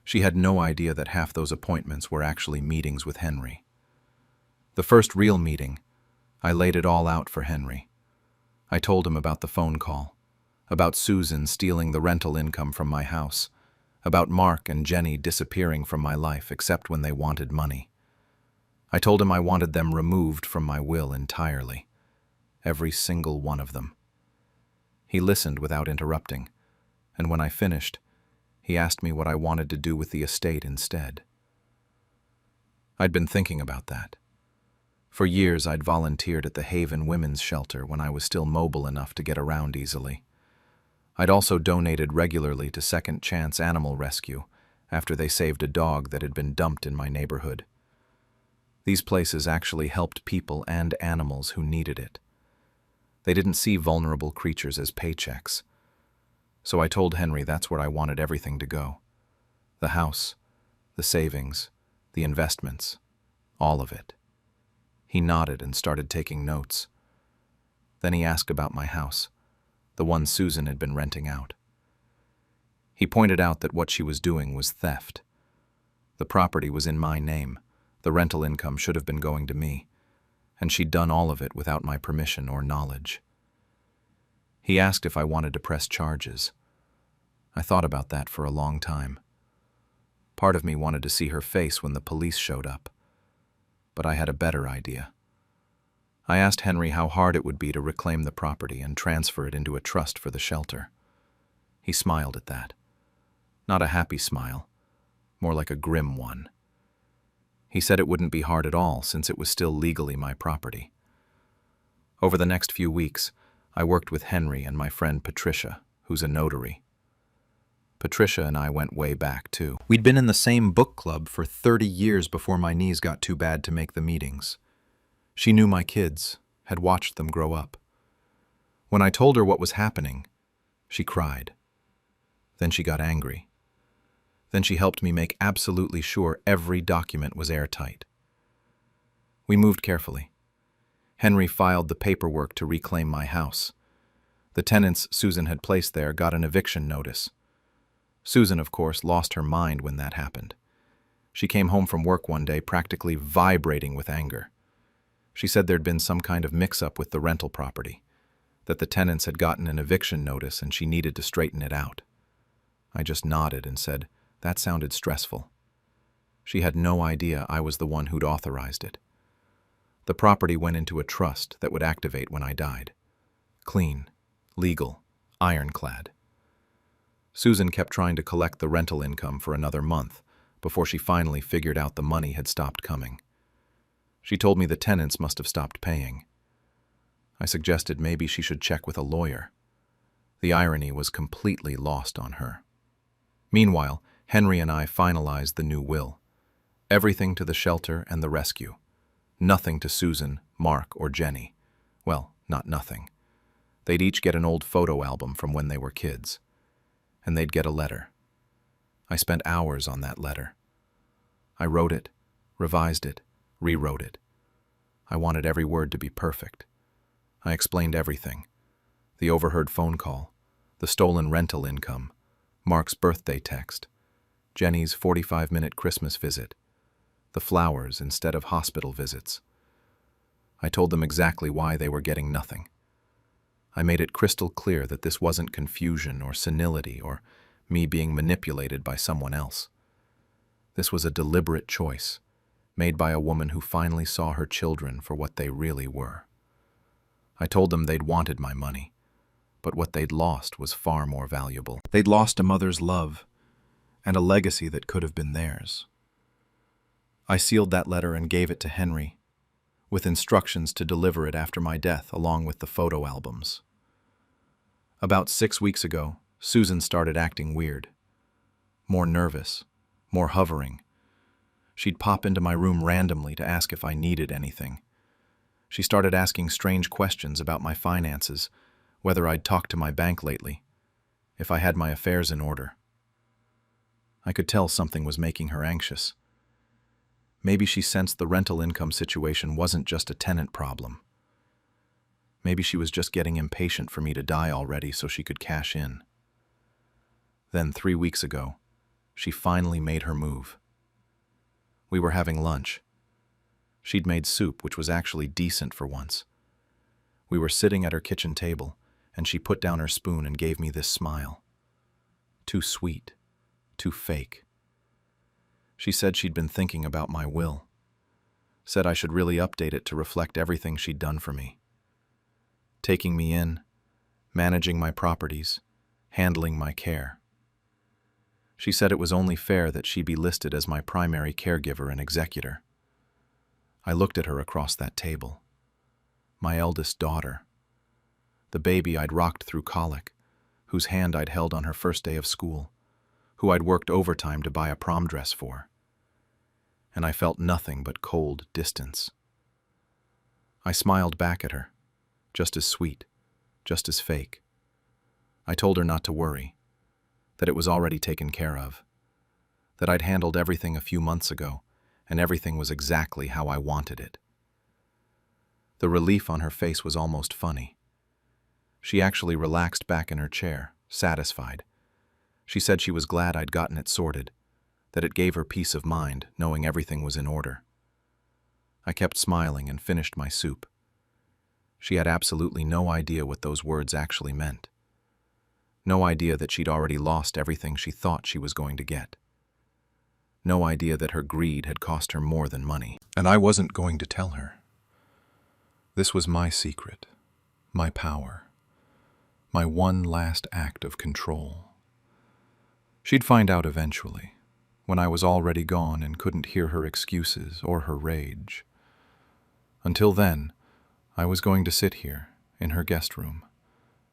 A: She had no idea that half those appointments were actually meetings with Henry. The first real meeting, I laid it all out for Henry. I told him about the phone call, about Susan stealing the rental income from my house, about Mark and Jenny disappearing from my life except when they wanted money. I told him I wanted them removed from my will entirely, every single one of them. He listened without interrupting, and when I finished, he asked me what I wanted to do with the estate instead. I'd been thinking about that. For years, I'd volunteered at the Haven Women's Shelter when I was still mobile enough to get around easily. I'd also donated regularly to Second Chance Animal Rescue after they saved a dog that had been dumped in my neighborhood. These places actually helped people and animals who needed it. They didn't see vulnerable creatures as paychecks. So I told Henry that's where I wanted everything to go. The house, the savings, the investments, all of it. He nodded and started taking notes. Then he asked about my house, the one Susan had been renting out. He pointed out that what she was doing was theft. The property was in my name. The rental income should have been going to me, and she'd done all of it without my permission or knowledge. He asked if I wanted to press charges. I thought about that for a long time. Part of me wanted to see her face when the police showed up, but I had a better idea. I asked Henry how hard it would be to reclaim the property and transfer it into a trust for the shelter. He smiled at that. Not a happy smile, more like a grim one. He said it wouldn't be hard at all since it was still legally my property. Over the next few weeks, I worked with Henry and my friend Patricia, who's a notary. Patricia and I went way back, too. We'd been in the same book club for 30 years before my knees got too bad to make the meetings. She knew my kids, had watched them grow up. When I told her what was happening, she cried. Then she got angry. Then she helped me make absolutely sure every document was airtight. We moved carefully. Henry filed the paperwork to reclaim my house. The tenants Susan had placed there got an eviction notice. Susan, of course, lost her mind when that happened. She came home from work one day practically vibrating with anger. She said there'd been some kind of mix-up with the rental property, that the tenants had gotten an eviction notice and she needed to straighten it out. I just nodded and said, that sounded stressful. She had no idea I was the one who'd authorized it. The property went into a trust that would activate when I died. Clean, legal, ironclad. Susan kept trying to collect the rental income for another month before she finally figured out the money had stopped coming. She told me the tenants must have stopped paying. I suggested maybe she should check with a lawyer. The irony was completely lost on her. Meanwhile, Henry and I finalized the new will. Everything to the shelter and the rescue. Nothing to Susan, Mark, or Jenny. Well, not nothing. They'd each get an old photo album from when they were kids. And they'd get a letter. I spent hours on that letter. I wrote it, revised it, rewrote it. I wanted every word to be perfect. I explained everything. The overheard phone call, the stolen rental income, Mark's birthday text, Jenny's 45-minute Christmas visit, the flowers instead of hospital visits. I told them exactly why they were getting nothing. I made it crystal clear that this wasn't confusion or senility or me being manipulated by someone else. This was a deliberate choice, made by a woman who finally saw her children for what they really were. I told them they'd wanted my money, but what they'd lost was far more valuable. They'd lost a mother's love and a legacy that could have been theirs. I sealed that letter and gave it to Henry, with instructions to deliver it after my death along with the photo albums. About 6 weeks ago, Susan started acting weird. More nervous, more hovering. She'd pop into my room randomly to ask if I needed anything. She started asking strange questions about my finances, whether I'd talked to my bank lately, if I had my affairs in order. I could tell something was making her anxious. Maybe she sensed the rental income situation wasn't just a tenant problem. Maybe she was just getting impatient for me to die already so she could cash in. Then 3 weeks ago, she finally made her move. We were having lunch. She'd made soup, which was actually decent for once. We were sitting at her kitchen table, and she put down her spoon and gave me this smile. Too sweet, too fake. She said she'd been thinking about my will. Said I should really update it to reflect everything she'd done for me. Taking me in, managing my properties, handling my care. She said it was only fair that she be listed as my primary caregiver and executor. I looked at her across that table. My eldest daughter. The baby I'd rocked through colic, whose hand I'd held on her first day of school, who I'd worked overtime to buy a prom dress for. And I felt nothing but cold distance. I smiled back at her, just as sweet, just as fake. I told her not to worry, that it was already taken care of, that I'd handled everything a few months ago, and everything was exactly how I wanted it. The relief on her face was almost funny. She actually relaxed back in her chair, satisfied. She said she was glad I'd gotten it sorted, that it gave her peace of mind, knowing everything was in order. I kept smiling and finished my soup. She had absolutely no idea what those words actually meant. No idea that she'd already lost everything she thought she was going to get. No idea that her greed had cost her more than money.
C: And I wasn't going to tell her. This was my secret, my power, my one last act of control. She'd find out eventually, when I was already gone and couldn't hear her excuses or her rage. Until then, I was going to sit here, in her guest room,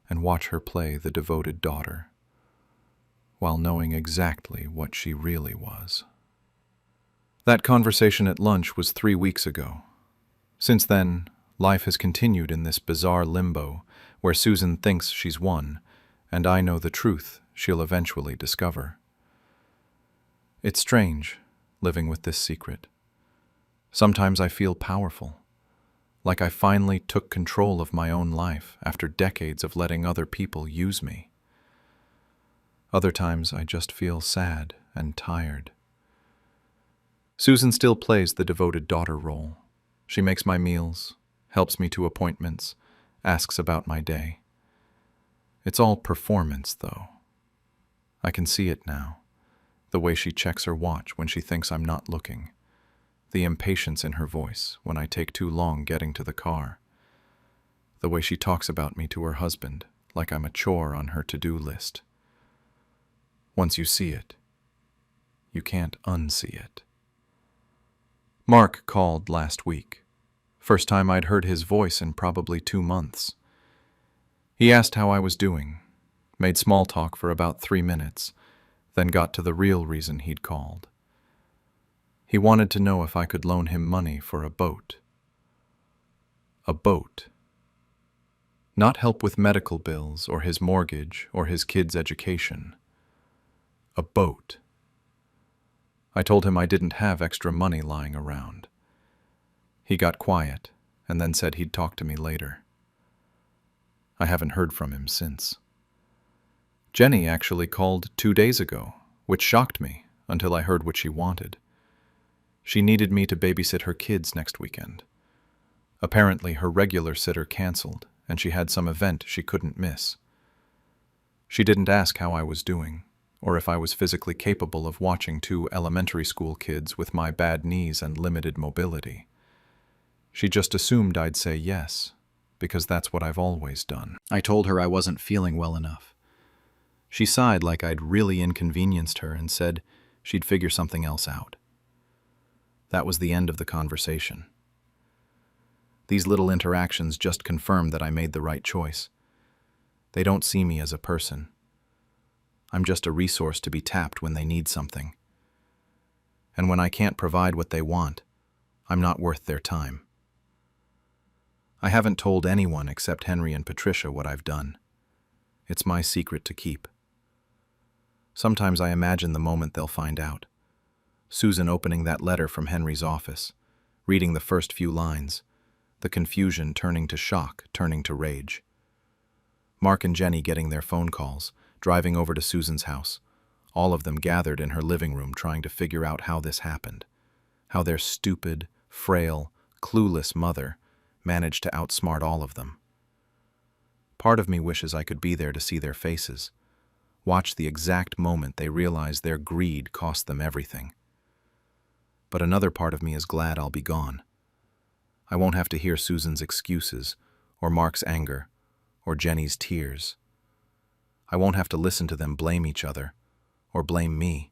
C: and watch her play the devoted daughter, while knowing exactly what she really was. That conversation at lunch was 3 weeks ago. Since then, life has continued in this bizarre limbo where Susan thinks she's won, and I know the truth she'll eventually discover. It's strange, living with this secret. Sometimes I feel powerful, like I finally took control of my own life after decades of letting other people use me. Other times I just feel sad and tired. Susan still plays the devoted daughter role. She makes my meals, helps me to appointments, asks about my day. It's all performance, though. I can see it now, the way she checks her watch when she thinks I'm not looking, the impatience in her voice when I take too long getting to the car, the way she talks about me to her husband like I'm a chore on her to-do list. Once you see it, you can't unsee it. Mark called last week. First time I'd heard his voice in probably 2 months. He asked how I was doing, made small talk for about 3 minutes, then got to the real reason he'd called. He wanted to know if I could loan him money for a boat. A boat. Not help with medical bills or his mortgage or his kids' education. A boat. I told him I didn't have extra money lying around. He got quiet and then said he'd talk to me later. I haven't heard from him since. Jenny actually called 2 days ago, which shocked me until I heard what she wanted. She needed me to babysit her kids next weekend. Apparently, her regular sitter canceled, and she had some event she couldn't miss. She didn't ask how I was doing, or if I was physically capable of watching 2 elementary school kids with my bad knees and limited mobility. She just assumed I'd say yes, because that's what I've always done. I told her I wasn't feeling well enough. She sighed like I'd really inconvenienced her and said she'd figure something else out. That was the end of the conversation. These little interactions just confirmed that I made the right choice. They don't see me as a person. I'm just a resource to be tapped when they need something. And when I can't provide what they want, I'm not worth their time. I haven't told anyone except Henry and Patricia what I've done. It's my secret to keep. Sometimes I imagine the moment they'll find out. Susan opening that letter from Henry's office, reading the first few lines, the confusion turning to shock, turning to rage. Mark and Jenny getting their phone calls, driving over to Susan's house, all of them gathered in her living room trying to figure out how this happened, how their stupid, frail, clueless mother managed to outsmart all of them. Part of me wishes I could be there to see their faces, watch the exact moment they realize their greed cost them everything. But another part of me is glad I'll be gone. I won't have to hear Susan's excuses, or Mark's anger, or Jenny's tears. I won't have to listen to them blame each other, or blame me,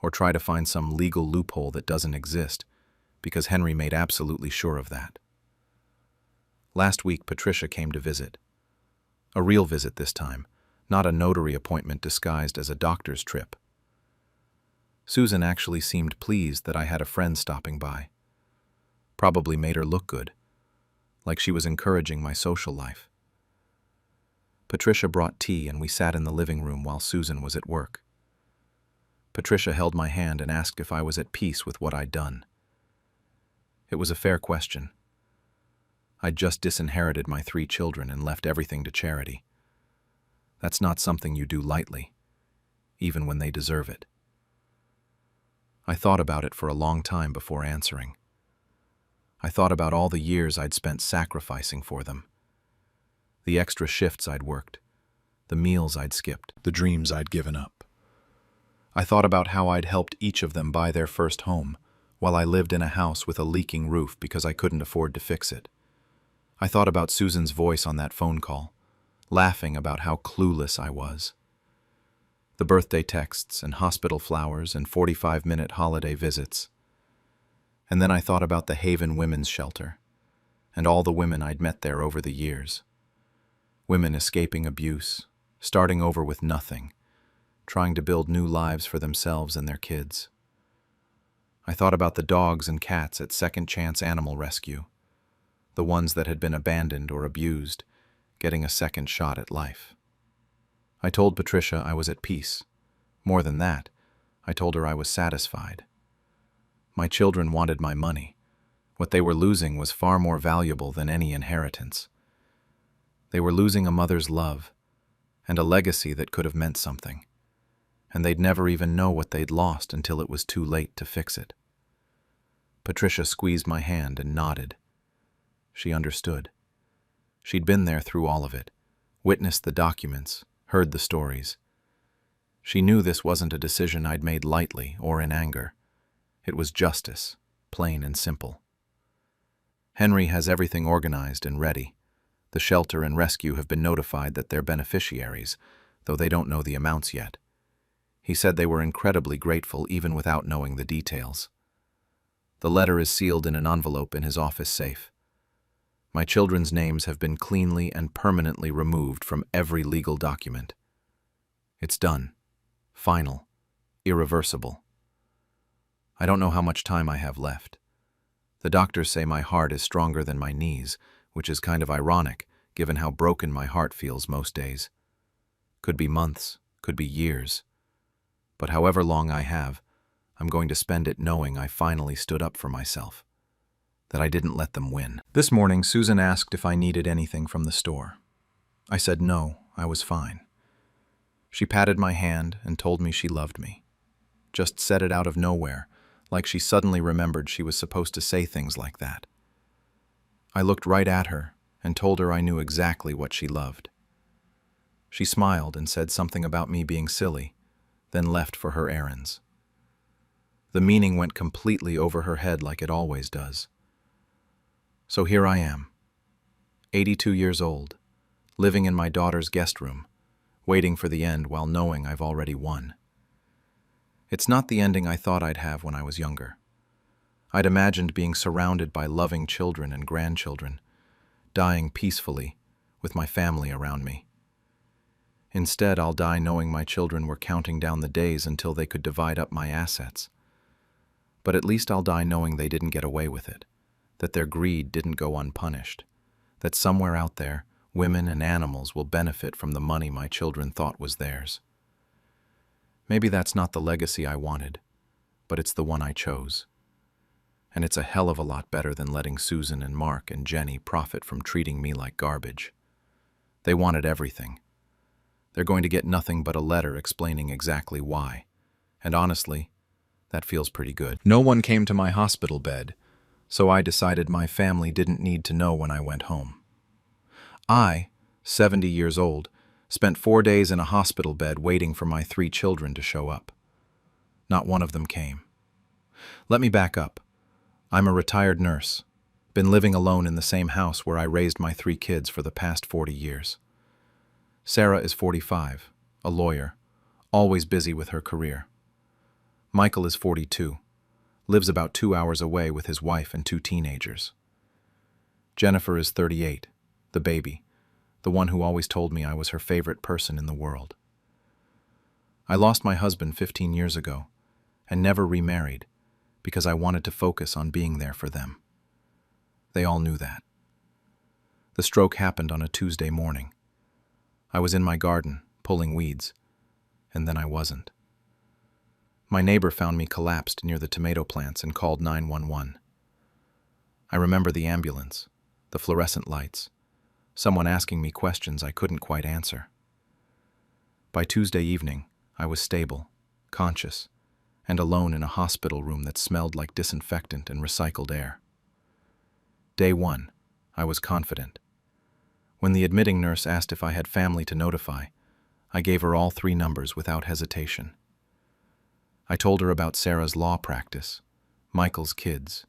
C: or try to find some legal loophole that doesn't exist, because Henry made absolutely sure of that. Last week, Patricia came to visit. A real visit this time, not a notary appointment disguised as a doctor's trip. Susan actually seemed pleased that I had a friend stopping by. Probably made her look good, like she was encouraging my social life. Patricia brought tea and we sat in the living room while Susan was at work. Patricia held my hand and asked if I was at peace with what I'd done. It was a fair question. I'd just disinherited my 3 children and left everything to charity. That's not something you do lightly, even when they deserve it. I thought about it for a long time before answering.
A: I thought about all the years I'd spent sacrificing for them. The extra shifts I'd worked, the meals I'd skipped,
C: The dreams I'd given up.
A: I thought about how I'd helped each of them buy their first home, while I lived in a house with a leaking roof because I couldn't afford to fix it. I thought about Susan's voice on that phone call, laughing about how clueless I was. The birthday texts and hospital flowers and 45-minute holiday visits. And then I thought about the Haven Women's Shelter, and all the women I'd met there over the years. Women escaping abuse, starting over with nothing, trying to build new lives for themselves and their kids. I thought about the dogs and cats at Second Chance Animal Rescue, the ones that had been abandoned or abused, getting a second shot at life. I told Patricia I was at peace. More than that, I told her I was satisfied. My children wanted my money. What they were losing was far more valuable than any inheritance. They were losing a mother's love and a legacy that could have meant something, and they'd never even know what they'd lost until it was too late to fix it. Patricia squeezed my hand and nodded. She understood. She'd been there through all of it, witnessed the documents, heard the stories. She knew this wasn't a decision I'd made lightly or in anger. It was justice, plain and simple. Henry has everything organized and ready. The shelter and rescue have been notified that they're beneficiaries, though they don't know the amounts yet. He said they were incredibly grateful even without knowing the details. The letter is sealed in an envelope in his office safe. My children's names have been cleanly and permanently removed from every legal document. It's done. Final. Irreversible. I don't know how much time I have left. The doctors say my heart is stronger than my knees, which is kind of ironic, given how broken my heart feels most days. Could be months, could be years. But however long I have, I'm going to spend it knowing I finally stood up for myself, that I didn't let them win. This morning, Susan asked if I needed anything from the store. I said no, I was fine. She patted my hand and told me she loved me. Just said it out of nowhere, like she suddenly remembered she was supposed to say things like that. I looked right at her and told her I knew exactly what she loved. She smiled and said something about me being silly, then left for her errands. The meaning went completely over her head like it always does. So here I am, 82 years old, living in my daughter's guest room, waiting for the end while knowing I've already won. It's not the ending I thought I'd have when I was younger. I'd imagined being surrounded by loving children and grandchildren, dying peacefully with my family around me. Instead, I'll die knowing my children were counting down the days until they could divide up my assets. But at least I'll die knowing they didn't get away with it, that their greed didn't go unpunished, that somewhere out there, women and animals will benefit from the money my children thought was theirs. Maybe that's not the legacy I wanted, but it's the one I chose. And it's a hell of a lot better than letting Susan and Mark and Jenny profit from treating me like garbage. They wanted everything. They're going to get nothing but a letter explaining exactly why. And honestly, that feels pretty good. No one came to my hospital bed, so I decided my family didn't need to know when I went home. I, 70 years old, spent 4 days in a hospital bed waiting for my 3 children to show up. Not one of them came. Let me back up. I'm a retired nurse, been living alone in the same house where I raised my 3 kids for the past 40 years. Sarah is 45, a lawyer, always busy with her career. Michael is 42, lives about 2 hours away with his wife and 2 teenagers. Jennifer is 38, the baby, the one who always told me I was her favorite person in the world. I lost my husband 15 years ago and never remarried because I wanted to focus on being there for them. They all knew that. The stroke happened on a Tuesday morning. I was in my garden, pulling weeds, and then I wasn't. My neighbor found me collapsed near the tomato plants and called 911. I remember the ambulance, the fluorescent lights, someone asking me questions I couldn't quite answer. By Tuesday evening, I was stable, conscious, and alone in a hospital room that smelled like disinfectant and recycled air. Day 1. I was confident. When the admitting nurse asked if I had family to notify, I gave her all 3 numbers without hesitation. I told her about Sarah's law practice, Michael's kids,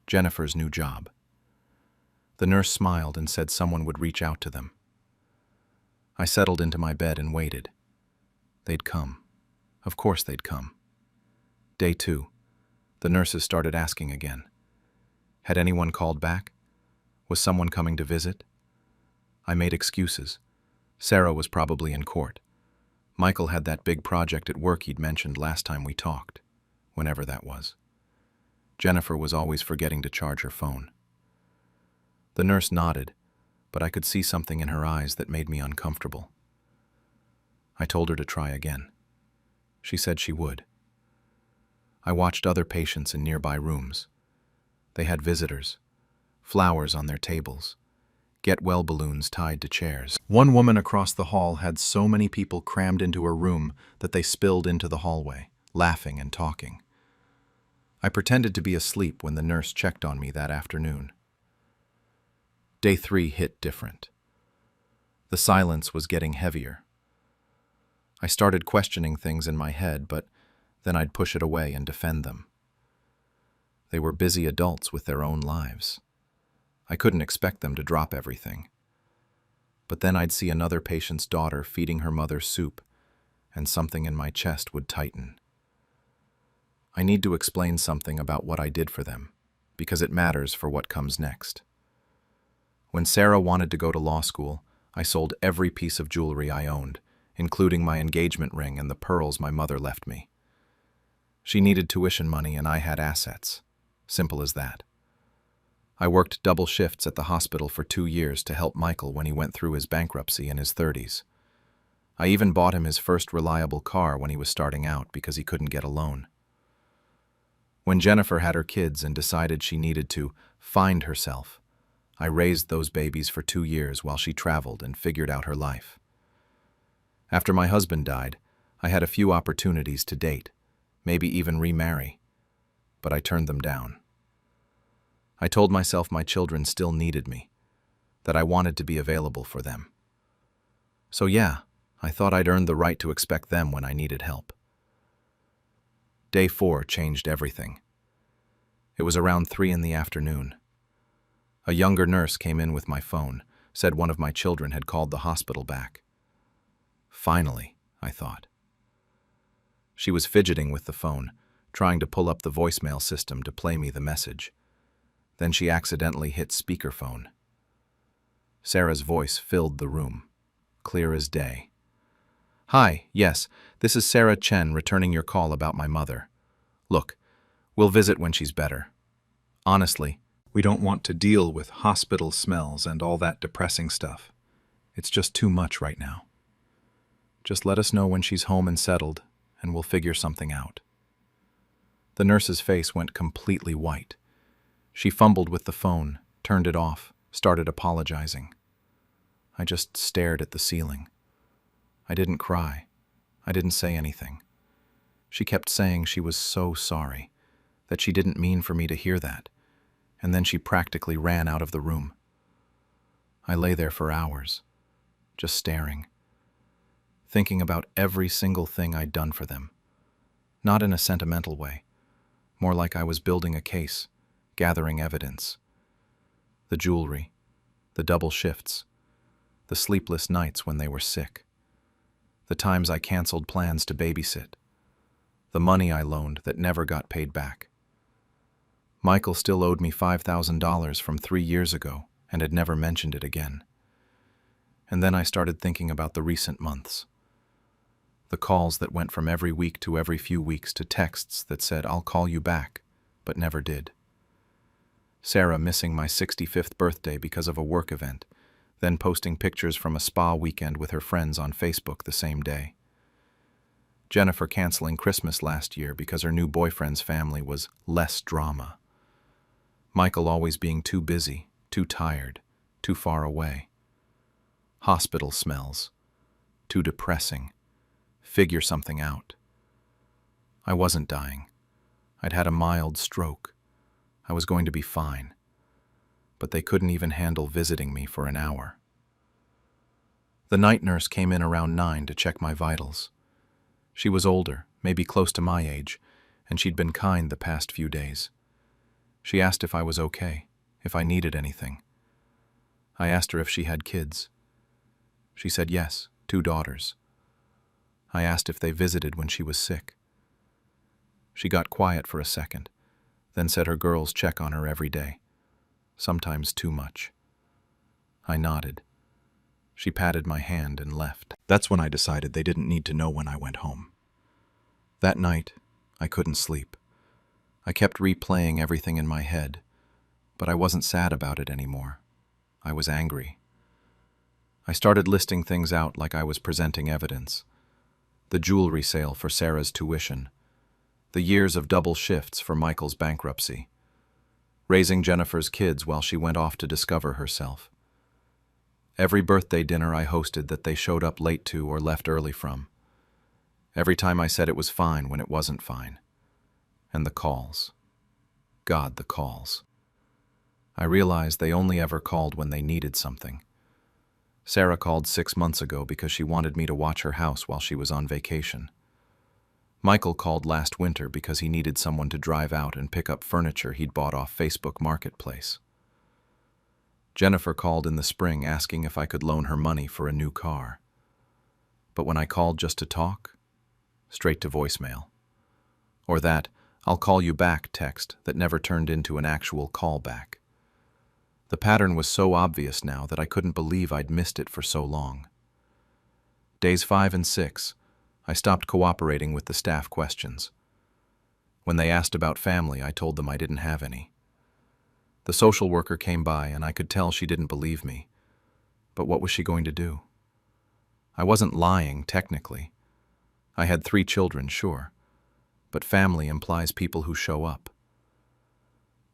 A: Jennifer's new job. The nurse smiled and said someone would reach out to them. I settled into my bed and waited. They'd come. Of course they'd come. Day 2. The nurses started asking again. Had anyone called back? Was someone coming to visit? I made excuses. Sarah was probably in court. Michael had that big project at work he'd mentioned last time we talked, whenever that was. Jennifer was always forgetting to charge her phone. The nurse nodded, but I could see something in her eyes that made me uncomfortable. I told her to try again. She said she would. I watched other patients in nearby rooms. They had visitors, flowers on their tables, get-well balloons tied to chairs. One woman across the hall had so many people crammed into her room that they spilled into the hallway, laughing and talking. I pretended to be asleep when the nurse checked on me that afternoon. Day 3 hit different. The silence was getting heavier. I started questioning things in my head, but then I'd push it away and defend them. They were busy adults with their own lives. I couldn't expect them to drop everything. But then I'd see another patient's daughter feeding her mother soup, and something in my chest would tighten. I need to explain something about what I did for them, because it matters for what comes next. When Sarah wanted to go to law school, I sold every piece of jewelry I owned, including my engagement ring and the pearls my mother left me. She needed tuition money and I had assets. Simple as that. I worked double shifts at the hospital for 2 years to help Michael when he went through his bankruptcy in his 30s. I even bought him his first reliable car when he was starting out because he couldn't get a loan. When Jennifer had her kids and decided she needed to find herself, I raised those babies for 2 years while she traveled and figured out her life. After my husband died, I had a few opportunities to date, maybe even remarry, but I turned them down. I told myself my children still needed me, that I wanted to be available for them. So yeah, I thought I'd earned the right to expect them when I needed help. Day 4 changed everything. It was around 3 in the afternoon. A younger nurse came in with my phone, said one of my children had called the hospital back. Finally, I thought. She was fidgeting with the phone, trying to pull up the voicemail system to play me the message. Then she accidentally hit speakerphone. Sarah's voice filled the room, clear as day. Hi, yes, this is Sarah Chen returning your call about my mother. Look, we'll visit when she's better. Honestly, we don't want to deal with hospital smells and all that depressing stuff. It's just too much right now. Just let us know when she's home and settled, and we'll figure something out. The nurse's face went completely white. She fumbled with the phone, turned it off, started apologizing. I just stared at the ceiling. I didn't cry. I didn't say anything. She kept saying she was so sorry, that she didn't mean for me to hear that, and then she practically ran out of the room. I lay there for hours, just staring, thinking about every single thing I'd done for them. Not in a sentimental way, more like I was building a case, gathering evidence. The jewelry, the double shifts, the sleepless nights when they were sick, the times I canceled plans to babysit, the money I loaned that never got paid back. Michael still owed me $5,000 from 3 years ago and had never mentioned it again. And then I started thinking about the recent months. The calls that went from every week to every few weeks to texts that said, "I'll call you back," but never did. Sarah missing my 65th birthday because of a work event, then posting pictures from a spa weekend with her friends on Facebook the same day. Jennifer canceling Christmas last year because her new boyfriend's family was less drama. Michael always being too busy, too tired, too far away. Hospital smells. Too depressing. Figure something out. I wasn't dying. I'd had a mild stroke. I was going to be fine. but they couldn't even handle visiting me for an hour. The night nurse came in around 9 to check my vitals. She was older, maybe close to my age, and she'd been kind the past few days. She asked if I was okay, if I needed anything. I asked her if she had kids. She said yes, 2 daughters. I asked if they visited when she was sick. She got quiet for a second, then said her girls check on her every day, sometimes too much. I nodded. She patted my hand and left. That's when I decided they didn't need to know when I went home. That night, I couldn't sleep. I kept replaying everything in my head, but I wasn't sad about it anymore. I was angry. I started listing things out like I was presenting evidence. The jewelry sale for Sarah's tuition. The years of double shifts for Michael's bankruptcy. Raising Jennifer's kids while she went off to discover herself. Every birthday dinner I hosted that they showed up late to or left early from. Every time I said it was fine when it wasn't fine. And the calls. God, the calls. I realized they only ever called when they needed something. Sarah called 6 months ago because she wanted me to watch her house while she was on vacation. Michael called last winter because he needed someone to drive out and pick up furniture he'd bought off Facebook Marketplace. Jennifer called in the spring asking if I could loan her money for a new car. But when I called just to talk, straight to voicemail. Or that "I'll call you back" text that never turned into an actual call back. The pattern was so obvious now that I couldn't believe I'd missed it for so long. Days 5 and 6, I stopped cooperating with the staff questions. When they asked about family, I told them I didn't have any. The social worker came by and I could tell she didn't believe me. But what was she going to do? I wasn't lying, technically. I had 3 children, sure. But family implies people who show up.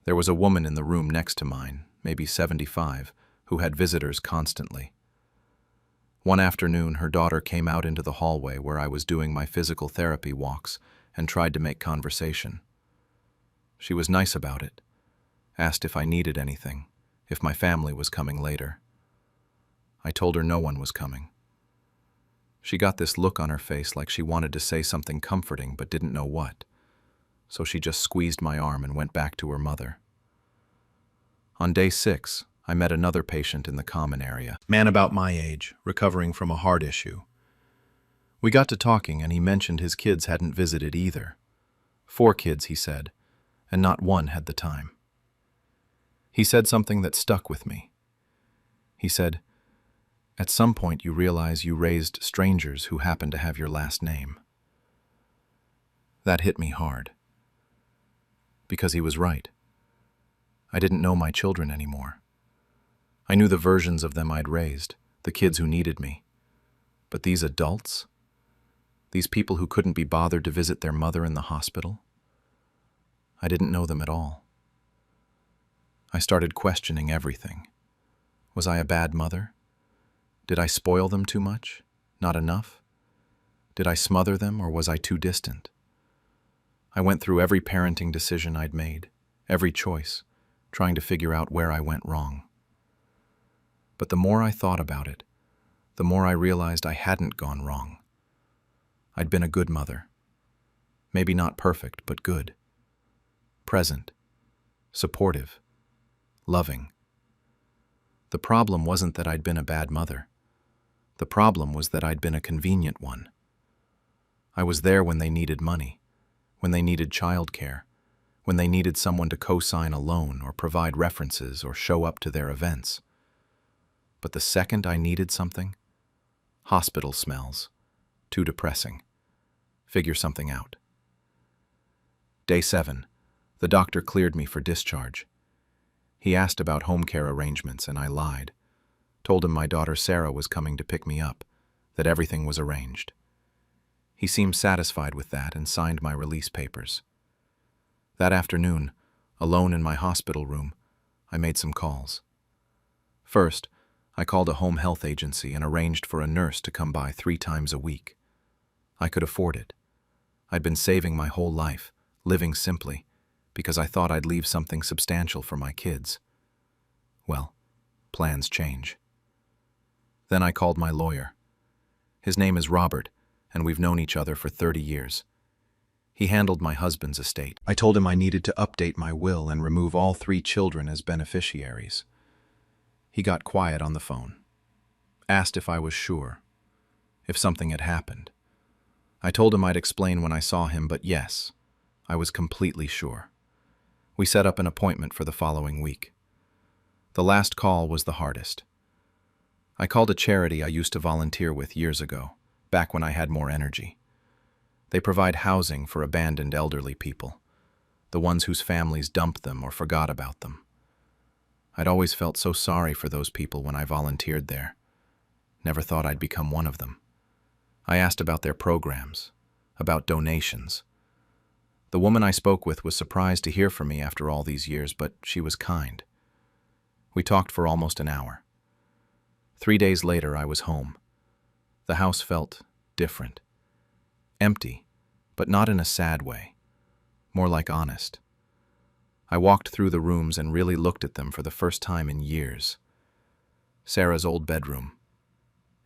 A: There was a woman in the room next to mine, maybe 75, who had visitors constantly. One afternoon, her daughter came out into the hallway where I was doing my physical therapy walks and tried to make conversation. She was nice about it, asked if I needed anything, if my family was coming later. I told her no one was coming. She got this look on her face like she wanted to say something comforting but didn't know what, so she just squeezed my arm and went back to her mother. On day 6, I met another patient in the common area, man about my age, recovering from a heart issue. We got to talking and he mentioned his kids hadn't visited either. 4 kids, he said, and not one had the time. He said something that stuck with me. He said, "At some point you realize you raised strangers who happen to have your last name." That hit me hard. Because he was right. I didn't know my children anymore. I knew the versions of them I'd raised, the kids who needed me. But these adults? These people who couldn't be bothered to visit their mother in the hospital? I didn't know them at all. I started questioning everything. Was I a bad mother? Did I spoil them too much? Not enough? Did I smother them, or was I too distant? I went through every parenting decision I'd made, every choice, trying to figure out where I went wrong. But the more I thought about it, the more I realized I hadn't gone wrong. I'd been a good mother. Maybe not perfect, but good. Present. Supportive. Loving. The problem wasn't that I'd been a bad mother. The problem was that I'd been a convenient one. I was there when they needed money, when they needed childcare, when they needed someone to co-sign a loan or provide references or show up to their events. But the second I needed something, hospital smells, too depressing. Figure something out. Day 7, the doctor cleared me for discharge. He asked about home care arrangements and I lied. Told him my daughter Sarah was coming to pick me up, that everything was arranged. He seemed satisfied with that and signed my release papers. That afternoon, alone in my hospital room, I made some calls. First, I called a home health agency and arranged for a nurse to come by 3 times a week. I could afford it. I'd been saving my whole life, living simply, because I thought I'd leave something substantial for my kids. Well, plans change. Then I called my lawyer. His name is Robert, and we've known each other for 30 years. He handled my husband's estate. I told him I needed to update my will and remove all 3 children as beneficiaries. He got quiet on the phone. Asked if I was sure, if something had happened. I told him I'd explain when I saw him, but yes, I was completely sure. We set up an appointment for the following week. The last call was the hardest. I called a charity I used to volunteer with years ago, back when I had more energy. They provide housing for abandoned elderly people, the ones whose families dumped them or forgot about them. I'd always felt so sorry for those people when I volunteered there. Never thought I'd become one of them. I asked about their programs, about donations. The woman I spoke with was surprised to hear from me after all these years, but she was kind. We talked for almost an hour. 3 days later, I was home. The house felt different. Empty, but not in a sad way. More like honest. I walked through the rooms and really looked at them for the first time in years. Sarah's old bedroom.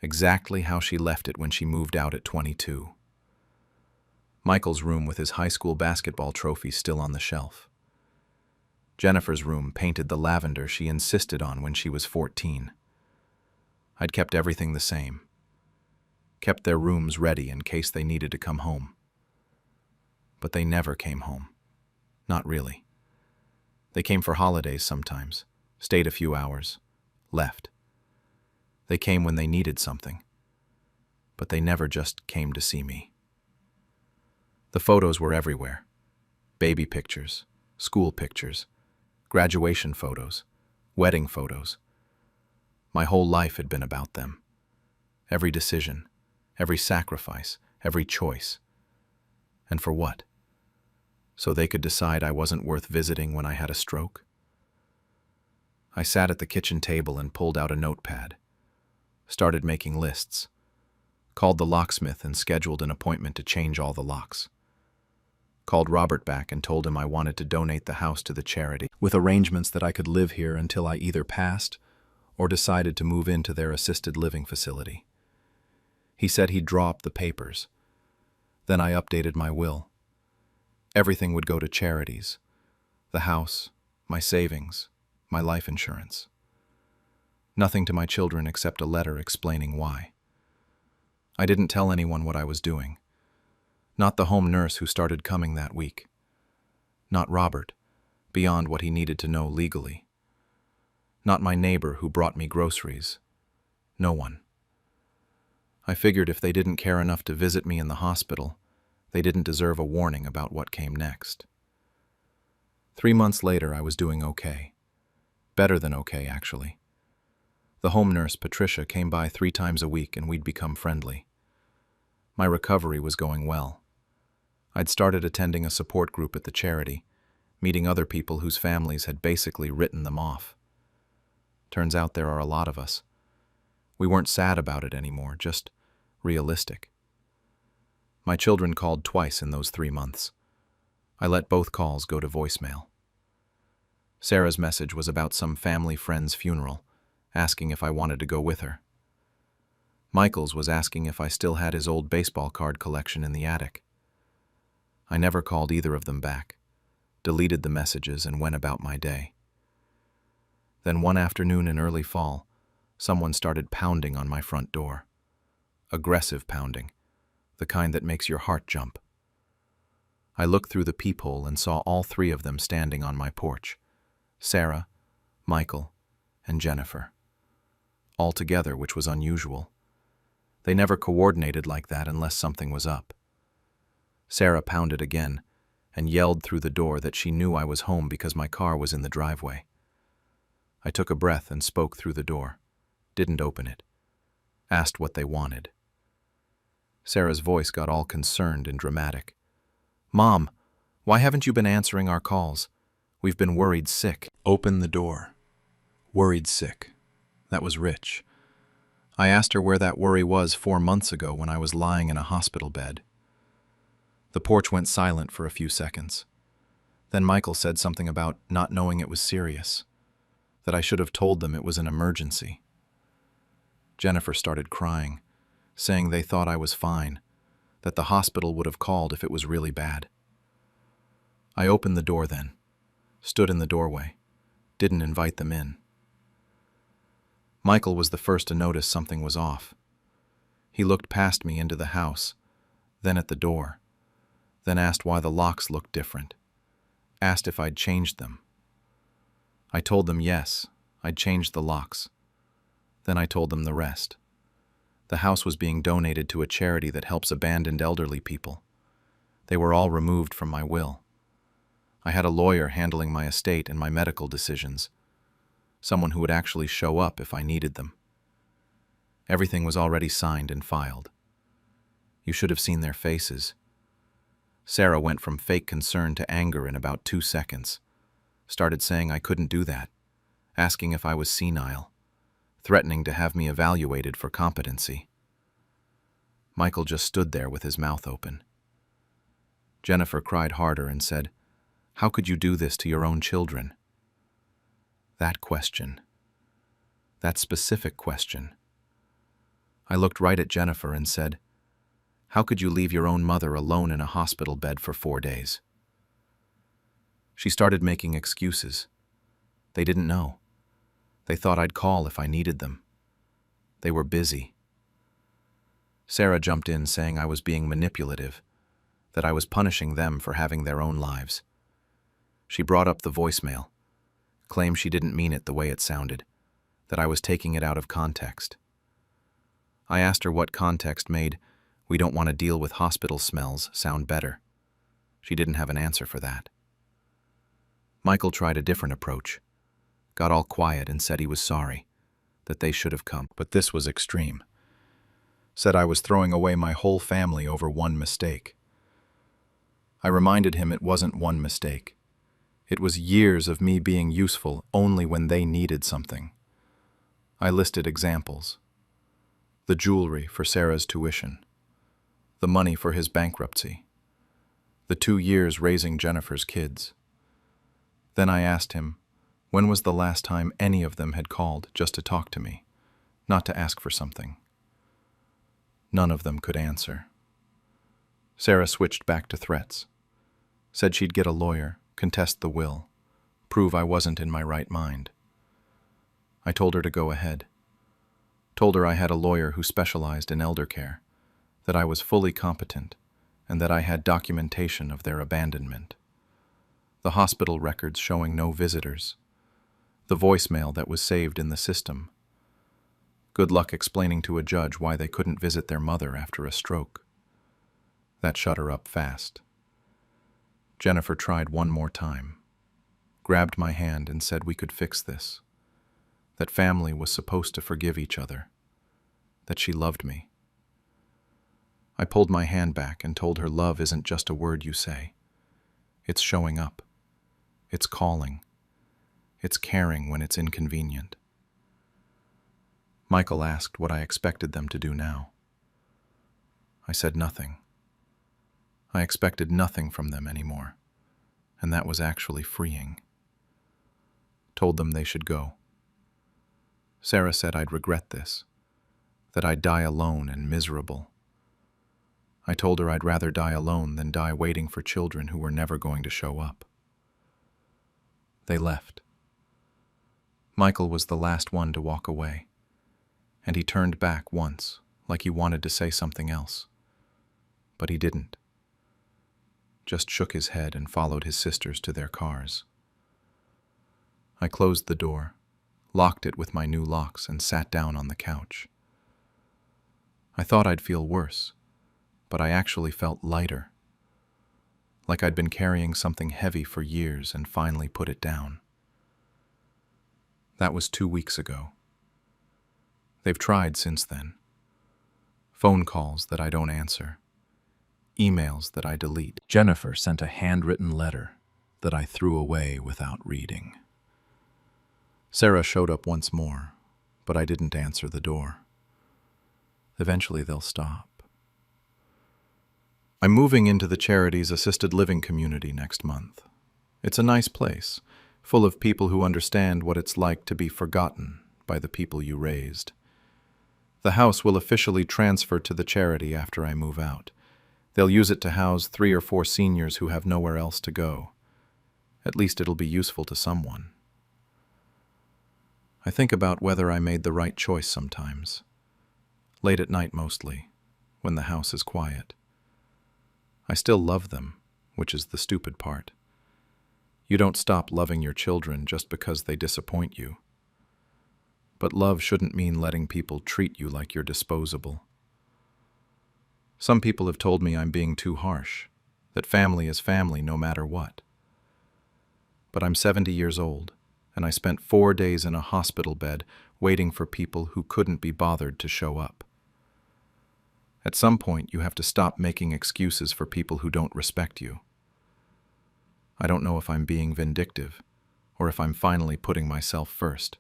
A: Exactly how she left it when she moved out at 22. Michael's room with his high school basketball trophy still on the shelf. Jennifer's room painted the lavender she insisted on when she was 14. I'd kept everything the same. Kept their rooms ready in case they needed to come home. But they never came home. Not really. They came for holidays sometimes, stayed a few hours, left. They came when they needed something, but they never just came to see me. The photos were everywhere. Baby pictures, school pictures, graduation photos, wedding photos. My whole life had been about them. Every decision, every sacrifice, every choice. And for what? So they could decide I wasn't worth visiting when I had a stroke? I sat at the kitchen table and pulled out a notepad. Started making lists. Called the locksmith and scheduled an appointment to change all the locks. Called Robert back and told him I wanted to donate the house to the charity, with arrangements that I could live here until I either passed or decided to move into their assisted living facility. He said he'd draw up the papers. Then I updated my will. Everything would go to charities. The house, my savings, my life insurance. Nothing to my children except a letter explaining why. I didn't tell anyone what I was doing. Not the home nurse who started coming that week. Not Robert, beyond what he needed to know legally. Not my neighbor who brought me groceries. No one. I figured if they didn't care enough to visit me in the hospital, they didn't deserve a warning about what came next. 3 months later, I was doing okay. Better than okay, actually. The home nurse, Patricia, came by 3 times a week and we'd become friendly. My recovery was going well. I'd started attending a support group at the charity, meeting other people whose families had basically written them off. Turns out there are a lot of us. We weren't sad about it anymore, just realistic. My children called twice in those 3 months. I let both calls go to voicemail. Sarah's message was about some family friend's funeral, asking if I wanted to go with her. Michael's was asking if I still had his old baseball card collection in the attic. I never called either of them back, deleted the messages, and went about my day. Then one afternoon in early fall, someone started pounding on my front door. Aggressive pounding, the kind that makes your heart jump. I looked through the peephole and saw all 3 of them standing on my porch. Sarah, Michael, and Jennifer. All together, which was unusual. They never coordinated like that unless something was up. Sarah pounded again and yelled through the door that she knew I was home because my car was in the driveway. I took a breath and spoke through the door. Didn't open it. Asked what they wanted. Sarah's voice got all concerned and dramatic. "Mom, why haven't you been answering our calls? We've been worried sick." Open the door. Worried sick. That was rich. I asked her where that worry was 4 months ago when I was lying in a hospital bed. The porch went silent for a few seconds. Then Michael said something about not knowing it was serious. that I should have told them it was an emergency. Jennifer started crying, saying they thought I was fine, that the hospital would have called if it was really bad. I opened the door then, stood in the doorway, didn't invite them in. Michael was the first to notice something was off. He looked past me into the house, then at the door, then asked why the locks looked different, asked if I'd changed them. I told them yes, I'd changed the locks. Then I told them the rest. The house was being donated to a charity that helps abandoned elderly people. They were all removed from my will. I had a lawyer handling my estate and my medical decisions, someone who would actually show up if I needed them. Everything was already signed and filed. You should have seen their faces. Sarah went from fake concern to anger in about 2 seconds, started saying I couldn't do that, asking if I was senile, threatening to have me evaluated for competency. Michael just stood there with his mouth open. Jennifer cried harder and said, "How could you do this to your own children?" That question. That specific question. I looked right at Jennifer and said, "How could you leave your own mother alone in a hospital bed for 4 days?" She started making excuses. They didn't know. They thought I'd call if I needed them. They were busy. Sarah jumped in saying I was being manipulative, that I was punishing them for having their own lives. She brought up the voicemail, claimed she didn't mean it the way it sounded, that I was taking it out of context. I asked her what context made "we don't want to deal with hospital smells" sound better. She didn't have an answer for that. Michael tried a different approach, got all quiet and said he was sorry, that they should have come. But this was extreme. Said I was throwing away my whole family over one mistake. I reminded him it wasn't one mistake. It was years of me being useful only when they needed something. I listed examples. The jewelry for Sarah's tuition, the money for his bankruptcy, the 2 years raising Jennifer's kids. Then I asked him, when was the last time any of them had called just to talk to me, not to ask for something? None of them could answer. Sarah switched back to threats, said she'd get a lawyer, contest the will, prove I wasn't in my right mind. I told her to go ahead. Told her I had a lawyer who specialized in elder care, that I was fully competent, and that I had documentation of their abandonment. The hospital records showing no visitors. The voicemail that was saved in the system. Good luck explaining to a judge why they couldn't visit their mother after a stroke. That shut her up fast. Jennifer tried one more time, grabbed my hand and said we could fix this, that family was supposed to forgive each other, that she loved me. I pulled my hand back and told her love isn't just a word you say. It's showing up. It's calling. It's caring when it's inconvenient. Michael asked what I expected them to do now. I said nothing. I expected nothing from them anymore, and that was actually freeing. Told them they should go. Sarah said I'd regret this, that I'd die alone and miserable. I told her I'd rather die alone than die waiting for children who were never going to show up. They left. Michael was the last one to walk away, and he turned back once, like he wanted to say something else. But he didn't. Just shook his head and followed his sisters to their cars. I closed the door, locked it with my new locks, and sat down on the couch. I thought I'd feel worse, but I actually felt lighter, like I'd been carrying something heavy for years and finally put it down. That was 2 weeks ago. They've tried since then. Phone calls that I don't answer. Emails that I delete. Jennifer sent a handwritten letter that I threw away without reading. Sarah showed up once more, but I didn't answer the door. Eventually they'll stop. I'm moving into the charity's assisted living community next month. It's a nice place, full of people who understand what it's like to be forgotten by the people you raised. The house will officially transfer to the charity after I move out. They'll use it to house 3 or 4 seniors who have nowhere else to go. At least it'll be useful to someone. I think about whether I made the right choice sometimes. Late at night mostly, when the house is quiet. I still love them, which is the stupid part. You don't stop loving your children just because they disappoint you. But love shouldn't mean letting people treat you like you're disposable. Some people have told me I'm being too harsh, that family is family no matter what. But I'm 70 years old, and I spent 4 days in a hospital bed waiting for people who couldn't be bothered to show up. At some point, you have to stop making excuses for people who don't respect you. I don't know if I'm being vindictive, or if I'm finally putting myself first.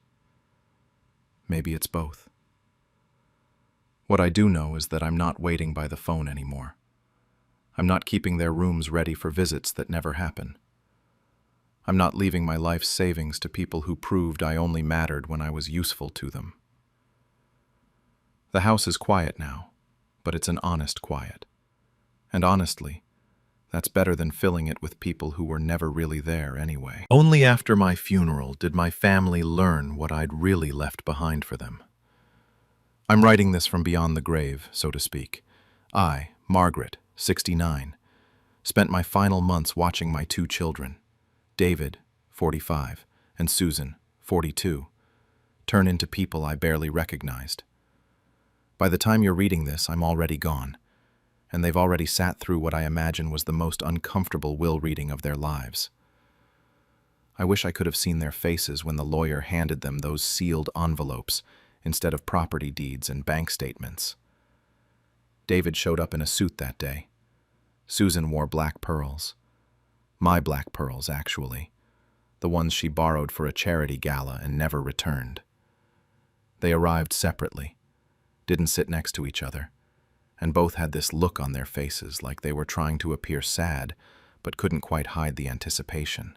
A: Maybe it's both. What I do know is that I'm not waiting by the phone anymore. I'm not keeping their rooms ready for visits that never happen. I'm not leaving my life's savings to people who proved I only mattered when I was useful to them. The house is quiet now, but it's an honest quiet. And honestly, that's better than filling it with people who were never really there anyway. Only after my funeral did my family learn what I'd really left behind for them. I'm writing this from beyond the grave, so to speak. I, Margaret, 69, spent my final months watching my 2 children, David, 45, and Susan, 42, turn into people I barely recognized. By the time you're reading this, I'm already gone, and they've already sat through what I imagine was the most uncomfortable will reading of their lives. I wish I could have seen their faces when the lawyer handed them those sealed envelopes instead of property deeds and bank statements. David showed up in a suit that day. Susan wore black pearls. My black pearls, actually. The ones she borrowed for a charity gala and never returned. They arrived separately, didn't sit next to each other, and both had this look on their faces like they were trying to appear sad, but couldn't quite hide the anticipation.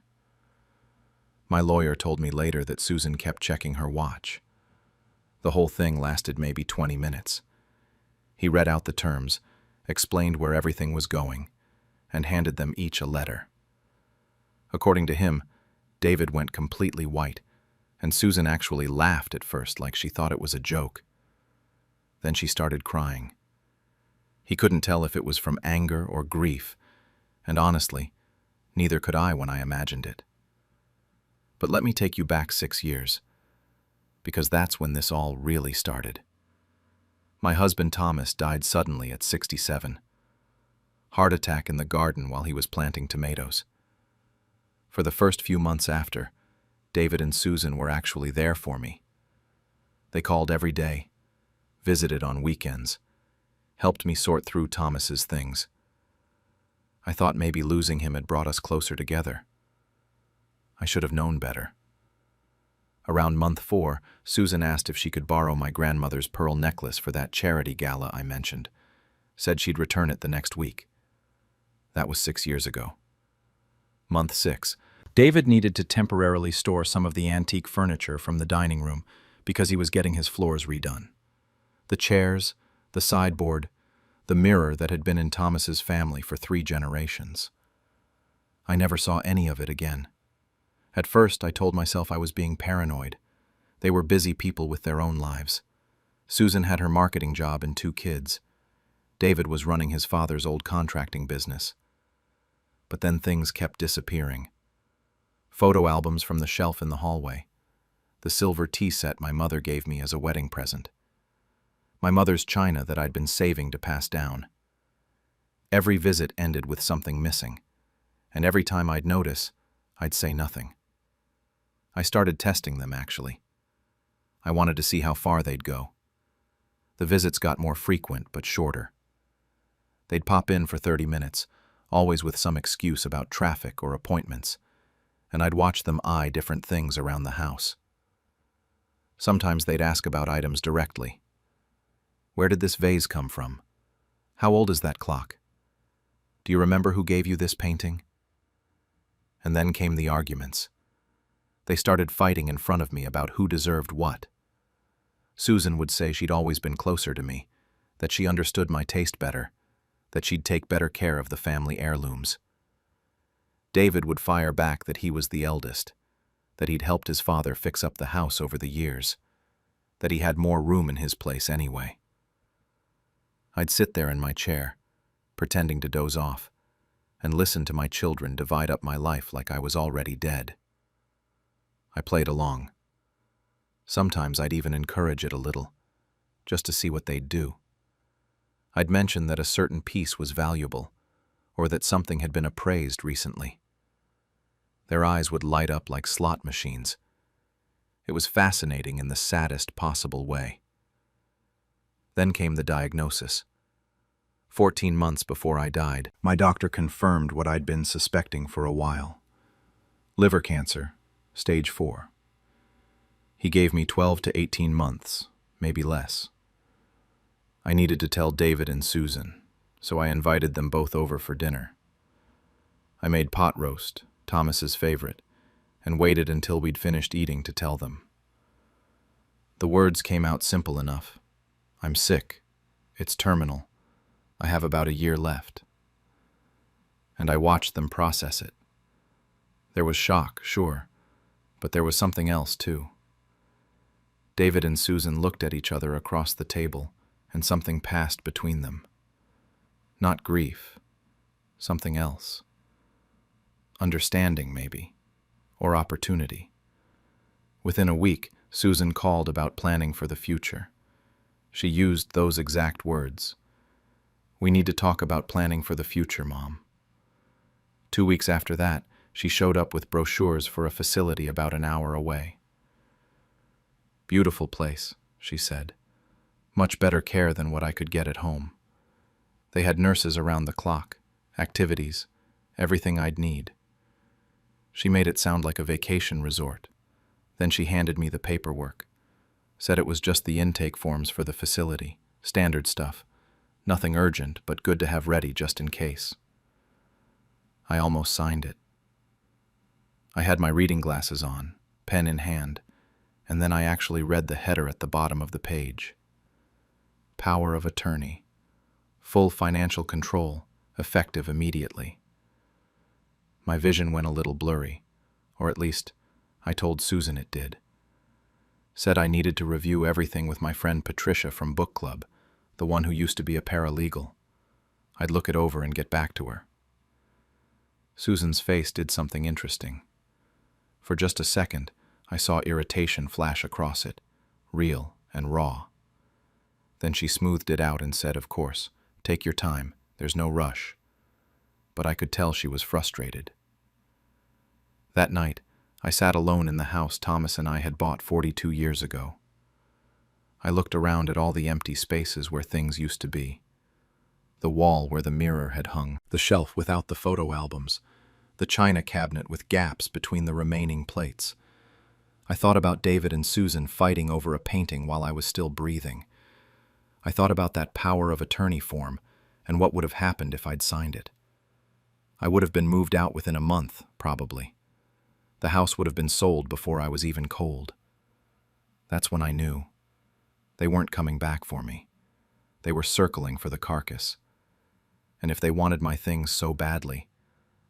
A: My lawyer told me later that Susan kept checking her watch. The whole thing lasted maybe 20 minutes. He read out the terms, explained where everything was going, and handed them each a letter. According to him, David went completely white, and Susan actually laughed at first like she thought it was a joke. Then she started crying. He couldn't tell if it was from anger or grief, and honestly, neither could I when I imagined it. But let me take you back 6 years, because that's when this all really started. My husband Thomas died suddenly at 67. Heart attack in the garden while he was planting tomatoes. For the first few months after, David and Susan were actually there for me. They called every day, visited on weekends, helped me sort through Thomas's things. I thought maybe losing him had brought us closer together. I should have known better. Around month 4, Susan asked if she could borrow my grandmother's pearl necklace for that charity gala I mentioned. Said she'd return it the next week. That was 6 years ago. Month 6. David needed to temporarily store some of the antique furniture from the dining room because he was getting his floors redone. The chairs, the sideboard, the mirror that had been in Thomas's family for 3 generations. I never saw any of it again. At first, I told myself I was being paranoid. They were busy people with their own lives. Susan had her marketing job and 2 kids. David was running his father's old contracting business. But then things kept disappearing. Photo albums from the shelf in the hallway. The silver tea set my mother gave me as a wedding present. My mother's china that I'd been saving to pass down. Every visit ended with something missing, and every time I'd notice, I'd say nothing. I started testing them, actually. I wanted to see how far they'd go. The visits got more frequent, but shorter. They'd pop in for 30 minutes, always with some excuse about traffic or appointments, and I'd watch them eye different things around the house. Sometimes they'd ask about items directly. Where did this vase come from? How old is that clock? Do you remember who gave you this painting? And then came the arguments. They started fighting in front of me about who deserved what. Susan would say she'd always been closer to me, that she understood my taste better, that she'd take better care of the family heirlooms. David would fire back that he was the eldest, that he'd helped his father fix up the house over the years, that he had more room in his place anyway. I'd sit there in my chair, pretending to doze off, and listen to my children divide up my life like I was already dead. I played along. Sometimes I'd even encourage it a little, just to see what they'd do. I'd mention that a certain piece was valuable, or that something had been appraised recently. Their eyes would light up like slot machines. It was fascinating in the saddest possible way. Then came the diagnosis. 14 months before I died, my doctor confirmed what I'd been suspecting for a while. Liver cancer, stage 4. He gave me 12 to 18 months, maybe less. I needed to tell David and Susan, so I invited them both over for dinner. I made pot roast, Thomas's favorite, and waited until we'd finished eating to tell them. The words came out simple enough. I'm sick. It's terminal. I have about a year left. And I watched them process it. There was shock, sure, but there was something else too. David and Susan looked at each other across the table, and something passed between them. Not grief, something else. Understanding, maybe, or opportunity. Within a week, Susan called about planning for the future. She used those exact words. We need to talk about planning for the future, Mom. 2 weeks after that, she showed up with brochures for a facility about an hour away. Beautiful place, she said. Much better care than what I could get at home. They had nurses around the clock, activities, everything I'd need. She made it sound like a vacation resort. Then she handed me the paperwork. Said it was just the intake forms for the facility, standard stuff. Nothing urgent, but good to have ready just in case. I almost signed it. I had my reading glasses on, pen in hand, and then I actually read the header at the bottom of the page. Power of attorney. Full financial control, effective immediately. My vision went a little blurry, or at least, I told Susan it did. Said I needed to review everything with my friend Patricia from book club, the one who used to be a paralegal. I'd look it over and get back to her. Susan's face did something interesting. For just a second, I saw irritation flash across it, real and raw. Then she smoothed it out and said, of course, take your time, there's no rush. But I could tell she was frustrated. That night, I sat alone in the house Thomas and I had bought 42 years ago. I looked around at all the empty spaces where things used to be. The wall where the mirror had hung, the shelf without the photo albums, the china cabinet with gaps between the remaining plates. I thought about David and Susan fighting over a painting while I was still breathing. I thought about that power of attorney form and what would have happened if I'd signed it. I would have been moved out within a month, probably. The house would have been sold before I was even cold. That's when I knew. They weren't coming back for me. They were circling for the carcass. And if they wanted my things so badly,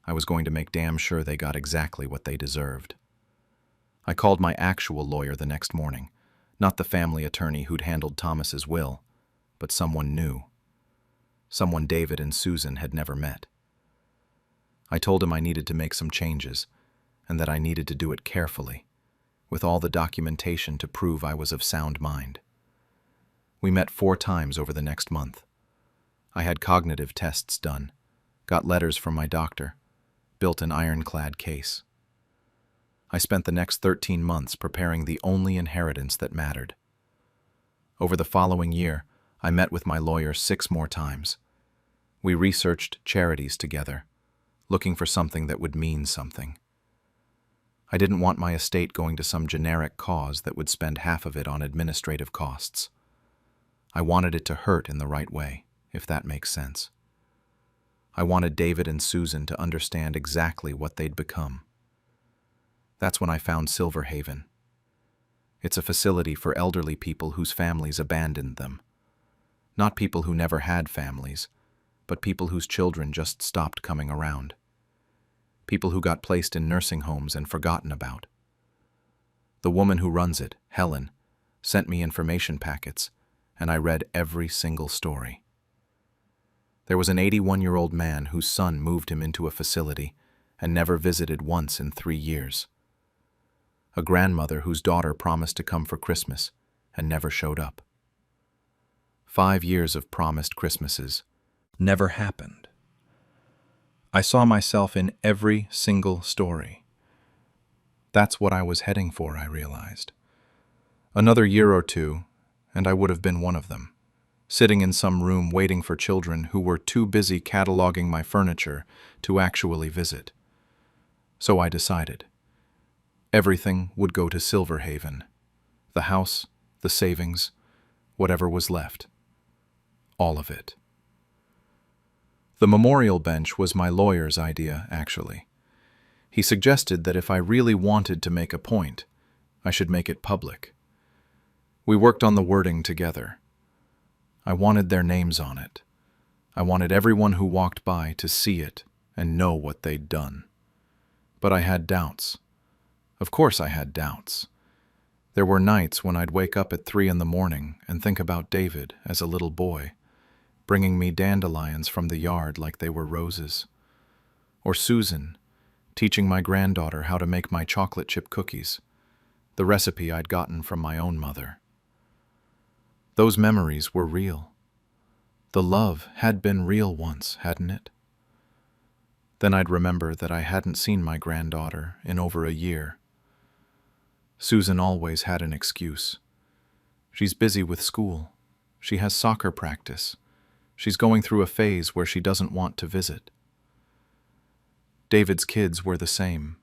A: I was going to make damn sure they got exactly what they deserved. I called my actual lawyer the next morning, not the family attorney who'd handled Thomas's will, but someone new. Someone David and Susan had never met. I told him I needed to make some changes, and that I needed to do it carefully, with all the documentation to prove I was of sound mind. We met 4 times over the next month. I had cognitive tests done, got letters from my doctor, built an ironclad case. I spent the next 13 months preparing the only inheritance that mattered. Over the following year, I met with my lawyer 6 more times. We researched charities together, looking for something that would mean something. I didn't want my estate going to some generic cause that would spend half of it on administrative costs. I wanted it to hurt in the right way, if that makes sense. I wanted David and Susan to understand exactly what they'd become. That's when I found Silver Haven. It's a facility for elderly people whose families abandoned them. Not people who never had families, but people whose children just stopped coming around. People who got placed in nursing homes and forgotten about. The woman who runs it, Helen, sent me information packets, and I read every single story. There was an 81-year-old man whose son moved him into a facility and never visited once in 3 years. A grandmother whose daughter promised to come for Christmas and never showed up. 5 years of promised Christmases never happened. I saw myself in every single story. That's what I was heading for, I realized. Another year or two, and I would have been one of them, sitting in some room waiting for children who were too busy cataloging my furniture to actually visit. So I decided. Everything would go to Silver Haven. The house, the savings, whatever was left. All of it. The memorial bench was my lawyer's idea, actually. He suggested that if I really wanted to make a point, I should make it public. We worked on the wording together. I wanted their names on it. I wanted everyone who walked by to see it and know what they'd done. But I had doubts. Of course I had doubts. There were nights when I'd wake up at 3 in the morning and think about David as a little boy, bringing me dandelions from the yard like they were roses. Or Susan, teaching my granddaughter how to make my chocolate chip cookies, the recipe I'd gotten from my own mother. Those memories were real. The love had been real once, hadn't it? Then I'd remember that I hadn't seen my granddaughter in over a year. Susan always had an excuse. She's busy with school. She has soccer practice. She's going through a phase where she doesn't want to visit. David's kids were the same.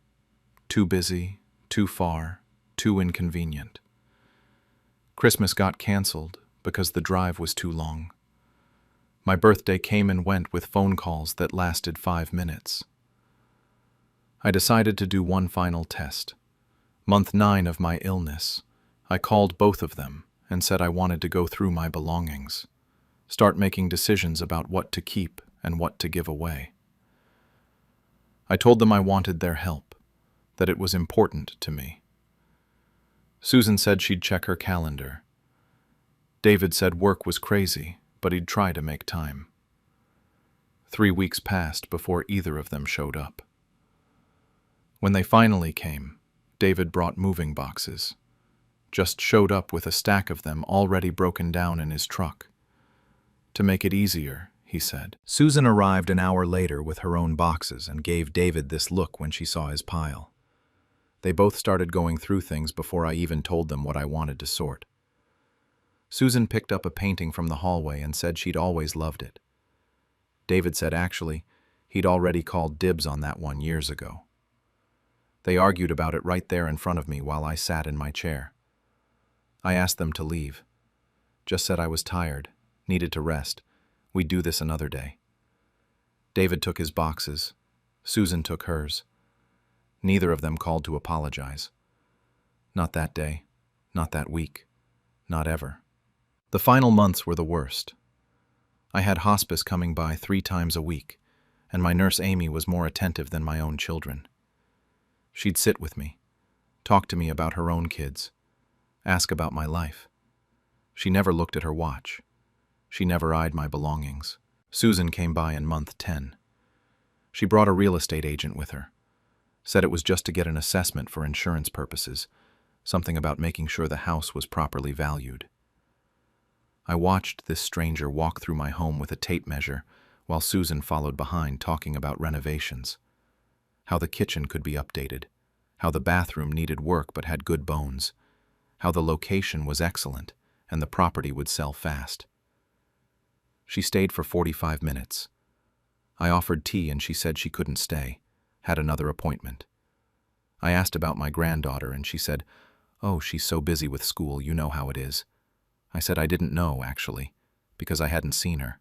A: Too busy, too far, too inconvenient. Christmas got canceled because the drive was too long. My birthday came and went with phone calls that lasted 5 minutes. I decided to do one final test. Month 9 of my illness, I called both of them and said I wanted to go through my belongings, start making decisions about what to keep and what to give away. I told them I wanted their help, that it was important to me. Susan said she'd check her calendar. David said work was crazy, but he'd try to make time. 3 weeks passed before either of them showed up. When they finally came, David brought moving boxes. Just showed up with a stack of them already broken down in his truck. To make it easier, he said.
B: Susan arrived an hour later with her own boxes and gave David this look when she saw his pile. They both started going through things before I even told them what I wanted to sort. Susan picked up a painting from the hallway and said she'd always loved it. David said actually, he'd already called dibs on that one years ago. They argued about it right there in front of me while I sat in my chair. I asked them to leave. Just said I was tired, needed to rest. We'd do this another day. David took his boxes. Susan took hers. Neither of them called to apologize. Not that day, not that week, not ever. The final months were the worst. I had hospice coming by 3 times a week, and my nurse Amy was more attentive than my own children. She'd sit with me, talk to me about her own kids, ask about my life. She never looked at her watch. She never eyed my belongings. Susan came by in month 10. She brought a real estate agent with her. Said it was just to get an assessment for insurance purposes, something about making sure the house was properly valued. I watched this stranger walk through my home with a tape measure while Susan followed behind talking about renovations, how the kitchen could be updated, how the bathroom needed work but had good bones, how the location was excellent and the property would sell fast. She stayed for 45 minutes. I offered tea and she said she couldn't stay, had another appointment. I asked about my granddaughter and she said, "Oh, she's so busy with school, you know how it is." I said I didn't know, actually, because I hadn't seen her.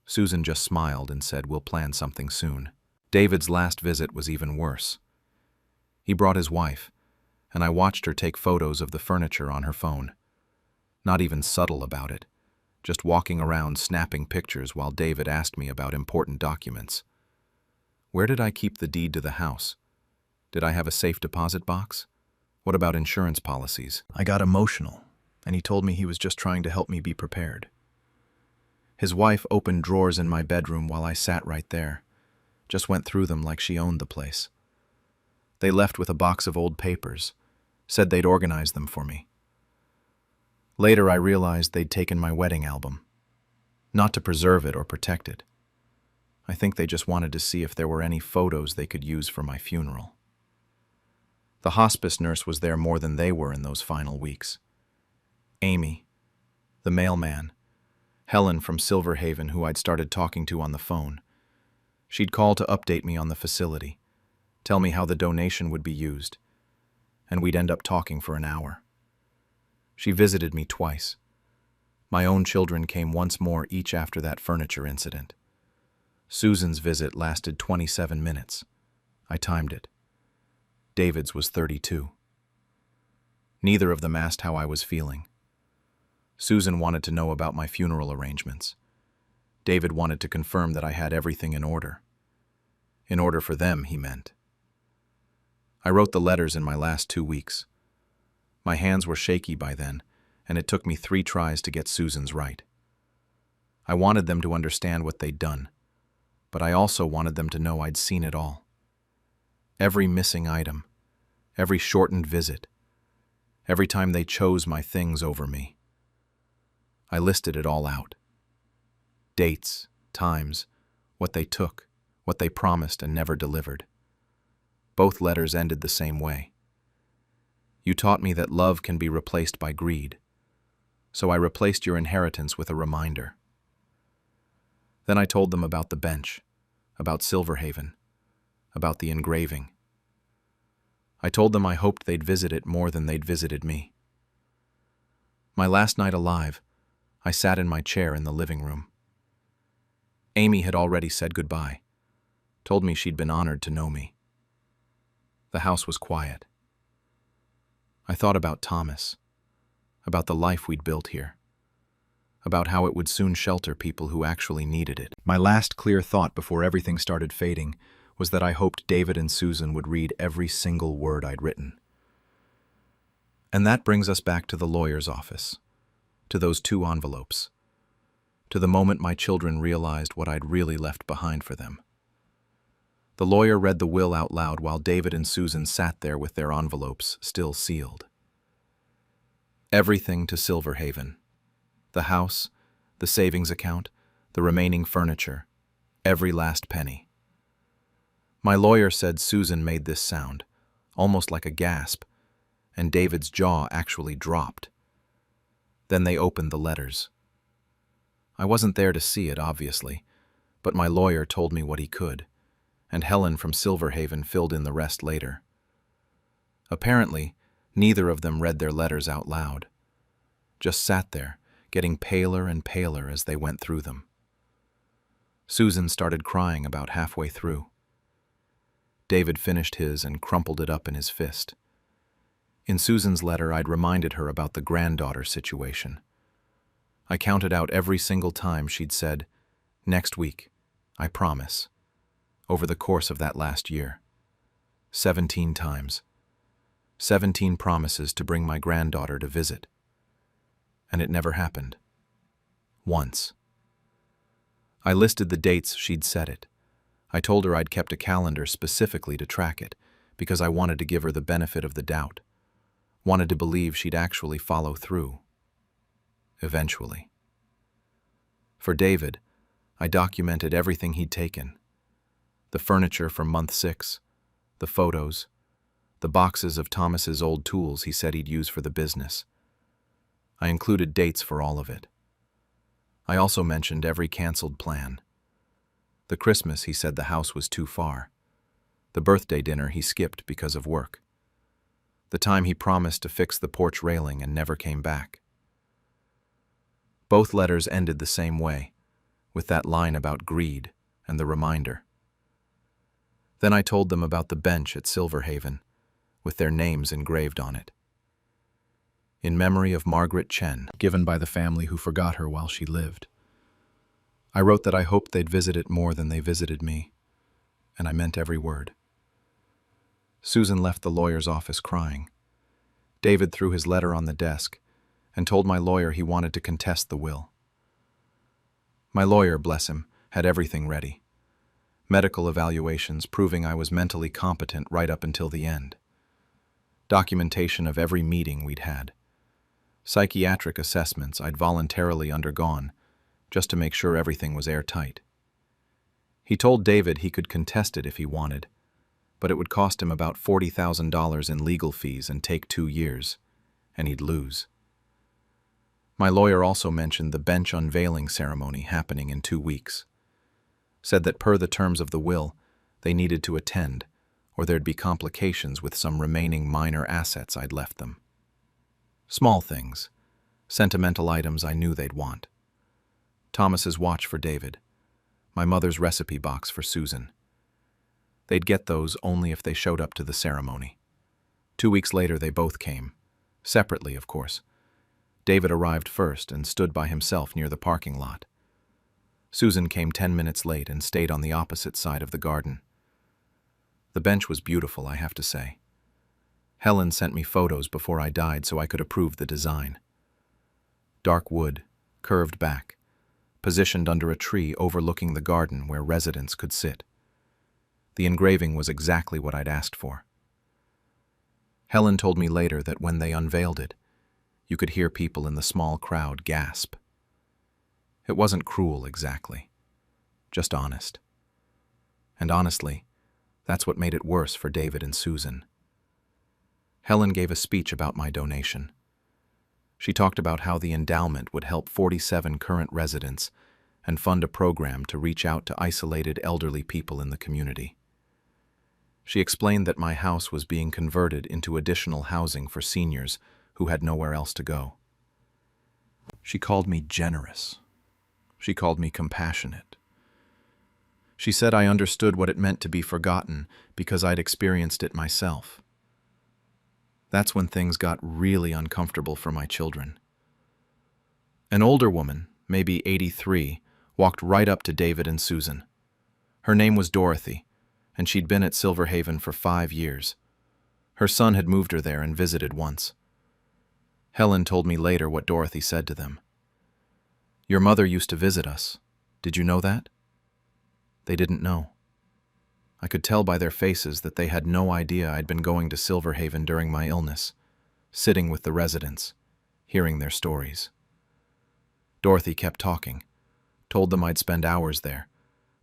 B: Susan just smiled and said, "We'll plan something soon." David's last visit was even worse.
A: He brought his wife, and I watched her take photos of the furniture on her phone. Not even subtle about it, just walking around snapping pictures while David asked me about important documents. Where did I keep the deed to the house? Did I have a safe deposit box? What about insurance policies?
B: I got emotional, and he told me he was just trying to help me be prepared. His wife opened drawers in my bedroom while I sat right there, just went through them like she owned the place. They left with a box of old papers, said they'd organize them for me. Later, I realized they'd taken my wedding album, not to preserve it or protect it. I think they just wanted to see if there were any photos they could use for my funeral. The hospice nurse was there more than they were in those final weeks. Amy, the mailman, Helen from Silverhaven, who I'd started talking to on the phone. She'd call to update me on the facility, tell me how the donation would be used, and we'd end up talking for an hour. She visited me twice. My own children came once more each after that furniture incident. Susan's visit lasted 27 minutes. I timed it. David's was 32. Neither of them asked how I was feeling. Susan wanted to know about my funeral arrangements. David wanted to confirm that I had everything in order. In order for them, he meant. I wrote the letters in my last 2 weeks. My hands were shaky by then, and it took me 3 tries to get Susan's right. I wanted them to understand what they'd done, but I also wanted them to know I'd seen it all. Every missing item, every shortened visit, every time they chose my things over me. I listed it all out. Dates, times, what they took, what they promised and never delivered. Both letters ended the same way. You taught me that love can be replaced by greed, so I replaced your inheritance with a reminder. Then I told them about the bench, about Silverhaven, about the engraving. I told them I hoped they'd visit it more than they'd visited me. My last night alive, I sat in my chair in the living room. Amy had already said goodbye, told me she'd been honored to know me. The house was quiet. I thought about Thomas, about the life we'd built here, about how it would soon shelter people who actually needed it. My last clear thought before everything started fading was that I hoped David and Susan would read every single word I'd written. And that brings us back to the lawyer's office, to those 2 envelopes, to the moment my children realized what I'd really left behind for them. The lawyer read the will out loud while David and Susan sat there with their envelopes still sealed. Everything to Silverhaven. The house, the savings account, the remaining furniture, every last penny. My lawyer said Susan made this sound, almost like a gasp, and David's jaw actually dropped. Then they opened the letters. I wasn't there to see it, obviously, but my lawyer told me what he could, and Helen from Silverhaven filled in the rest later. Apparently, neither of them read their letters out loud, just sat there, getting paler and paler as they went through them. Susan started crying about halfway through. David finished his and crumpled it up in his fist. In Susan's letter, I'd reminded her about the granddaughter situation. I counted out every single time she'd said, "Next week, I promise," over the course of that last year. 17 times. 17 promises to bring my granddaughter to visit. And it never happened. Once. I listed the dates she'd said it. I told her I'd kept a calendar specifically to track it, because I wanted to give her the benefit of the doubt. Wanted to believe she'd actually follow through. Eventually. For David, I documented everything he'd taken. The furniture from month 6, the photos, the boxes of Thomas's old tools he said he'd use for the business. I included dates for all of it. I also mentioned every canceled plan. The Christmas, he said the house was too far. The birthday dinner he skipped because of work. The time he promised to fix the porch railing and never came back. Both letters ended the same way, with that line about greed and the reminder. Then I told them about the bench at Silverhaven,
A: with their names engraved on it. In memory of Margaret Chen, given by the family who forgot her while she lived. I wrote that I hoped they'd visit it more than they visited me, and I meant every word. Susan left the lawyer's office crying. David threw his letter on the desk and told my lawyer he wanted to contest the will. My lawyer, bless him, had everything ready. Medical evaluations proving I was mentally competent right up until the end. Documentation of every meeting we'd had. Psychiatric assessments I'd voluntarily undergone just to make sure everything was airtight. He told David he could contest it if he wanted, but it would cost him about $40,000 in legal fees and take 2 years, and he'd lose. My lawyer also mentioned the bench unveiling ceremony happening in 2 weeks. Said that per the terms of the will, they needed to attend, or there'd be complications with some remaining minor assets I'd left them. Small things, sentimental items I knew they'd want. Thomas's watch for David, my mother's recipe box for Susan. They'd get those only if they showed up to the ceremony. 2 weeks later they both came, separately of course. David arrived first and stood by himself near the parking lot. Susan came 10 minutes late and stayed on the opposite side of the garden. The bench was beautiful, I have to say. Helen sent me photos before I died so I could approve the design. Dark wood, curved back, positioned under a tree overlooking the garden where residents could sit. The engraving was exactly what I'd asked for. Helen told me later that when they unveiled it, you could hear people in the small crowd gasp. It wasn't cruel exactly, just honest. And honestly, that's what made it worse for David and Susan. Helen gave a speech about my donation. She talked about how the endowment would help 47 current residents and fund a program to reach out to isolated elderly people in the community. She explained that my house was being converted into additional housing for seniors who had nowhere else to go. She called me generous. She called me compassionate. She said I understood what it meant to be forgotten because I'd experienced it myself. That's when things got really uncomfortable for my children. An older woman, maybe 83, walked right up to David and Susan. Her name was Dorothy, and she'd been at Silverhaven for 5 years. Her son had moved her there and visited once. Helen told me later what Dorothy said to them. "Your mother used to visit us. Did you know that?" They didn't know. I could tell by their faces that they had no idea I'd been going to Silverhaven during my illness, sitting with the residents, hearing their stories. Dorothy kept talking, told them I'd spend hours there,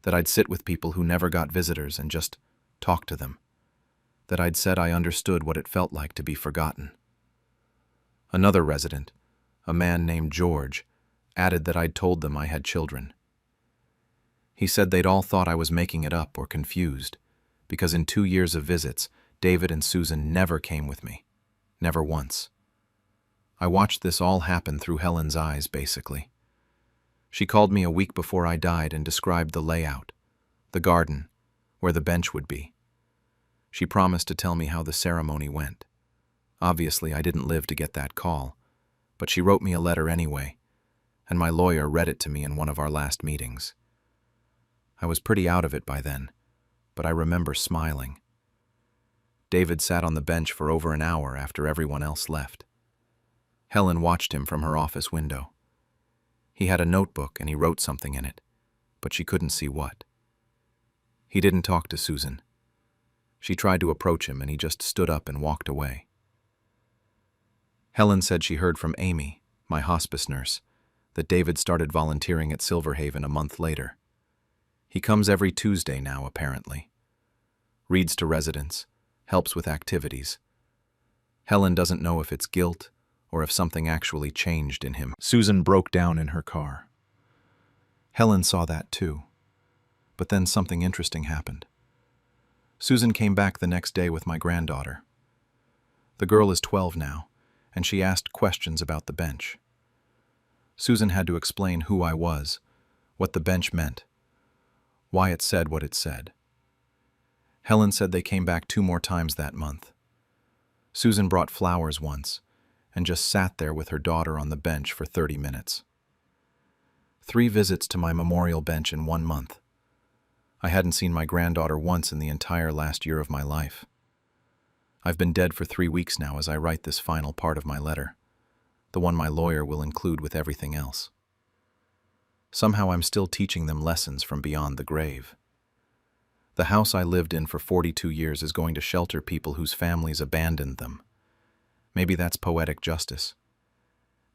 A: that I'd sit with people who never got visitors and just talk to them, that I'd said I understood what it felt like to be forgotten. Another resident, a man named George, added that I'd told them I had children. He said they'd all thought I was making it up or confused, because in 2 years of visits, David and Susan never came with me. Never once. I watched this all happen through Helen's eyes, basically. She called me a week before I died and described the layout, the garden, where the bench would be. She promised to tell me how the ceremony went. Obviously, I didn't live to get that call, but she wrote me a letter anyway, and my lawyer read it to me in one of our last meetings. I was pretty out of it by then, but I remember smiling. David sat on the bench for over an hour after everyone else left. Helen watched him from her office window. He had a notebook and he wrote something in it, but she couldn't see what. He didn't talk to Susan. She tried to approach him and he just stood up and walked away. Helen said she heard from Amy, my hospice nurse, that David started volunteering at Silverhaven a month later. He comes every Tuesday now, apparently. Reads to residents, helps with activities. Helen doesn't know if it's guilt or if something actually changed in him. Susan broke down in her car. Helen saw that too. But then something interesting happened. Susan came back the next day with my granddaughter. The girl is 12 now, and she asked questions about the bench. Susan had to explain who I was, what the bench meant, why it said what it said. Helen said they came back 2 more times that month. Susan brought flowers once and just sat there with her daughter on the bench for 30 minutes. 3 visits to my memorial bench in 1 month. I hadn't seen my granddaughter once in the entire last year of my life. I've been dead for 3 weeks now as I write this final part of my letter, the one my lawyer will include with everything else. Somehow I'm still teaching them lessons from beyond the grave. The house I lived in for 42 years is going to shelter people whose families abandoned them. Maybe that's poetic justice.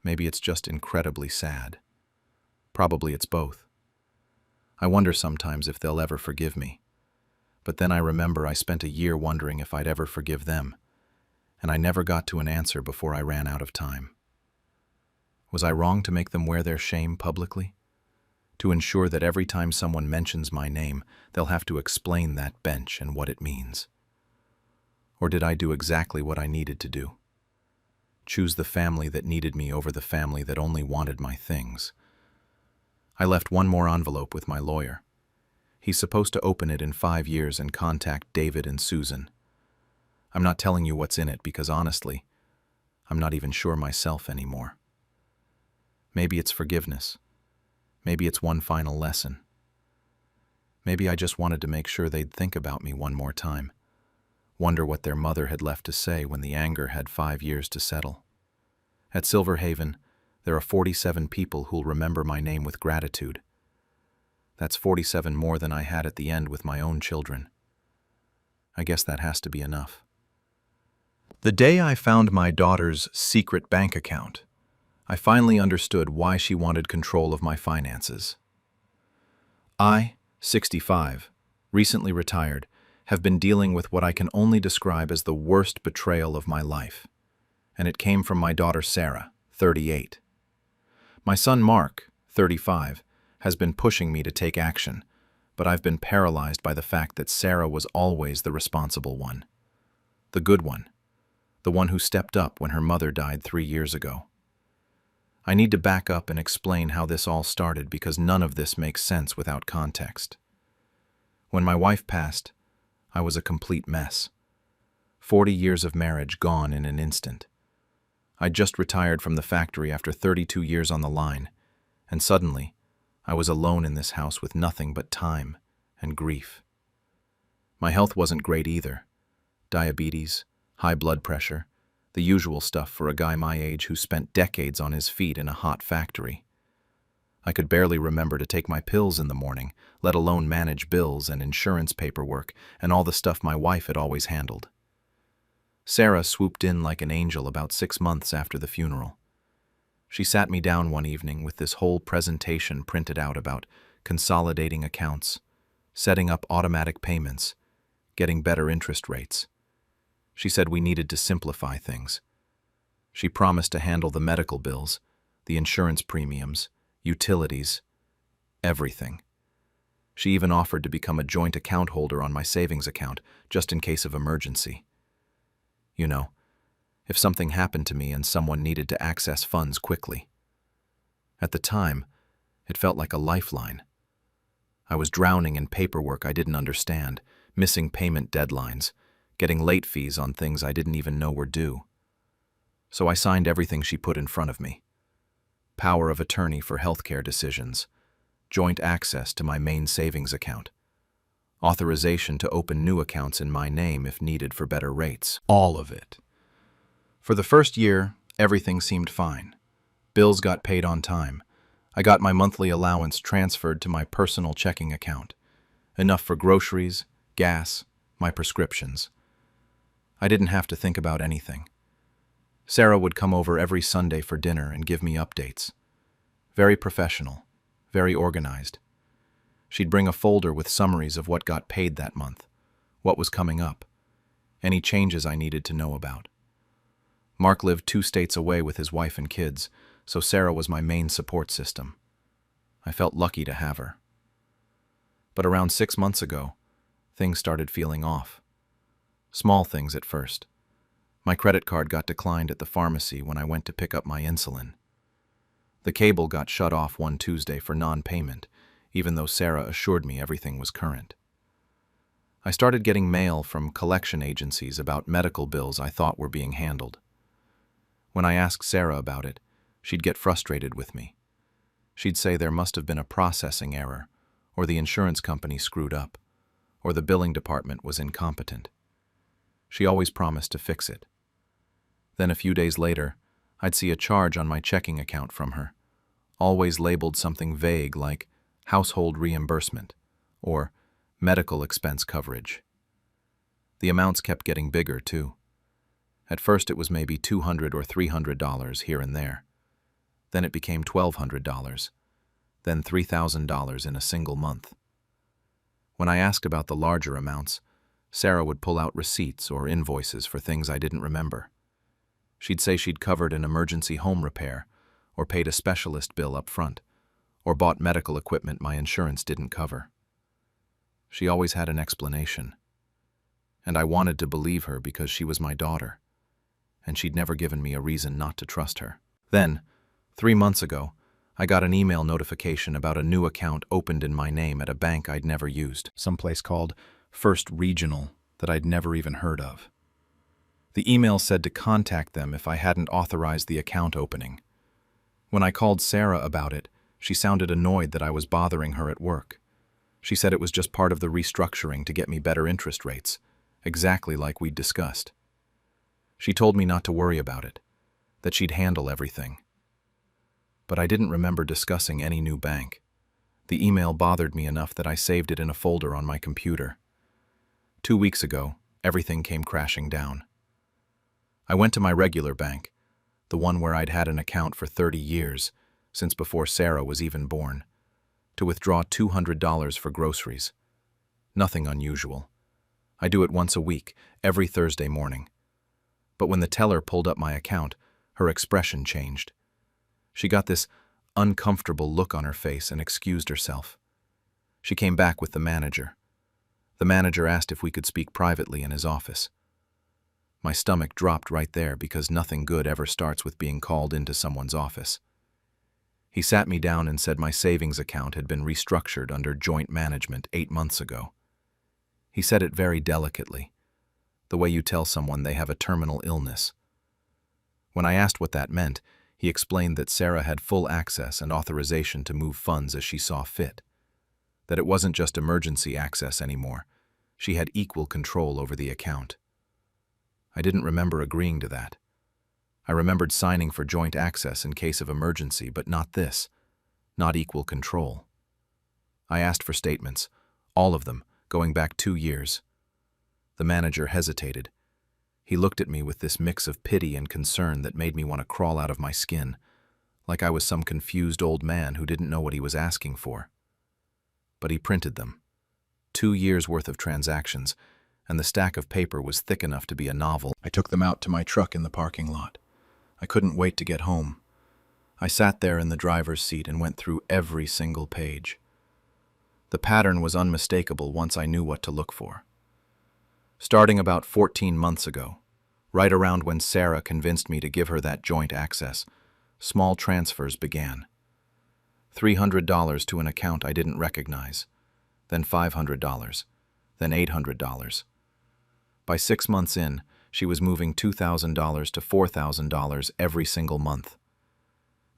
A: Maybe it's just incredibly sad. Probably it's both. I wonder sometimes if they'll ever forgive me. But then I remember I spent a year wondering if I'd ever forgive them, and I never got to an answer before I ran out of time. Was I wrong to make them wear their shame publicly? To ensure that every time someone mentions my name, they'll have to explain that bench and what it means? Or did I do exactly what I needed to do? Choose the family that needed me over the family that only wanted my things. I left one more envelope with my lawyer. He's supposed to open it in 5 years and contact David and Susan. I'm not telling you what's in it because honestly, I'm not even sure myself anymore. Maybe it's forgiveness. Maybe it's one final lesson. Maybe I just wanted to make sure they'd think about me one more time. Wonder what their mother had left to say when the anger had 5 years to settle. At Silver Haven, there are 47 people who'll remember my name with gratitude. That's 47 more than I had at the end with my own children. I guess that has to be enough. The day I found my daughter's secret bank account, I finally understood why she wanted control of my finances. I, 65, recently retired, have been dealing with what I can only describe as the worst betrayal of my life, and it came from my daughter Sarah, 38. My son Mark, 35, has been pushing me to take action, but I've been paralyzed by the fact that Sarah was always the responsible one. The good one. The one who stepped up when her mother died 3 years ago. I need to back up and explain how this all started because none of this makes sense without context. When my wife passed, I was a complete mess. 40 years of marriage gone in an instant. I'd just retired from the factory after 32 years on the line, and suddenly, I was alone in this house with nothing but time and grief. My health wasn't great either. Diabetes, high blood pressure, the usual stuff for a guy my age who spent decades on his feet in a hot factory. I could barely remember to take my pills in the morning, let alone manage bills and insurance paperwork and all the stuff my wife had always handled. Sarah swooped in like an angel about 6 months after the funeral. She sat me down one evening with this whole presentation printed out about consolidating accounts, setting up automatic payments, getting better interest rates. She said we needed to simplify things. She promised to handle the medical bills, the insurance premiums, utilities, everything. She even offered to become a joint account holder on my savings account, just in case of emergency. You know, if something happened to me and someone needed to access funds quickly. At the time, it felt like a lifeline. I was drowning in paperwork I didn't understand, missing payment deadlines, getting late fees on things I didn't even know were due. So I signed everything she put in front of me. Power of attorney for healthcare decisions, joint access to my main savings account, authorization to open new accounts in my name if needed for better rates. All of it. For the first year, everything seemed fine. Bills got paid on time. I got my monthly allowance transferred to my personal checking account. Enough for groceries, gas, my prescriptions. I didn't have to think about anything. Sarah would come over every Sunday for dinner and give me updates. Very professional, very organized. She'd bring a folder with summaries of what got paid that month, what was coming up, any changes I needed to know about. Mark lived 2 states away with his wife and kids, so Sarah was my main support system. I felt lucky to have her. But around 6 months ago, things started feeling off. Small things at first. My credit card got declined at the pharmacy when I went to pick up my insulin. The cable got shut off one Tuesday for non-payment, even though Sarah assured me everything was current. I started getting mail from collection agencies about medical bills I thought were being handled. When I asked Sarah about it, she'd get frustrated with me. She'd say there must have been a processing error, or the insurance company screwed up, or the billing department was incompetent. She always promised to fix it. Then a few days later, I'd see a charge on my checking account from her, always labeled something vague like household reimbursement or medical expense coverage. The amounts kept getting bigger, too. At first it was maybe $200 or $300 here and there. Then it became $1,200, then $3,000 in a single month. When I asked about the larger amounts, Sarah would pull out receipts or invoices for things I didn't remember. She'd say she'd covered an emergency home repair, or paid a specialist bill up front, or bought medical equipment my insurance didn't cover. She always had an explanation, and I wanted to believe her because she was my daughter, and she'd never given me a reason not to trust her. Then, 3 months ago, I got an email notification about a new account opened in my name at a bank I'd never used, someplace called First Regional that I'd never even heard of. The email said to contact them if I hadn't authorized the account opening. When I called Sarah about it, she sounded annoyed that I was bothering her at work. She said it was just part of the restructuring to get me better interest rates, exactly like we'd discussed. She told me not to worry about it, that she'd handle everything. But I didn't remember discussing any new bank. The email bothered me enough that I saved it in a folder on my computer. 2 weeks ago, everything came crashing down. I went to my regular bank, the one where I'd had an account for 30 years, since before Sarah was even born, to withdraw $200 for groceries. Nothing unusual. I do it once a week, every Thursday morning. But when the teller pulled up my account, her expression changed. She got this uncomfortable look on her face and excused herself. She came back with the manager. The manager asked if we could speak privately in his office. My stomach dropped right there because nothing good ever starts with being called into someone's office. He sat me down and said my savings account had been restructured under joint management 8 months ago. He said it very delicately, the way you tell someone they have a terminal illness. When I asked what that meant, he explained that Sarah had full access and authorization to move funds as she saw fit, that it wasn't just emergency access anymore. She had equal control over the account. I didn't remember agreeing to that. I remembered signing for joint access in case of emergency, but not this, not equal control. I asked for statements, all of them, going back 2 years. The manager hesitated. He looked at me with this mix of pity and concern that made me want to crawl out of my skin, like I was some confused old man who didn't know what he was asking for. But he printed them. 2 years' worth of transactions, and the stack of paper was thick enough to be a novel. I took them out to my truck in the parking lot. I couldn't wait to get home. I sat there in the driver's seat and went through every single page. The pattern was unmistakable once I knew what to look for. Starting about 14 months ago, right around when Sarah convinced me to give her that joint access, small transfers began. $300 to an account I didn't recognize, then $500, then $800. By 6 months in, she was moving $2,000 to $4,000 every single month.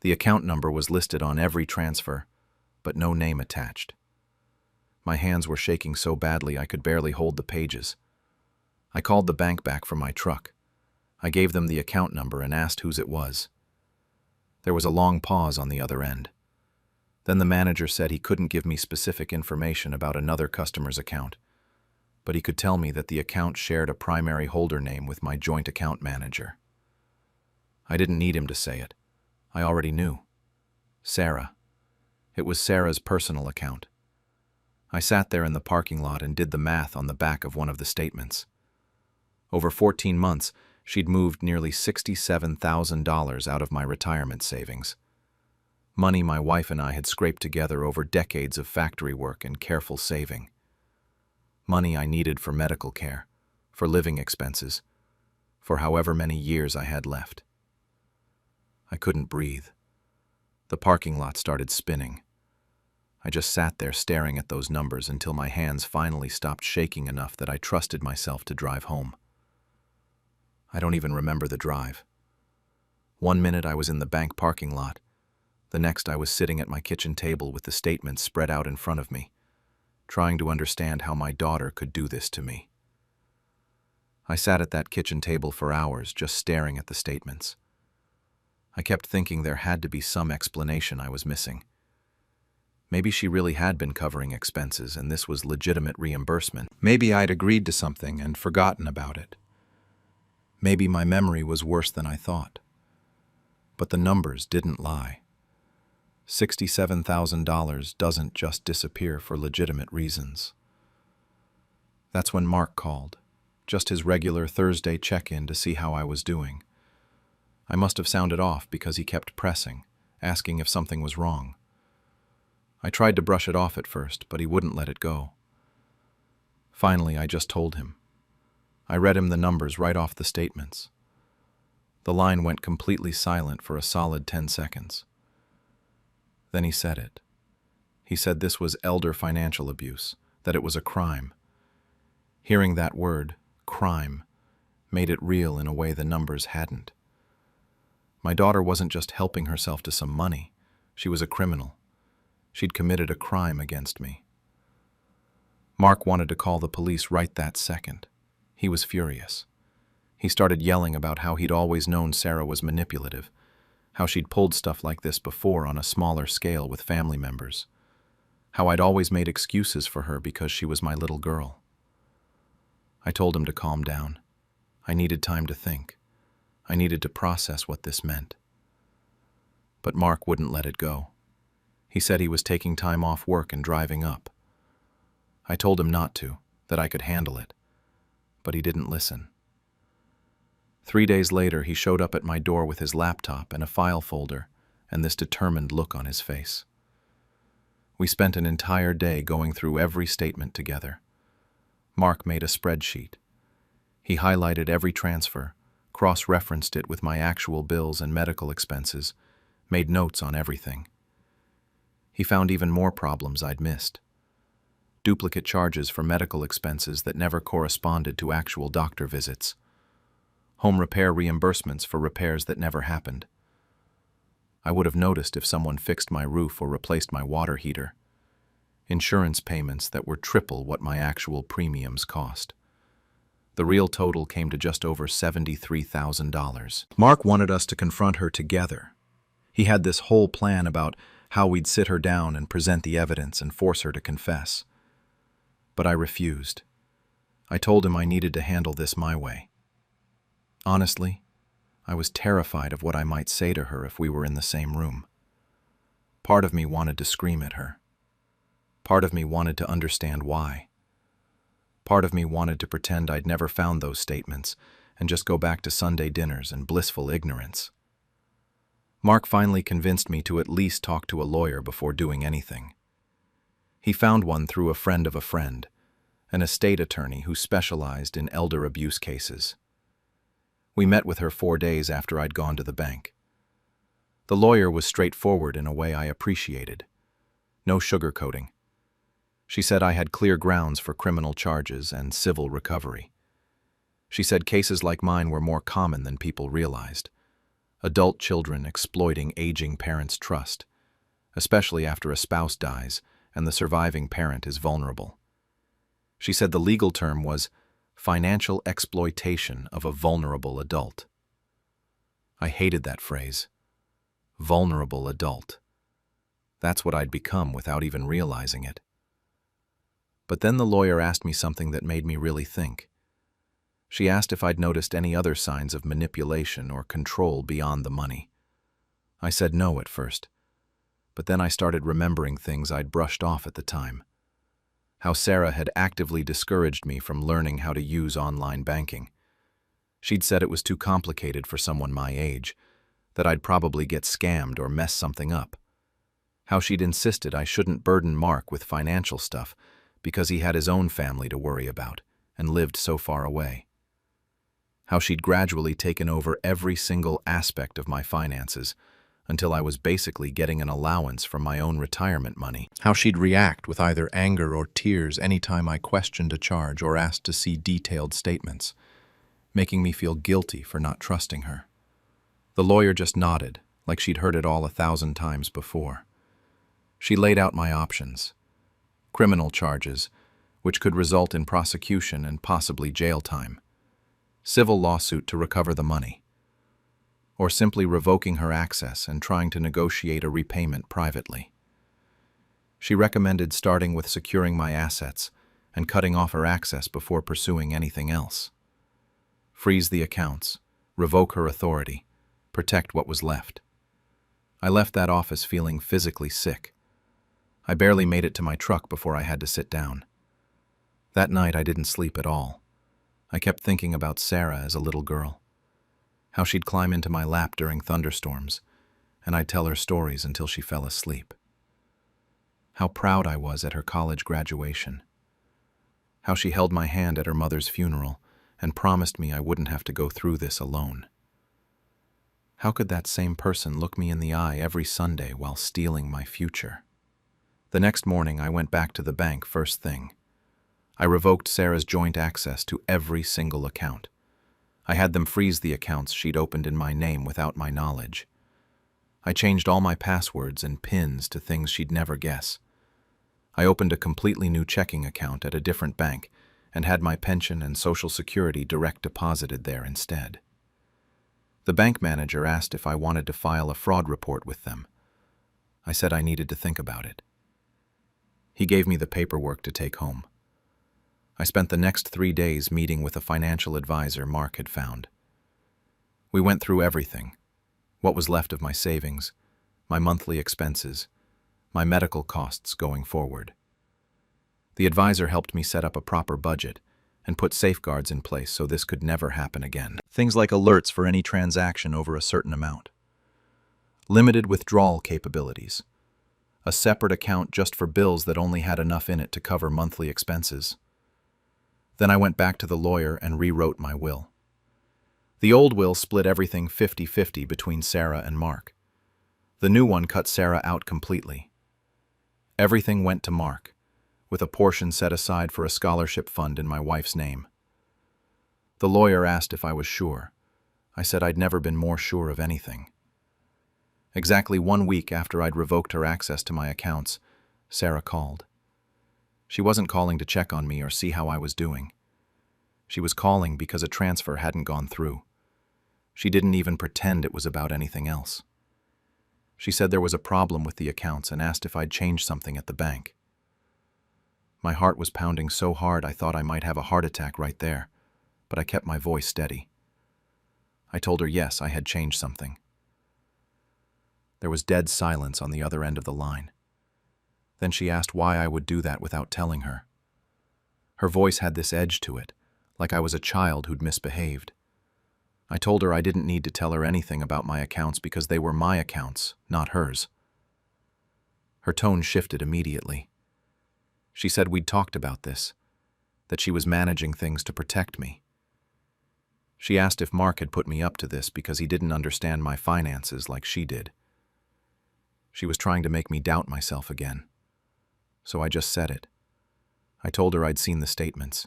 A: The account number was listed on every transfer, but no name attached. My hands were shaking so badly I could barely hold the pages. I called the bank back from my truck. I gave them the account number and asked whose it was. There was a long pause on the other end. Then the manager said he couldn't give me specific information about another customer's account, but he could tell me that the account shared a primary holder name with my joint account manager. I didn't need him to say it. I already knew. Sarah. It was Sarah's personal account. I sat there in the parking lot and did the math on the back of one of the statements. Over 14 months, she'd moved nearly $67,000 out of my retirement savings. Money my wife and I had scraped together over decades of factory work and careful saving. Money I needed for medical care, for living expenses, for however many years I had left. I couldn't breathe. The parking lot started spinning. I just sat there staring at those numbers until my hands finally stopped shaking enough that I trusted myself to drive home. I don't even remember the drive. 1 minute I was in the bank parking lot. The next I was sitting at my kitchen table with the statements spread out in front of me, trying to understand how my daughter could do this to me. I sat at that kitchen table for hours just staring at the statements. I kept thinking there had to be some explanation I was missing. Maybe she really had been covering expenses and this was legitimate reimbursement.
C: Maybe I'd agreed to something and forgotten about it.
A: Maybe my memory was worse than I thought. But the numbers didn't lie. $67,000 doesn't just disappear for legitimate reasons. That's when Mark called, just his regular Thursday check-in to see how I was doing. I must have sounded off because he kept pressing, asking if something was wrong. I tried to brush it off at first, but he wouldn't let it go. Finally, I just told him. I read him the numbers right off the statements. The line went completely silent for a solid 10 seconds. Then he said it. He said this was elder financial abuse, that it was a crime. Hearing that word, crime, made it real in a way the numbers hadn't. My daughter wasn't just helping herself to some money. She was a criminal. She'd committed a crime against me. Mark wanted to call the police right that second. He was furious. He started yelling about how he'd always known Sarah was manipulative, how she'd pulled stuff like this before on a smaller scale with family members, how I'd always made excuses for her because she was my little girl. I told him to calm down. I needed time to think. I needed to process what this meant. But Mark wouldn't let it go. He said he was taking time off work and driving up. I told him not to, that I could handle it, but he didn't listen. 3 days later, he showed up at my door with his laptop and a file folder and this determined look on his face. We spent an entire day going through every statement together. Mark made a spreadsheet. He highlighted every transfer, cross-referenced it with my actual bills and medical expenses, made notes on everything. He found even more problems I'd missed. Duplicate charges for medical expenses that never corresponded to actual doctor visits. Home repair reimbursements for repairs that never happened. I would have noticed if someone fixed my roof or replaced my water heater. Insurance payments that were triple what my actual premiums cost. The real total came to just over $73,000. Mark wanted us to confront her together. He had this whole plan about how we'd sit her down and present the evidence and force her to confess. But I refused. I told him I needed to handle this my way. Honestly, I was terrified of what I might say to her if we were in the same room. Part of me wanted to scream at her. Part of me wanted to understand why. Part of me wanted to pretend I'd never found those statements and just go back to Sunday dinners and blissful ignorance. Mark finally convinced me to at least talk to a lawyer before doing anything. He found one through a friend of a friend, an estate attorney who specialized in elder abuse cases. We met with her 4 days after I'd gone to the bank. The lawyer was straightforward in a way I appreciated. No sugarcoating. She said I had clear grounds for criminal charges and civil recovery. She said cases like mine were more common than people realized. Adult children exploiting aging parents' trust, especially after a spouse dies and the surviving parent is vulnerable. She said the legal term was financial exploitation of a vulnerable adult. I hated that phrase. Vulnerable adult. That's what I'd become without even realizing it. But then the lawyer asked me something that made me really think. She asked if I'd noticed any other signs of manipulation or control beyond the money. I said no at first, but then I started remembering things I'd brushed off at the time. How Sarah had actively discouraged me from learning how to use online banking. She'd said it was too complicated for someone my age, that I'd probably get scammed or mess something up. How she'd insisted I shouldn't burden Mark with financial stuff because he had his own family to worry about and lived so far away. How she'd gradually taken over every single aspect of my finances until I was basically getting an allowance from my own retirement money. How she'd react with either anger or tears anytime I questioned a charge or asked to see detailed statements, making me feel guilty for not trusting her. The lawyer just nodded, like she'd heard it all 1,000 times before. She laid out my options. Criminal charges, which could result in prosecution and possibly jail time. Civil lawsuit to recover the money. Or simply revoking her access and trying to negotiate a repayment privately. She recommended starting with securing my assets and cutting off her access before pursuing anything else. Freeze the accounts, revoke her authority, protect what was left. I left that office feeling physically sick. I barely made it to my truck before I had to sit down. That night I didn't sleep at all. I kept thinking about Sarah as a little girl. How she'd climb into my lap during thunderstorms, and I'd tell her stories until she fell asleep. How proud I was at her college graduation. How she held my hand at her mother's funeral and promised me I wouldn't have to go through this alone. How could that same person look me in the eye every Sunday while stealing my future? The next morning I went back to the bank first thing. I revoked Sarah's joint access to every single account. I had them freeze the accounts she'd opened in my name without my knowledge. I changed all my passwords and PINs to things she'd never guess. I opened a completely new checking account at a different bank and had my pension and Social Security direct deposited there instead. The bank manager asked if I wanted to file a fraud report with them. I said I needed to think about it. He gave me the paperwork to take home. I spent the next 3 days meeting with a financial advisor Mark had found. We went through everything, what was left of my savings, my monthly expenses, my medical costs going forward. The advisor helped me set up a proper budget and put safeguards in place so this could never happen again. Things like alerts for any transaction over a certain amount. Limited withdrawal capabilities. A separate account just for bills that only had enough in it to cover monthly expenses. Then I went back to the lawyer and rewrote my will. The old will split everything 50-50 between Sarah and Mark. The new one cut Sarah out completely. Everything went to Mark, with a portion set aside for a scholarship fund in my wife's name. The lawyer asked if I was sure. I said I'd never been more sure of anything. Exactly 1 week after I'd revoked her access to my accounts, Sarah called. She wasn't calling to check on me or see how I was doing. She was calling because a transfer hadn't gone through. She didn't even pretend it was about anything else. She said there was a problem with the accounts and asked if I'd changed something at the bank. My heart was pounding so hard I thought I might have a heart attack right there, but I kept my voice steady. I told her yes, I had changed something. There was dead silence on the other end of the line. Then she asked why I would do that without telling her. Her voice had this edge to it, like I was a child who'd misbehaved. I told her I didn't need to tell her anything about my accounts because they were my accounts, not hers. Her tone shifted immediately. She said we'd talked about this, that she was managing things to protect me. She asked if Mark had put me up to this because he didn't understand my finances like she did. She was trying to make me doubt myself again. So I just said it. I told her I'd seen the statements.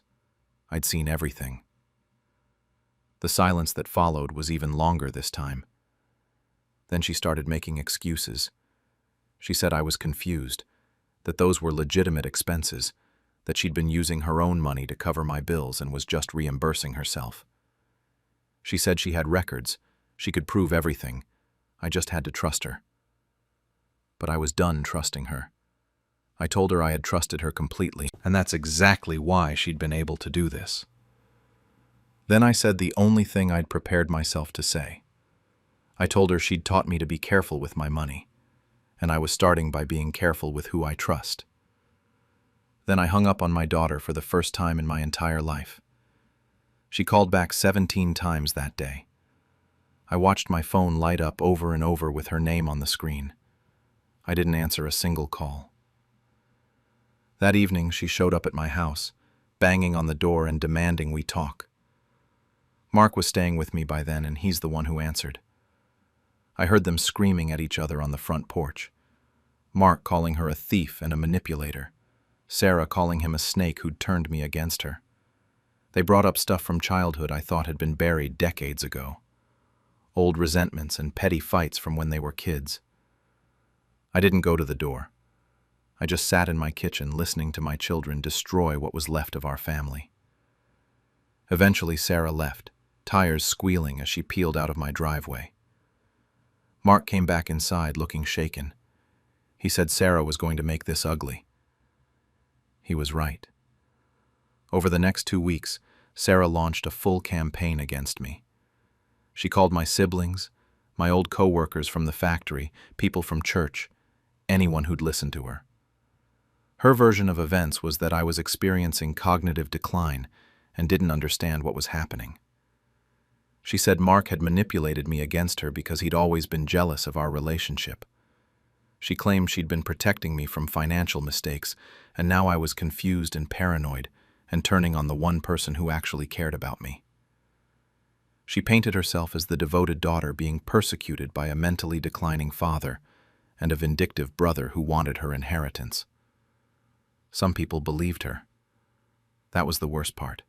A: I'd seen everything. The silence that followed was even longer this time. Then she started making excuses. She said I was confused, that those were legitimate expenses, that she'd been using her own money to cover my bills and was just reimbursing herself. She said she had records, she could prove everything. I just had to trust her. But I was done trusting her. I told her I had trusted her completely, and that's exactly why she'd been able to do this. Then I said the only thing I'd prepared myself to say. I told her she'd taught me to be careful with my money, and I was starting by being careful with who I trust. Then I hung up on my daughter for the first time in my entire life. She called back 17 times that day. I watched my phone light up over and over with her name on the screen. I didn't answer a single call. That evening, she showed up at my house, banging on the door and demanding we talk. Mark was staying with me by then, and he's the one who answered. I heard them screaming at each other on the front porch. Mark calling her a thief and a manipulator. Sarah calling him a snake who'd turned me against her. They brought up stuff from childhood I thought had been buried decades ago. Old resentments and petty fights from when they were kids. I didn't go to the door. I just sat in my kitchen listening to my children destroy what was left of our family. Eventually Sarah left, tires squealing as she peeled out of my driveway. Mark came back inside looking shaken. He said Sarah was going to make this ugly. He was right. Over the next 2 weeks, Sarah launched a full campaign against me. She called my siblings, my old co-workers from the factory, people from church, anyone who'd listen to her. Her version of events was that I was experiencing cognitive decline and didn't understand what was happening. She said Mark had manipulated me against her because he'd always been jealous of our relationship. She claimed she'd been protecting me from financial mistakes, and now I was confused and paranoid and turning on the one person who actually cared about me. She painted herself as the devoted daughter being persecuted by a mentally declining father and a vindictive brother who wanted her inheritance. Some people believed her. That was the worst part.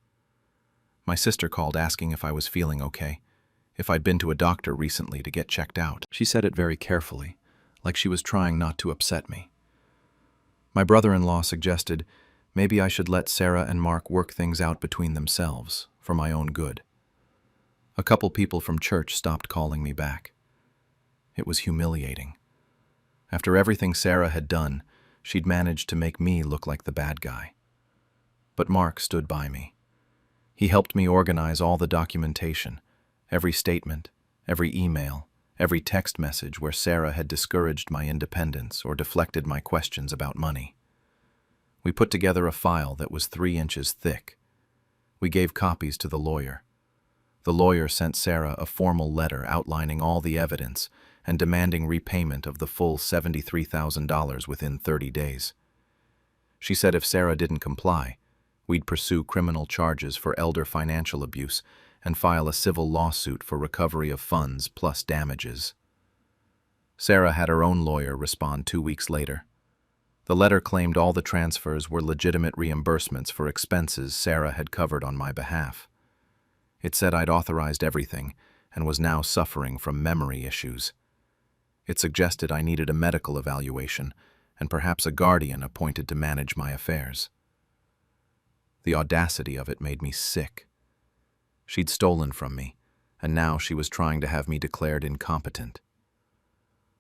A: My sister called asking if I was feeling okay, if I'd been to a doctor recently to get checked out. She said it very carefully, like she was trying not to upset me. My brother-in-law suggested maybe I should let Sarah and Mark work things out between themselves, for my own good. A couple people from church stopped calling me back. It was humiliating. After everything Sarah had done, she'd managed to make me look like the bad guy. But Mark stood by me. He helped me organize all the documentation, every statement, every email, every text message where Sarah had discouraged my independence or deflected my questions about money. We put together a file that was 3 inches thick. We gave copies to the lawyer. The lawyer sent Sarah a formal letter outlining all the evidence and demanding repayment of the full $73,000 within 30 days. She said if Sarah didn't comply, we'd pursue criminal charges for elder financial abuse and file a civil lawsuit for recovery of funds plus damages. Sarah had her own lawyer respond 2 weeks later. The letter claimed all the transfers were legitimate reimbursements for expenses Sarah had covered on my behalf. It said I'd authorized everything and was now suffering from memory issues. It suggested I needed a medical evaluation and perhaps a guardian appointed to manage my affairs. The audacity of it made me sick. She'd stolen from me, and now she was trying to have me declared incompetent.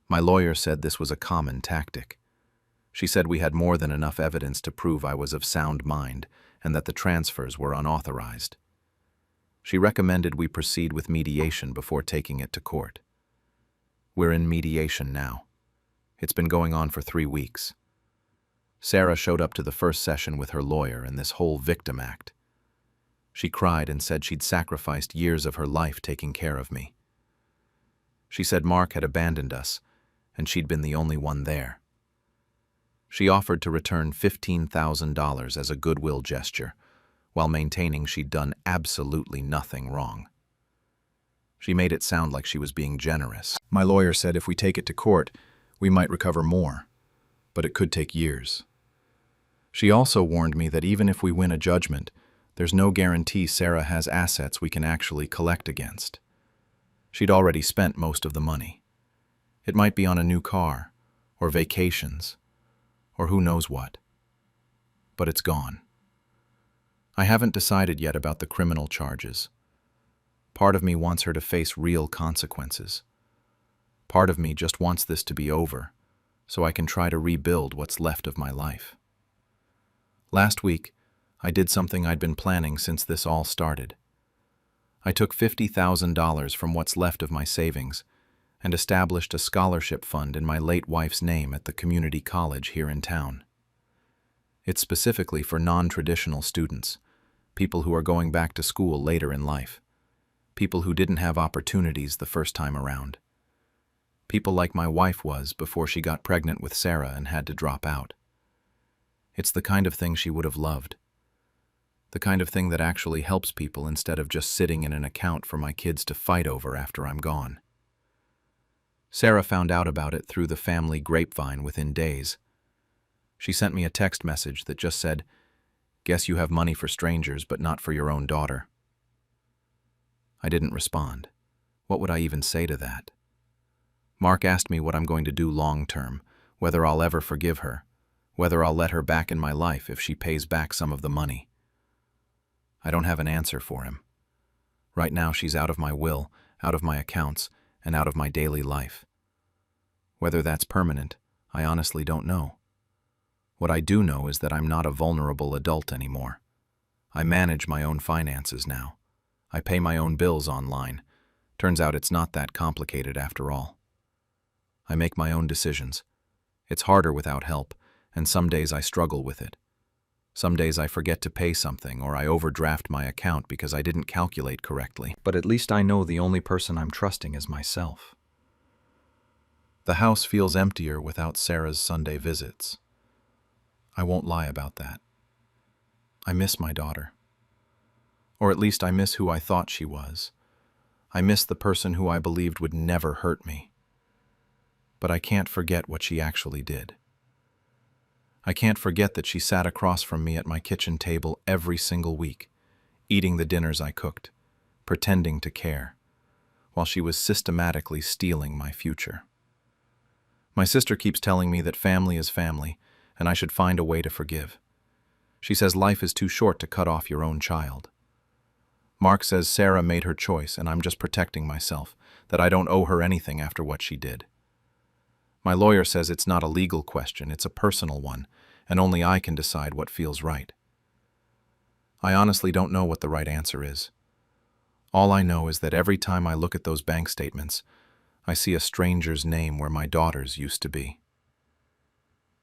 A: My lawyer said this was a common tactic. She said we had more than enough evidence to prove I was of sound mind and that the transfers were unauthorized. She recommended we proceed with mediation before taking it to court. We're in mediation now. It's been going on for 3 weeks. Sarah showed up to the first session with her lawyer and this whole victim act. She cried and said she'd sacrificed years of her life taking care of me. She said Mark had abandoned us, and she'd been the only one there. She offered to return $15,000 as a goodwill gesture, while maintaining she'd done absolutely nothing wrong. She made it sound like she was being generous. My lawyer said if we take it to court, we might recover more, but it could take years. She also warned me that even if we win a judgment, there's no guarantee Sarah has assets we can actually collect against. She'd already spent most of the money. It might be on a new car, or vacations, or who knows what. But it's gone. I haven't decided yet about the criminal charges. Part of me wants her to face real consequences. Part of me just wants this to be over, so I can try to rebuild what's left of my life. Last week, I did something I'd been planning since this all started. I took $50,000 from what's left of my savings and established a scholarship fund in my late wife's name at the community college here in town. It's specifically for non-traditional students, people who are going back to school later in life, people who didn't have opportunities the first time around, people like my wife was before she got pregnant with Sarah and had to drop out. It's the kind of thing she would have loved. The kind of thing that actually helps people instead of just sitting in an account for my kids to fight over after I'm gone.
B: Sarah found out about it through the family grapevine within days. She sent me a text message that just said, "Guess you have money for strangers, but not for your own daughter." I didn't respond. What would I even say to that? Mark asked me what I'm going to do long term, whether I'll ever forgive her, whether I'll let her back in my life if she pays back some of the money. I don't have an answer for him. Right now she's out of my will, out of my accounts, and out of my daily life. Whether that's permanent, I honestly don't know. What I do know is that I'm not a vulnerable adult anymore. I manage my own finances now. I pay my own bills online. Turns out it's not that complicated after all. I make my own decisions. It's harder without help, and some days I struggle with it. Some days I forget to pay something or I overdraft my account because I didn't calculate correctly. But at least I know the only person I'm trusting is myself.
C: The house feels emptier without Sarah's Sunday visits. I won't lie about that. I miss my daughter. Or at least I miss who I thought she was. I miss the person who I believed would never hurt me. But I can't forget what she actually did. I can't forget that she sat across from me at my kitchen table every single week, eating the dinners I cooked, pretending to care, while she was systematically stealing my future. My sister keeps telling me that family is family, and I should find a way to forgive. She says life is too short to cut off your own child. Mark says Sarah made her choice, and I'm just protecting myself, that I don't owe her anything after what she did. My lawyer says it's not a legal question, it's a personal one, and only I can decide what feels right. I honestly don't know what the right answer is. All I know is that every time I look at those bank statements, I see a stranger's name where my daughter's used to be.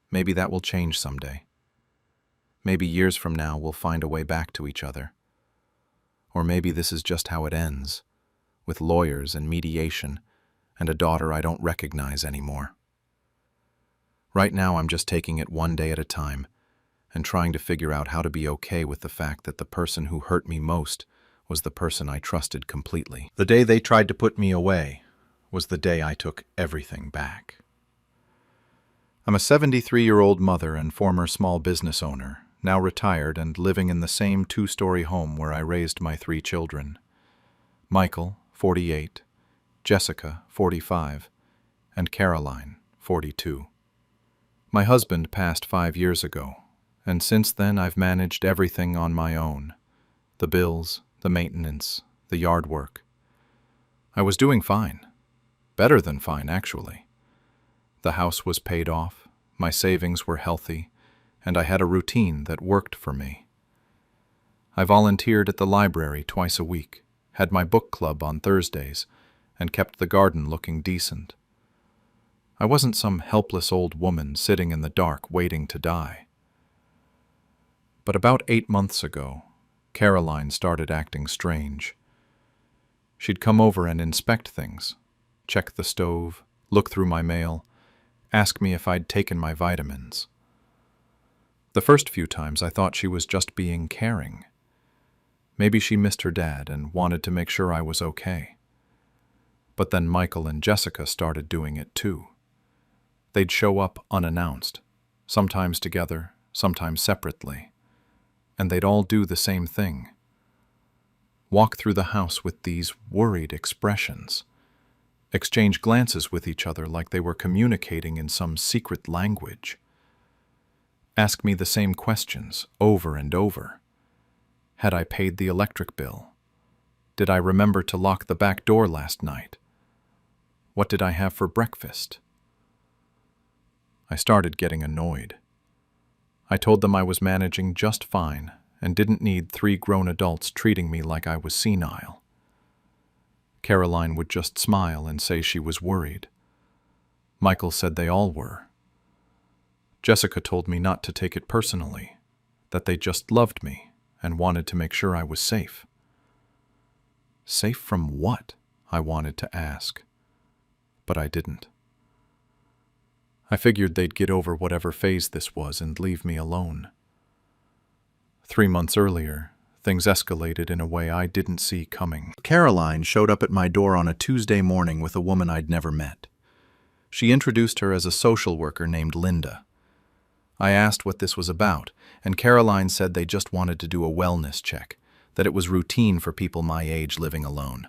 C: Maybe that will change someday. Maybe years from now we'll find a way back to each other. Or maybe this is just how it ends, with lawyers and mediation, and a daughter I don't recognize anymore. Right now I'm just taking it one day at a time and trying to figure out how to be okay with the fact that the person who hurt me most was the person I trusted completely.
A: The day they tried to put me away was the day I took everything back. I'm a 73-year-old mother and former small business owner, now retired and living in the same 2-story home where I raised my 3 children. Michael, 48, Jessica, 45, and Caroline, 42. My husband passed 5 years ago, and since then I've managed everything on my own. The bills, the maintenance, the yard work. I was doing fine. Better than fine, actually. The house was paid off, my savings were healthy, and I had a routine that worked for me. I volunteered at the library twice a week, had my book club on Thursdays, and kept the garden looking decent. I wasn't some helpless old woman sitting in the dark waiting to die. But about 8 months ago, Caroline started acting strange. She'd come over and inspect things, check the stove, look through my mail, ask me if I'd taken my vitamins. The first few times I thought she was just being caring. Maybe she missed her dad and wanted to make sure I was okay. But then Michael and Jessica started doing it too. They'd show up unannounced, sometimes together, sometimes separately, and they'd all do the same thing. Walk through the house with these worried expressions, exchange glances with each other like they were communicating in some secret language. Ask me the same questions over and over. Had I paid the electric bill? Did I remember to lock the back door last night? What did I have for breakfast? I started getting annoyed. I told them I was managing just fine and didn't need 3 grown adults treating me like I was senile. Caroline would just smile and say she was worried. Michael said they all were. Jessica told me not to take it personally, that they just loved me and wanted to make sure I was safe. Safe from what? I wanted to ask, but I didn't. I figured they'd get over whatever phase this was and leave me alone. 3 months earlier, things escalated in a way I didn't see coming. Caroline showed up at my door on a Tuesday morning with a woman I'd never met. She introduced her as a social worker named Linda. I asked what this was about, and Caroline said they just wanted to do a wellness check, that it was routine for people my age living alone.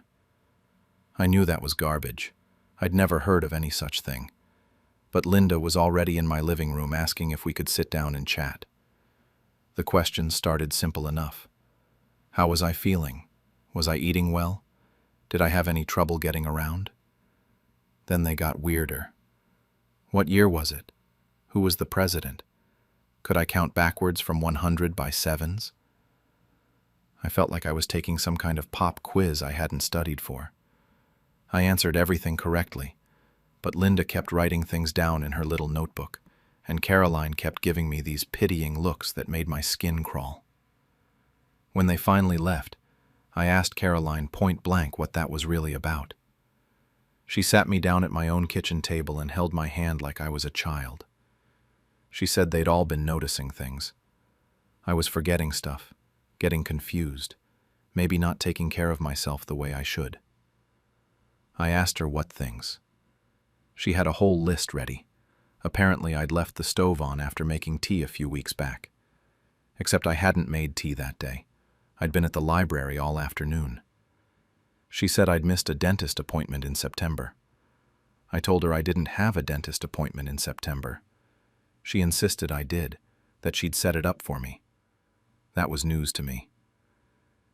A: I knew that was garbage. I'd never heard of any such thing. But Linda was already in my living room asking if we could sit down and chat. The questions started simple enough. How was I feeling? Was I eating well? Did I have any trouble getting around? Then they got weirder. What year was it? Who was the president? Could I count backwards from 100 by sevens? I felt like I was taking some kind of pop quiz I hadn't studied for. I answered everything correctly, but Linda kept writing things down in her little notebook, and Caroline kept giving me these pitying looks that made my skin crawl. When they finally left, I asked Caroline point blank what that was really about. She sat me down at my own kitchen table and held my hand like I was a child. She said they'd all been noticing things. I was forgetting stuff, getting confused, maybe not taking care of myself the way I should. I asked her what things. She had a whole list ready. Apparently I'd left the stove on after making tea a few weeks back. Except I hadn't made tea that day. I'd been at the library all afternoon. She said I'd missed a dentist appointment in September. I told her I didn't have a dentist appointment in September. She insisted I did, that she'd set it up for me. That was news to me.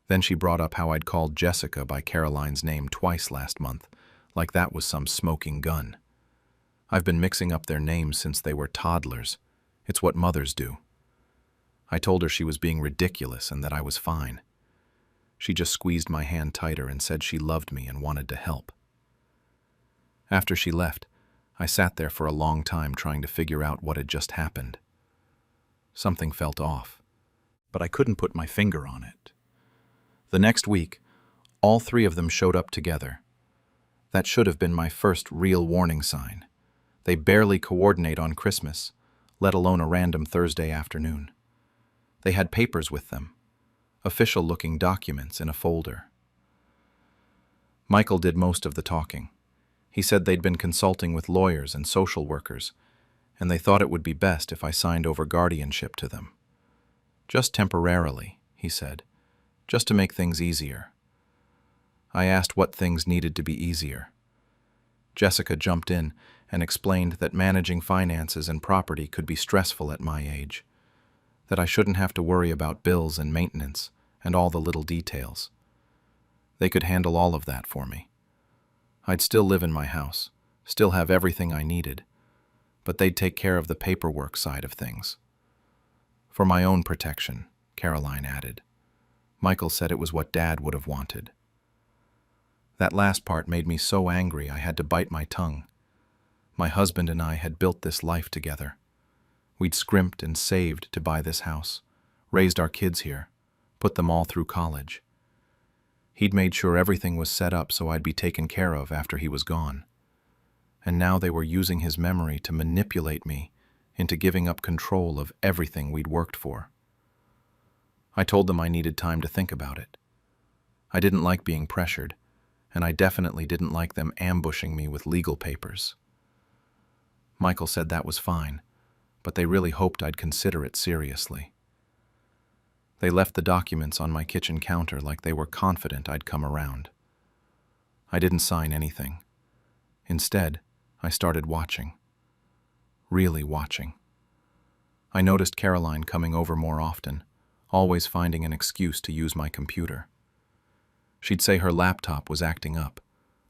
A: Then she brought up how I'd called Jessica by Caroline's name twice last month, like that was some smoking gun. I've been mixing up their names since they were toddlers. It's what mothers do. I told her she was being ridiculous and that I was fine. She just squeezed my hand tighter and said she loved me and wanted to help. After she left, I sat there for a long time trying to figure out what had just happened. Something felt off, but I couldn't put my finger on it. The next week, all three of them showed up together. That should have been my first real warning sign. They barely coordinate on Christmas, let alone a random Thursday afternoon. They had papers with them, official-looking documents in a folder. Michael did most of the talking. He said they'd been consulting with lawyers and social workers, and they thought it would be best if I signed over guardianship to them. Just temporarily, he said, just to make things easier. I asked what things needed to be easier. Jessica jumped in and explained that managing finances and property could be stressful at my age, that I shouldn't have to worry about bills and maintenance and all the little details. They could handle all of that for me. I'd still live in my house, still have everything I needed, but they'd take care of the paperwork side of things. For my own protection, Caroline added. Michael said it was what Dad would have wanted. That last part made me so angry I had to bite my tongue. My husband and I had built this life together. We'd scrimped and saved to buy this house, raised our kids here, put them all through college. He'd made sure everything was set up so I'd be taken care of after he was gone. And now they were using his memory to manipulate me into giving up control of everything we'd worked for. I told them I needed time to think about it. I didn't like being pressured, and I definitely didn't like them ambushing me with legal papers. Michael said that was fine, but they really hoped I'd consider it seriously. They left the documents on my kitchen counter like they were confident I'd come around. I didn't sign anything. Instead, I started watching. Really watching. I noticed Caroline coming over more often, always finding an excuse to use my computer. She'd say her laptop was acting up,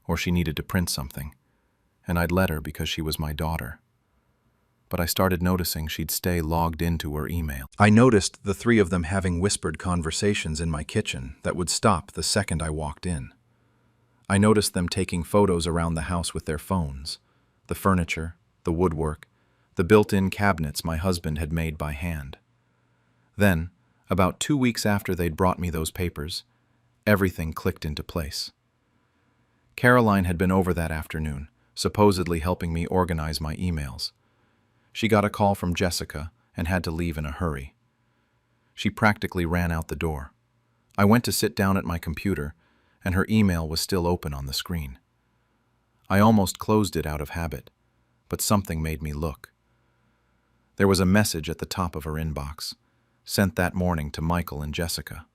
A: or she needed to print something, and I'd let her because she was my daughter. But I started noticing she'd stay logged into her email. I noticed the three of them having whispered conversations in my kitchen that would stop the second I walked in. I noticed them taking photos around the house with their phones, the furniture, the woodwork, the built-in cabinets my husband had made by hand. Then, about 2 weeks after they'd brought me those papers, everything clicked into place. Caroline had been over that afternoon, supposedly helping me organize my emails. She got a call from Jessica and had to leave in a hurry. She practically ran out the door. I went to sit down at my computer, and her email was still open on the screen. I almost closed it out of habit, but something made me look. There was a message at the top of her inbox, sent that morning to Michael and Jessica.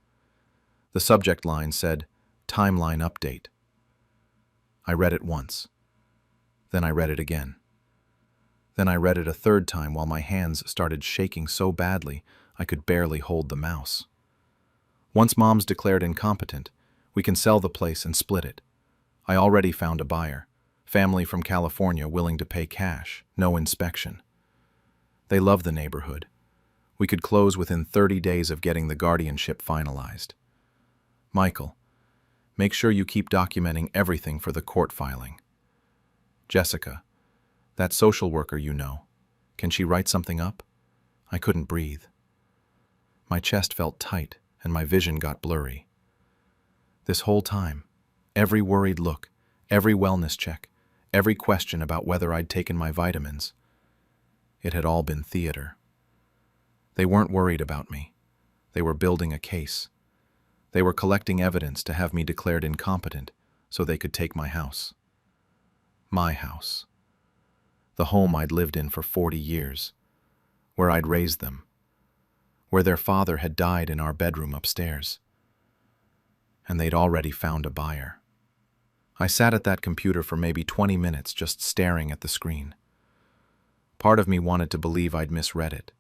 A: The subject line said, "Timeline update." I read it once. Then I read it again. Then I read it a third time while my hands started shaking so badly I could barely hold the mouse. Once Mom's declared incompetent, we can sell the place and split it. I already found a buyer, family from California willing to pay cash, no inspection. They love the neighborhood. We could close within 30 days of getting the guardianship finalized. Michael, make sure you keep documenting everything for the court filing. Jessica, that social worker you know, can she write something up? I couldn't breathe. My chest felt tight and my vision got blurry. This whole time, every worried look, every wellness check, every question about whether I'd taken my vitamins, it had all been theater. They weren't worried about me. They were building a case. They were collecting evidence to have me declared incompetent so they could take my house. My house. The home I'd lived in for 40 years, where I'd raised them, where their father had died in our bedroom upstairs. And they'd already found a buyer. I sat at that computer for maybe 20 minutes just staring at the screen. Part of me wanted to believe I'd misread it,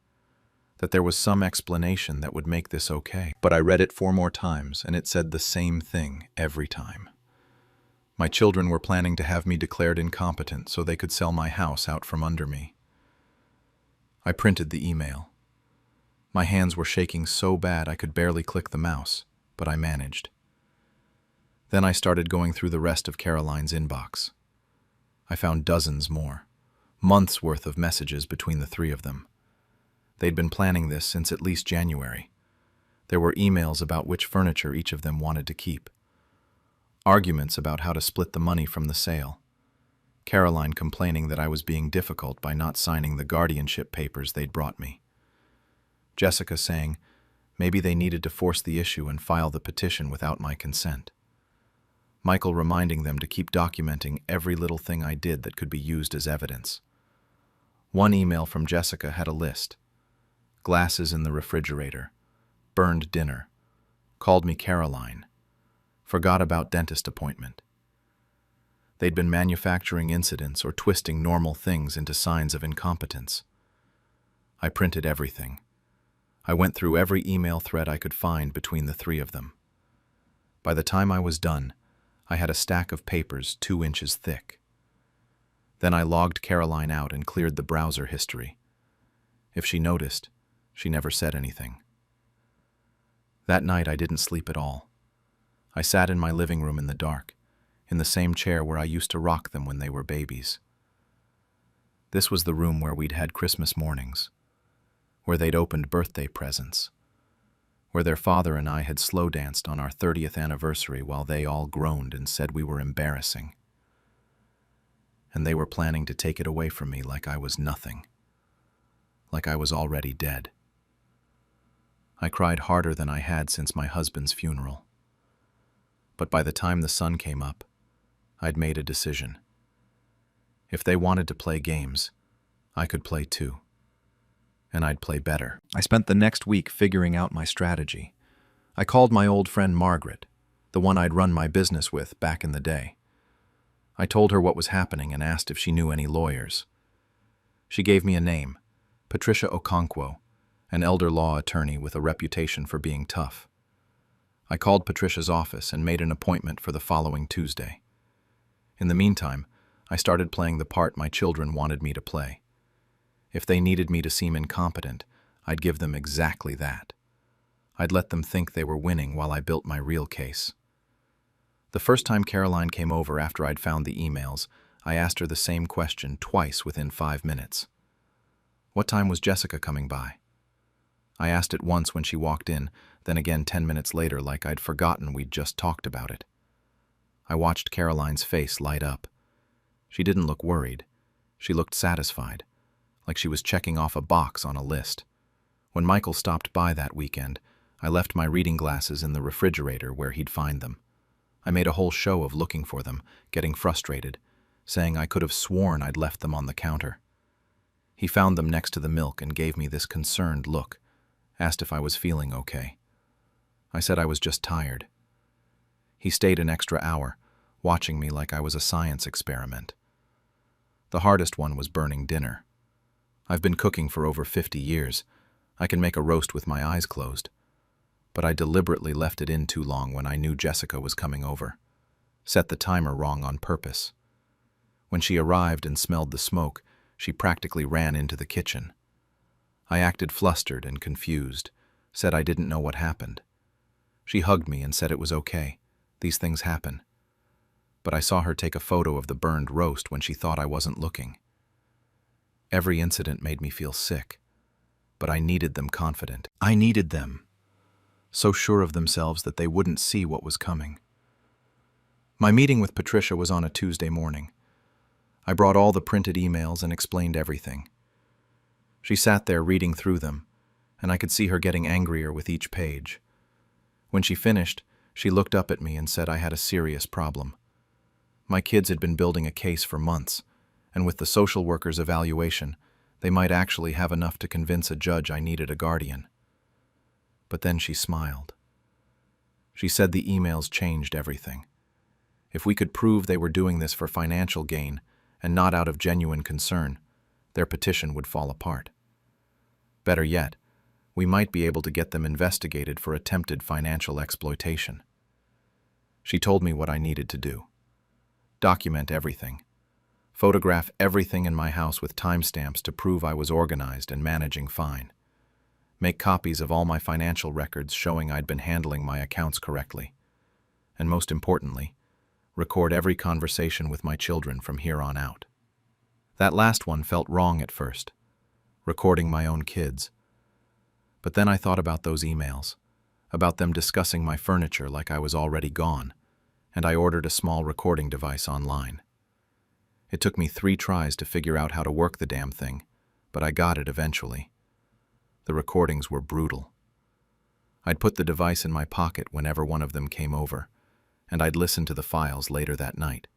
A: that there was some explanation that would make this okay. But I read it 4 more times, and it said the same thing every time. My children were planning to have me declared incompetent so they could sell my house out from under me. I printed the email. My hands were shaking so bad I could barely click the mouse, but I managed. Then I started going through the rest of Caroline's inbox. I found dozens more, months' worth of messages between the 3 of them. They'd been planning this since at least January. There were emails about which furniture each of them wanted to keep. Arguments about how to split the money from the sale. Caroline complaining that I was being difficult by not signing the guardianship papers they'd brought me. Jessica saying maybe they needed to force the issue and file the petition without my consent. Michael reminding them to keep documenting every little thing I did that could be used as evidence. One email from Jessica had a list. Glasses in the refrigerator, burned dinner, called me Caroline, forgot about dentist appointment. They'd been manufacturing incidents or twisting normal things into signs of incompetence. I printed everything. I went through every email thread I could find between the 3 of them. By the time I was done, I had a stack of papers 2 inches thick. Then I logged Caroline out and cleared the browser history. If she noticed, she never said anything. That night I didn't sleep at all. I sat in my living room in the dark, in the same chair where I used to rock them when they were babies. This was the room where we'd had Christmas mornings, where they'd opened birthday presents, where their father and I had slow danced on our 30th anniversary while they all groaned and said we were embarrassing. And they were planning to take it away from me like I was nothing, like I was already dead. I cried harder than I had since my husband's funeral. But by the time the sun came up, I'd made a decision. If they wanted to play games, I could play too. And I'd play better. I spent the next week figuring out my strategy. I called my old friend Margaret, the one I'd run my business with back in the day. I told her what was happening and asked if she knew any lawyers. She gave me a name, Patricia Okonkwo, an elder law attorney with a reputation for being tough. I called Patricia's office and made an appointment for the following Tuesday. In the meantime, I started playing the part my children wanted me to play. If they needed me to seem incompetent, I'd give them exactly that. I'd let them think they were winning while I built my real case. The first time Caroline came over after I'd found the emails, I asked her the same question twice within 5 minutes. What time was Jessica coming by? I asked it once when she walked in, then again 10 minutes later like I'd forgotten we'd just talked about it. I watched Caroline's face light up. She didn't look worried. She looked satisfied, like she was checking off a box on a list. When Michael stopped by that weekend, I left my reading glasses in the refrigerator where he'd find them. I made a whole show of looking for them, getting frustrated, saying I could have sworn I'd left them on the counter. He found them next to the milk and gave me this concerned look, asked if I was feeling okay. I said I was just tired. He stayed an extra hour, watching me like I was a science experiment. The hardest one was burning dinner. I've been cooking for over 50 years. I can make a roast with my eyes closed. But I deliberately left it in too long when I knew Jessica was coming over. Set the timer wrong on purpose. When she arrived and smelled the smoke, she practically ran into the kitchen. I acted flustered and confused, said I didn't know what happened. She hugged me and said it was okay. These things happen. But I saw her take a photo of the burned roast when she thought I wasn't looking. Every incident made me feel sick, but I needed them confident. I needed them, so sure of themselves that they wouldn't see what was coming. My meeting with Patricia was on a Tuesday morning. I brought all the printed emails and explained everything. She sat there reading through them, and I could see her getting angrier with each page. When she finished, she looked up at me and said I had a serious problem. My kids had been building a case for months, and with the social worker's evaluation, they might actually have enough to convince a judge I needed a guardian. But then she smiled. She said the emails changed everything. If we could prove they were doing this for financial gain and not out of genuine concern, their petition would fall apart. Better yet, we might be able to get them investigated for attempted financial exploitation. She told me what I needed to do. Document everything. Photograph everything in my house with timestamps to prove I was organized and managing fine. Make copies of all my financial records showing I'd been handling my accounts correctly. And most importantly, record every conversation with my children from here on out. That last one felt wrong at first, recording my own kids. But then I thought about those emails, about them discussing my furniture like I was already gone, and I ordered a small recording device online. It took me 3 tries to figure out how to work the damn thing, but I got it eventually. The recordings were brutal. I'd put the device in my pocket whenever one of them came over, and I'd listen to the files later that night.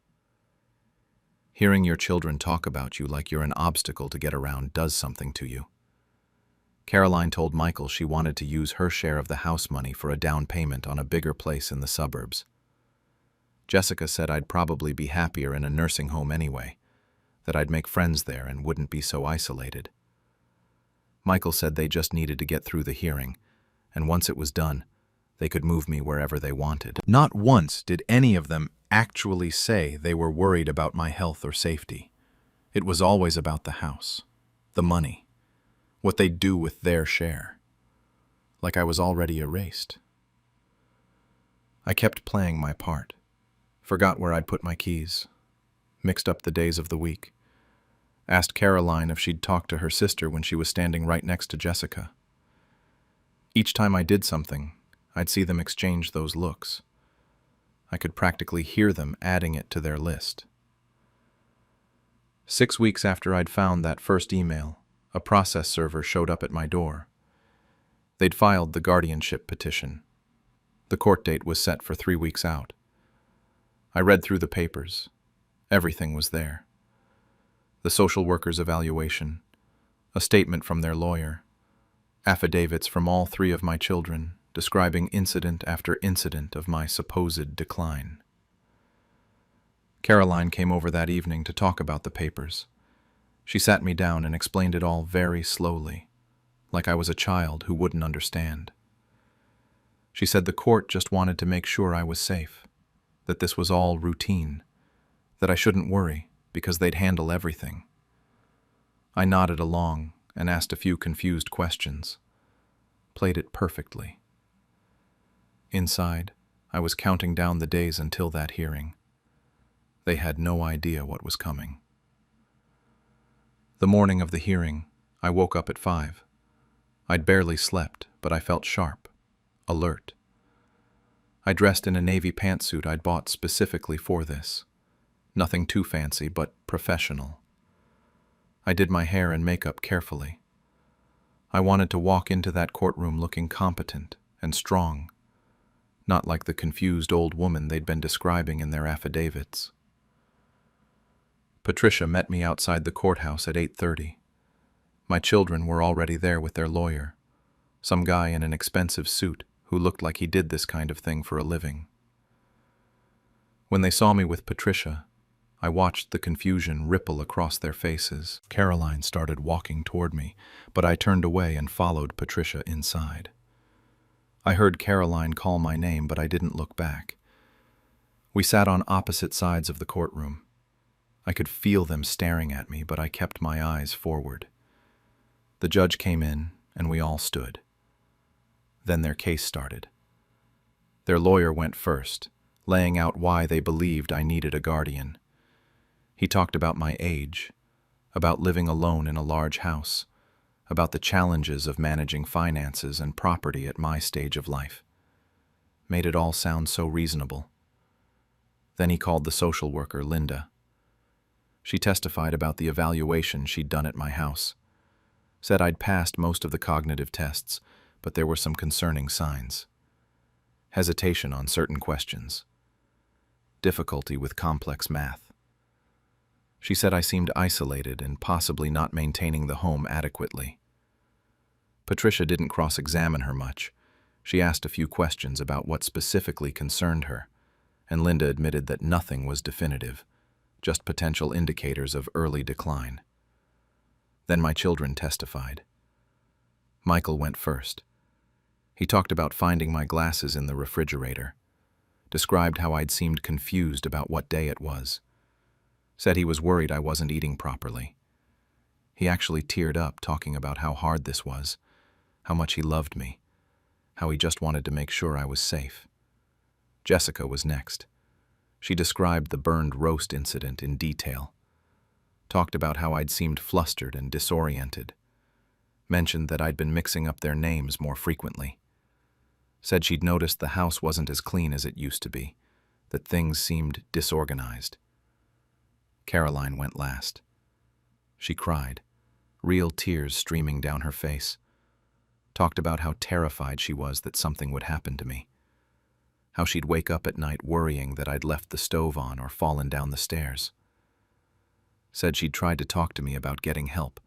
A: Hearing your children talk about you like you're an obstacle to get around does something to you. Caroline told Michael she wanted to use her share of the house money for a down payment on a bigger place in the suburbs. Jessica said I'd probably be happier in a nursing home anyway, that I'd make friends there and wouldn't be so isolated. Michael said they just needed to get through the hearing, and once it was done, they could move me wherever they wanted. Not once did any of them actually say they were worried about my health or safety. It was always about the house, the money, what they'd do with their share. Like I was already erased. I kept playing my part. Forgot where I'd put my keys. Mixed up the days of the week. Asked Caroline if she'd talked to her sister when she was standing right next to Jessica. Each time I did something, I'd see them exchange those looks. I could practically hear them adding it to their list. 6 weeks after I'd found that first email, a process server showed up at my door. They'd filed the guardianship petition. The court date was set for 3 weeks out. I read through the papers. Everything was there. The social worker's evaluation, a statement from their lawyer, affidavits from all 3 of my children describing incident after incident of my supposed decline. Caroline came over that evening to talk about the papers. She sat me down and explained it all very slowly, like I was a child who wouldn't understand. She said the court just wanted to make sure I was safe, that this was all routine, that I shouldn't worry because they'd handle everything. I nodded along and asked a few confused questions. Played it perfectly. Inside, I was counting down the days until that hearing. They had no idea what was coming. The morning of the hearing, I woke up at 5. I'd barely slept, but I felt sharp, alert. I dressed in a navy pantsuit I'd bought specifically for this. Nothing too fancy, but professional. I did my hair and makeup carefully. I wanted to walk into that courtroom looking competent and strong, not like the confused old woman they'd been describing in their affidavits. Patricia met me outside the courthouse at 8:30. My children were already there with their lawyer, some guy in an expensive suit who looked like he did this kind of thing for a living. When they saw me with Patricia, I watched the confusion ripple across their faces. Caroline started walking toward me, but I turned away and followed Patricia inside. I heard Caroline call my name, but I didn't look back. We sat on opposite sides of the courtroom. I could feel them staring at me, but I kept my eyes forward. The judge came in, and we all stood. Then their case started. Their lawyer went first, laying out why they believed I needed a guardian. He talked about my age, about living alone in a large house, about the challenges of managing finances and property at my stage of life. Made it all sound so reasonable. Then he called the social worker, Linda. She testified about the evaluation she'd done at my house. Said I'd passed most of the cognitive tests, but there were some concerning signs. Hesitation on certain questions. Difficulty with complex math. She said I seemed isolated and possibly not maintaining the home adequately. Patricia didn't cross-examine her much. She asked a few questions about what specifically concerned her, and Linda admitted that nothing was definitive, just potential indicators of early decline. Then my children testified. Michael went first. He talked about finding my glasses in the refrigerator, described how I'd seemed confused about what day it was, said he was worried I wasn't eating properly. He actually teared up talking about how hard this was, how much he loved me, how he just wanted to make sure I was safe. Jessica was next. She described the burned roast incident in detail, talked about how I'd seemed flustered and disoriented, mentioned that I'd been mixing up their names more frequently, said she'd noticed the house wasn't as clean as it used to be, that things seemed disorganized. Caroline went last. She cried, real tears streaming down her face, talked about how terrified she was that something would happen to me, how she'd wake up at night worrying that I'd left the stove on or fallen down the stairs. Said she'd tried to talk to me about getting help,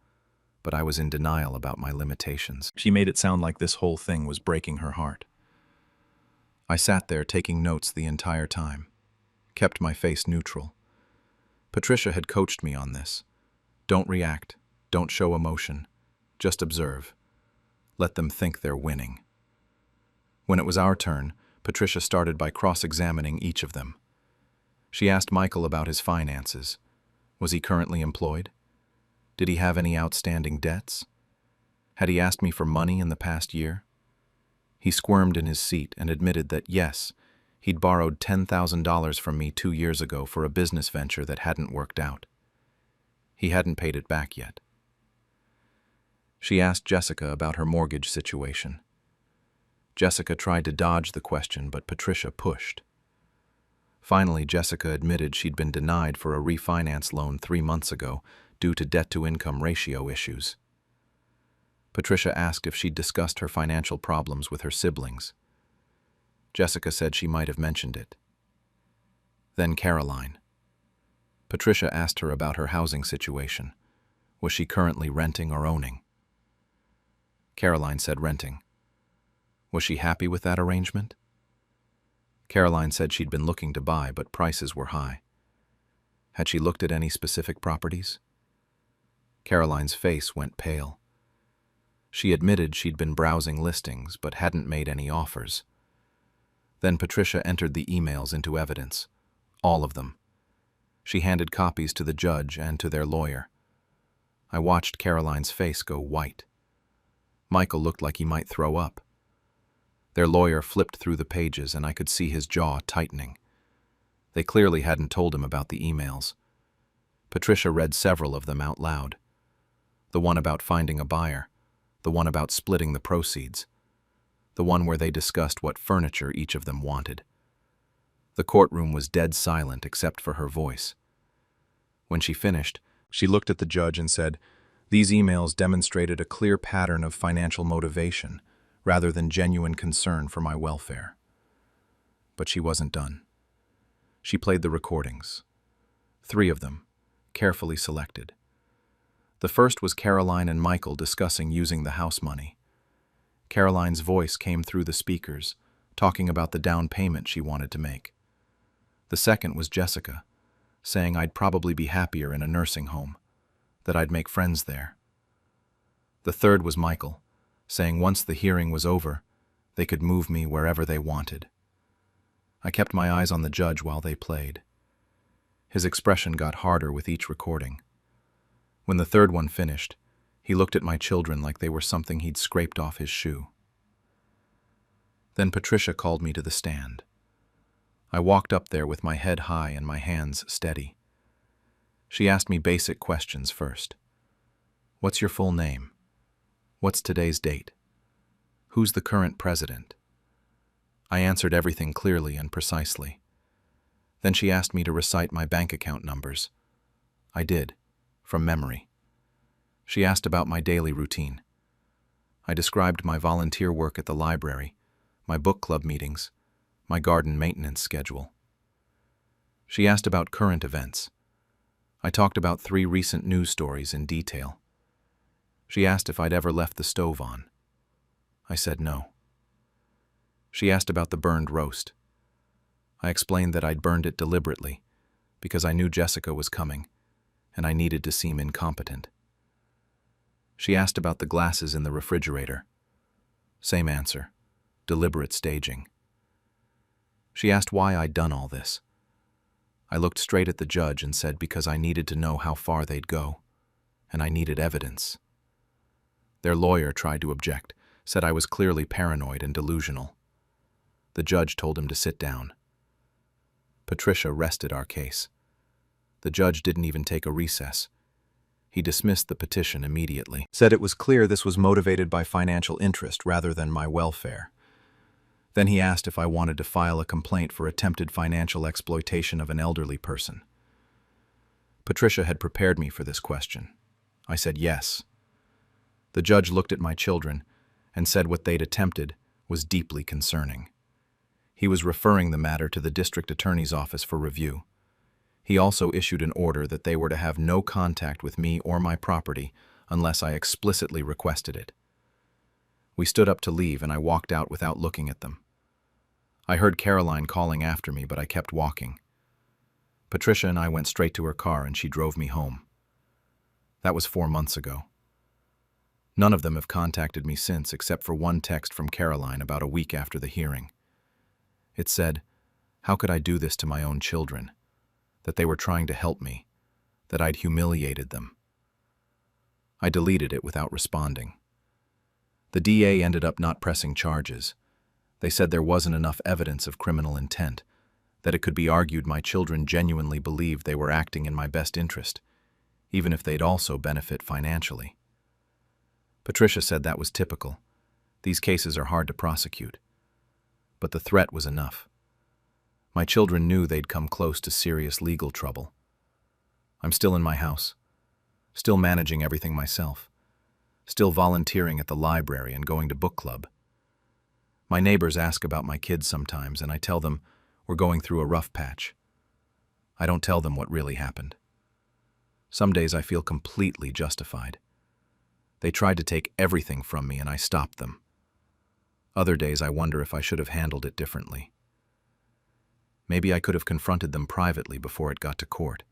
A: but I was in denial about my limitations. She made it sound like this whole thing was breaking her heart. I sat there taking notes the entire time, kept my face neutral. Patricia had coached me on this. Don't react, don't show emotion, just observe. Let them think they're winning. When it was our turn, Patricia started by cross-examining each of them. She asked Michael about his finances. Was he currently employed? Did he have any outstanding debts? Had he asked me for money in the past year? He squirmed in his seat and admitted that yes, he'd borrowed $10,000 from me 2 years ago for a business venture that hadn't worked out. He hadn't paid it back yet. She asked Jessica about her mortgage situation. Jessica tried to dodge the question, but Patricia pushed. Finally, Jessica admitted she'd been denied for a refinance loan 3 months ago due to debt-to-income ratio issues. Patricia asked if she'd discussed her financial problems with her siblings. Jessica said she might have mentioned it. Then Caroline. Patricia asked her about her housing situation. Was she currently renting or owning? Caroline said renting. Was she happy with that arrangement? Caroline said she'd been looking to buy, but prices were high. Had she looked at any specific properties? Caroline's face went pale. She admitted she'd been browsing listings, but hadn't made any offers. Then Patricia entered the emails into evidence, all of them. She handed copies to the judge and to their lawyer. I watched Caroline's face go white. Michael looked like he might throw up. Their lawyer flipped through the pages, and I could see his jaw tightening. They clearly hadn't told him about the emails. Patricia read several of them out loud. The one about finding a buyer, the one about splitting the proceeds, the one where they discussed what furniture each of them wanted. The courtroom was dead silent except for her voice. When she finished, she looked at the judge and said, "These emails demonstrated a clear pattern of financial motivation, rather than genuine concern for my welfare." But she wasn't done. She played the recordings. 3 of them, carefully selected. The first was Caroline and Michael discussing using the house money. Caroline's voice came through the speakers, talking about the down payment she wanted to make. The second was Jessica, saying I'd probably be happier in a nursing home, that I'd make friends there. The third was Michael, saying once the hearing was over, they could move me wherever they wanted. I kept my eyes on the judge while they played. His expression got harder with each recording. When the third one finished, he looked at my children like they were something he'd scraped off his shoe. Then Patricia called me to the stand. I walked up there with my head high and my hands steady. She asked me basic questions first. What's your full name? What's today's date? Who's the current president? I answered everything clearly and precisely. Then she asked me to recite my bank account numbers. I did, from memory. She asked about my daily routine. I described my volunteer work at the library, my book club meetings, my garden maintenance schedule. She asked about current events. I talked about 3 recent news stories in detail. She asked if I'd ever left the stove on. I said no. She asked about the burned roast. I explained that I'd burned it deliberately because I knew Jessica was coming and I needed to seem incompetent. She asked about the glasses in the refrigerator. Same answer, deliberate staging. She asked why I'd done all this. I looked straight at the judge and said because I needed to know how far they'd go, and I needed evidence. Their lawyer tried to object, said I was clearly paranoid and delusional. The judge told him to sit down. Patricia rested our case. The judge didn't even take a recess. He dismissed the petition immediately, said it was clear this was motivated by financial interest rather than my welfare. Then he asked if I wanted to file a complaint for attempted financial exploitation of an elderly person. Patricia had prepared me for this question. I said yes. The judge looked at my children and said what they'd attempted was deeply concerning. He was referring the matter to the district attorney's office for review. He also issued an order that they were to have no contact with me or my property unless I explicitly requested it. We stood up to leave and I walked out without looking at them. I heard Caroline calling after me, but I kept walking. Patricia and I went straight to her car and she drove me home. That was 4 months ago. None of them have contacted me since except for one text from Caroline about a week after the hearing. It said, how could I do this to my own children? That they were trying to help me, that I'd humiliated them. I deleted it without responding. The DA ended up not pressing charges. They said there wasn't enough evidence of criminal intent, that it could be argued my children genuinely believed they were acting in my best interest, even if they'd also benefit financially. Patricia said that was typical. These cases are hard to prosecute. But the threat was enough. My children knew they'd come close to serious legal trouble. I'm still in my house, still managing everything myself, still volunteering at the library and going to book club. My neighbors ask about my kids sometimes, and I tell them we're going through a rough patch. I don't tell them what really happened. Some days I feel completely justified. They tried to take everything from me and I stopped them. Other days I wonder if I should have handled it differently. Maybe I could have confronted them privately before it got to court.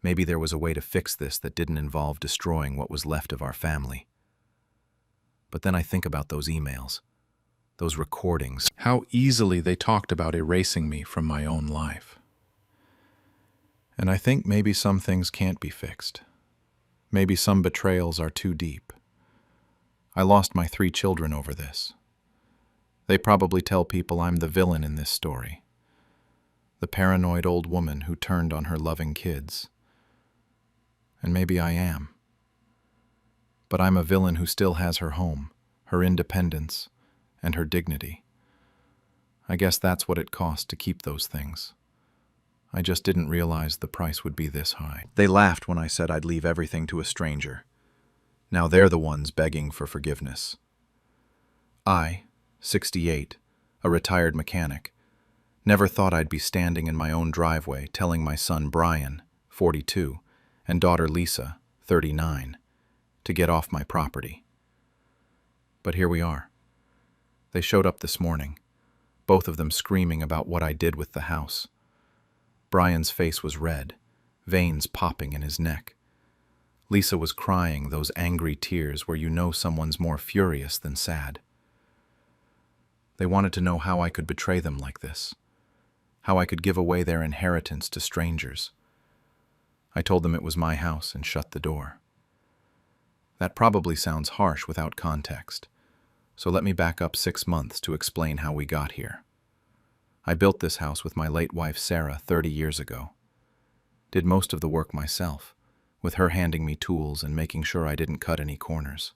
A: Maybe there was a way to fix this that didn't involve destroying what was left of our family. But then I think about those emails, those recordings.
C: How easily they talked about erasing me from my own life. And I think maybe some things can't be fixed. Maybe some betrayals are too deep. I lost my 3 children over this. They probably tell people I'm the villain in this story. The paranoid old woman who turned on her loving kids. And maybe I am. But I'm a villain who still has her home, her independence, and her dignity. I guess that's what it cost to keep those things. I just didn't realize the price would be this high. They laughed when I said I'd leave everything to a stranger. Now they're the ones begging for forgiveness. I, 68, a retired mechanic, never thought I'd be standing in my own driveway telling my son Brian,
A: 42, and daughter Lisa, 39, to get off my property. But here we are. They showed up this morning, both of them screaming about what I did with the house. Brian's face was red, veins popping in his neck. Lisa was crying those angry tears where you know someone's more furious than sad. They wanted to know how I could betray them like this, how I could give away their inheritance to strangers. I told them it was my house and shut the door. That probably sounds harsh without context, so let me back up 6 months to explain how we got here. I built this house with my late wife Sarah 30 years ago. Did most of the work myself, with her handing me tools and making sure I didn't cut any corners.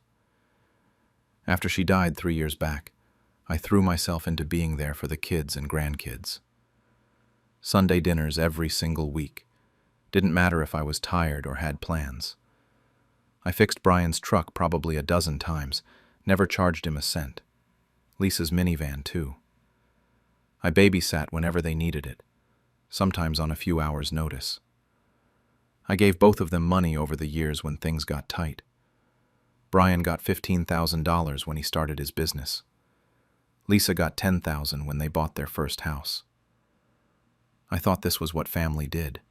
A: After she died 3 years back, I threw myself into being there for the kids and grandkids. Sunday dinners every single week. Didn't matter if I was tired or had plans. I fixed Brian's truck probably a dozen times, never charged him a cent. Lisa's minivan, too. I babysat whenever they needed it, sometimes on a few hours' notice. I gave both of them money over the years when things got tight. Brian got $15,000 when he started his business. Lisa got $10,000 when they bought their first house. I thought this was what family did.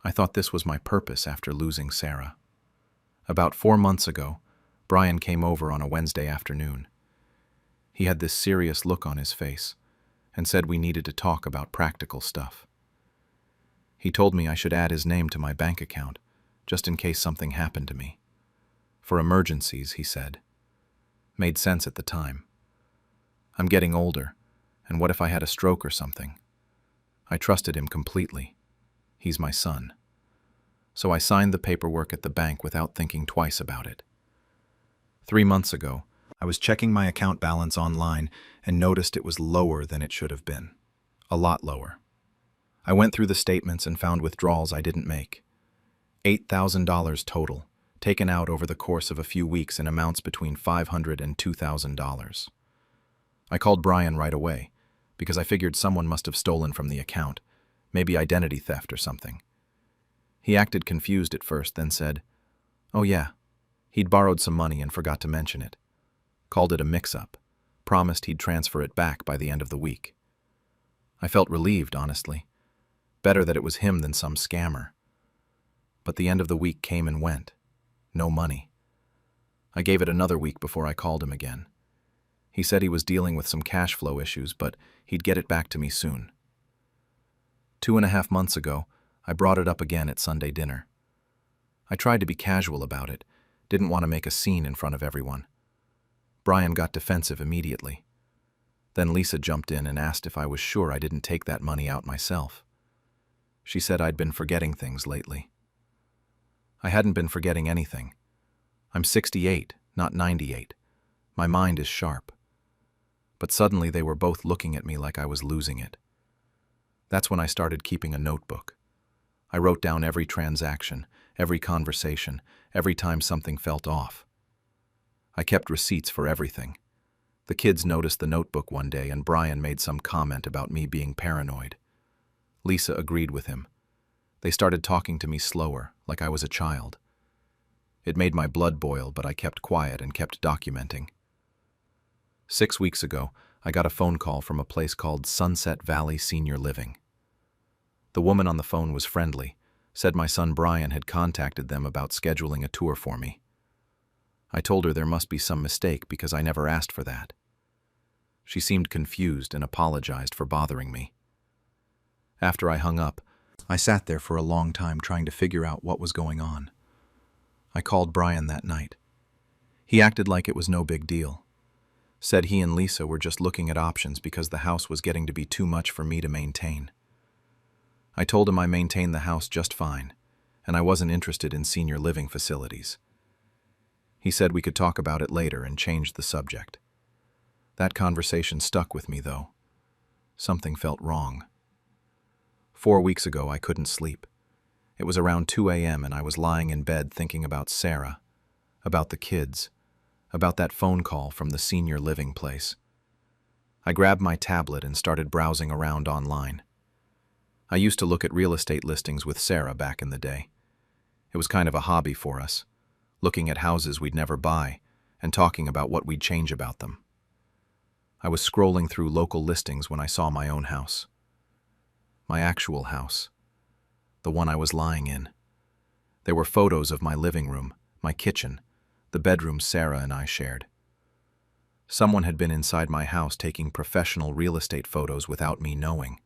A: I thought this was my purpose after losing Sarah. About 4 months ago, Brian came over on a Wednesday afternoon. He had this serious look on his face and said we needed to talk about practical stuff. He told me I should add his name to my bank account, just in case something happened to me. For emergencies, he said. Made sense at the time. I'm getting older, and what if I had a stroke or something? I trusted him completely. He's my son. So I signed the paperwork at the bank without thinking twice about it. 3 months ago, I was checking my account balance online and noticed it was lower than it should have been. A lot lower. I went through the statements and found withdrawals I didn't make. $8,000 total, taken out over the course of a few weeks in amounts between $500 and $2,000. I called Brian right away, because I figured someone must have stolen from the account, maybe identity theft or something. He acted confused at first, then said, "Oh yeah, he'd borrowed some money and forgot to mention it." Called it a mix-up, promised he'd transfer it back by the end of the week. I felt relieved, honestly. Better that it was him than some scammer. But the end of the week came and went. No money. I gave it another week before I called him again. He said he was dealing with some cash flow issues, but he'd get it back to me soon. 2.5 months ago, I brought it up again at Sunday dinner. I tried to be casual about it, didn't want to make a scene in front of everyone. Brian got defensive immediately. Then Lisa jumped in and asked if I was sure I didn't take that money out myself. She said I'd been forgetting things lately. I hadn't been forgetting anything. I'm 68, not 98. My mind is sharp. But suddenly they were both looking at me like I was losing it. That's when I started keeping a notebook. I wrote down every transaction, every conversation, every time something felt off. I kept receipts for everything. The kids noticed the notebook one day and Brian made some comment about me being paranoid. Lisa agreed with him. They started talking to me slower, like I was a child. It made my blood boil, but I kept quiet and kept documenting. 6 weeks ago, I got a phone call from a place called Sunset Valley Senior Living. The woman on the phone was friendly, said my son Brian had contacted them about scheduling a tour for me. I told her there must be some mistake because I never asked for that. She seemed confused and apologized for bothering me. After I hung up, I sat there for a long time trying to figure out what was going on. I called Brian that night. He acted like it was no big deal. Said he and Lisa were just looking at options because the house was getting to be too much for me to maintain. I told him I maintained the house just fine, and I wasn't interested in senior living facilities. He said we could talk about it later and changed the subject. That conversation stuck with me, though. Something felt wrong. 4 weeks ago, I couldn't sleep. It was around 2 a.m. and I was lying in bed thinking about Sarah, about the kids, about that phone call from the senior living place. I grabbed my tablet and started browsing around online. I used to look at real estate listings with Sarah back in the day. It was kind of a hobby for us, looking at houses we'd never buy and talking about what we'd change about them. I was scrolling through local listings when I saw my own house. My actual house. The one I was lying in. There were photos of my living room, my kitchen, the bedroom Sarah and I shared. Someone had been inside my house taking professional real estate photos without me knowing.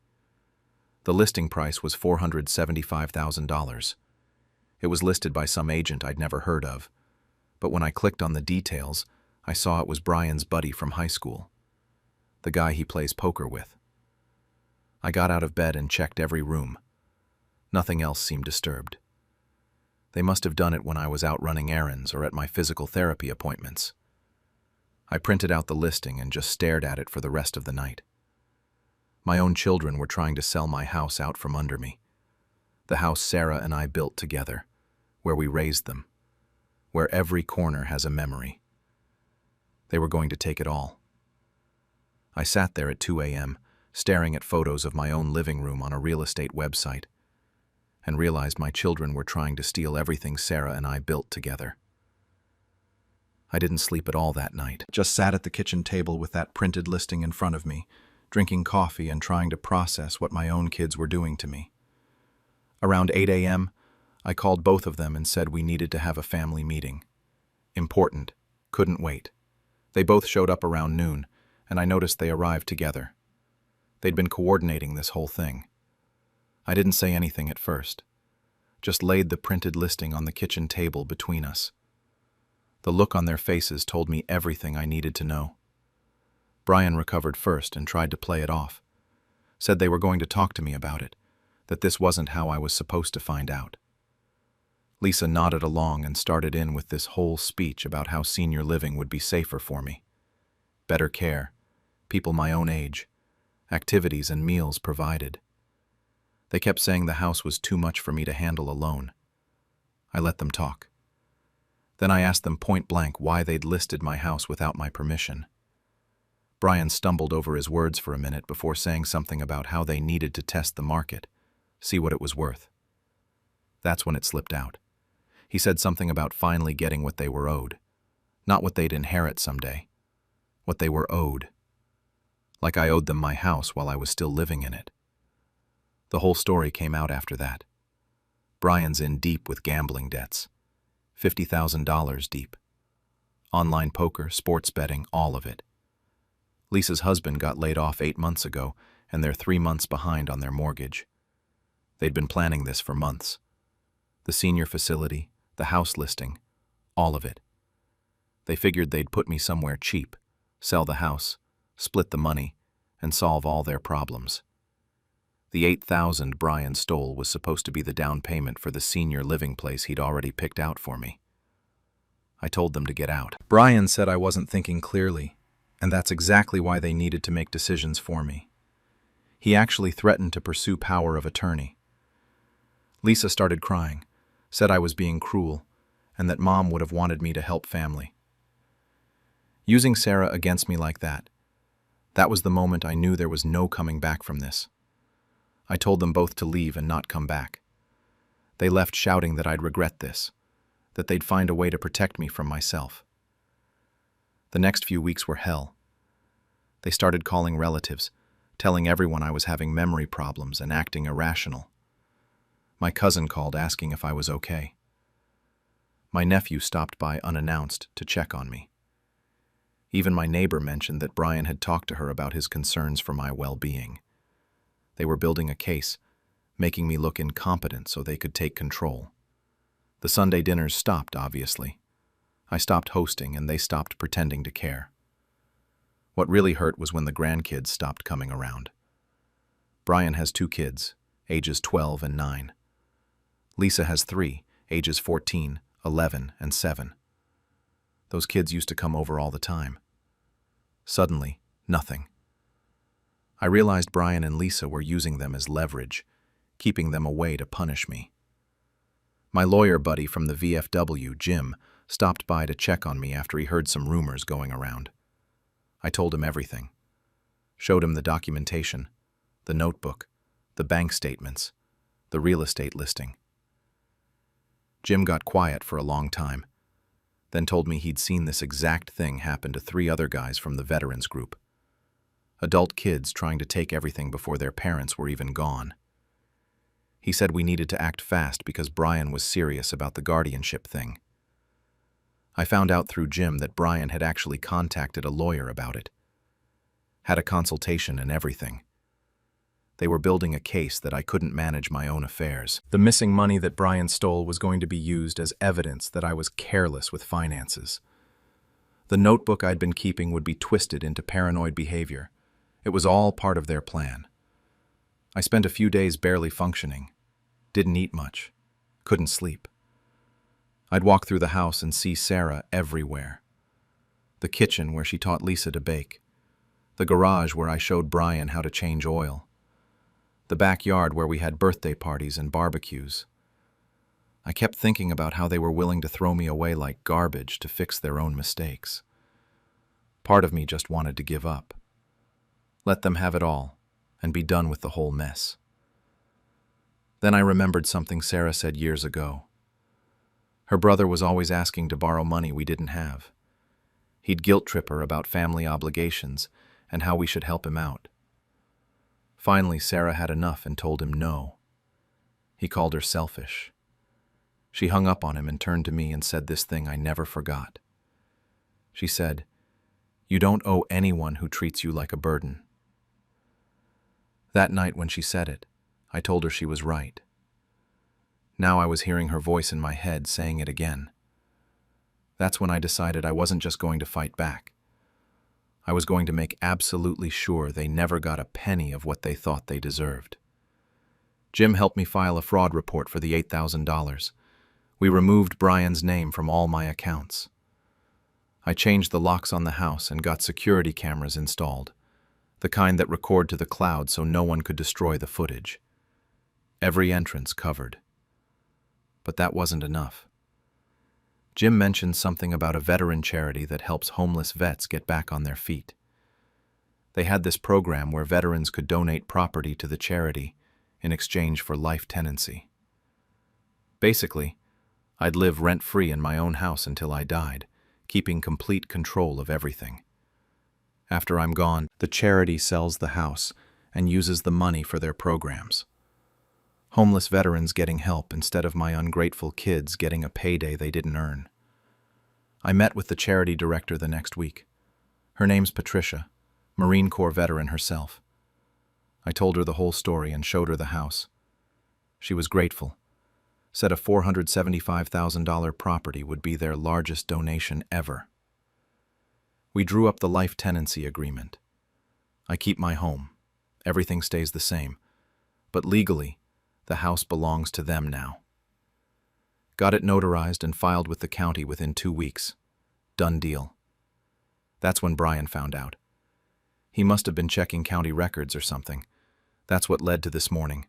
A: The listing price was $475,000. It was listed by some agent I'd never heard of, but when I clicked on the details, I saw it was Brian's buddy from high school, the guy he plays poker with. I got out of bed and checked every room. Nothing else seemed disturbed. They must have done it when I was out running errands or at my physical therapy appointments. I printed out the listing and just stared at it for the rest of the night. My own children were trying to sell my house out from under me. The house Sarah and I built together, where we raised them, where every corner has a memory. They were going to take it all. I sat there at 2 a.m., staring at photos of my own living room on a real estate website, and realized my children were trying to steal everything Sarah and I built together. I didn't sleep at all that night. Just sat at the kitchen table with that printed listing in front of me, drinking coffee and trying to process what my own kids were doing to me. Around 8 a.m., I called both of them and said we needed to have a family meeting. Important. Couldn't wait. They both showed up around noon, and I noticed they arrived together. They'd been coordinating this whole thing. I didn't say anything at first. Just laid the printed listing on the kitchen table between us. The look on their faces told me everything I needed to know. Brian recovered first and tried to play it off. Said they were going to talk to me about it, that this wasn't how I was supposed to find out. Lisa nodded along and started in with this whole speech about how senior living would be safer for me. Better care, people my own age, activities and meals provided. They kept saying the house was too much for me to handle alone. I let them talk. Then I asked them point blank why they'd listed my house without my permission. Brian stumbled over his words for a minute before saying something about how they needed to test the market, see what it was worth. That's when it slipped out. He said something about finally getting what they were owed, not what they'd inherit someday, what they were owed. Like I owed them my house while I was still living in it. The whole story came out after that. Brian's in deep with gambling debts. $50,000 deep. Online poker, sports betting, all of it. Lisa's husband got laid off 8 months ago, and they're 3 months behind on their mortgage. They'd been planning this for months. The senior facility, the house listing, all of it. They figured they'd put me somewhere cheap, sell the house, split the money, and solve all their problems. The $8,000 Brian stole was supposed to be the down payment for the senior living place he'd already picked out for me. I told them to get out. Brian said I wasn't thinking clearly, and that's exactly why they needed to make decisions for me. He actually threatened to pursue power of attorney. Lisa started crying, said I was being cruel, and that Mom would have wanted me to help family. Using Sarah against me like that was the moment I knew there was no coming back from this. I told them both to leave and not come back. They left shouting that I'd regret this, that they'd find a way to protect me from myself. The next few weeks were hell. They started calling relatives, telling everyone I was having memory problems and acting irrational. My cousin called asking if I was okay. My nephew stopped by unannounced to check on me. Even my neighbor mentioned that Brian had talked to her about his concerns for my well-being. They were building a case, making me look incompetent so they could take control. The Sunday dinners stopped, obviously. I stopped hosting and they stopped pretending to care. What really hurt was when the grandkids stopped coming around. Brian has 2 kids, ages 12 and 9. Lisa has 3, ages 14, 11, and 7. Those kids used to come over all the time. Suddenly, nothing. I realized Brian and Lisa were using them as leverage, keeping them away to punish me. My lawyer buddy from the VFW, Jim, stopped by to check on me after he heard some rumors going around. I told him everything. Showed him the documentation, the notebook, the bank statements, the real estate listing. Jim got quiet for a long time, then told me he'd seen this exact thing happen to 3 other guys from the veterans group. Adult kids trying to take everything before their parents were even gone. He said we needed to act fast because Brian was serious about the guardianship thing. I found out through Jim that Brian had actually contacted a lawyer about it. Had a consultation and everything. They were building a case that I couldn't manage my own affairs. The missing money that Brian stole was going to be used as evidence that I was careless with finances. The notebook I'd been keeping would be twisted into paranoid behavior. It was all part of their plan. I spent a few days barely functioning. Didn't eat much. Couldn't sleep. I'd walk through the house and see Sarah everywhere. The kitchen where she taught Lisa to bake. The garage where I showed Brian how to change oil. The backyard where we had birthday parties and barbecues. I kept thinking about how they were willing to throw me away like garbage to fix their own mistakes. Part of me just wanted to give up. Let them have it all, and be done with the whole mess. Then I remembered something Sarah said years ago. Her brother was always asking to borrow money we didn't have. He'd guilt trip her about family obligations and how we should help him out. Finally, Sarah had enough and told him no. He called her selfish. She hung up on him and turned to me and said this thing I never forgot. She said, "You don't owe anyone who treats you like a burden." That night when she said it, I told her she was right. Now I was hearing her voice in my head saying it again. That's when I decided I wasn't just going to fight back. I was going to make absolutely sure they never got a penny of what they thought they deserved. Jim helped me file a fraud report for the $8,000. We removed Brian's name from all my accounts. I changed the locks on the house and got security cameras installed, the kind that record to the cloud so no one could destroy the footage. Every entrance covered. But that wasn't enough. Jim mentioned something about a veteran charity that helps homeless vets get back on their feet. They had this program where veterans could donate property to the charity in exchange for life tenancy. Basically, I'd live rent-free in my own house until I died, keeping complete control of everything. After I'm gone, the charity sells the house and uses the money for their programs. Homeless veterans getting help instead of my ungrateful kids getting a payday they didn't earn. I met with the charity director the next week. Her name's Patricia, Marine Corps veteran herself. I told her the whole story and showed her the house. She was grateful, said a $475,000 property would be their largest donation ever. We drew up the life tenancy agreement. I keep my home. Everything stays the same. But legally, the house belongs to them now. Got it notarized and filed with the county within 2 weeks. Done deal. That's when Brian found out. He must have been checking county records or something. That's what led to this morning,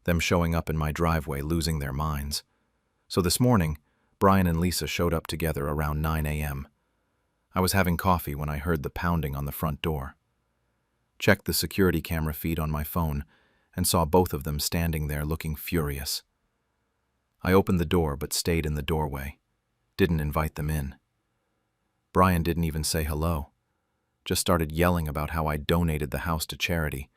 A: them showing up in my driveway losing their minds. So this morning, Brian and Lisa showed up together around 9 a.m. I was having coffee when I heard the pounding on the front door. Checked the security camera feed on my phone and saw both of them standing there looking furious. I opened the door but stayed in the doorway. Didn't invite them in. Brian didn't even say hello. Just started yelling about how I donated the house to charity.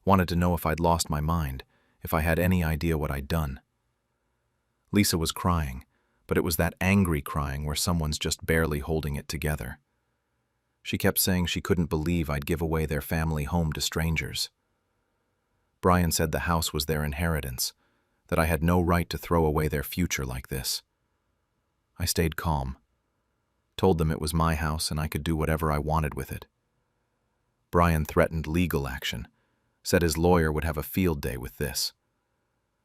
A: Wanted to know if I'd lost my mind, if I had any idea what I'd done. Lisa was crying, but it was that angry crying where someone's just barely holding it together. She kept saying she couldn't believe I'd give away their family home to strangers. Brian said the house was their inheritance, that I had no right to throw away their future like this. I stayed calm. Told them it was my house and I could do whatever I wanted with it. Brian threatened legal action, said his lawyer would have a field day with this.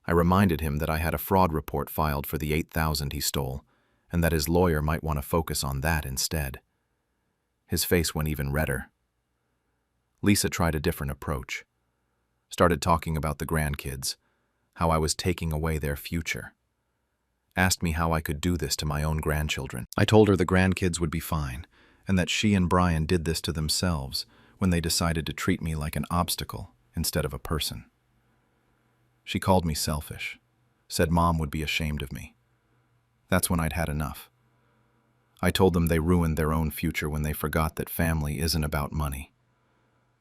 A: I reminded him that I had a fraud report filed for the $8,000 he stole, and that his lawyer might want to focus on that instead. His face went even redder. Lisa tried a different approach. Started talking about the grandkids, how I was taking away their future. Asked me how I could do this to my own grandchildren. I told her the grandkids would be fine, and that she and Brian did this to themselves when they decided to treat me like an obstacle instead of a person. She called me selfish, said Mom would be ashamed of me. That's when I'd had enough. I told them they ruined their own future when they forgot that family isn't about money.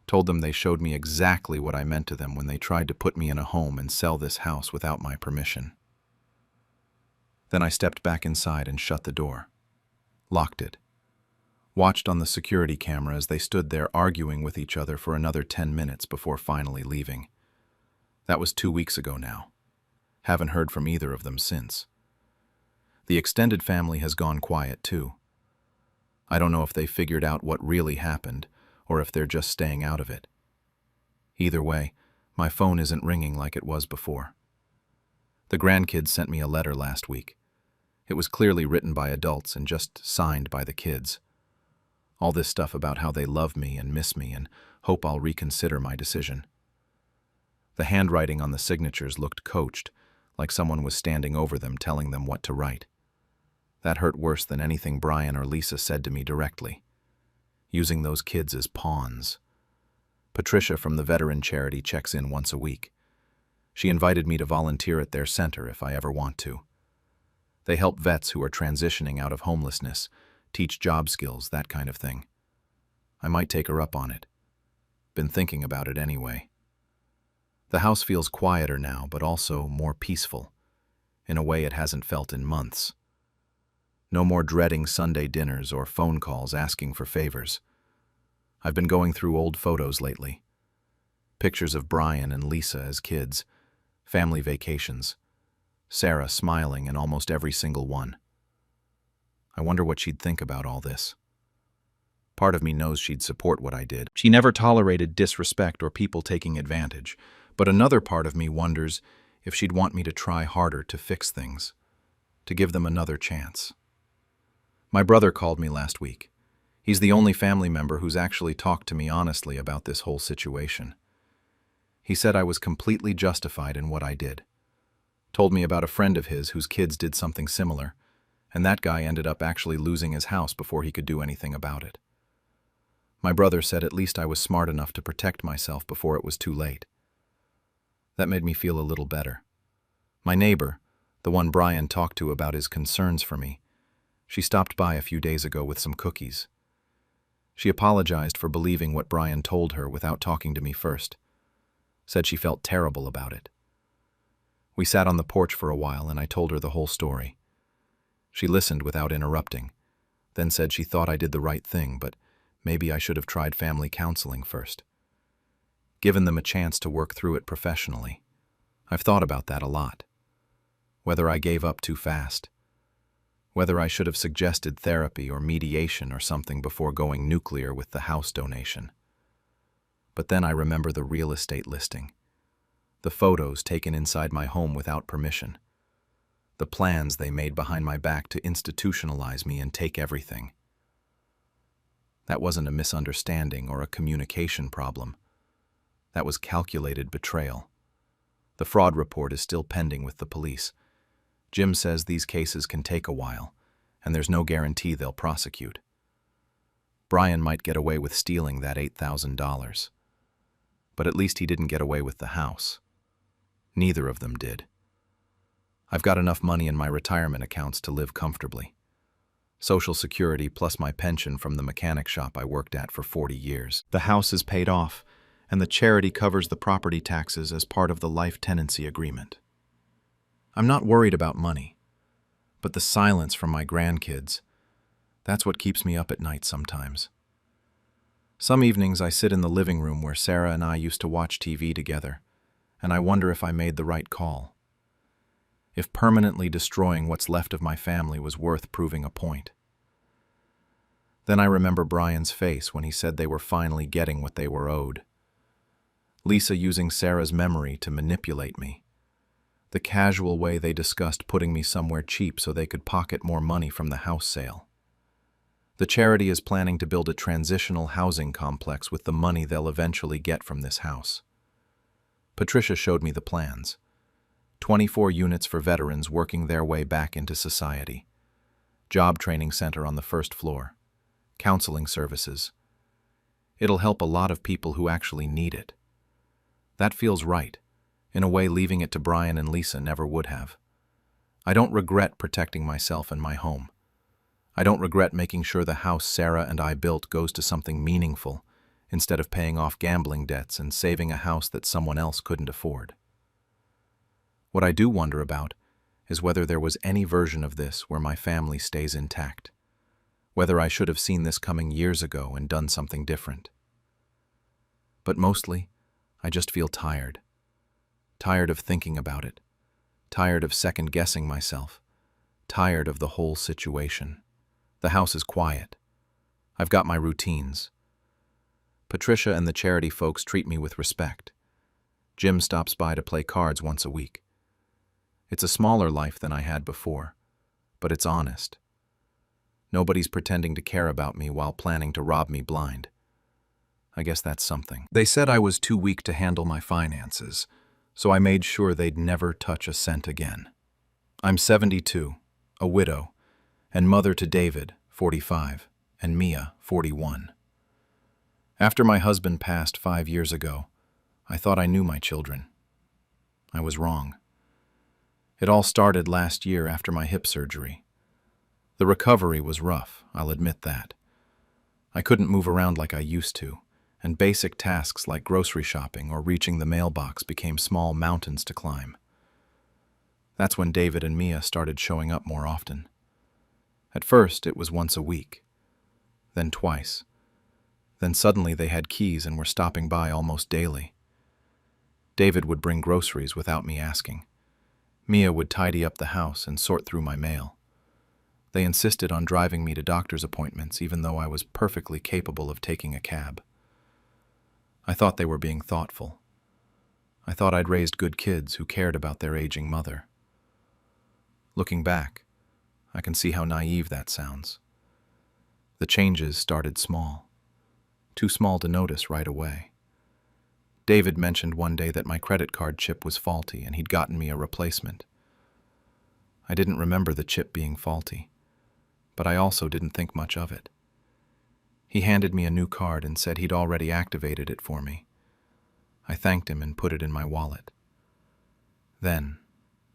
A: Told them they showed me exactly what I meant to them when they tried to put me in a home and sell this house without my permission. Then I stepped back inside and shut the door. Locked it. Watched on the security camera as they stood there arguing with each other for another 10 minutes before finally leaving. That was 2 weeks ago now. Haven't heard from either of them since. The extended family has gone quiet too. I don't know if they figured out what really happened or if they're just staying out of it. Either way, my phone isn't ringing like it was before. The grandkids sent me a letter last week. It was clearly written by adults and just signed by the kids. All this stuff about how they love me and miss me and hope I'll reconsider my decision. The handwriting on the signatures looked coached, like someone was standing over them telling them what to write. That hurt worse than anything Brian or Lisa said to me directly. Using those kids as pawns. Patricia from the veteran charity checks in once a week. She invited me to volunteer at their center if I ever want to. They help vets who are transitioning out of homelessness, teach job skills, that kind of thing. I might take her up on it. Been thinking about it anyway. The house feels quieter now, but also more peaceful, in a way it hasn't felt in months. No more dreading Sunday dinners or phone calls asking for favors. I've been going through old photos lately. Pictures of Brian and Lisa as kids, family vacations, Sarah smiling in almost every single one. I wonder what she'd think about all this. Part of me knows she'd support what I did. She never tolerated disrespect or people taking advantage, but another part of me wonders if she'd want me to try harder to fix things, to give them another chance. My brother called me last week. He's the only family member who's actually talked to me honestly about this whole situation. He said I was completely justified in what I did. Told me about a friend of his whose kids did something similar, and that guy ended up actually losing his house before he could do anything about it. My brother said at least I was smart enough to protect myself before it was too late. That made me feel a little better. My neighbor, the one Brian talked to about his concerns for me, she stopped by a few days ago with some cookies. She apologized for believing what Brian told her without talking to me first. Said she felt terrible about it. We sat on the porch for a while and I told her the whole story. She listened without interrupting, then said she thought I did the right thing, but maybe I should have tried family counseling first. Given them a chance to work through it professionally. I've thought about that a lot. Whether I gave up too fast. Whether I should have suggested therapy or mediation or something before going nuclear with the house donation. But then I remember the real estate listing. The photos taken inside my home without permission. The plans they made behind my back to institutionalize me and take everything. That wasn't a misunderstanding or a communication problem. That was calculated betrayal. The fraud report is still pending with the police. Jim says these cases can take a while, and there's no guarantee they'll prosecute. Brian might get away with stealing that $8,000. But at least he didn't get away with the house. Neither of them did. I've got enough money in my retirement accounts to live comfortably. Social Security plus my pension from the mechanic shop I worked at for 40 years. The house is paid off, and the charity covers the property taxes as part of the life tenancy agreement. I'm not worried about money, but the silence from my grandkids, that's what keeps me up at night sometimes. Some evenings I sit in the living room where Sarah and I used to watch TV together, and I wonder if I made the right call. If permanently destroying what's left of my family was worth proving a point. Then I remember Brian's face when he said they were finally getting what they were owed. Lisa using Sarah's memory to manipulate me. The casual way they discussed putting me somewhere cheap so they could pocket more money from the house sale. The charity is planning to build a transitional housing complex with the money they'll eventually get from this house. Patricia showed me the plans. 24 units for veterans working their way back into society. Job training center on the first floor. Counseling services. It'll help a lot of people who actually need it. That feels right. In a way, leaving it to Brian and Lisa never would have. I don't regret protecting myself and my home. I don't regret making sure the house Sarah and I built goes to something meaningful instead of paying off gambling debts and saving a house that someone else couldn't afford. What I do wonder about is whether there was any version of this where my family stays intact, whether I should have seen this coming years ago and done something different. But mostly, I just feel tired. Tired of thinking about it. Tired of second-guessing myself. Tired of the whole situation. The house is quiet. I've got my routines. Patricia and the charity folks treat me with respect. Jim stops by to play cards once a week. It's a smaller life than I had before, but it's honest. Nobody's pretending to care about me while planning to rob me blind. I guess that's something. They said I was too weak to handle my finances, so I made sure they'd never touch a cent again. I'm 72, a widow, and mother to David, 45, and Mia, 41. After my husband passed 5 years ago, I thought I knew my children. I was wrong. It all started last year after my hip surgery. The recovery was rough, I'll admit that. I couldn't move around like I used to, and basic tasks like grocery shopping or reaching the mailbox became small mountains to climb. That's when David and Mia started showing up more often. At first, it was once a week, then twice. Then suddenly they had keys and were stopping by almost daily. David would bring groceries without me asking. Mia would tidy up the house and sort through my mail. They insisted on driving me to doctor's appointments even though I was perfectly capable of taking a cab. I thought they were being thoughtful. I thought I'd raised good kids who cared about their aging mother. Looking back, I can see how naive that sounds. The changes started small. Too small to notice right away. David mentioned one day that my credit card chip was faulty and he'd gotten me a replacement. I didn't remember the chip being faulty, but I also didn't think much of it. He handed me a new card and said he'd already activated it for me. I thanked him and put it in my wallet. Then,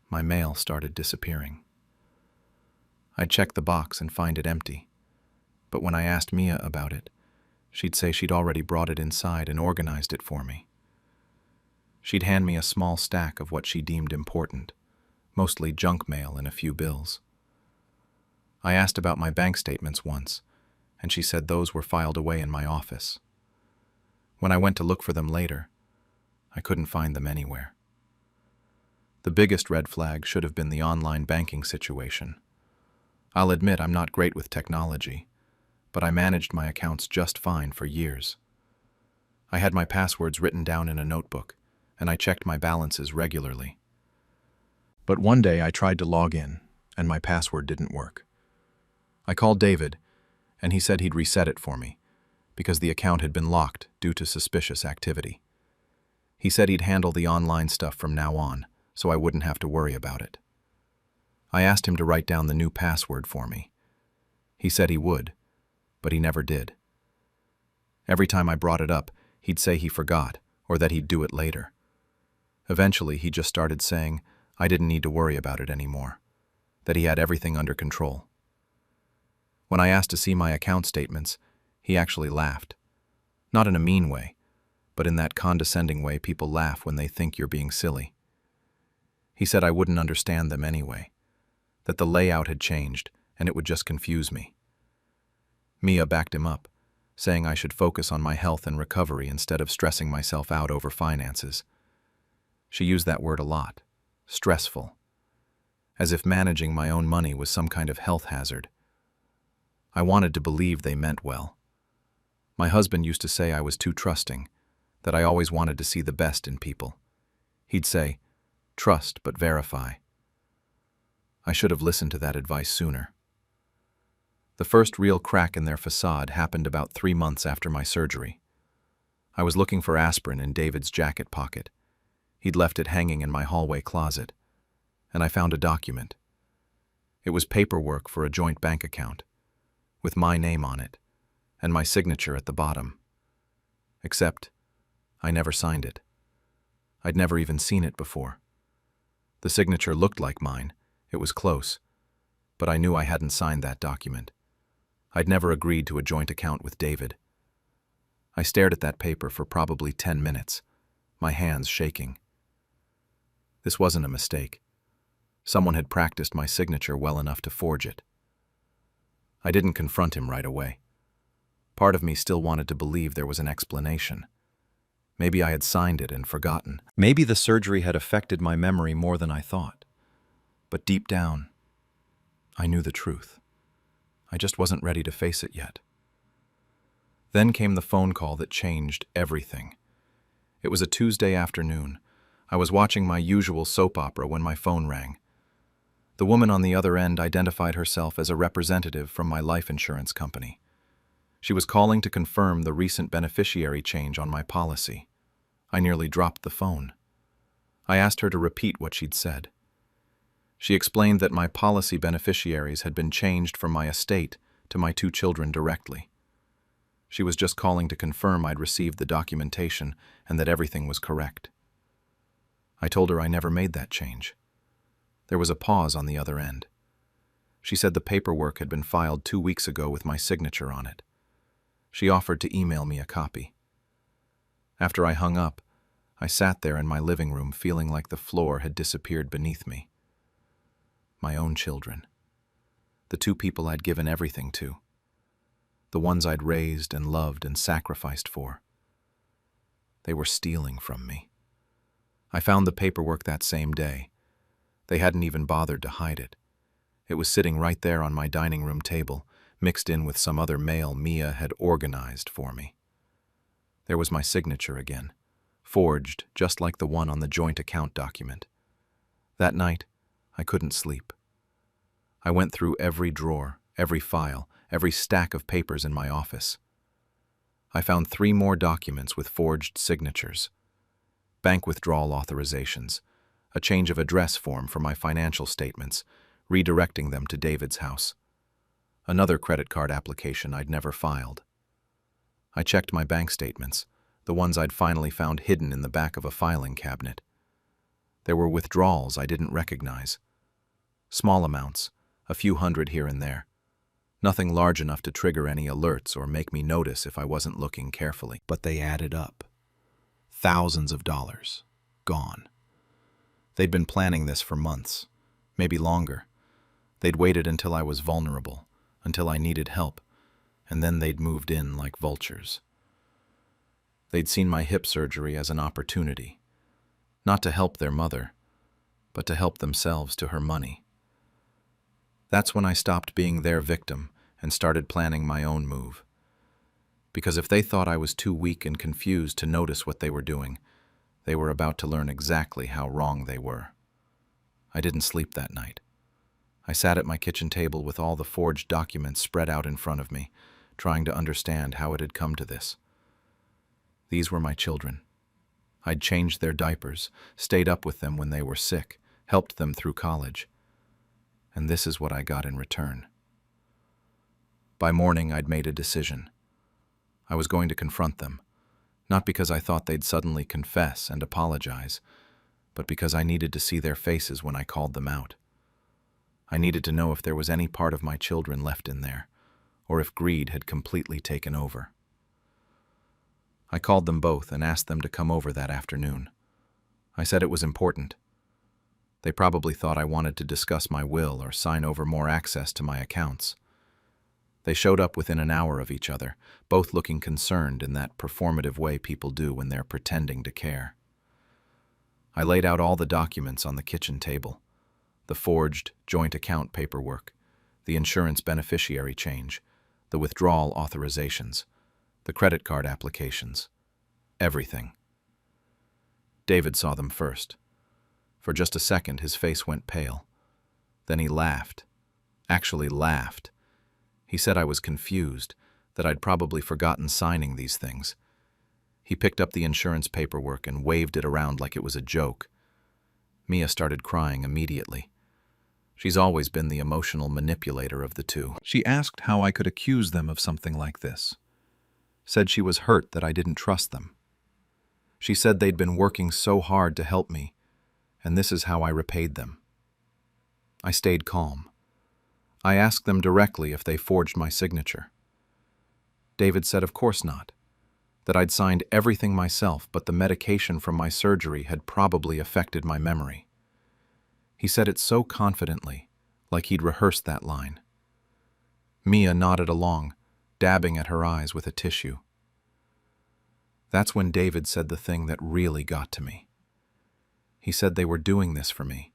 A: my mail started disappearing. I'd check the box and find it empty, but when I asked Mia about it, she'd say she'd already brought it inside and organized it for me. She'd hand me a small stack of what she deemed important, mostly junk mail and a few bills. I asked about my bank statements once, and she said those were filed away in my office. When I went to look for them later, I couldn't find them anywhere. The biggest red flag should have been the online banking situation. I'll admit I'm not great with technology, but I managed my accounts just fine for years. I had my passwords written down in a notebook, and I checked my balances regularly. But one day I tried to log in, and my password didn't work. I called David, and he said he'd reset it for me, because the account had been locked due to suspicious activity. He said he'd handle the online stuff from now on, so I wouldn't have to worry about it. I asked him to write down the new password for me. He said he would, but he never did. Every time I brought it up, he'd say he forgot, or that he'd do it later. Eventually, he just started saying I didn't need to worry about it anymore, that he had everything under control. When I asked to see my account statements, he actually laughed. Not in a mean way, but in that condescending way people laugh when they think you're being silly. He said I wouldn't understand them anyway, that the layout had changed and it would just confuse me. Mia backed him up, saying I should focus on my health and recovery instead of stressing myself out over finances. She used that word a lot, stressful, as if managing my own money was some kind of health hazard. I wanted to believe they meant well. My husband used to say I was too trusting, that I always wanted to see the best in people. He'd say, trust but verify. I should have listened to that advice sooner. The first real crack in their facade happened about 3 months after my surgery. I was looking for aspirin in David's jacket pocket. He'd left it hanging in my hallway closet, and I found a document. It was paperwork for a joint bank account, with my name on it, and my signature at the bottom. Except, I never signed it. I'd never even seen it before. The signature looked like mine. It was close. But I knew I hadn't signed that document. I'd never agreed to a joint account with David. I stared at that paper for probably 10 minutes, my hands shaking. This wasn't a mistake. Someone had practiced my signature well enough to forge it. I didn't confront him right away. Part of me still wanted to believe there was an explanation. Maybe I had signed it and forgotten. Maybe the surgery had affected my memory more than I thought. But deep down, I knew the truth. I just wasn't ready to face it yet. Then came the phone call that changed everything. It was a Tuesday afternoon. I was watching my usual soap opera when my phone rang. The woman on the other end identified herself as a representative from my life insurance company. She was calling to confirm the recent beneficiary change on my policy. I nearly dropped the phone. I asked her to repeat what she'd said. She explained that my policy beneficiaries had been changed from my estate to my 2 children directly. She was just calling to confirm I'd received the documentation and that everything was correct. I told her I never made that change. There was a pause on the other end. She said the paperwork had been filed 2 weeks ago with my signature on it. She offered to email me a copy. After I hung up, I sat there in my living room feeling like the floor had disappeared beneath me. My own children. The 2 people I'd given everything to. The ones I'd raised and loved and sacrificed for. They were stealing from me. I found the paperwork that same day. They hadn't even bothered to hide it. It was sitting right there on my dining room table, mixed in with some other mail Mia had organized for me. There was my signature again, forged just like the one on the joint account document. That night, I couldn't sleep. I went through every drawer, every file, every stack of papers in my office. I found 3 more documents with forged signatures. Bank withdrawal authorizations, a change of address form for my financial statements, redirecting them to David's house. Another credit card application I'd never filed. I checked my bank statements, the ones I'd finally found hidden in the back of a filing cabinet. There were withdrawals I didn't recognize. Small amounts, a few hundred here and there. Nothing large enough to trigger any alerts or make me notice if I wasn't looking carefully. But they added up. Thousands of dollars. Gone. They'd been planning this for months, maybe longer. They'd waited until I was vulnerable, until I needed help, and then they'd moved in like vultures. They'd seen my hip surgery as an opportunity, not to help their mother, but to help themselves to her money. That's when I stopped being their victim and started planning my own move. Because if they thought I was too weak and confused to notice what they were doing, they were about to learn exactly how wrong they were. I didn't sleep that night. I sat at my kitchen table with all the forged documents spread out in front of me, trying to understand how it had come to this. These were my children. I'd changed their diapers, stayed up with them when they were sick, helped them through college. And this is what I got in return. By morning, I'd made a decision. I was going to confront them, not because I thought they'd suddenly confess and apologize, but because I needed to see their faces when I called them out. I needed to know if there was any part of my children left in there, or if greed had completely taken over. I called them both and asked them to come over that afternoon. I said it was important. They probably thought I wanted to discuss my will or sign over more access to my accounts. They showed up within an hour of each other, both looking concerned in that performative way people do when they're pretending to care. I laid out all the documents on the kitchen table. The forged joint account paperwork, the insurance beneficiary change, the withdrawal authorizations, the credit card applications, everything. David saw them first. For just a second, his face went pale. Then he laughed. Actually laughed. He said I was confused, that I'd probably forgotten signing these things. He picked up the insurance paperwork and waved it around like it was a joke. Mia started crying immediately. She's always been the emotional manipulator of the two. She asked how I could accuse them of something like this. Said she was hurt that I didn't trust them. She said they'd been working so hard to help me, and this is how I repaid them. I stayed calm. I asked them directly if they forged my signature. David said of course not, that I'd signed everything myself, but the medication from my surgery had probably affected my memory. He said it so confidently, like he'd rehearsed that line. Mia nodded along, dabbing at her eyes with a tissue. That's when David said the thing that really got to me. He said they were doing this for me,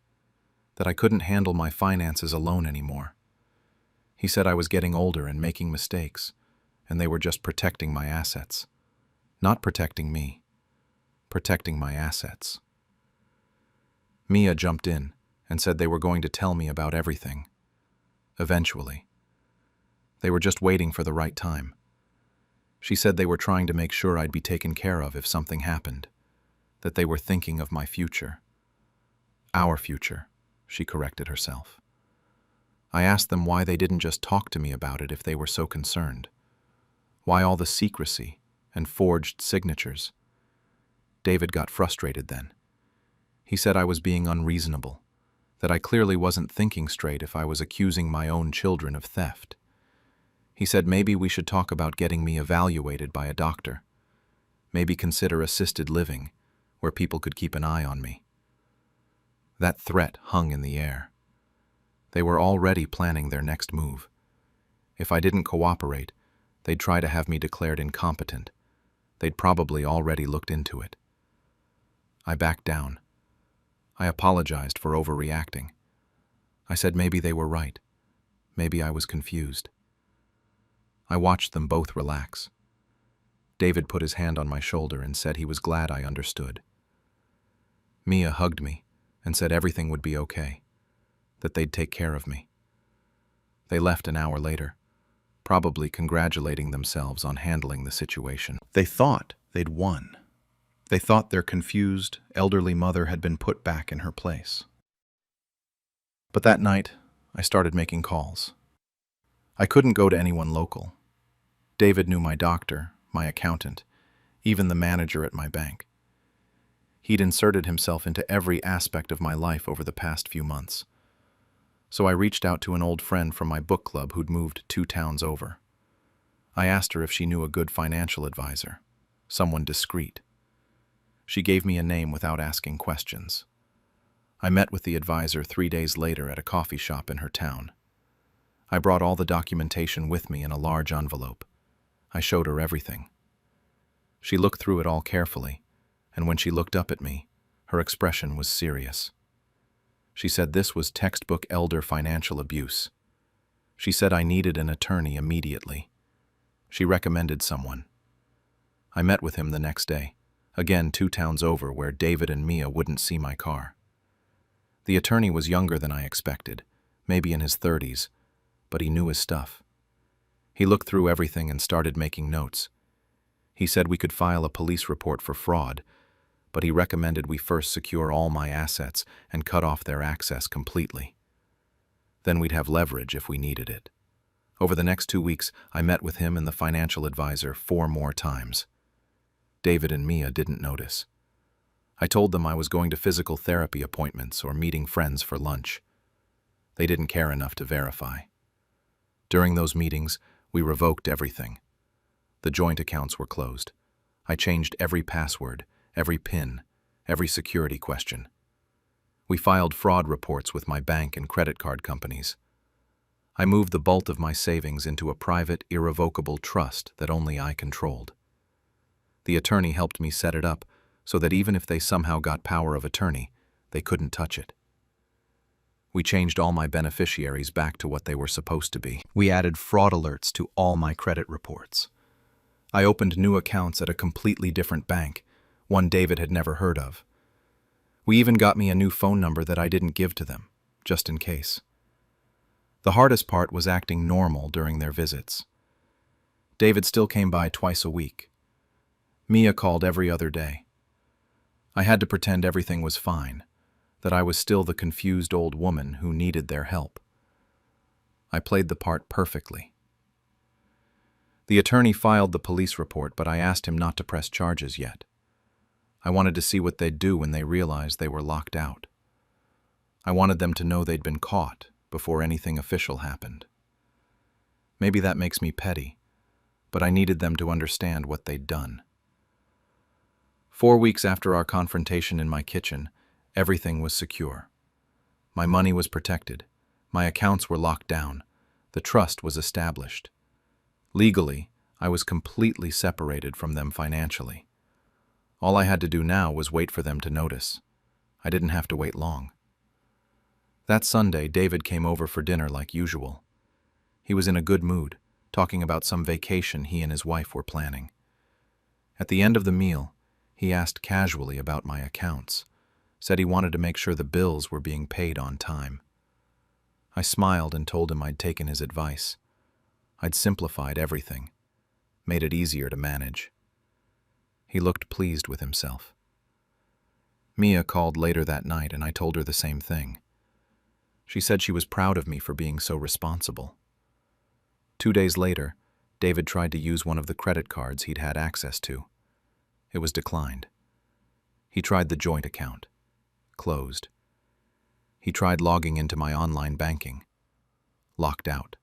A: that I couldn't handle my finances alone anymore. He said I was getting older and making mistakes, and they were just protecting my assets. Not protecting me, protecting my assets. Mia jumped in and said they were going to tell me about everything. Eventually. They were just waiting for the right time. She said they were trying to make sure I'd be taken care of if something happened, that they were thinking of my future. Our future, she corrected herself. I asked them why they didn't just talk to me about it if they were so concerned. Why all the secrecy and forged signatures? David got frustrated then. He said I was being unreasonable, that I clearly wasn't thinking straight if I was accusing my own children of theft. He said maybe we should talk about getting me evaluated by a doctor. Maybe consider assisted living, where people could keep an eye on me. That threat hung in the air. They were already planning their next move. If I didn't cooperate, they'd try to have me declared incompetent. They'd probably already looked into it. I backed down. I apologized for overreacting. I said maybe they were right. Maybe I was confused. I watched them both relax. David put his hand on my shoulder and said he was glad I understood. Mia hugged me and said everything would be okay, that they'd take care of me. They left an hour later, probably congratulating themselves on handling the situation.
C: They thought they'd won. They thought their confused, elderly mother had been put back in her place. But that night, I started making calls. I couldn't go to anyone local. David knew my doctor, my accountant, even the manager at my bank. He'd inserted himself into every aspect of my life over the past few months. So I reached out to an old friend from my book club who'd moved 2 towns over. I asked her if she knew a good financial advisor, someone discreet. She gave me a name without asking questions. I met with the advisor 3 days later at a coffee shop in her town. I brought all the documentation with me in a large envelope. I showed her everything. She looked through it all carefully, and when she looked up at me, her expression was serious. She said this was textbook elder financial abuse. She said I needed an attorney immediately. She recommended someone. I met with him the next day, again 2 towns over where David and Mia wouldn't see my car. The attorney was younger than I expected, maybe in his 30s, but he knew his stuff. He looked through everything and started making notes. He said we could file a police report for fraud, but he recommended we first secure all my assets and cut off their access completely. Then we'd have leverage if we needed it. Over the next 2 weeks, I met with him and the financial advisor 4 more times. David and Mia didn't notice. I told them I was going to physical therapy appointments or meeting friends for lunch. They didn't care enough to verify. During those meetings, we revoked everything. The joint accounts were closed. I changed every password, every PIN, every security question. We filed fraud reports with my bank and credit card companies. I moved the bulk of my savings into a private, irrevocable trust that only I controlled. The attorney helped me set it up so that even if they somehow got power of attorney, they couldn't touch it. We changed all my beneficiaries back to what they were supposed to be. We added fraud alerts to all my credit reports. I opened new accounts at a completely different bank, one David had never heard of. We even got me a new phone number that I didn't give to them, just in case. The hardest part was acting normal during their visits. David still came by twice a week. Mia called every other day. I had to pretend everything was fine, that I was still the confused old woman who needed their help. I played the part perfectly. The attorney filed the police report, but I asked him not to press charges yet.
A: I wanted to see what they'd do when they realized they were locked out. I wanted them to know they'd been caught before anything official happened. Maybe that makes me petty, but I needed them to understand what they'd done. 4 weeks after our confrontation in my kitchen, everything was secure. My money was protected. My accounts were locked down. The trust was established. Legally, I was completely separated from them financially. All I had to do now was wait for them to notice. I didn't have to wait long. That Sunday, David came over for dinner like usual. He was in a good mood, talking about some vacation he and his wife were planning. At the end of the meal, he asked casually about my accounts, said he wanted to make sure the bills were being paid on time. I smiled and told him I'd taken his advice. I'd simplified everything, made it easier to manage. He looked pleased with himself. Mia called later that night and I told her the same thing. She said she was proud of me for being so responsible. 2 days later, David tried to use one of the credit cards he'd had access to. It was declined. He tried the joint account. Closed. He tried logging into my online banking. Locked out.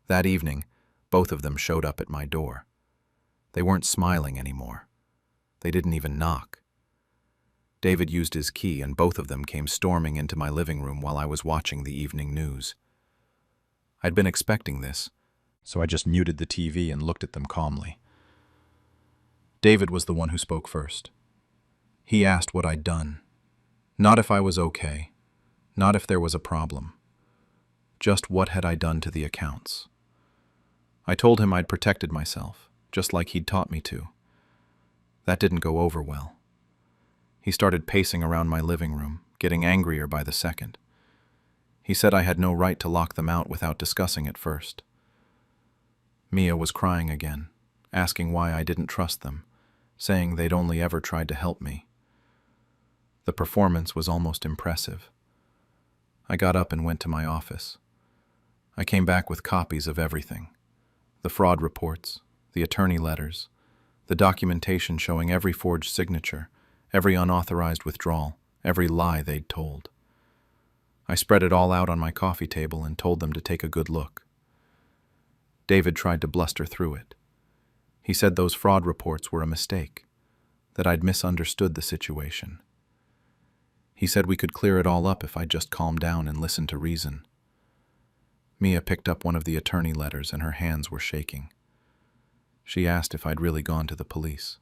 A: That evening, both of them showed up at my door. They weren't smiling anymore. They didn't even knock. David used his key and both of them came storming into my living room while I was watching the evening news. I'd been expecting this, so I just muted the TV and looked at them calmly. David was the one who spoke first. He asked what I'd done. Not if I was okay, not if there was a problem. Just what had I done to the accounts. I told him I'd protected myself, just like he'd taught me to. That didn't go over well. He started pacing around my living room, getting angrier by the second. He said I had no right to lock them out without discussing it first. Mia was crying again, asking why I didn't trust them, saying they'd only ever tried to help me. The performance was almost impressive. I got up and went to my office. I came back with copies of everything. The fraud reports, the attorney letters, the documentation showing every forged signature, every unauthorized withdrawal, every lie they'd told. I spread it all out on my coffee table and told them to take a good look. David tried to bluster through it. He said those fraud reports were a mistake, that I'd misunderstood the situation. He said we could clear it all up if I just calmed down and listened to reason. Mia picked up one of the attorney letters and her hands were shaking. She asked if I'd really gone to the police.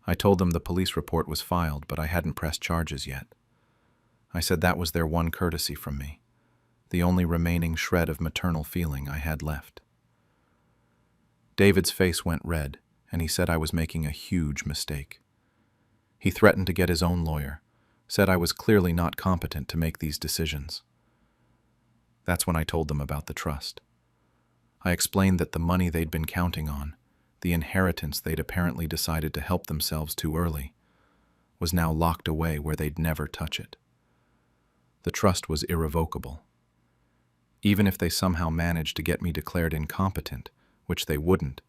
A: I told them the police report was filed, but I hadn't pressed charges yet. I said that was their one courtesy from me, the only remaining shred of maternal feeling I had left. David's face went red, and he said I was making a huge mistake. He threatened to get his own lawyer, said I was clearly not competent to make these decisions. That's when I told them about the trust. I explained that the money they'd been counting on, the inheritance they'd apparently decided to help themselves too early, was now locked away where they'd never touch it. The trust was irrevocable. Even if they somehow managed to get me declared incompetent, which they wouldn't,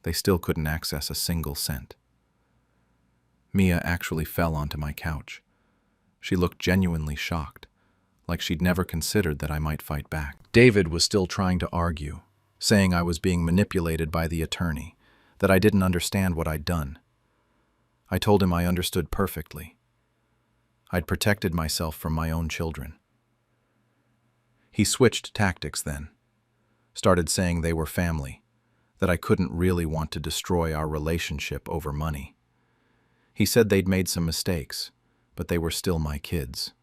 A: they still couldn't access a single cent. Mia actually fell onto my couch. She looked genuinely shocked, like she'd never considered that I might fight back. David was still trying to argue, saying I was being manipulated by the attorney, that I didn't understand what I'd done. I told him I understood perfectly. I'd protected myself from my own children. He switched tactics then, started saying they were family, that I couldn't really want to destroy our relationship over money. He said they'd made some mistakes, but they were still my kids.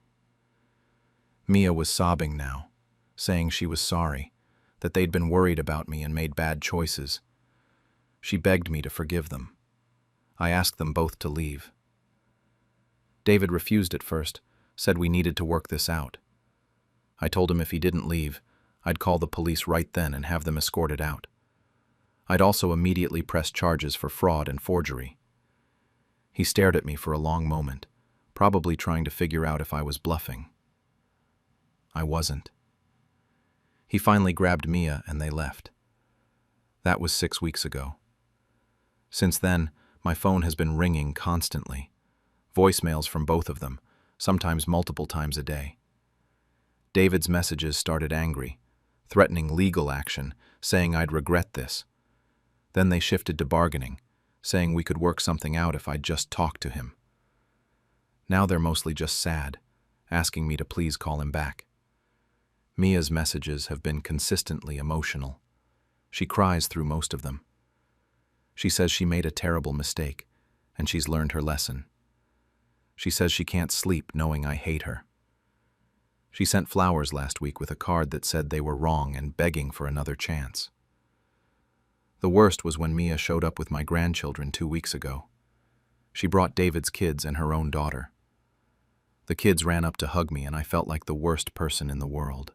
A: Mia was sobbing now, saying she was sorry, that they'd been worried about me and made bad choices. She begged me to forgive them. I asked them both to leave. David refused at first, said we needed to work this out. I told him if he didn't leave, I'd call the police right then and have them escorted out. I'd also immediately press charges for fraud and forgery. He stared at me for a long moment, probably trying to figure out if I was bluffing. I wasn't. He finally grabbed Mia and they left. That was 6 weeks ago. Since then, My phone has been ringing constantly. Voicemails from both of them, sometimes multiple times a day. David's messages started angry, threatening legal action, saying I'd regret this. Then they shifted to bargaining, saying we could work something out if I'd just talk to him. Now they're mostly just sad, asking me to please call him back. Mia's messages have been consistently emotional. She cries through most of them. She says she made a terrible mistake, and she's learned her lesson. She says she can't sleep knowing I hate her. She sent flowers last week with a card that said they were wrong and begging for another chance. The worst was when Mia showed up with my grandchildren 2 weeks ago. She brought David's kids and her own daughter. The kids ran up to hug me, and I felt like the worst person in the world.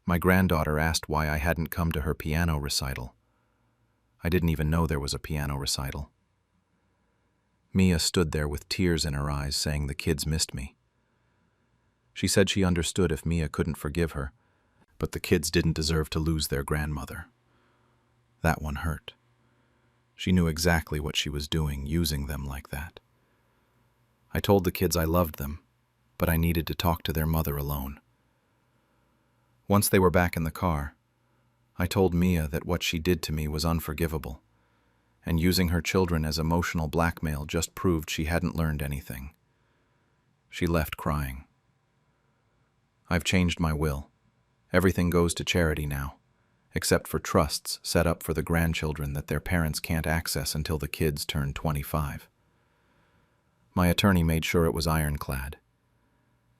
A: My granddaughter asked why I hadn't come to her piano recital. I didn't even know there was a piano recital. Mia stood there with tears in her eyes, saying the kids missed me. She said she understood if Mia couldn't forgive her, but the kids didn't deserve to lose their grandmother. That one hurt. She knew exactly what she was doing, using them like that. I told the kids I loved them, but I needed to talk to their mother alone. Once they were back in the car, I told Mia that what she did to me was unforgivable, and using her children as emotional blackmail just proved she hadn't learned anything. She left crying. I've changed my will. Everything goes to charity now, except for trusts set up for the grandchildren that their parents can't access until the kids turn 25. My attorney made sure it was ironclad.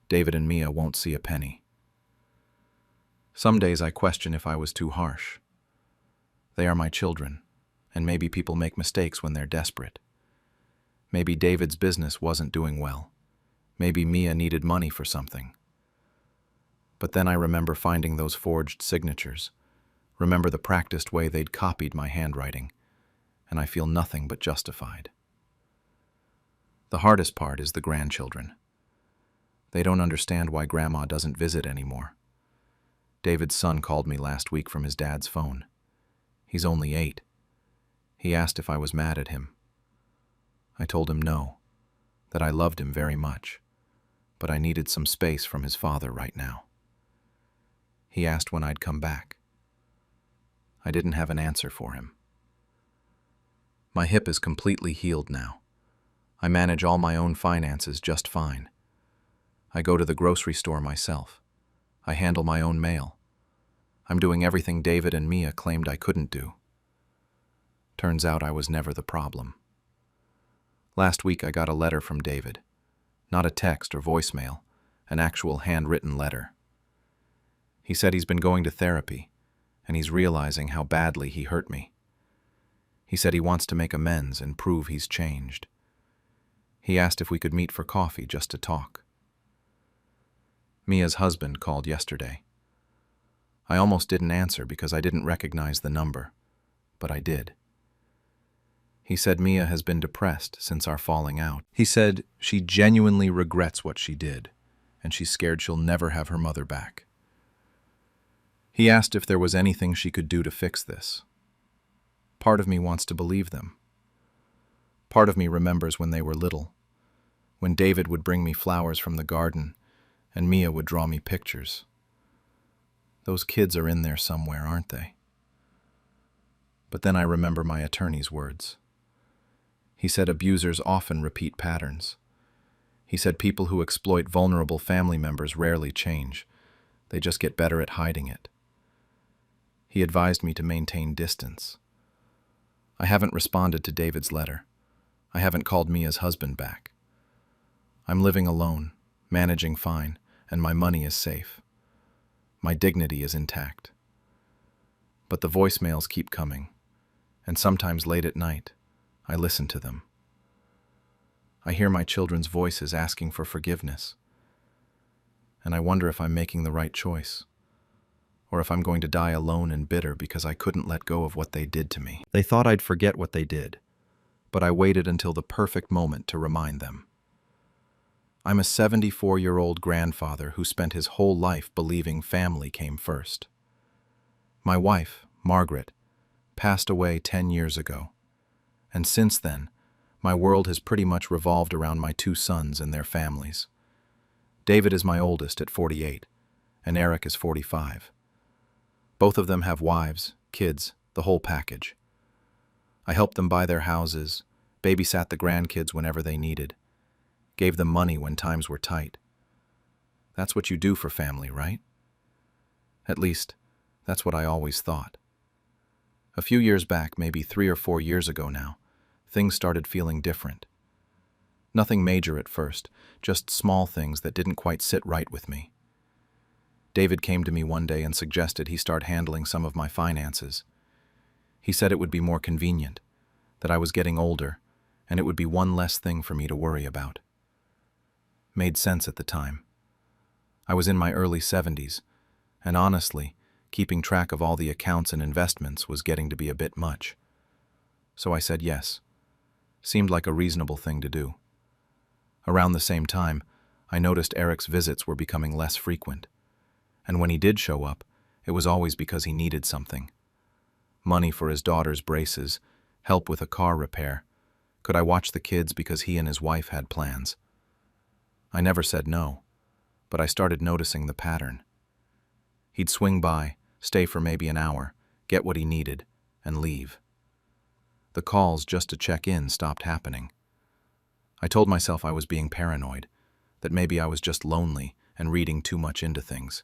A: David and Mia won't see a penny. Some days I question if I was too harsh. They are my children, and maybe people make mistakes when they're desperate. Maybe David's business wasn't doing well. Maybe Mia needed money for something. But then I remember finding those forged signatures, remember the practiced way they'd copied my handwriting, and I feel nothing but justified. The hardest part is the grandchildren. They don't understand why Grandma doesn't visit anymore. David's son called me last week from his dad's phone. He's only 8. He asked if I was mad at him. I told him no, that I loved him very much, but I needed some space from his father right now. He asked when I'd come back. I didn't have an answer for him. My hip is completely healed now. I manage all my own finances just fine. I go to the grocery store myself. I handle my own mail. I'm doing everything David and Mia claimed I couldn't do. Turns out I was never the problem. Last week I got a letter from David. Not a text or voicemail, an actual handwritten letter. He said he's been going to therapy, and he's realizing how badly he hurt me. He said he wants to make amends and prove he's changed. He asked if we could meet for coffee just to talk. Mia's husband called yesterday. I almost didn't answer because I didn't recognize the number, but I did. He said Mia has been depressed since our falling out. He said she genuinely regrets what she did, and she's scared she'll never have her mother back. He asked if there was anything she could do to fix this. Part of me wants to believe them. Part of me remembers when they were little, when David would bring me flowers from the garden and Mia would draw me pictures. Those kids are in there somewhere, aren't they? But then I remember my attorney's words. He said abusers often repeat patterns. He said people who exploit vulnerable family members rarely change. They just get better at hiding it. He advised me to maintain distance. I haven't responded to David's letter. I haven't called Mia's husband back. I'm living alone, managing fine, and my money is safe. My dignity is intact. But the voicemails keep coming, and sometimes late at night, I listen to them. I hear my children's voices asking for forgiveness, and I wonder if I'm making the right choice, or if I'm going to die alone and bitter because I couldn't let go of what they did to me. They thought I'd forget what they did, but I waited until the perfect moment to remind them. I'm a 74-year-old grandfather who spent his whole life believing family came first. My wife, Margaret, passed away 10 years ago, And since then, my world has pretty much revolved around my two sons and their families. David is my oldest at 48, and Eric is 45. Both of them have wives, kids, the whole package. I helped them buy their houses, babysat the grandkids whenever they needed, gave them money when times were tight. That's what you do for family, right? At least, that's what I always thought. A few years back, maybe 3 or 4 years ago now, things started feeling different. Nothing major at first, just small things that didn't quite sit right with me. David came to me one day and suggested he start handling some of my finances. He said it would be more convenient, that I was getting older, and it would be one less thing for me to worry about. Made sense at the time. I was in my early 70s, and honestly, keeping track of all the accounts and investments was getting to be a bit much. So I said yes. Seemed like a reasonable thing to do. Around the same time, I noticed Eric's visits were becoming less frequent. And when he did show up, it was always because he needed something. Money for his daughter's braces, help with a car repair. Could I watch the kids because he and his wife had plans? I never said no, but I started noticing the pattern. He'd swing by, stay for maybe an hour, get what he needed, and leave. The calls just to check in stopped happening. I told myself I was being paranoid, that maybe I was just lonely and reading too much into things.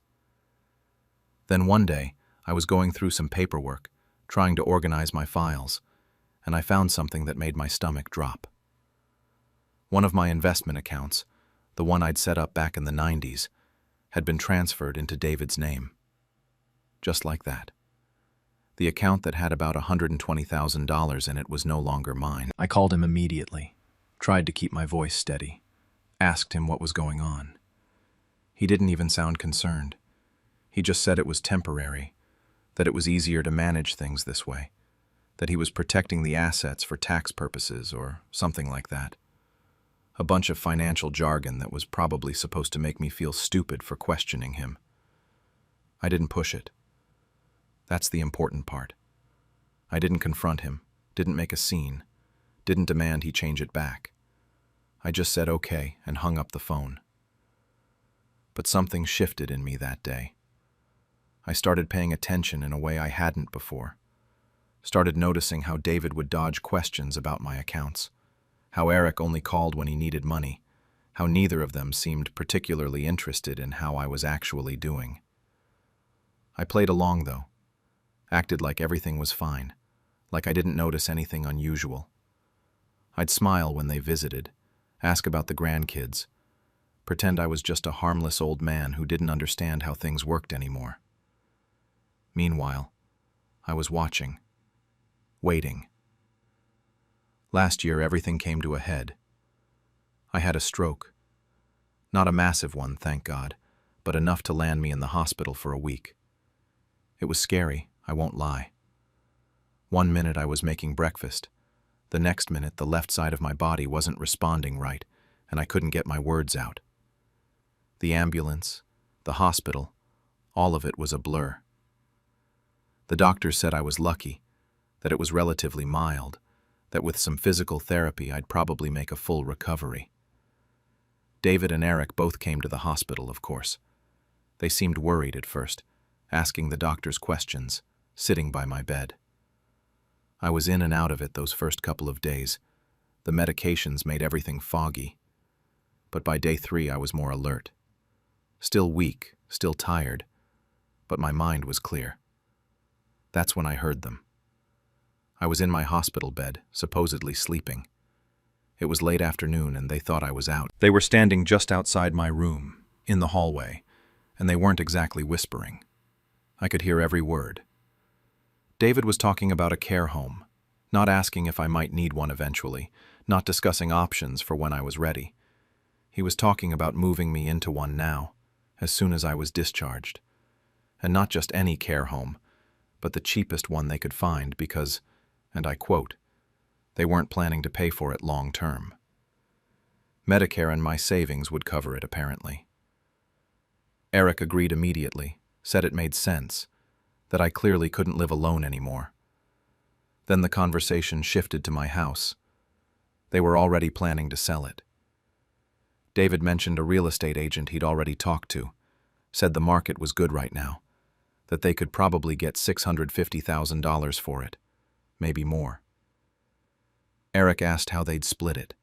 A: Then one day, I was going through some paperwork, trying to organize my files, and I found something that made my stomach drop. One of my investment accounts, the one I'd set up back in the 90s, had been transferred into David's name. Just like that. The account that had about $120,000 in it was no longer mine. I called him immediately, tried to keep my voice steady, asked him what was going on. He didn't even sound concerned. He just said it was temporary, that it was easier to manage things this way, that he was protecting the assets for tax purposes or something like that. A bunch of financial jargon that was probably supposed to make me feel stupid for questioning him. I didn't push it. That's the important part. I didn't confront him, didn't make a scene, didn't demand he change it back. I just said okay and hung up the phone. But something shifted in me that day. I started paying attention in a way I hadn't before. Started noticing how David would dodge questions about my accounts, how Eric only called when he needed money, how neither of them seemed particularly interested in how I was actually doing. I played along, though. Acted like everything was fine, like I didn't notice anything unusual. I'd smile when they visited, ask about the grandkids, pretend I was just a harmless old man who didn't understand how things worked anymore. Meanwhile, I was watching, waiting. Last year, everything came to a head. I had a stroke. Not a massive one, thank God, but enough to land me in the hospital for a week. It was scary, I won't lie. One minute I was making breakfast. The next minute, the left side of my body wasn't responding right, and I couldn't get my words out. The ambulance, the hospital, all of it was a blur. The doctors said I was lucky, that it was relatively mild, that with some physical therapy I'd probably make a full recovery. David and Eric both came to the hospital, of course. They seemed worried at first, asking the doctors questions, sitting by my bed. I was in and out of it those first couple of days. The medications made everything foggy. But by day 3 I was more alert. Still weak, still tired, but my mind was clear. That's when I heard them. I was in my hospital bed, supposedly sleeping. It was late afternoon and they thought I was out. They were standing just outside my room, in the hallway, and they weren't exactly whispering. I could hear every word. David was talking about a care home, not asking if I might need one eventually, not discussing options for when I was ready. He was talking about moving me into one now, as soon as I was discharged. And not just any care home, but the cheapest one they could find because, and I quote, they weren't planning to pay for it long term. Medicare and my savings would cover it, apparently. Eric agreed immediately, said it made sense, that I clearly couldn't live alone anymore. Then the conversation shifted to my house. They were already planning to sell it. David mentioned a real estate agent he'd already talked to, said the market was good right now, that they could probably get $650,000 for it, maybe more. Eric asked how they'd split it.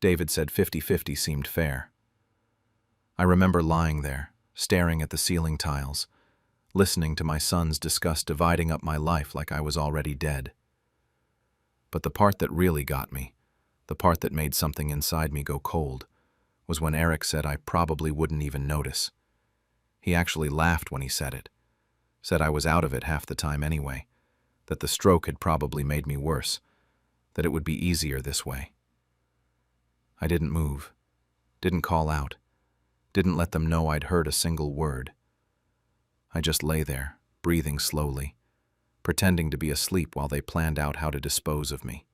A: David said 50-50 seemed fair. I remember lying there, staring at the ceiling tiles, listening to my sons discuss dividing up my life like I was already dead. But the part that really got me, the part that made something inside me go cold, was when Eric said I probably wouldn't even notice. He actually laughed when he said it, said I was out of it half the time anyway, that the stroke had probably made me worse, that it would be easier this way. I didn't move, didn't call out, didn't let them know I'd heard a single word. I just lay there, breathing slowly, pretending to be asleep while they planned out how to dispose of me.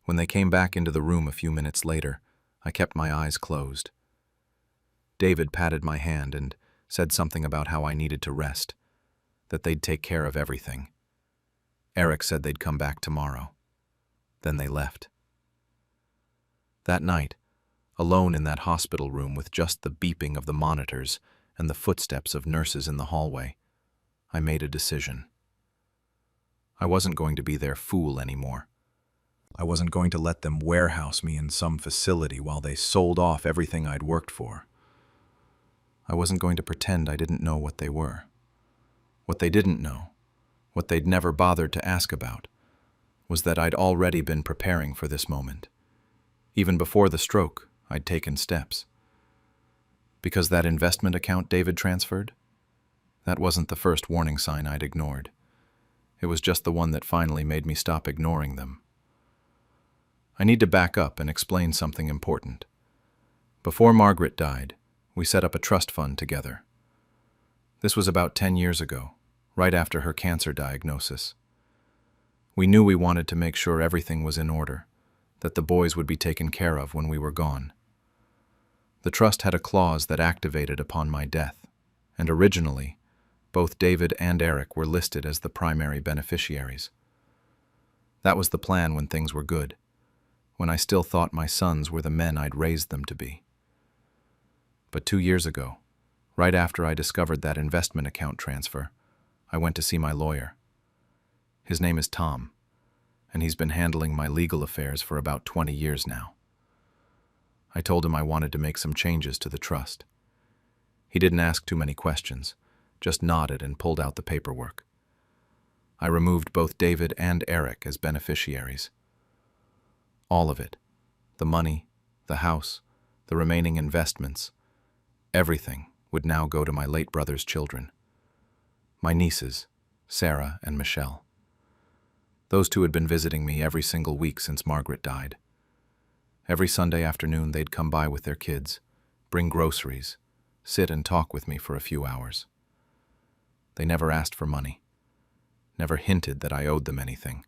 A: When they came back into the room a few minutes later, I kept my eyes closed. David patted my hand and said something about how I needed to rest, that they'd take care of everything. Eric said they'd come back tomorrow. Then they left. That night, alone in that hospital room with just the beeping of the monitors and the footsteps of nurses in the hallway, I made a decision. I wasn't going to be their fool anymore. I wasn't going to let them warehouse me in some facility while they sold off everything I'd worked for. I wasn't going to pretend I didn't know what they were. What they didn't know, what they'd never bothered to ask about, was that I'd already been preparing for this moment. Even before the stroke, I'd taken steps. Because that investment account David transferred? That wasn't the first warning sign I'd ignored. It was just the one that finally made me stop ignoring them. I need to back up and explain something important. Before Margaret died, we set up a trust fund together. This was about 10 years ago, right after her cancer diagnosis. We knew we wanted to make sure everything was in order, that the boys would be taken care of when we were gone. The trust had a clause that activated upon my death, and originally, both David and Eric were listed as the primary beneficiaries. That was the plan when things were good, when I still thought my sons were the men I'd raised them to be. But 2 years ago, right after I discovered that investment account transfer, I went to see my lawyer. His name is Tom, and he's been handling my legal affairs for about 20 years now. I told him I wanted to make some changes to the trust. He didn't ask too many questions, just nodded and pulled out the paperwork. I removed both David and Eric as beneficiaries. All of it, the money, the house, the remaining investments, everything would now go to my late brother's children. My nieces, Sarah and Michelle. Those two had been visiting me every single week since Margaret died. Every Sunday afternoon they'd come by with their kids, bring groceries, sit and talk with me for a few hours. They never asked for money, never hinted that I owed them anything.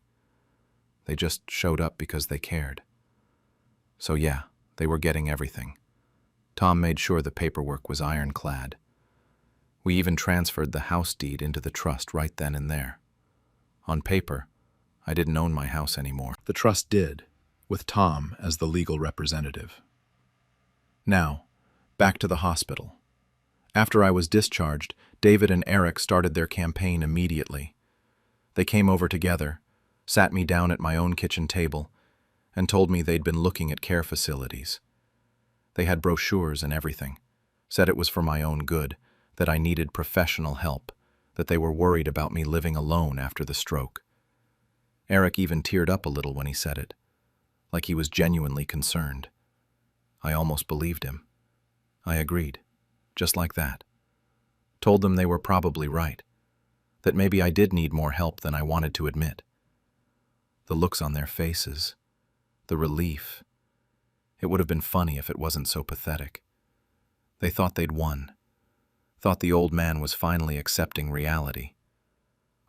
A: They just showed up because they cared. So yeah, they were getting everything. Tom made sure the paperwork was ironclad. We even transferred the house deed into the trust right then and there. On paper, I didn't own my house anymore.
C: The trust did, with Tom as the legal representative. Now, back to the hospital. After I was discharged, David and Eric started their campaign immediately. They came over together, sat me down at my own kitchen table, and told me they'd been looking at care facilities. They had brochures and everything, said it was for my own good, that I needed professional help, that they were worried about me living alone after the stroke. Eric even teared up a little when he said it, like he was genuinely concerned. I almost believed him. I agreed, just like that. Told them they were probably right, that maybe I did need more help than I wanted to admit. The looks on their faces, the relief. It would have been funny if it wasn't so pathetic. They thought they'd won, thought the old man was finally accepting reality.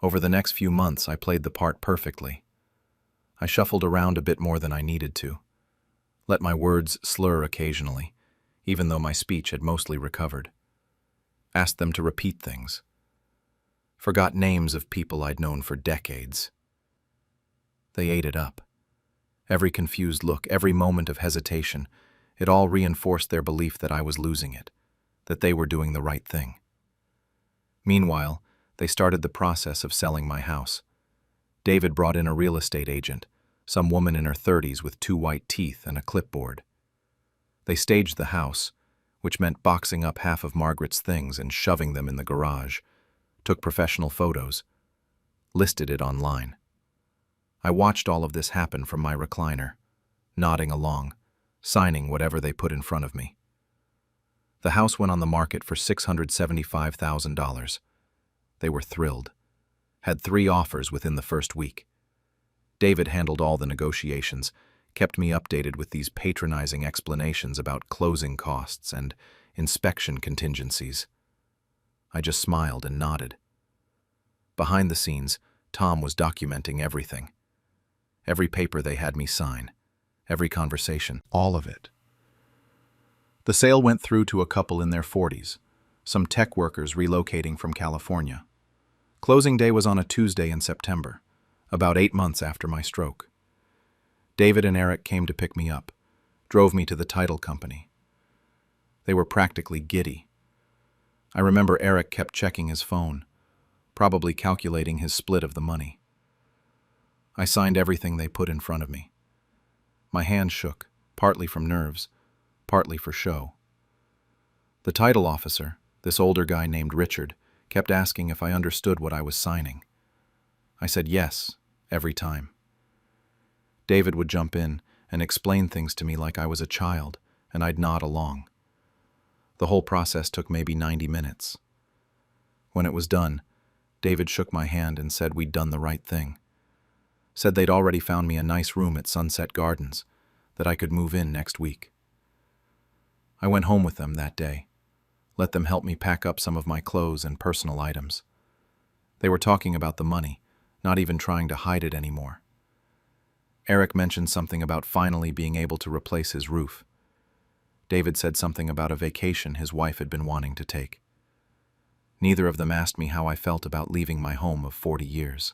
C: Over the next few months, I played the part perfectly. I shuffled around a bit more than I needed to, let my words slur occasionally, even though my speech had mostly recovered. Asked them to repeat things.
A: Forgot names of people I'd known for decades. They ate it up. Every confused look, every moment of hesitation, it all reinforced their belief that I was losing it, that they were doing the right thing. Meanwhile, they started the process of selling my house. David brought in a real estate agent, some woman in her 30s with 2 white teeth and a clipboard. They staged the house, which meant boxing up half of Margaret's things and shoving them in the garage, took professional photos, listed it online. I watched all of this happen from my recliner, nodding along, signing whatever they put in front of me. The house went on the market for $675,000. They were thrilled. Had 3 offers within the first week. David handled all the negotiations, kept me updated with these patronizing explanations about closing costs and inspection contingencies. I just smiled and nodded. Behind the scenes, Tom was documenting everything. Every paper they had me sign, every conversation, all of it. The sale went through to a couple in their 40s, some tech workers relocating from California. Closing day was on a Tuesday in September, about 8 months after my stroke. David and Eric came to pick me up, drove me to the title company. They were practically giddy. I remember Eric kept checking his phone, probably calculating his split of the money. I signed everything they put in front of me. My hand shook, partly from nerves, partly for show. The title officer, this older guy named Richard, kept asking if I understood what I was signing. I said yes, every time. David would jump in and explain things to me like I was a child, and I'd nod along. The whole process took maybe 90 minutes. When it was done, David shook my hand and said we'd done the right thing. Said they'd already found me a nice room at Sunset Gardens, that I could move in next week. I went home with them that day, let them help me pack up some of my clothes and personal items. They were talking about the money, not even trying to hide it anymore. Eric mentioned something about finally being able to replace his roof. David said something about a vacation his wife had been wanting to take. Neither of them asked me how I felt about leaving my home of 40 years.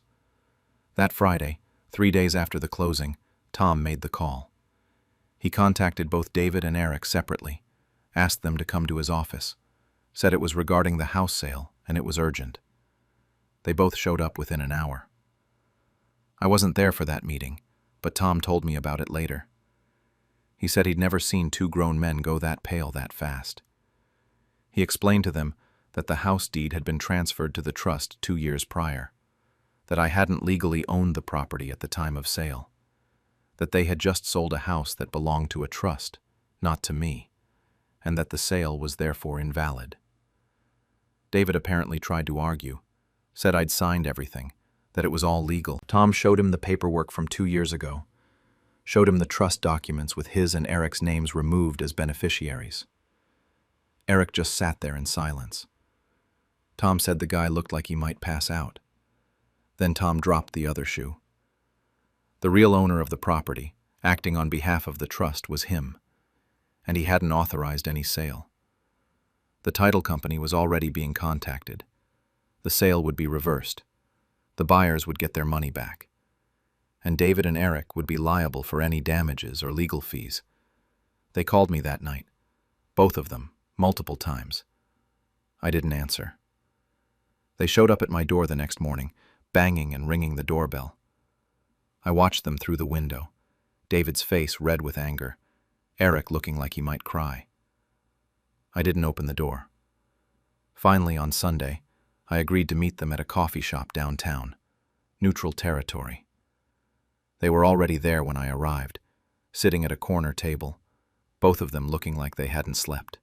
A: That Friday, 3 days after the closing, Tom made the call. He contacted both David and Eric separately, asked them to come to his office, said it was regarding the house sale and it was urgent. They both showed up within an hour. I wasn't there for that meeting, but Tom told me about it later. He said he'd never seen 2 grown men go that pale that fast. He explained to them that the house deed had been transferred to the trust 2 years prior, that I hadn't legally owned the property at the time of sale, that they had just sold a house that belonged to a trust, not to me, and that the sale was therefore invalid. David apparently tried to argue, said I'd signed everything, that it was all legal. Tom showed him the paperwork from 2 years ago, showed him the trust documents with his and Eric's names removed as beneficiaries. Eric just sat there in silence. Tom said the guy looked like he might pass out. Then Tom dropped the other shoe. The real owner of the property, acting on behalf of the trust, was him, and he hadn't authorized any sale. The title company was already being contacted. The sale would be reversed. The buyers would get their money back. And David and Eric would be liable for any damages or legal fees. They called me that night, both of them, multiple times. I didn't answer. They showed up at my door the next morning, banging and ringing the doorbell. I watched them through the window, David's face red with anger, Eric looking like he might cry. I didn't open the door. Finally, on Sunday, I agreed to meet them at a coffee shop downtown, neutral territory. They were already there when I arrived, sitting at a corner table, both of them looking like they hadn't slept.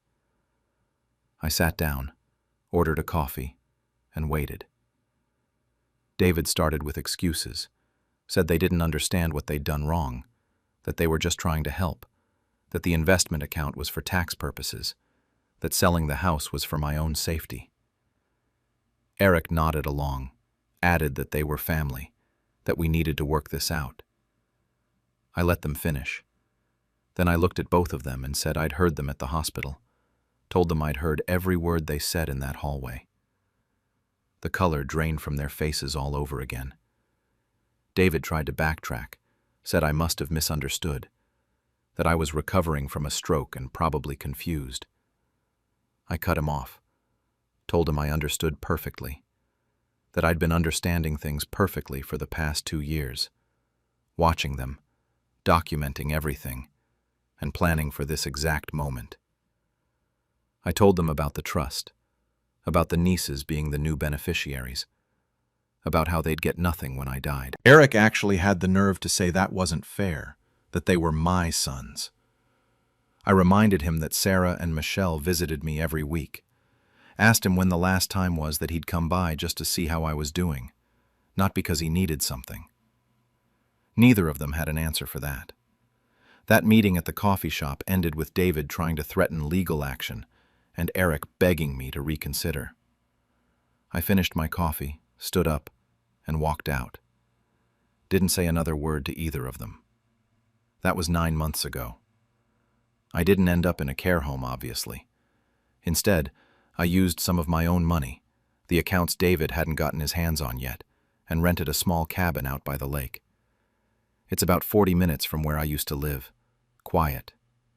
A: I sat down, ordered a coffee, and waited. David started with excuses, said they didn't understand what they'd done wrong, that they were just trying to help, that the investment account was for tax purposes, that selling the house was for my own safety. Eric nodded along, added that they were family, that we needed to work this out. I let them finish. Then I looked at both of them and said I'd heard them at the hospital, told them I'd heard every word they said in that hallway. The color drained from their faces all over again. David tried to backtrack, said I must have misunderstood, that I was recovering from a stroke and probably confused. I cut him off, told him I understood perfectly, that I'd been understanding things perfectly for the past 2 years, watching them, documenting everything, and planning for this exact moment. I told them about the trust, about the nieces being the new beneficiaries, about how they'd get nothing when I died.
C: Eric actually had the nerve to say that wasn't fair, that they were my sons.
A: I reminded him that Sarah and Michelle visited me every week, asked him when the last time was that he'd come by just to see how I was doing, not because he needed something. Neither of them had an answer for that. That meeting at the coffee shop ended with David trying to threaten legal action and Eric begging me to reconsider. I finished my coffee, stood up, and walked out. Didn't say another word to either of them. That was 9 months ago. I didn't end up in a care home, obviously. Instead, I used some of my own money, the accounts David hadn't gotten his hands on yet, and rented a small cabin out by the lake. It's about 40 minutes from where I used to live. Quiet,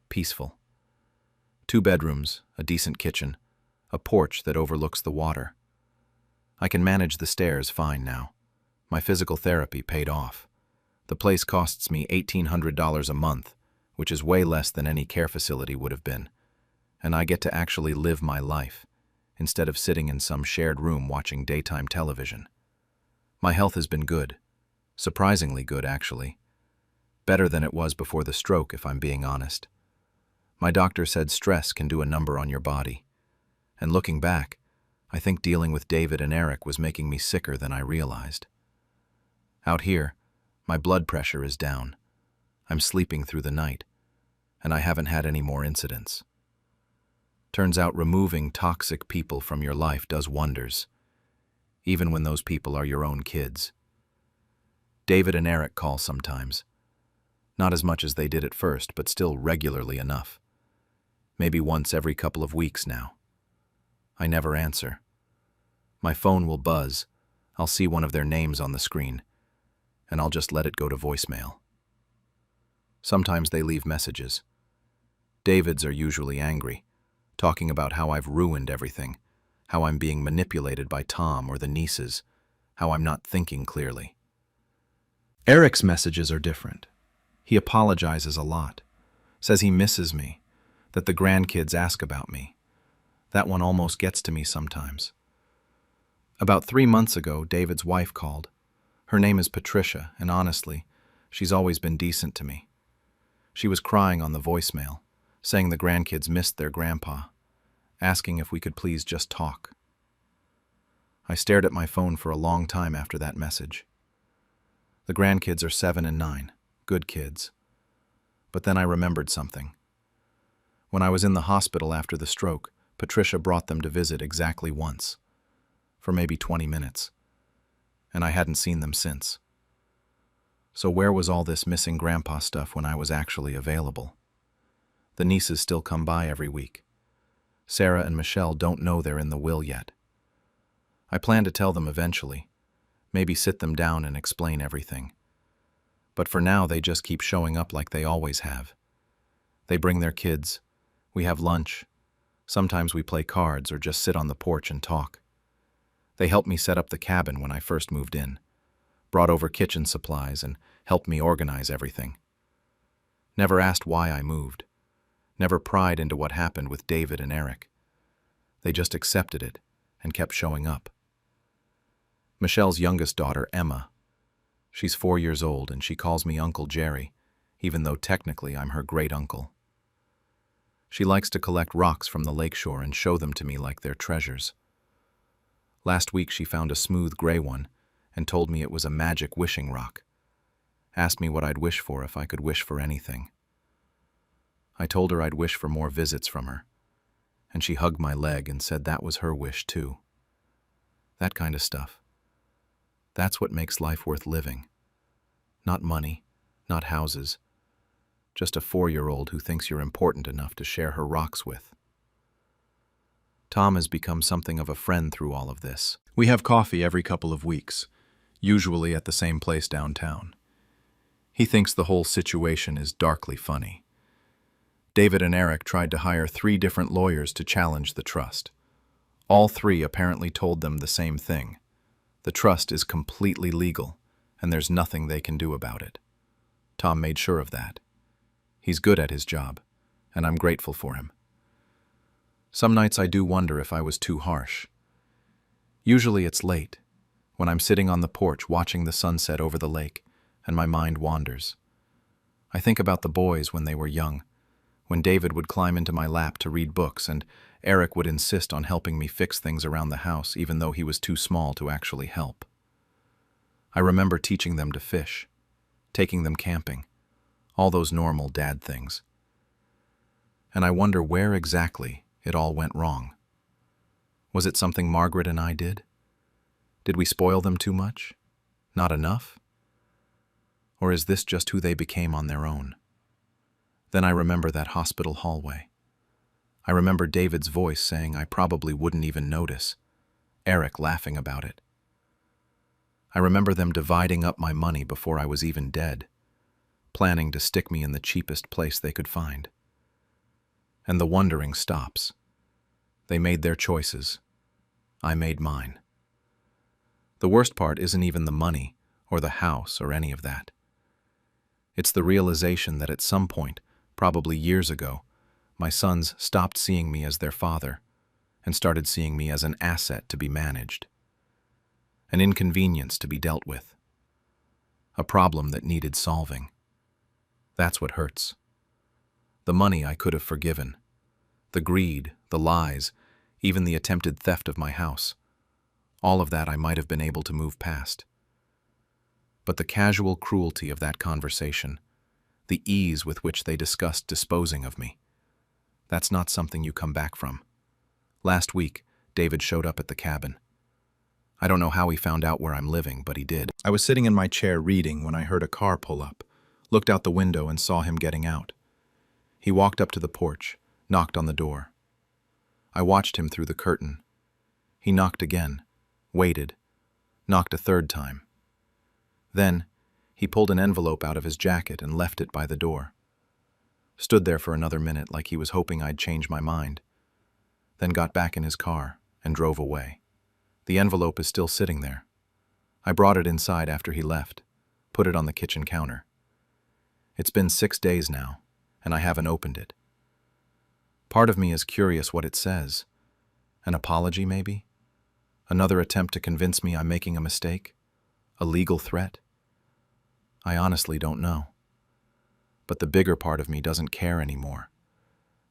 A: peaceful. 2 bedrooms, a decent kitchen, a porch that overlooks the water. I can manage the stairs fine now. My physical therapy paid off. The place costs me $1,800 a month, which is way less than any care facility would have been, and I get to actually live my life, instead of sitting in some shared room watching daytime television. My health has been good. Surprisingly good, actually. Better than it was before the stroke, if I'm being honest. My doctor said stress can do a number on your body. And looking back, I think dealing with David and Eric was making me sicker than I realized. Out here, my blood pressure is down. I'm sleeping through the night, and I haven't had any more incidents. Turns out removing toxic people from your life does wonders, even when those people are your own kids. David and Eric call sometimes. Not as much as they did at first, but still regularly enough. Maybe once every couple of weeks now. I never answer. My phone will buzz. I'll see one of their names on the screen, and I'll just let it go to voicemail. Sometimes they leave messages. David's are usually angry, talking about how I've ruined everything, how I'm being manipulated by Tom or the nieces, how I'm not thinking clearly. Eric's messages are different. He apologizes a lot, says he misses me, that the grandkids ask about me. That one almost gets to me sometimes. About 3 months ago, David's wife called. Her name is Patricia, and honestly, she's always been decent to me. She was crying on the voicemail, saying the grandkids missed their grandpa, asking if we could please just talk. I stared at my phone for a long time after that message. The grandkids are 7 and 9, good kids. But then I remembered something. When I was in the hospital after the stroke, Patricia brought them to visit exactly once, for maybe 20 minutes, and I hadn't seen them since. So where was all this missing grandpa stuff when I was actually available? The nieces still come by every week. Sarah and Michelle don't know they're in the will yet. I plan to tell them eventually, maybe sit them down and explain everything. But for now, they just keep showing up like they always have. They bring their kids. We have lunch. Sometimes we play cards or just sit on the porch and talk. They helped me set up the cabin when I first moved in, brought over kitchen supplies and helped me organize everything. Never asked why I moved. Never pried into what happened with David and Eric. They just accepted it and kept showing up. Michelle's youngest daughter, Emma. She's 4 years old and she calls me Uncle Jerry, even though technically I'm her great uncle. She likes to collect rocks from the lakeshore and show them to me like they're treasures. Last week she found a smooth gray one and told me it was a magic wishing rock. Asked me what I'd wish for if I could wish for anything. I told her I'd wish for more visits from her, and she hugged my leg and said that was her wish too. That kind of stuff. That's what makes life worth living. Not money, not houses, just a 4-year-old who thinks you're important enough to share her rocks with. Tom has become something of a friend through all of this.
C: We have coffee every couple of weeks, usually at the same place downtown. He thinks the whole situation is darkly funny. David and Eric tried to hire 3 different lawyers to challenge the trust. All 3 apparently told them the same thing. The trust is completely legal, and there's nothing they can do about it. Tom made sure of that. He's good at his job, and I'm grateful for him. Some nights I do wonder if I was too harsh. Usually it's late, when I'm sitting on the porch watching the sunset over the lake, and my mind wanders. I think about the boys when they were young, when David would climb into my lap to read books and Eric would insist on helping me fix things around the house even though he was too small to actually help. I remember teaching them to fish, taking them camping, all those normal dad things. And I wonder where exactly it all went wrong. Was it something Margaret and I did? Did we spoil them too much? Not enough? Or is this just who they became on their own? Then I remember that hospital hallway. I remember David's voice saying I probably wouldn't even notice, Eric laughing about it. I remember them dividing up my money before I was even dead, planning to stick me in the cheapest place they could find. And the wondering stops. They made their choices. I made mine. The worst part isn't even the money or the house or any of that. It's the realization that at some point, probably years ago, my sons stopped seeing me as their father and started seeing me as an asset to be managed, an inconvenience to be dealt with, a problem that needed solving. That's what hurts. The money I could have forgiven, the greed, the lies, even the attempted theft of my house, all of that I might have been able to move past. But the casual cruelty of that conversation, the ease with which they discussed disposing of me, that's not something you come back from. Last week, David showed up at the cabin. I don't know how he found out where I'm living, but he did. I was sitting in my chair reading when I heard a car pull up, looked out the window and saw him getting out. He walked up to the porch, knocked on the door. I watched him through the curtain. He knocked again, waited, knocked a third time. Then, he pulled an envelope out of his jacket and left it by the door. Stood there for another minute like he was hoping I'd change my mind. Then got back in his car and drove away. The envelope is still sitting there. I brought it inside after he left, put it on the kitchen counter. It's been 6 days now, and I haven't opened it. Part of me is curious what it says. An apology, maybe? Another attempt to convince me I'm making a mistake? A legal threat? I honestly don't know. But the bigger part of me doesn't care anymore.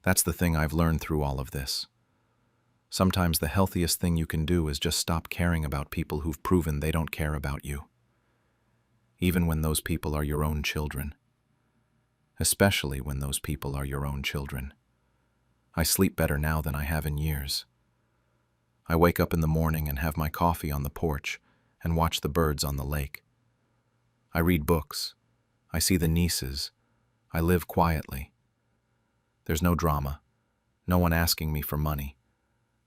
C: That's the thing I've learned through all of this. Sometimes the healthiest thing you can do is just stop caring about people who've proven they don't care about you. Even when those people are your own children. Especially when those people are your own children. I sleep better now than I have in years. I wake up in the morning and have my coffee on the porch and watch the birds on the lake. I read books. I see the nieces. I live quietly. There's no drama, no one asking me for money,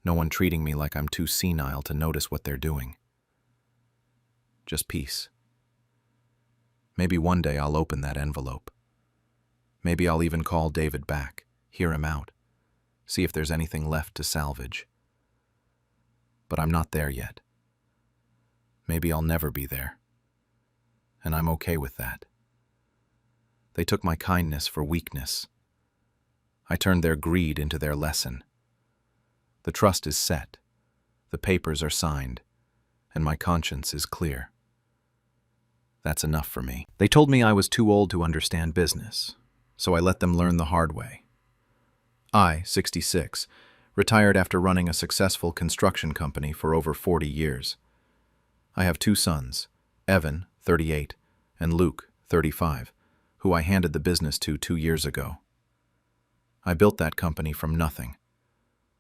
C: no one treating me like I'm too senile to notice what they're doing. Just peace. Maybe one day I'll open that envelope. Maybe I'll even call David back, hear him out, see if there's anything left to salvage. But I'm not there yet. Maybe I'll never be there. And I'm okay with that. They took my kindness for weakness. I turned their greed into their lesson. The trust is set, the papers are signed, and my conscience is clear. That's enough for me. They told me I was too old to understand business, so I let them learn the hard way. I, 66, retired after running a successful construction company for over 40 years. I have 2 sons, Evan, 38, and Luke, 35, who I handed the business to 2 years ago. I built that company from nothing.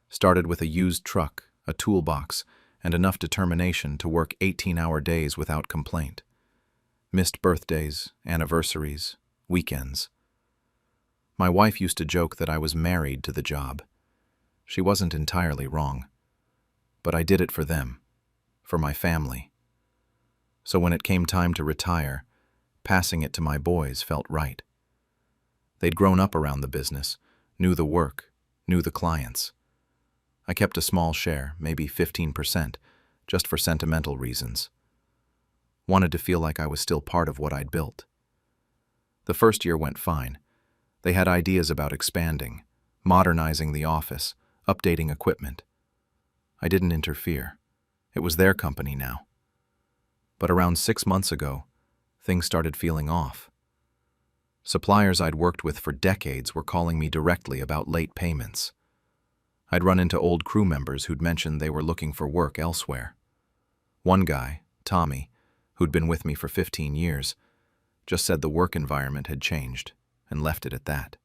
C: Started with a used truck, a toolbox, and enough determination to work 18-hour days without complaint. Missed birthdays, anniversaries, weekends. My wife used to joke that I was married to the job.
A: She wasn't entirely wrong. But I did it for them, for my family. So when it came time to retire, passing it to my boys felt right. They'd grown up around the business, knew the work, knew the clients. I kept a small share, maybe 15%, just for sentimental reasons. Wanted to feel like I was still part of what I'd built. The first year went fine. They had ideas about expanding, modernizing the office, updating equipment. I didn't interfere. It was their company now. But around 6 months ago, things started feeling off. Suppliers I'd worked with for decades were calling me directly about late payments. I'd run into old crew members who'd mentioned they were looking for work elsewhere. One guy, Tommy, who'd been with me for 15 years, just said the work environment had changed and left it at that.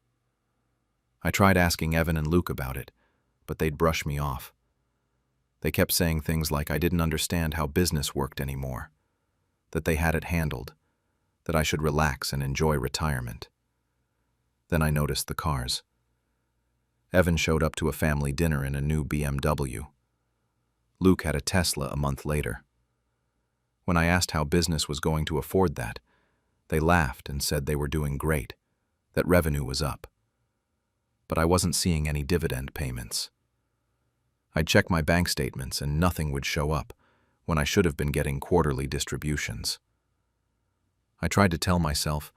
A: I tried asking Evan and Luke about it, but they'd brush me off. They kept saying things like I didn't understand how business worked anymore, that they had it handled, that I should relax and enjoy retirement. Then I noticed the cars. Evan showed up to a family dinner in a new BMW. Luke had a Tesla a month later. When I asked how business was going to afford that, they laughed and said they were doing great, that revenue was up. But I wasn't seeing any dividend payments. I'd check my bank statements and nothing would show up, when I should have been getting quarterly distributions. I tried to tell myself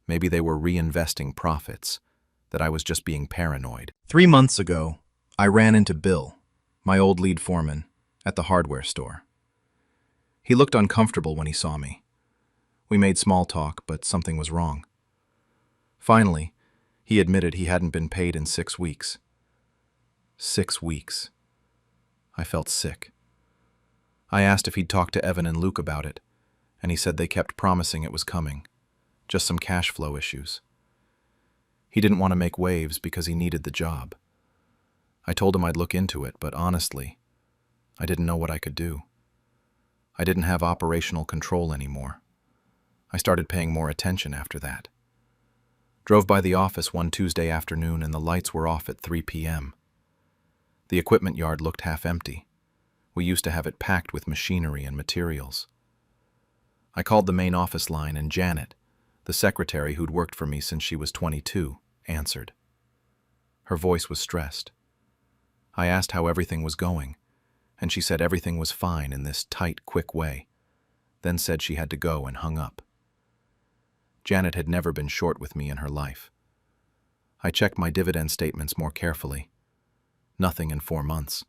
A: maybe they were reinvesting profits, that I was just being paranoid.
B: 3 months ago, I ran into Bill, my old lead foreman, at the hardware store. He looked uncomfortable when he saw me. We made small talk, but something was wrong. Finally, he admitted he hadn't been paid in 6 weeks. 6 weeks. I felt sick. I asked if he'd talked to Evan and Luke about it, and he said they kept promising it was coming, just some cash flow issues. He didn't want to make waves because he needed the job. I told him I'd look into it, but honestly, I didn't know what I could do. I didn't have operational control anymore. I started paying more attention after that. Drove by the office one Tuesday afternoon and the lights were off at 3 p.m. The equipment yard looked half empty. We used to have it packed with machinery and materials. I called the main office line and Janet, the secretary who'd worked for me since she was 22, answered. Her voice was stressed. I asked how everything was going, and she said everything was fine in this tight, quick way, then said she had to go and hung up. Janet had never been short with me in her life. I checked my dividend statements more carefully. Nothing in 4 months.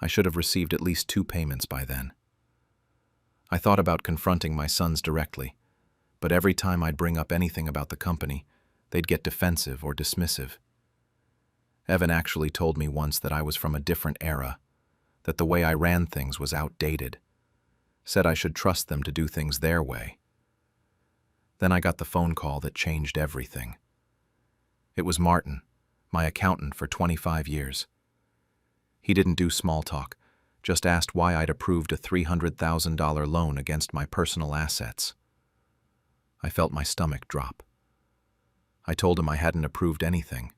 B: I should have received at least 2 payments by then. I thought about confronting my sons directly, but every time I'd bring up anything about the company, they'd get defensive or dismissive. Evan actually told me once that I was from a different era, that the way I ran things was outdated, said I should trust them to do things their way. Then I got the phone call that changed everything. It was Martin, my accountant for 25 years. He didn't do small talk, just asked why I'd approved a $300,000 loan against my personal assets. I felt my stomach drop. I told him I hadn't approved anything.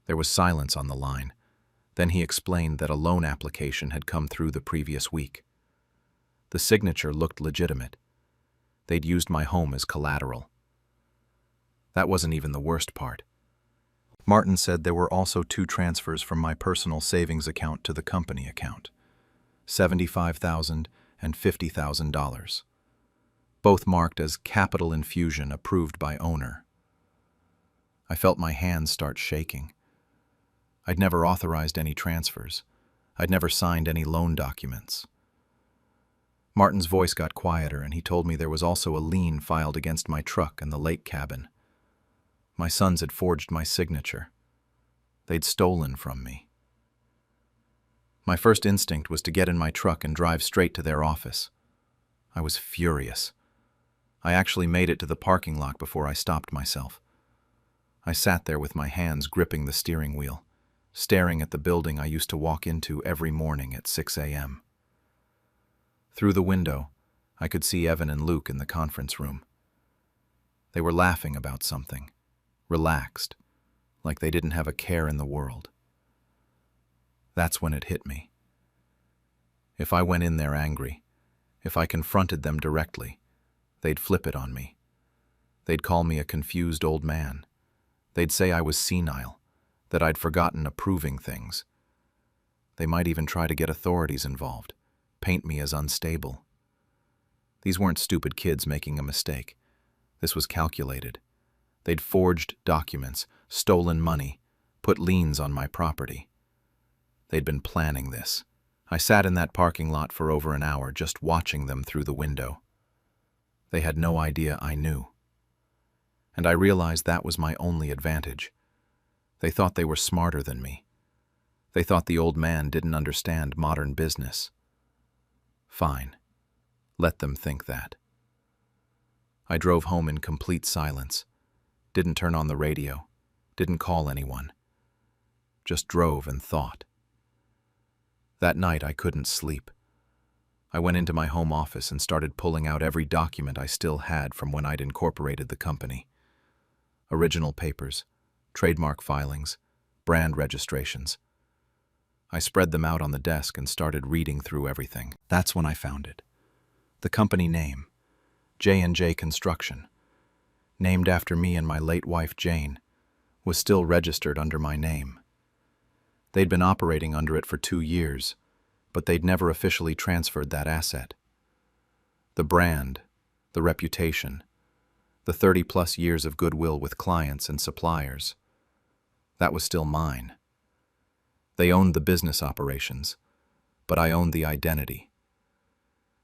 B: There was silence on the line. Then he explained that a loan application had come through the previous week. The signature looked legitimate. They'd used my home as collateral. That wasn't even the worst part. Martin said there were also 2 transfers from my personal savings account to the company account, $75,000 and $50,000, both marked as capital infusion approved by owner. I felt my hands start shaking. I'd never authorized any transfers. I'd never signed any loan documents. Martin's voice got quieter and he told me there was also a lien filed against my truck and the lake cabin. My sons had forged my signature. They'd stolen from me. My first instinct was to get in my truck and drive straight to their office. I was furious. I actually made it to the parking lot before I stopped myself. I sat there with my hands gripping the steering wheel, staring at the building I used to walk into every morning at 6 a.m. Through the window, I could see Evan and Luke in the conference room. They were laughing about something, relaxed, like they didn't have a care in the world.
A: That's when it hit me. If I went in there angry, if I confronted them directly, they'd flip it on me. They'd call me a confused old man. They'd say I was senile, that I'd forgotten approving things. They might even try to get authorities involved, paint me as unstable. These weren't stupid kids making a mistake. This was calculated. They'd forged documents, stolen money, put liens on my property. They'd been planning this. I sat in that parking lot for over an hour just watching them through the window. They had no idea I knew. And I realized that was my only advantage. They thought they were smarter than me. They thought the old man didn't understand modern business. Fine. Let them think that. I drove home in complete silence. Didn't turn on the radio. Didn't call anyone. Just drove and thought. That night I couldn't sleep. I went into my home office and started pulling out every document I still had from when I'd incorporated the company. Original papers, trademark filings, brand registrations. I spread them out on the desk and started reading through everything. That's when I found it. The company name, J&J Construction, named after me and my late wife Jane, was still registered under my name. They'd been operating under it for 2 years, but they'd never officially transferred that asset. The brand, the reputation, the 30-plus years of goodwill with clients and suppliers, that was still mine. They owned the business operations, but I owned the identity.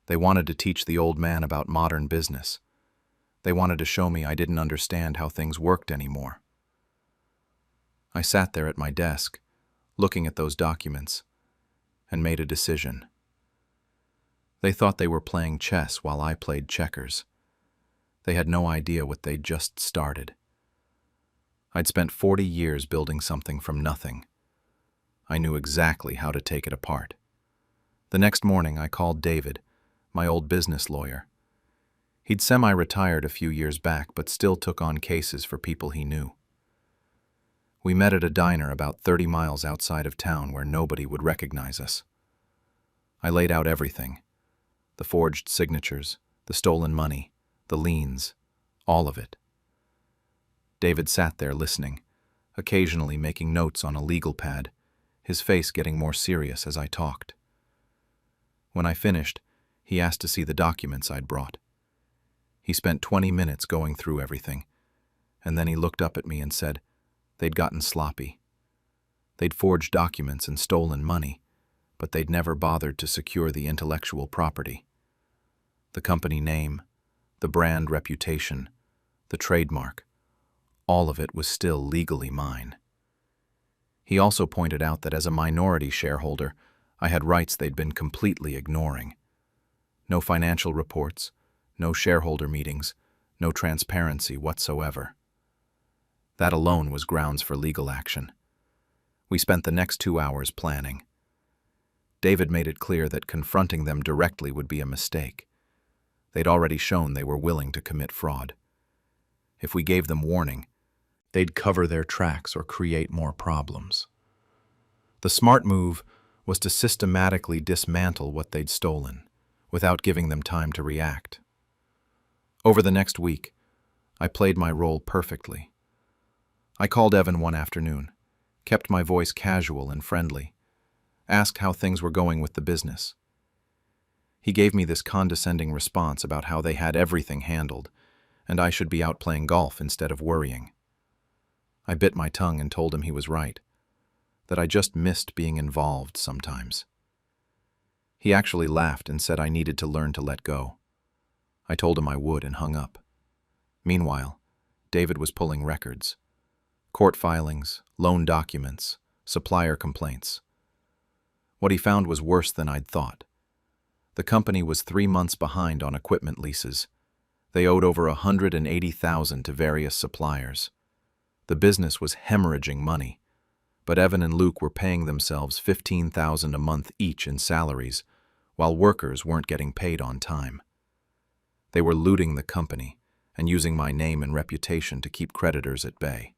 A: They wanted to teach the old man about modern business. They wanted to show me I didn't understand how things worked anymore. I sat there at my desk, looking at those documents, and made a decision. They thought they were playing chess while I played checkers. They had no idea what they'd just started. I'd spent 40 years building something from nothing. I knew exactly how to take it apart. The next morning I called David, my old business lawyer. He'd semi-retired a few years back, but still took on cases for people he knew. We met at a diner about 30 miles outside of town where nobody would recognize us. I laid out everything. The forged signatures, the stolen money, the liens, all of it. David sat there listening, occasionally making notes on a legal pad, his face getting more serious as I talked. When I finished, he asked to see the documents I'd brought. He spent 20 minutes going through everything, and then he looked up at me and said they'd gotten sloppy. They'd forged documents and stolen money, but they'd never bothered to secure the intellectual property. The company name, the brand reputation, the trademark, all of it was still legally mine. He also pointed out that as a minority shareholder, I had rights they'd been completely ignoring. No financial reports, no shareholder meetings, no transparency whatsoever. That alone was grounds for legal action. We spent the next 2 hours planning. David made it clear that confronting them directly would be a mistake. They'd already shown they were willing to commit fraud. If we gave them warning, they'd cover their tracks or create more problems. The smart move was to systematically dismantle what they'd stolen, without giving them time to react. Over the next week, I played my role perfectly. I called Evan one afternoon, kept my voice casual and friendly, asked how things were going with the business. He gave me this condescending response about how they had everything handled, and I should be out playing golf instead of worrying. I bit my tongue and told him he was right, that I just missed being involved sometimes. He actually laughed and said I needed to learn to let go. I told him I would and hung up. Meanwhile, David was pulling records. Court filings, loan documents, supplier complaints. What he found was worse than I'd thought. The company was 3 months behind on equipment leases. They owed over $180,000 to various suppliers. The business was hemorrhaging money, but Evan and Luke were paying themselves $15,000 a month each in salaries, while workers weren't getting paid on time. They were looting the company and using my name and reputation to keep creditors at bay.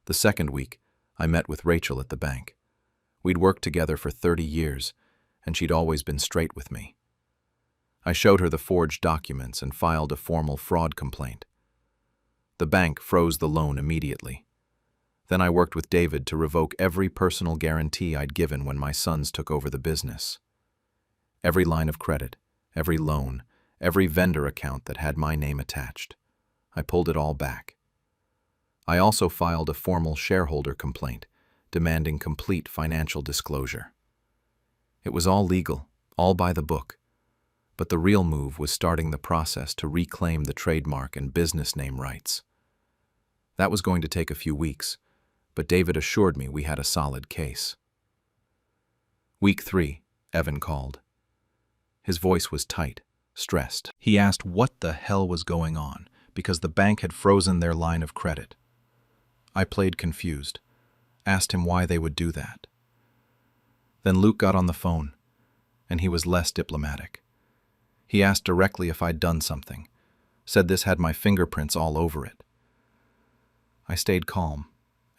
A: The second week, I met with Rachel at the bank. We'd worked together for 30 years, and she'd always been straight with me. I showed her the forged documents and filed a formal fraud complaint. The bank froze the loan immediately. Then I worked with David to revoke every personal guarantee I'd given when my sons took over the business. Every line of credit, every loan, every vendor account that had my name attached. I pulled it all back. I also filed a formal shareholder complaint, demanding complete financial disclosure. It was all legal, all by the book, but the real move was starting the process to reclaim the trademark and business name rights. That was going to take a few weeks, but David assured me we had a solid case. Week 3, Evan called. His voice was tight, stressed. He asked what the hell was going on, because the bank had frozen their line of credit. I played confused, asked him why they would do that. Then Luke got on the phone, and he was less diplomatic. He asked directly if I'd done something, said this had my fingerprints all over it. I stayed calm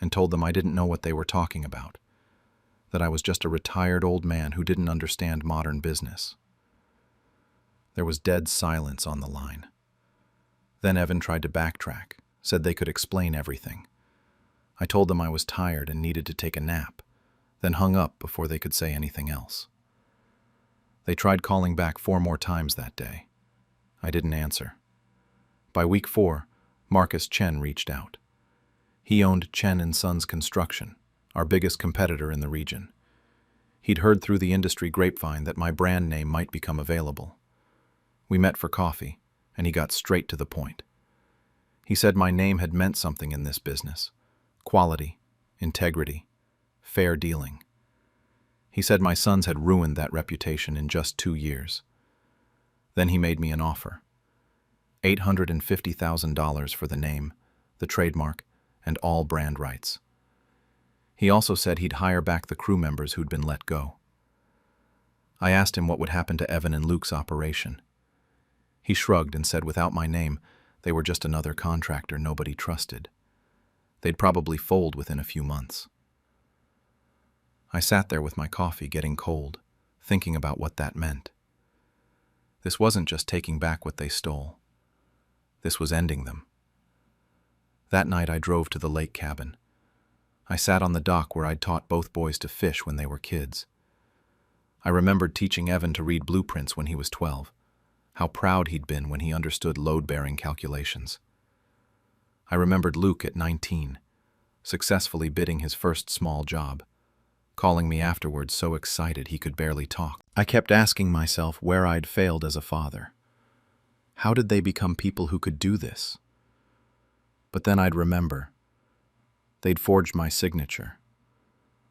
A: and told them I didn't know what they were talking about, that I was just a retired old man who didn't understand modern business. There was dead silence on the line. Then Evan tried to backtrack, said they could explain everything. I told them I was tired and needed to take a nap, then hung up before they could say anything else. They tried calling back 4 more times that day. I didn't answer. By week 4, Marcus Chen reached out. He owned Chen & Sons Construction, our biggest competitor in the region. He'd heard through the industry grapevine that my brand name might become available. We met for coffee, and he got straight to the point. He said my name had meant something in this business: quality, integrity, fair dealing. He said my sons had ruined that reputation in just 2 years. Then he made me an offer: $850,000 for the name, the trademark, and all brand rights. He also said he'd hire back the crew members who'd been let go. I asked him what would happen to Evan and Luke's operation. He shrugged and said without my name, they were just another contractor nobody trusted. They'd probably fold within a few months. I sat there with my coffee getting cold, thinking about what that meant. This wasn't just taking back what they stole. This was ending them. That night I drove to the lake cabin. I sat on the dock where I'd taught both boys to fish when they were kids. I remembered teaching Evan to read blueprints when he was 12, how proud he'd been when he understood load-bearing calculations. I remembered Luke at 19, successfully bidding his first small job, calling me afterwards so excited he could barely talk. I kept asking myself where I'd failed as a father. How did they become people who could do this? But then I'd remember. They'd forged my signature.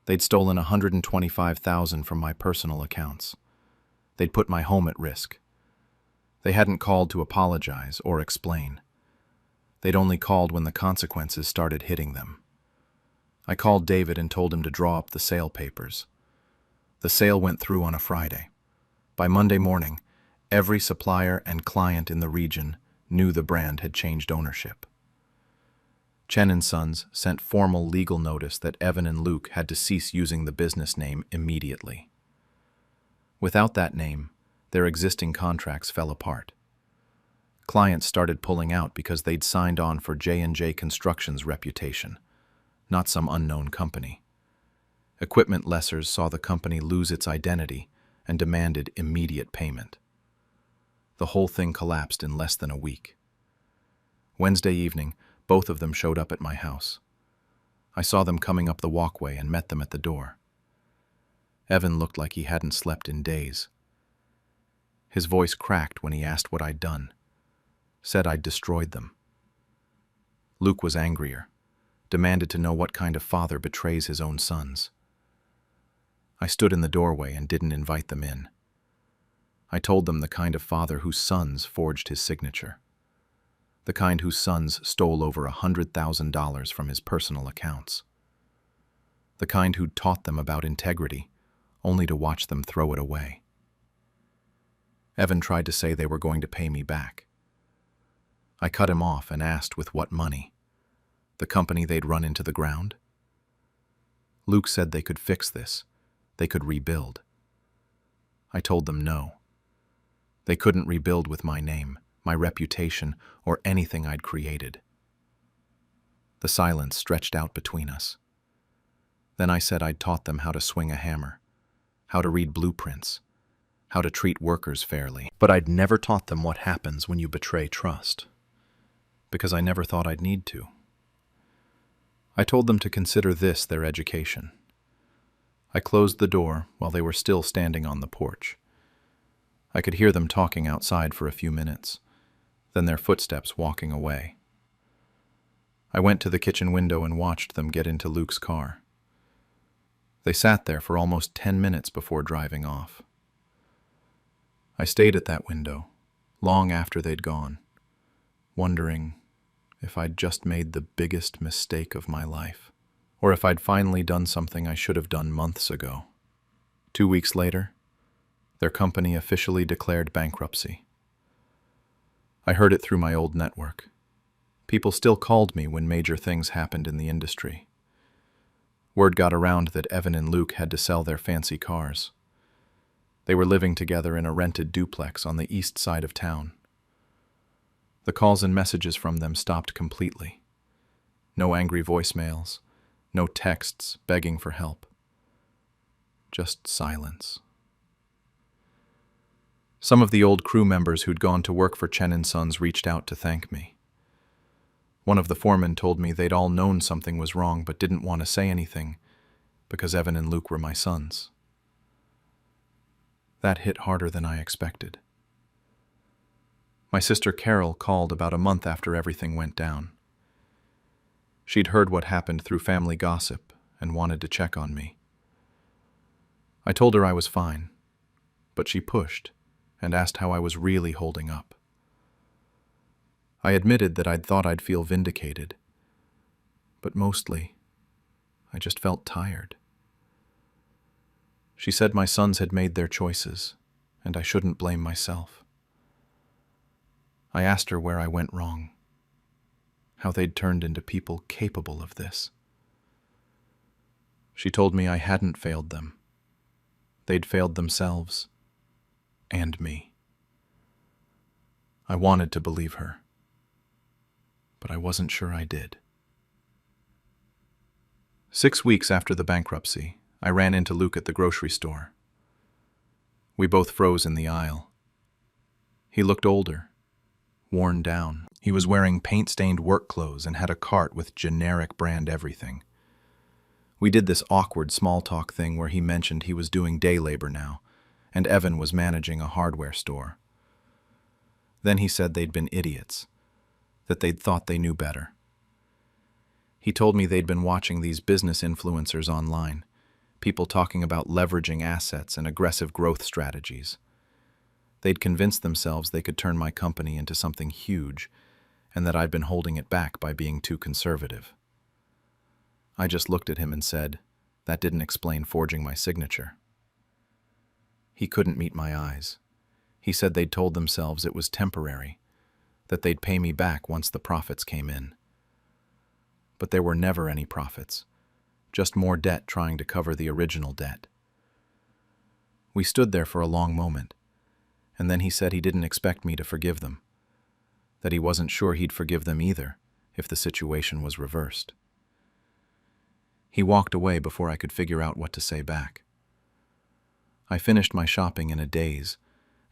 A: They'd stolen $125,000 from my personal accounts. They'd put my home at risk. They hadn't called to apologize or explain. They'd only called when the consequences started hitting them. I called David and told him to draw up the sale papers. The sale went through on a Friday. By Monday morning, every supplier and client in the region knew the brand had changed ownership. Chen & Sons sent formal legal notice that Evan and Luke had to cease using the business name immediately. Without that name, their existing contracts fell apart. Clients started pulling out because they'd signed on for J&J Construction's reputation, not some unknown company. Equipment lessors saw the company lose its identity and demanded immediate payment. The whole thing collapsed in less than a week. Wednesday evening, both of them showed up at my house. I saw them coming up the walkway and met them at the door. Evan looked like he hadn't slept in days. His voice cracked when he asked what I'd done, said I'd destroyed them. Luke was angrier, demanded to know what kind of father betrays his own sons. I stood in the doorway and didn't invite them in. I told them the kind of father whose sons forged his signature. The kind whose sons stole over $100,000 from his personal accounts. The kind who'd taught them about integrity, only to watch them throw it away. Evan tried to say they were going to pay me back. I cut him off and asked with what money. The company they'd run into the ground? Luke said they could fix this, they could rebuild. I told them no. They couldn't rebuild with my name, my reputation, or anything I'd created. The silence stretched out between us. Then I said I'd taught them how to swing a hammer, how to read blueprints, how to treat workers fairly. But I'd never taught them what happens when you betray trust, because I never thought I'd need to. I told them to consider this their education. I closed the door while they were still standing on the porch. I could hear them talking outside for a few minutes, then their footsteps walking away. I went to the kitchen window and watched them get into Luke's car. They sat there for almost 10 minutes before driving off. I stayed at that window, long after they'd gone, wondering if I'd just made the biggest mistake of my life, or if I'd finally done something I should have done months ago. 2 weeks later, their company officially declared bankruptcy. I heard it through my old network. People still called me when major things happened in the industry. Word got around that Evan and Luke had to sell their fancy cars. They were living together in a rented duplex on the east side of town. The calls and messages from them stopped completely. No angry voicemails, no texts begging for help. Just silence. Some of the old crew members who'd gone to work for Chen & Sons reached out to thank me. One of the foremen told me they'd all known something was wrong but didn't want to say anything because Evan and Luke were my sons. That hit harder than I expected. My sister Carol called about a month after everything went down. She'd heard what happened through family gossip and wanted to check on me. I told her I was fine, but she pushed and asked how I was really holding up. I admitted that I'd thought I'd feel vindicated, but mostly, I just felt tired. She said my sons had made their choices, and I shouldn't blame myself. I asked her where I went wrong, how they'd turned into people capable of this. She told me I hadn't failed them. They'd failed themselves, and me. I wanted to believe her, but I wasn't sure I did. 6 weeks after the bankruptcy, I ran into Luke at the grocery store. We both froze in the aisle. He looked older, worn down. He was wearing paint-stained work clothes and had a cart with generic brand everything. We did this awkward small talk thing where he mentioned he was doing day labor now, and Evan was managing a hardware store. Then he said they'd been idiots, that they'd thought they knew better. He told me they'd been watching these business influencers online, people talking about leveraging assets and aggressive growth strategies. They'd convinced themselves they could turn my company into something huge, and that I'd been holding it back by being too conservative. I just looked at him and said, that didn't explain forging my signature. He couldn't meet my eyes. He said they'd told themselves it was temporary, that they'd pay me back once the profits came in. But there were never any profits, just more debt trying to cover the original debt. We stood there for a long moment, and then he said he didn't expect me to forgive them, that he wasn't sure he'd forgive them either if the situation was reversed. He walked away before I could figure out what to say back. I finished my shopping in a daze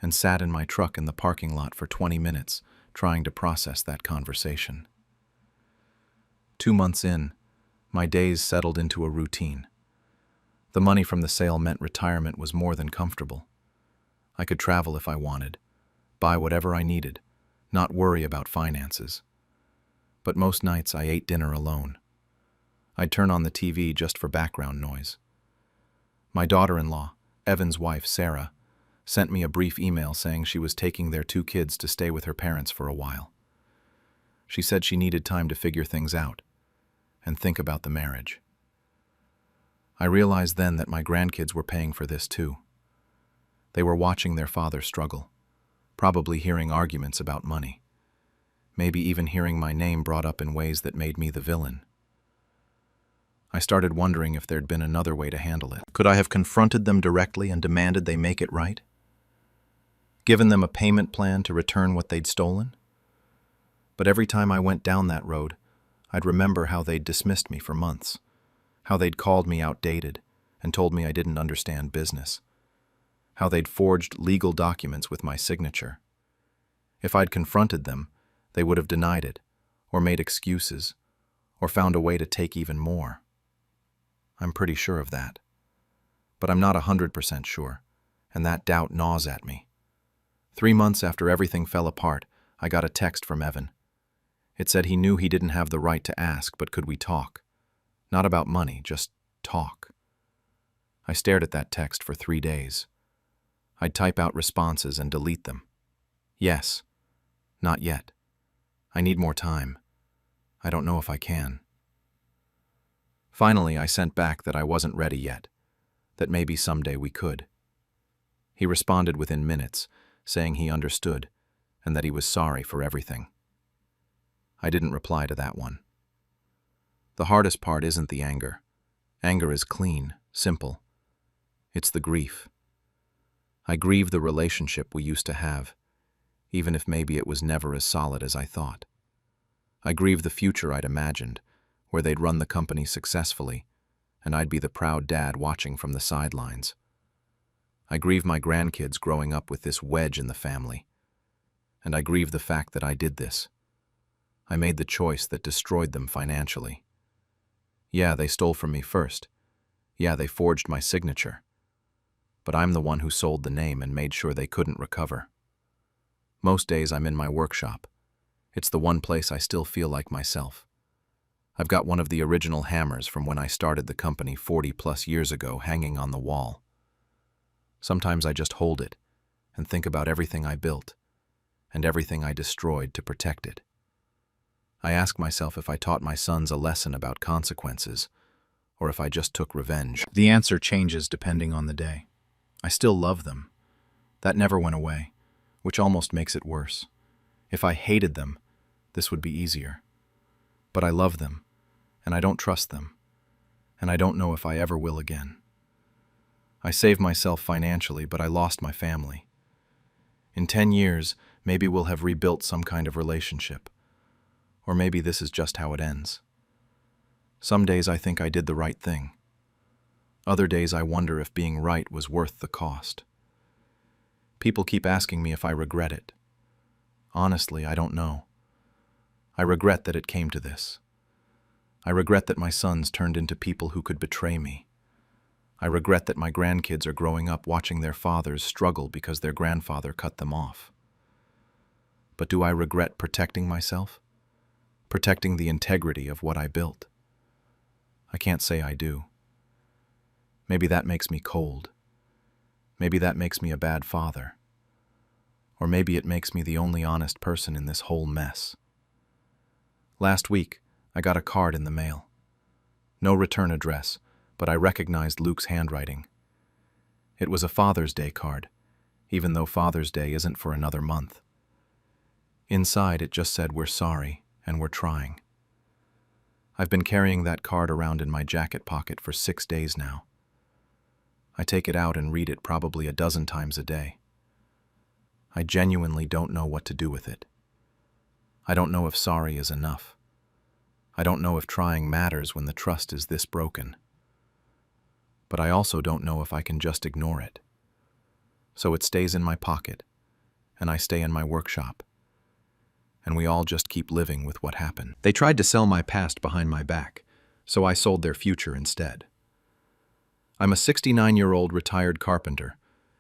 A: and sat in my truck in the parking lot for 20 minutes trying to process that conversation. 2 months in, my days settled into a routine. The money from the sale meant retirement was more than comfortable. I could travel if I wanted, buy whatever I needed, not worry about finances. But most nights I ate dinner alone. I'd turn on the TV just for background noise. My daughter-in-law, Evan's wife, Sarah, sent me a brief email saying she was taking their 2 kids to stay with her parents for a while. She said she needed time to figure things out and think about the marriage. I realized then that my grandkids were paying for this too. They were watching their father struggle, probably hearing arguments about money, maybe even hearing my name brought up in ways that made me the villain. I started wondering if there'd been another way to handle it. Could I have confronted them directly and demanded they make it right? Given them a payment plan to return what they'd stolen? But every time I went down that road, I'd remember how they'd dismissed me for months, how they'd called me outdated and told me I didn't understand business, how they'd forged legal documents with my signature. If I'd confronted them, they would have denied it, or made excuses, or found a way to take even more. I'm pretty sure of that. But I'm not 100% sure, and that doubt gnaws at me. 3 months after everything fell apart, I got a text from Evan. It said he knew he didn't have the right to ask, but could we talk? Not about money, just talk. I stared at that text for 3 days. I'd type out responses and delete them. Yes. Not yet. I need more time. I don't know if I can. Finally, I sent back that I wasn't ready yet, that maybe someday we could. He responded within minutes, saying he understood and that he was sorry for everything. I didn't reply to that one. The hardest part isn't the anger. Anger is clean, simple. It's the grief. I grieve the relationship we used to have, even if maybe it was never as solid as I thought. I grieve the future I'd imagined, where they'd run the company successfully, and I'd be the proud dad watching from the sidelines. I grieve my grandkids growing up with this wedge in the family, and I grieve the fact that I did this. I made the choice that destroyed them financially. Yeah, they stole from me first. Yeah, they forged my signature. But I'm the one who sold the name and made sure they couldn't recover. Most days I'm in my workshop. It's the one place I still feel like myself. I've got one of the original hammers from when I started the company 40+ years ago hanging on the wall. Sometimes I just hold it and think about everything I built and everything I destroyed to protect it. I ask myself if I taught my sons a lesson about consequences or if I just took revenge. The answer changes depending on the day. I still love them. That never went away, which almost makes it worse. If I hated them, this would be easier. But I love them, and I don't trust them, and I don't know if I ever will again. I saved myself financially, but I lost my family. In 10 years, maybe we'll have rebuilt some kind of relationship. Or maybe this is just how it ends. Some days I think I did the right thing. Other days I wonder if being right was worth the cost. People keep asking me if I regret it. Honestly, I don't know. I regret that it came to this. I regret that my sons turned into people who could betray me. I regret that my grandkids are growing up watching their fathers struggle because their grandfather cut them off. But do I regret protecting myself? Protecting the integrity of what I built? I can't say I do. Maybe that makes me cold. Maybe that makes me a bad father. Or maybe it makes me the only honest person in this whole mess. Last week, I got a card in the mail. No return address, but I recognized Luke's handwriting. It was a Father's Day card, even though Father's Day isn't for another month. Inside, it just said, "We're sorry, and we're trying." I've been carrying that card around in my jacket pocket for 6 days now. I take it out and read it probably a dozen times a day. I genuinely don't know what to do with it. I don't know if sorry is enough. I don't know if trying matters when the trust is this broken. But I also don't know if I can just ignore it. So it stays in my pocket, and I stay in my workshop. And we all just keep living with what happened. They tried to sell my past behind my back, so I sold their future instead. I'm a 69-year-old retired carpenter,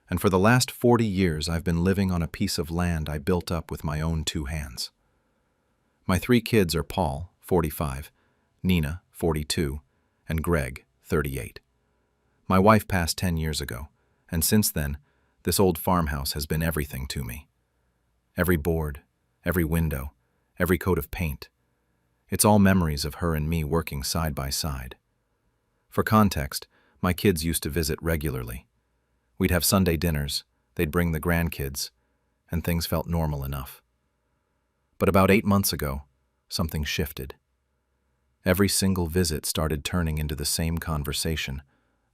A: and for the last 40 years I've been living on a piece of land I built up with my own 2 hands. My 3 kids are Paul, 45, Nina, 42, and Greg, 38. My wife passed 10 years ago, and since then, this old farmhouse has been everything to me. Every board, every window, every coat of paint. It's all memories of her and me working side by side. For context, my kids used to visit regularly. We'd have Sunday dinners, they'd bring the grandkids, and things felt normal enough. But about 8 months ago, something shifted. Every single visit started turning into the same conversation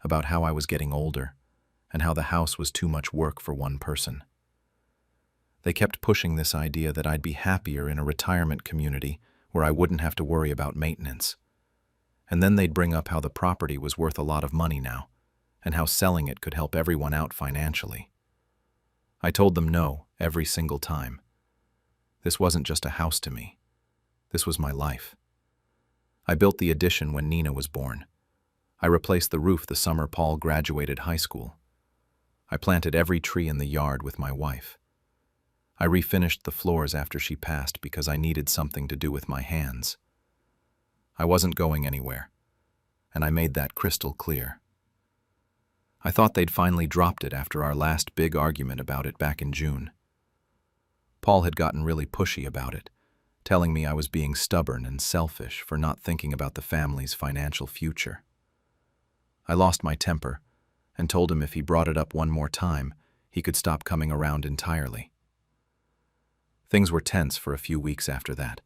A: about how I was getting older and how the house was too much work for one person. They kept pushing this idea that I'd be happier in a retirement community where I wouldn't have to worry about maintenance. And then they'd bring up how the property was worth a lot of money now, and how selling it could help everyone out financially. I told them no every single time. This wasn't just a house to me. This was my life. I built the addition when Nina was born. I replaced the roof the summer Paul graduated high school. I planted every tree in the yard with my wife. I refinished the floors after she passed because I needed something to do with my hands. I wasn't going anywhere, and I made that crystal clear. I thought they'd finally dropped it after our last big argument about it back in June. Paul had gotten really pushy about it, telling me I was being stubborn and selfish for not thinking about the family's financial future. I lost my temper and told him if he brought it up one more time, he could stop coming around entirely. Things were tense for a few weeks after that,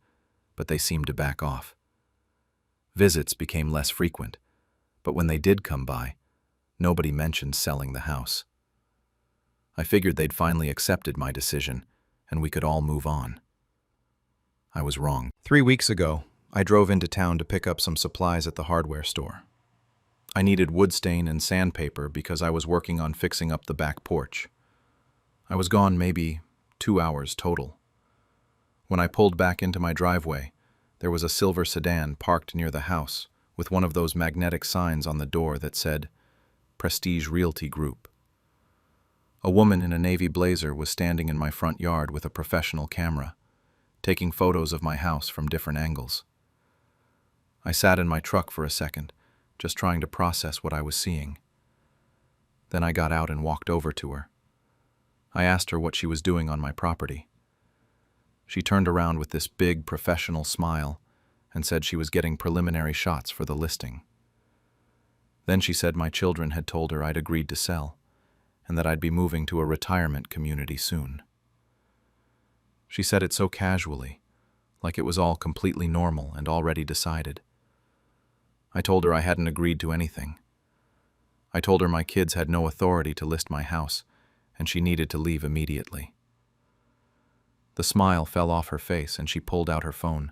A: but they seemed to back off. Visits became less frequent, but when they did come by, nobody mentioned selling the house. I figured they'd finally accepted my decision and we could all move on. I was wrong. 3 weeks ago, I drove into town to pick up some supplies at the hardware store. I needed wood stain and sandpaper because I was working on fixing up the back porch. I was gone maybe 2 hours total. When I pulled back into my driveway, there was a silver sedan parked near the house with one of those magnetic signs on the door that said, Prestige Realty Group. A woman in a navy blazer was standing in my front yard with a professional camera, taking photos of my house from different angles. I sat in my truck for a second, just trying to process what I was seeing. Then I got out and walked over to her. I asked her what she was doing on my property. She turned around with this big professional smile and said she was getting preliminary shots for the listing. Then she said my children had told her I'd agreed to sell, and that I'd be moving to a retirement community soon. She said it so casually, like it was all completely normal and already decided. I told her I hadn't agreed to anything. I told her my kids had no authority to list my house, and she needed to leave immediately. The smile fell off her face and she pulled out her phone,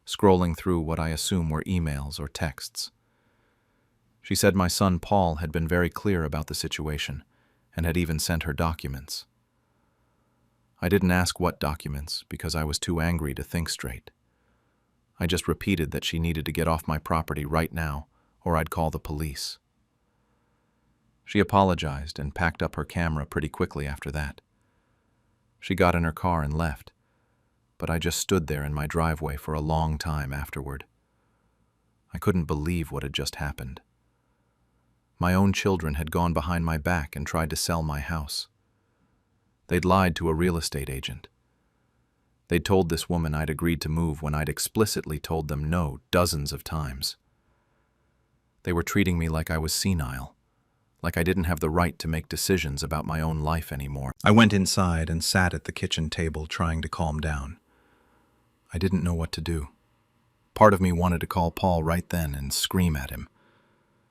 A: scrolling through what I assume were emails or texts. She said my son Paul had been very clear about the situation and had even sent her documents. I didn't ask what documents because I was too angry to think straight. I just repeated that she needed to get off my property right now or I'd call the police. She apologized and packed up her camera pretty quickly after that. She got in her car and left, but I just stood there in my driveway for a long time afterward. I couldn't believe what had just happened. My own children had gone behind my back and tried to sell my house. They'd lied to a real estate agent. They'd told this woman I'd agreed to move when I'd explicitly told them no dozens of times. They were treating me like I was senile, like I didn't have the right to make decisions about my own life anymore. I went inside and sat at the kitchen table trying to calm down. I didn't know what to do. Part of me wanted to call Paul right then and scream at him,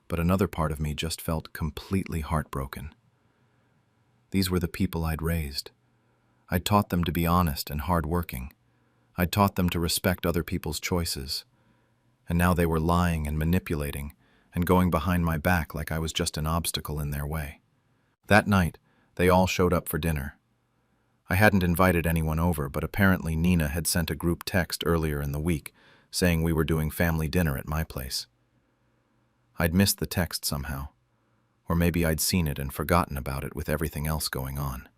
A: but another part of me just felt completely heartbroken. These were the people I'd raised. I'd taught them to be honest and hardworking. I'd taught them to respect other people's choices. And now they were lying and manipulating and going behind my back like I was just an obstacle in their way. That night, they all showed up for dinner. I hadn't invited anyone over, but apparently Nina had sent a group text earlier in the week saying we were doing family dinner at my place. I'd missed the text somehow, or maybe I'd seen it and forgotten about it with everything else going on.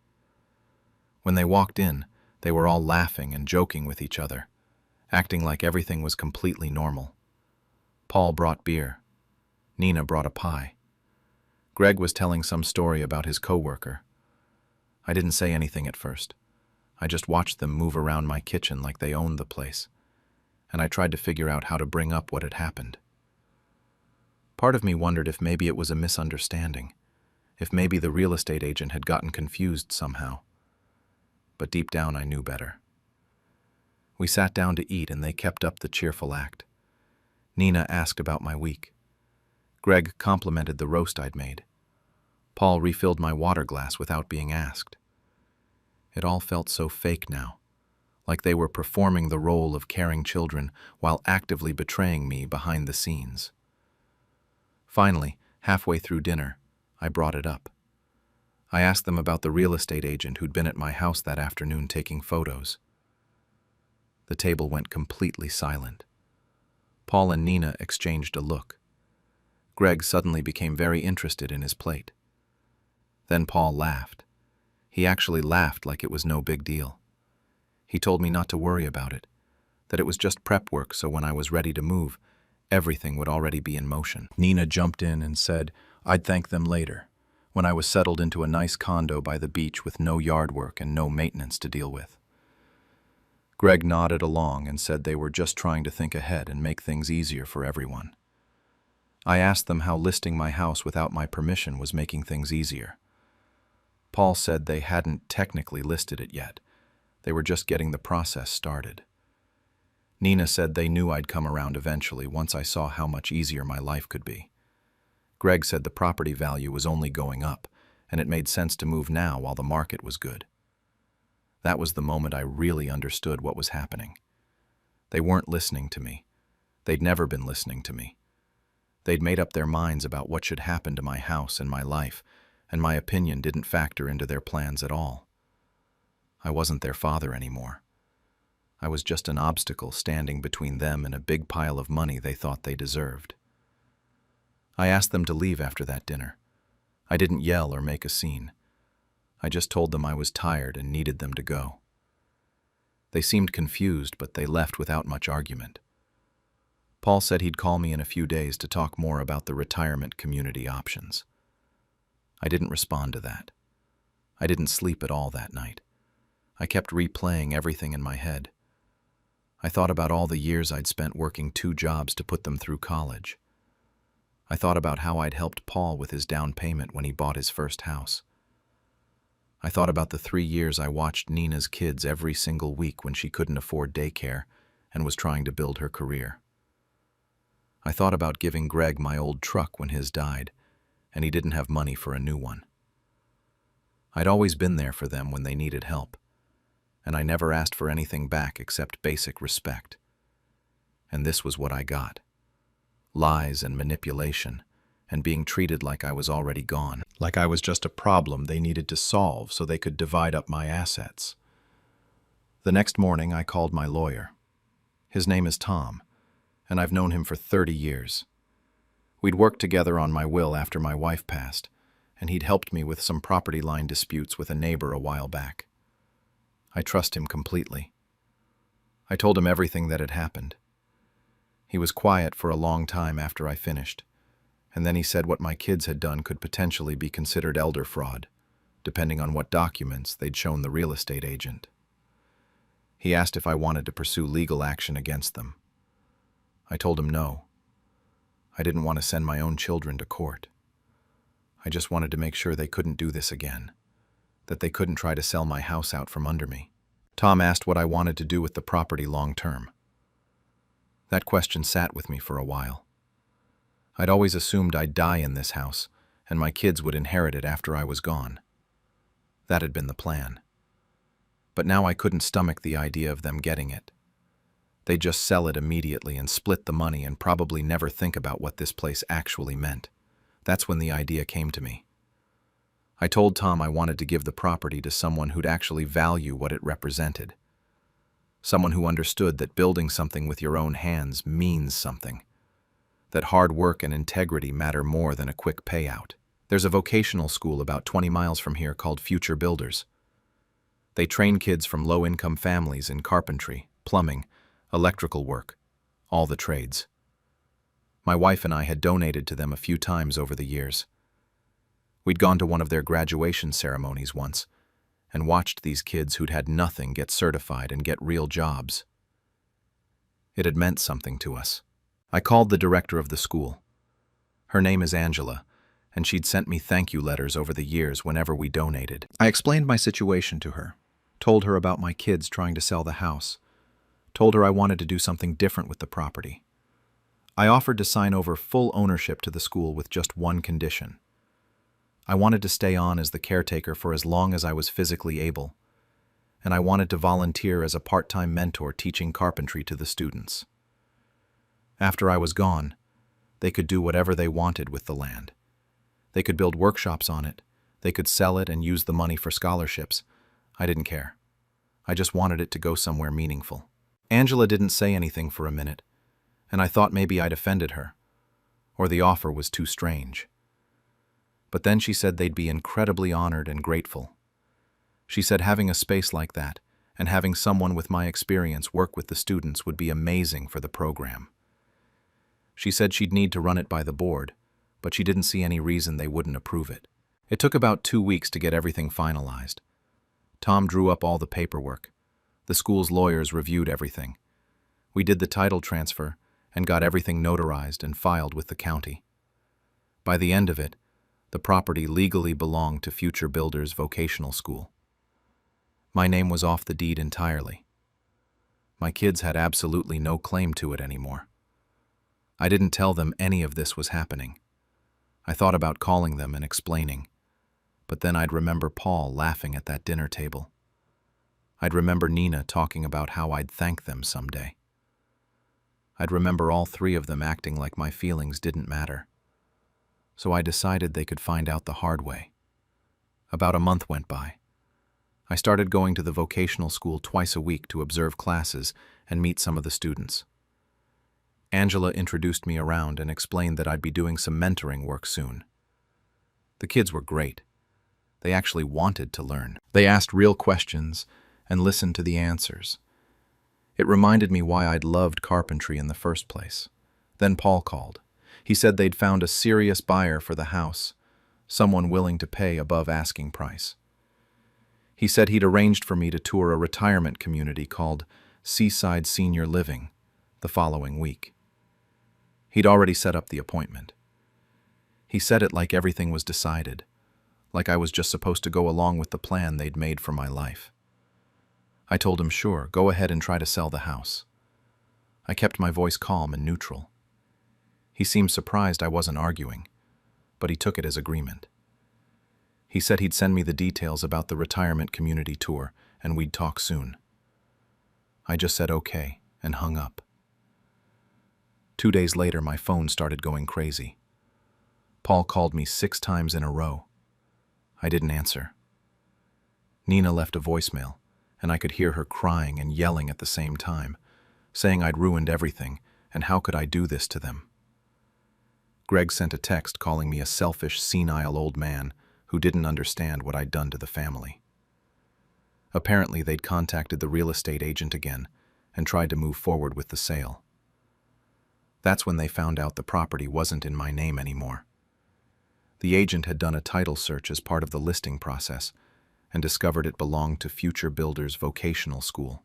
A: When they walked in, they were all laughing and joking with each other, acting like everything was completely normal. Paul brought beer. Nina brought a pie. Greg was telling some story about his coworker. I didn't say anything at first. I just watched them move around my kitchen like they owned the place, and I tried to figure out how to bring up what had happened. Part of me wondered if maybe it was a misunderstanding, if maybe the real estate agent had gotten confused somehow. But deep down I knew better. We sat down to eat and they kept up the cheerful act. Nina asked about my week. Greg complimented the roast I'd made. Paul refilled my water glass without being asked. It all felt so fake now, like they were performing the role of caring children while actively betraying me behind the scenes. Finally, halfway through dinner, I brought it up. I asked them about the real estate agent who'd been at my house that afternoon taking photos. The table went completely silent. Paul and Nina exchanged a look. Greg suddenly became very interested in his plate. Then Paul laughed. He actually laughed like it was no big deal. He told me not to worry about it, that it was just prep work, so when I was ready to move, everything would already be in motion.
C: Nina jumped in and said I'd thank them later, when I was settled into a nice condo by the beach with no yard work and no maintenance to deal with. Greg nodded along and said they were just trying to think ahead and make things easier for everyone. I asked them how listing my house without my permission was making things easier. Paul said they hadn't technically listed it yet. They were just getting the process started. Nina said they knew I'd come around eventually once I saw how much easier my life could be. Greg said the property value was only going up, and it made sense to move now while the market was good. That was the moment I really understood what was happening. They weren't listening to me. They'd never been listening to me. They'd made up their minds about what should happen to my house and my life, and my opinion didn't factor into their plans at all. I wasn't their father anymore. I was just an obstacle standing between them and a big pile of money they thought they deserved. I asked them to leave after that dinner. I didn't yell or make a scene. I just told them I was tired and needed them to go. They seemed confused, but they left without much argument. Paul said he'd call me in a few days to talk more about the retirement community options. I didn't respond to that. I didn't sleep at all that night. I kept replaying everything in my head. I thought about all the years I'd spent working 2 jobs to put them through college. I thought about how I'd helped Paul with his down payment when he bought his first house. I thought about the 3 years I watched Nina's kids every single week when she couldn't afford daycare and was trying to build her career. I thought about giving Greg my old truck when his died, and he didn't have money for a new one. I'd always been there for them when they needed help, and I never asked for anything back except basic respect. And this was what I got: lies and manipulation, and being treated like I was already gone, like I was just a problem they needed to solve so they could divide up my assets. The next morning, I called my lawyer. His name is Tom, and I've known him for 30 years. We'd worked together on my will after my wife passed, and he'd helped me with some property line disputes with a neighbor a while back. I trust him completely. I told him everything that had happened. He was quiet for a long time after I finished, and then he said what my kids had done could potentially be considered elder fraud, depending on what documents they'd shown the real estate agent. He asked if I wanted to pursue legal action against them. I told him no. I didn't want to send my own children to court. I just wanted to make sure they couldn't do this again, that they couldn't try to sell my house out from under me. Tom asked what I wanted to do with the property long term. That question sat with me for a while. I'd always assumed I'd die in this house, and my kids would inherit it after I was gone. That had been the plan. But now I couldn't stomach the idea of them getting it. They'd just sell it immediately and split the money and probably never think about what this place actually meant. That's when the idea came to me. I told Tom I wanted to give the property to someone who'd actually value what it represented. Someone who understood that building something with your own hands means something. That hard work and integrity matter more than a quick payout. There's a vocational school about 20 miles from here called Future Builders. They train kids from low-income families in carpentry, plumbing, electrical work, all the trades. My wife and I had donated to them a few times over the years. We'd gone to one of their graduation ceremonies once and watched these kids who'd had nothing get certified and get real jobs. It had meant something to us. I called the director of the school. Her name is Angela, and she'd sent me thank you letters over the years whenever we donated. I explained my situation to her, told her about my kids trying to sell the house, told her I wanted to do something different with the property.
A: I offered to sign over full ownership to the school with just one condition. I wanted to stay on as the caretaker for as long as I was physically able, and I wanted to volunteer as a part-time mentor teaching carpentry to the students. After I was gone, they could do whatever they wanted with the land. They could build workshops on it, they could sell it and use the money for scholarships. I didn't care. I just wanted it to go somewhere meaningful. Angela didn't say anything for a minute, and I thought maybe I'd offended her, or the offer was too strange. But then she said they'd be incredibly honored and grateful. She said having a space like that and having someone with my experience work with the students would be amazing for the program. She said she'd need to run it by the board, but she didn't see any reason they wouldn't approve it. It took about 2 weeks to get everything finalized. Tom drew up all the paperwork. The school's lawyers reviewed everything. We did the title transfer and got everything notarized and filed with the county. By the end of it, the property legally belonged to Future Builders Vocational School. My name was off the deed entirely. My kids had absolutely no claim to it anymore. I didn't tell them any of this was happening. I thought about calling them and explaining, but then I'd remember Paul laughing at that dinner table. I'd remember Nina talking about how I'd thank them someday. I'd remember all 3 of them acting like my feelings didn't matter. So I decided they could find out the hard way. About a month went by. I started going to the vocational school twice a week to observe classes and meet some of the students. Angela introduced me around and explained that I'd be doing some mentoring work soon. The kids were great. They actually wanted to learn. They asked real questions and listened to the answers. It reminded me why I'd loved carpentry in the first place. Then Paul called. He said they'd found a serious buyer for the house, someone willing to pay above asking price. He said he'd arranged for me to tour a retirement community called Seaside Senior Living the following week. He'd already set up the appointment. He said it like everything was decided, like I was just supposed to go along with the plan they'd made for my life. I told him, sure, go ahead and try to sell the house. I kept my voice calm and neutral. He seemed surprised I wasn't arguing, but he took it as agreement. He said he'd send me the details about the retirement community tour and we'd talk soon. I just said okay and hung up. 2 days later, my phone started going crazy. Paul called me 6 times in a row. I didn't answer. Nina left a voicemail, and I could hear her crying and yelling at the same time, saying I'd ruined everything, and how could I do this to them? Greg sent a text calling me a selfish, senile old man who didn't understand what I'd done to the family. Apparently, they'd contacted the real estate agent again and tried to move forward with the sale. That's when they found out the property wasn't in my name anymore. The agent had done a title search as part of the listing process and discovered it belonged to Future Builders Vocational School.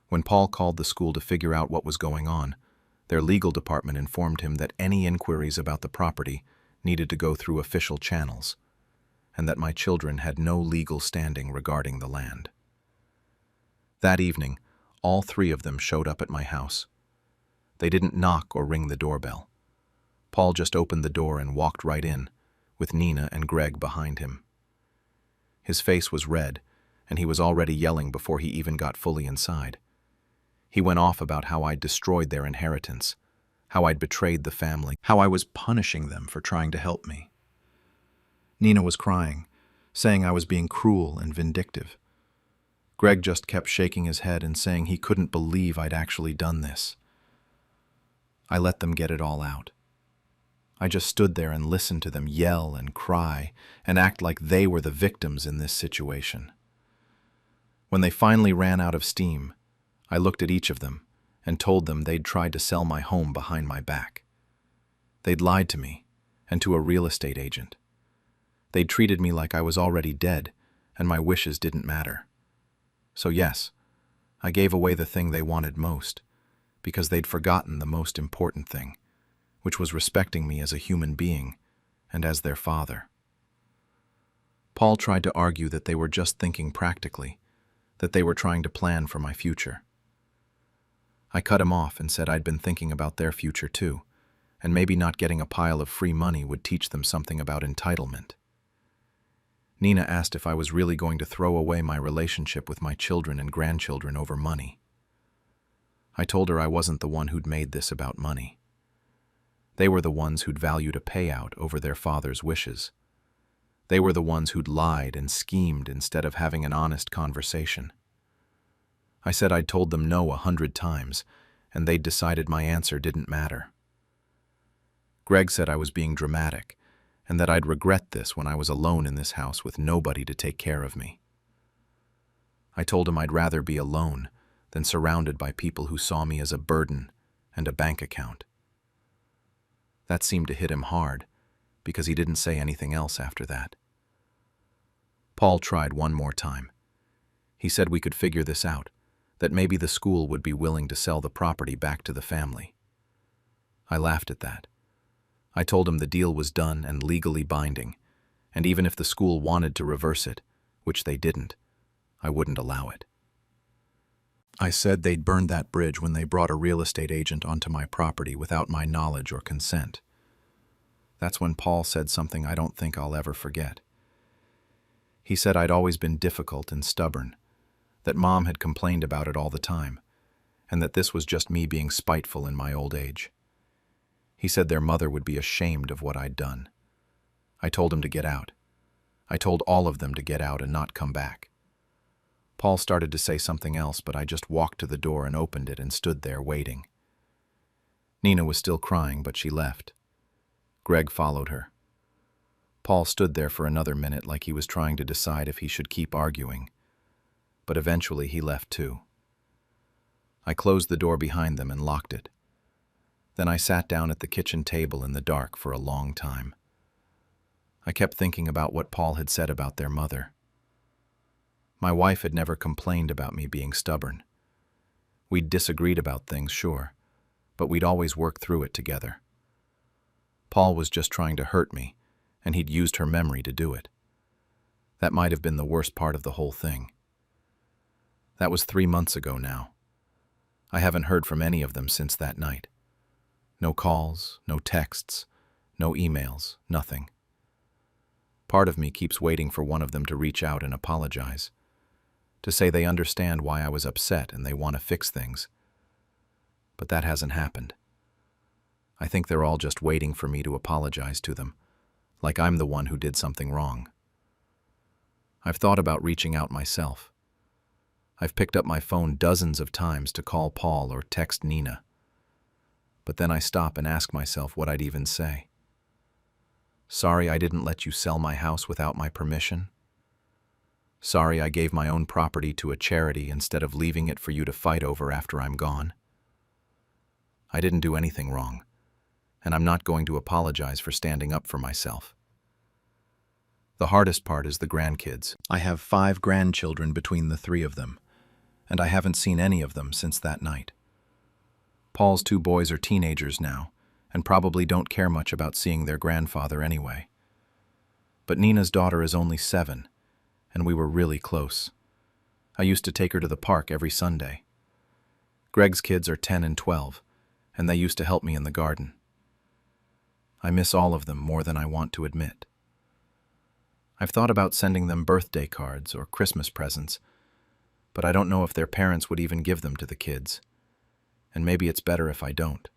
A: When Paul called the school to figure out what was going on, their legal department informed him that any inquiries about the property needed to go through official channels, and that my children had no legal standing regarding the land. That evening, all 3 of them showed up at my house. They didn't knock or ring the doorbell. Paul just opened the door and walked right in, with Nina and Greg behind him. His face was red, and he was already yelling before he even got fully inside. He went off about how I'd destroyed their inheritance, how I'd betrayed the family, how I was punishing them for trying to help me. Nina was crying, saying I was being cruel and vindictive. Greg just kept shaking his head and saying he couldn't believe I'd actually done this. I let them get it all out. I just stood there and listened to them yell and cry and act like they were the victims in this situation. When they finally ran out of steam, I looked at each of them and told them they'd tried to sell my home behind my back. They'd lied to me and to a real estate agent. They'd treated me like I was already dead and my wishes didn't matter. So yes, I gave away the thing they wanted most, because they'd forgotten the most important thing, which was respecting me as a human being and as their father. Paul tried to argue that they were just thinking practically, that they were trying to plan for my future. I cut him off and said I'd been thinking about their future too, and maybe not getting a pile of free money would teach them something about entitlement. Nina asked if I was really going to throw away my relationship with my children and grandchildren over money. I told her I wasn't the one who'd made this about money. They were the ones who'd valued a payout over their father's wishes. They were the ones who'd lied and schemed instead of having an honest conversation. I said I'd told them no 100 times, and they'd decided my answer didn't matter. Greg said I was being dramatic, and that I'd regret this when I was alone in this house with nobody to take care of me. I told him I'd rather be alone than surrounded by people who saw me as a burden and a bank account. That seemed to hit him hard, because he didn't say anything else after that. Paul tried one more time. He said we could figure this out, that maybe the school would be willing to sell the property back to the family. I laughed at that. I told him the deal was done and legally binding, and even if the school wanted to reverse it, which they didn't, I wouldn't allow it. I said they'd burned that bridge when they brought a real estate agent onto my property without my knowledge or consent. That's when Paul said something I don't think I'll ever forget. He said I'd always been difficult and stubborn, that Mom had complained about it all the time, and that this was just me being spiteful in my old age. He said their mother would be ashamed of what I'd done. I told him to get out. I told all of them to get out and not come back. Paul started to say something else, but I just walked to the door and opened it and stood there waiting. Nina was still crying, but she left. Greg followed her. Paul stood there for another minute like he was trying to decide if he should keep arguing, but eventually he left too. I closed the door behind them and locked it. Then I sat down at the kitchen table in the dark for a long time. I kept thinking about what Paul had said about their mother. My wife had never complained about me being stubborn. We'd disagreed about things, sure, but we'd always worked through it together. Paul was just trying to hurt me, and he'd used her memory to do it. That might have been the worst part of the whole thing. That was 3 months ago now. I haven't heard from any of them since that night. No calls, no texts, no emails, nothing. Part of me keeps waiting for one of them to reach out and apologize, to say they understand why I was upset and they want to fix things. But that hasn't happened. I think they're all just waiting for me to apologize to them, like I'm the one who did something wrong. I've thought about reaching out myself. I've picked up my phone dozens of times to call Paul or text Nina. But then I stop and ask myself what I'd even say. Sorry I didn't let you sell my house without my permission. Sorry I gave my own property to a charity instead of leaving it for you to fight over after I'm gone. I didn't do anything wrong, and I'm not going to apologize for standing up for myself. The hardest part is the grandkids. I have 5 grandchildren between the 3 of them, and I haven't seen any of them since that night. Paul's 2 boys are teenagers now, and probably don't care much about seeing their grandfather anyway. But Nina's daughter is only 7, and we were really close. I used to take her to the park every Sunday. Greg's kids are 10 and 12, and they used to help me in the garden. I miss all of them more than I want to admit. I've thought about sending them birthday cards or Christmas presents, but I don't know if their parents would even give them to the kids. And maybe it's better if I don't.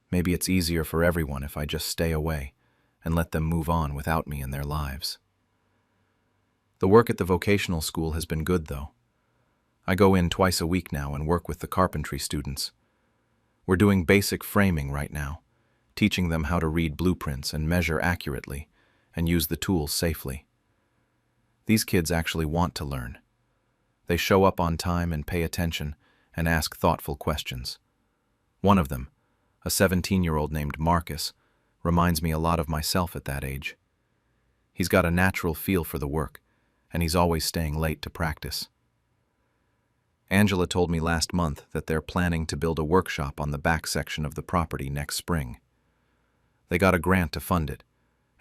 A: Maybe it's easier for everyone if I just stay away and let them move on without me in their lives. The work at the vocational school has been good, though. I go in twice a week now and work with the carpentry students. We're doing basic framing right now, teaching them how to read blueprints and measure accurately and use the tools safely. These kids actually want to learn. They show up on time and pay attention and ask thoughtful questions. One of them, a 17-year-old named Marcus, reminds me a lot of myself at that age. He's got a natural feel for the work, and he's always staying late to practice. Angela told me last month that they're planning to build a workshop on the back section of the property next spring. They got a grant to fund it,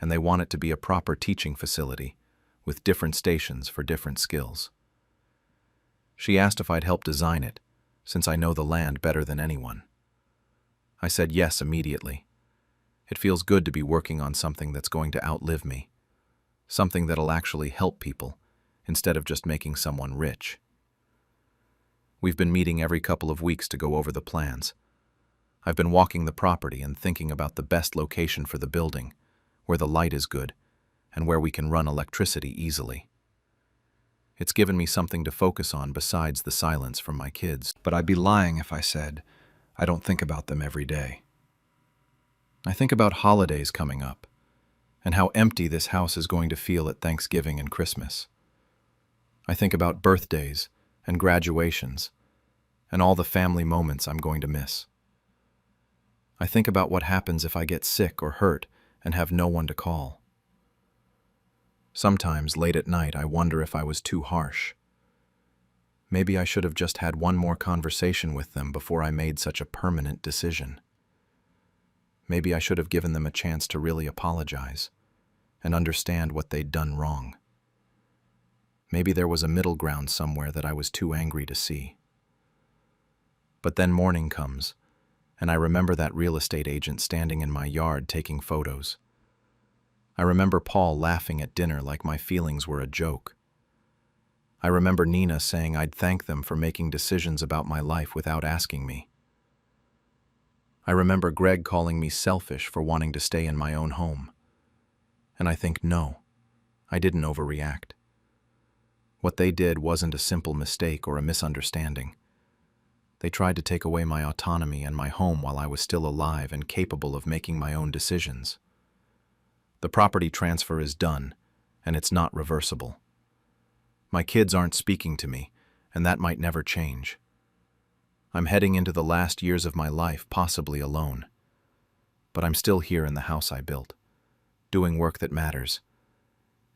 A: and they want it to be a proper teaching facility with different stations for different skills. She asked if I'd help design it, since I know the land better than anyone. I said yes immediately. It feels good to be working on something that's going to outlive me, something that'll actually help people, instead of just making someone rich. We've been meeting every couple of weeks to go over the plans. I've been walking the property and thinking about the best location for the building, where the light is good, and where we can run electricity easily. It's given me something to focus on besides the silence from my kids.
B: But I'd be lying if I said I don't think about them every day.
A: I think about holidays coming up, and how empty this house is going to feel at Thanksgiving and Christmas. I think about birthdays and graduations, and all the family moments I'm going to miss. I think about what happens if I get sick or hurt and have no one to call. Sometimes, late at night, I wonder if I was too harsh. Maybe I should have just had one more conversation with them before I made such a permanent decision. Maybe I should have given them a chance to really apologize and understand what they'd done wrong. Maybe there was a middle ground somewhere that I was too angry to see. But then morning comes, and I remember that real estate agent standing in my yard taking photos. I remember Paul laughing at dinner like my feelings were a joke. I remember Nina saying I'd thank them for making decisions about my life without asking me. I remember Greg calling me selfish for wanting to stay in my own home. And I think, no, I didn't overreact. What they did wasn't a simple mistake or a misunderstanding. They tried to take away my autonomy and my home while I was still alive and capable of making my own decisions. The property transfer is done, and it's not reversible. My kids aren't speaking to me, and that might never change. I'm heading into the last years of my life, possibly alone. But I'm still here in the house I built, doing work that matters,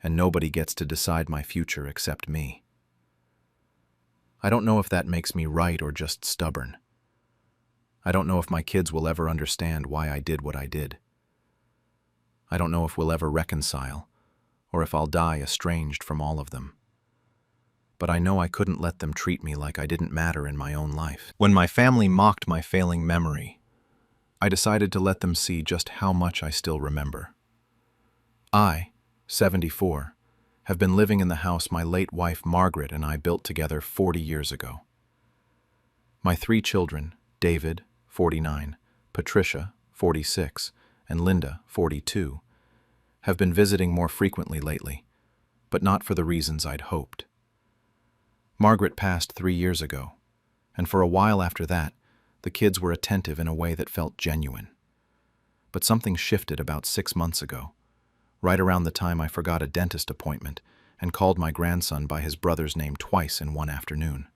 A: and nobody gets to decide my future except me. I don't know if that makes me right or just stubborn. I don't know if my kids will ever understand why I did what I did. I don't know if we'll ever reconcile, or if I'll die estranged from all of them. But I know I couldn't let them treat me like I didn't matter in my own life. When my family mocked my failing memory, I decided to let them see just how much I still remember. I, 74, have been living in the house my late wife Margaret and I built together 40 years ago. My 3 children, David, 49, Patricia, 46, and Linda, 42, have been visiting more frequently lately, but not for the reasons I'd hoped. Margaret passed 3 years ago, and for a while after that, the kids were attentive in a way that felt genuine. But something shifted about 6 months ago, right around the time I forgot a dentist appointment and called my grandson by his brother's name twice in one afternoon.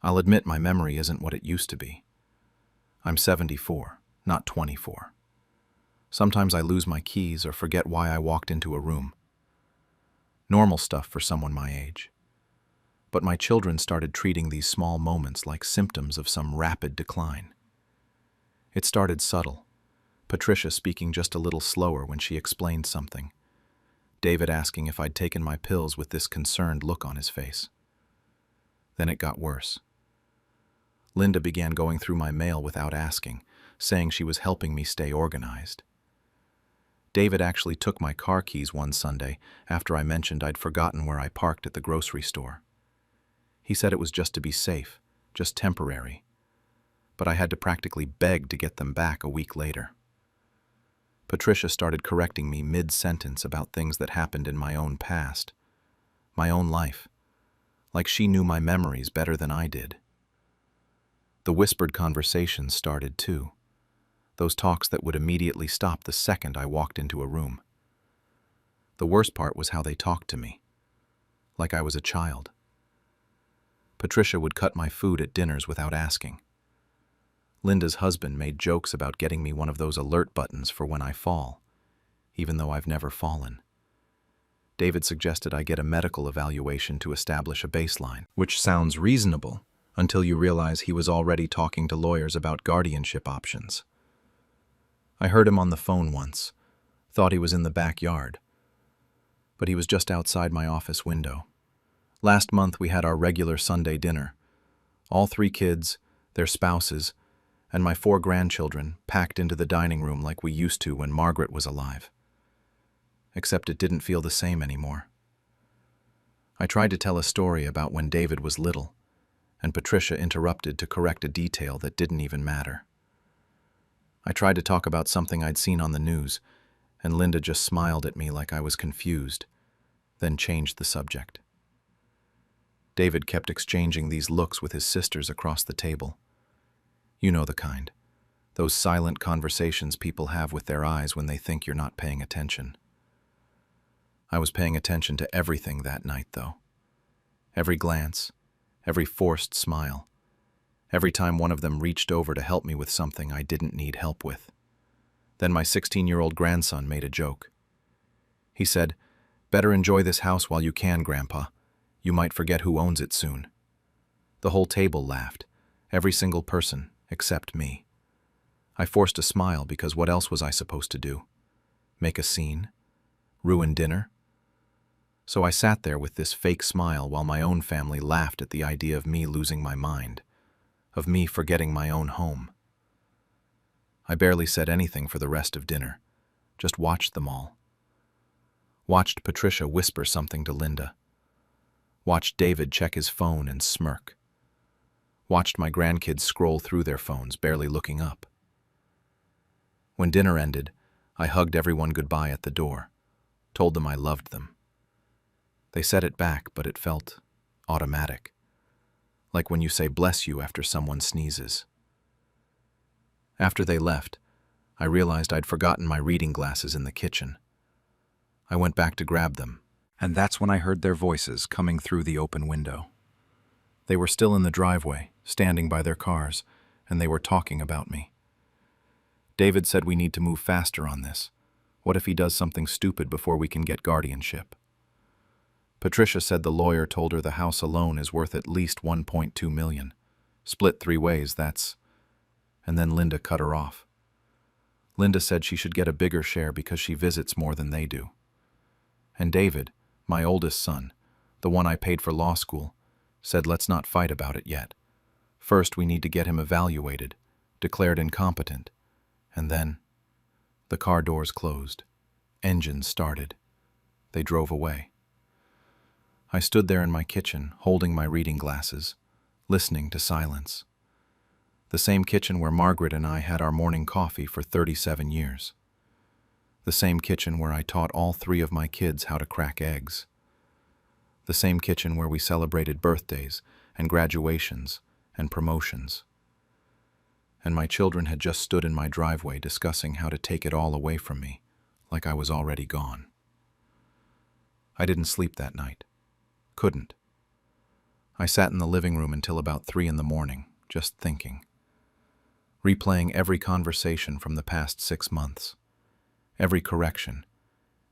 A: I'll admit my memory isn't what it used to be. I'm 74, not 24. Sometimes I lose my keys or forget why I walked into a room. Normal stuff for someone my age. But my children started treating these small moments like symptoms of some rapid decline. It started subtle. Patricia speaking just a little slower when she explained something. David asking if I'd taken my pills with this concerned look on his face. Then it got worse. Linda began going through my mail without asking, saying she was helping me stay organized. David actually took my car keys one Sunday after I mentioned I'd forgotten where I parked at the grocery store. He said it was just to be safe, just temporary. But I had to practically beg to get them back a week later. Patricia started correcting me mid-sentence about things that happened in my own past, my own life, like she knew my memories better than I did. The whispered conversations started too, those talks that would immediately stop the second I walked into a room. The worst part was how they talked to me, like I was a child. Patricia would cut my food at dinners without asking. Linda's husband made jokes about getting me one of those alert buttons for when I fall, even though I've never fallen. David suggested I get a medical evaluation to establish a baseline, which sounds reasonable until you realize he was already talking to lawyers about guardianship options. I heard him on the phone once, thought he was in the backyard, but he was just outside my office window. Last month we had our regular Sunday dinner, All 3 kids, their spouses, and my 4 grandchildren packed into the dining room like we used to when Margaret was alive. Except it didn't feel the same anymore. I tried to tell a story about when David was little, and Patricia interrupted to correct a detail that didn't even matter. I tried to talk about something I'd seen on the news, and Linda just smiled at me like I was confused, then changed the subject. David kept exchanging these looks with his sisters across the table. You know the kind. Those silent conversations people have with their eyes when they think you're not paying attention. I was paying attention to everything that night, though. Every glance, every forced smile, every time one of them reached over to help me with something I didn't need help with. Then my 16-year-old grandson made a joke. He said, "Better enjoy this house while you can, Grandpa. You might forget who owns it soon." The whole table laughed, every single person except me. I forced a smile because what else was I supposed to do? Make a scene? Ruin dinner? So I sat there with this fake smile while my own family laughed at the idea of me losing my mind, of me forgetting my own home. I barely said anything for the rest of dinner, just watched them all. Watched Patricia whisper something to Linda. Watched David check his phone and smirk. Watched my grandkids scroll through their phones, barely looking up. When dinner ended, I hugged everyone goodbye at the door, told them I loved them. They said it back, but it felt automatic, like when you say bless you after someone sneezes. After they left, I realized I'd forgotten my reading glasses in the kitchen. I went back to grab them, and that's when I heard their voices coming through the open window. They were still in the driveway, standing by their cars, and they were talking about me. David said we need to move faster on this. What if he does something stupid before we can get guardianship? Patricia said the lawyer told her the house alone is worth at least $1.2 million. Split 3 ways, that's... And then Linda cut her off. Linda said she should get a bigger share because she visits more than they do. And David, my oldest son, the one I paid for law school, said let's not fight about it yet. First we need to get him evaluated, declared incompetent, and then... The car doors closed. Engines started. They drove away. I stood there in my kitchen, holding my reading glasses, listening to silence. The same kitchen where Margaret and I had our morning coffee for 37 years. The same kitchen where I taught all 3 of my kids how to crack eggs. The same kitchen where we celebrated birthdays and graduations and promotions. And my children had just stood in my driveway discussing how to take it all away from me, like I was already gone. I didn't sleep that night. Couldn't. I sat in the living room until about 3 in the morning, just thinking. Replaying every conversation from the past 6 months. Every correction.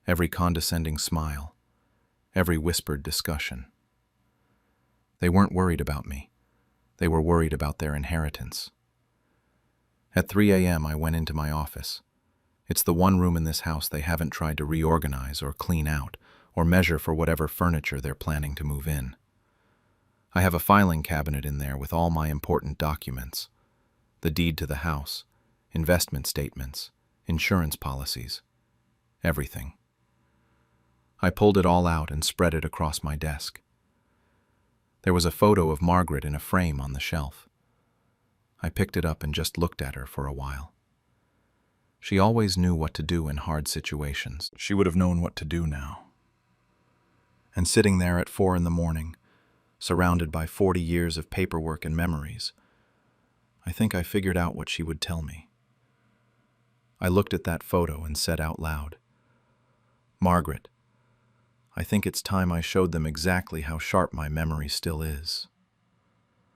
A: Every condescending smile. Every whispered discussion. They weren't worried about me. They were worried about their inheritance. At 3 a.m. I went into my office. It's the one room in this house they haven't tried to reorganize or clean out, or measure for whatever furniture they're planning to move in. I have a filing cabinet in there with all my important documents. The deed to the house, investment statements, insurance policies, everything. I pulled it all out and spread it across my desk. There was a photo of Margaret in a frame on the shelf. I picked it up and just looked at her for a while. She always knew what to do in hard situations. She would have known what to do now. And sitting there at 4 in the morning, surrounded by 40 years of paperwork and memories, I think I figured out what she would tell me. I looked at that photo and said out loud, "Margaret, I think it's time I showed them exactly how sharp my memory still is."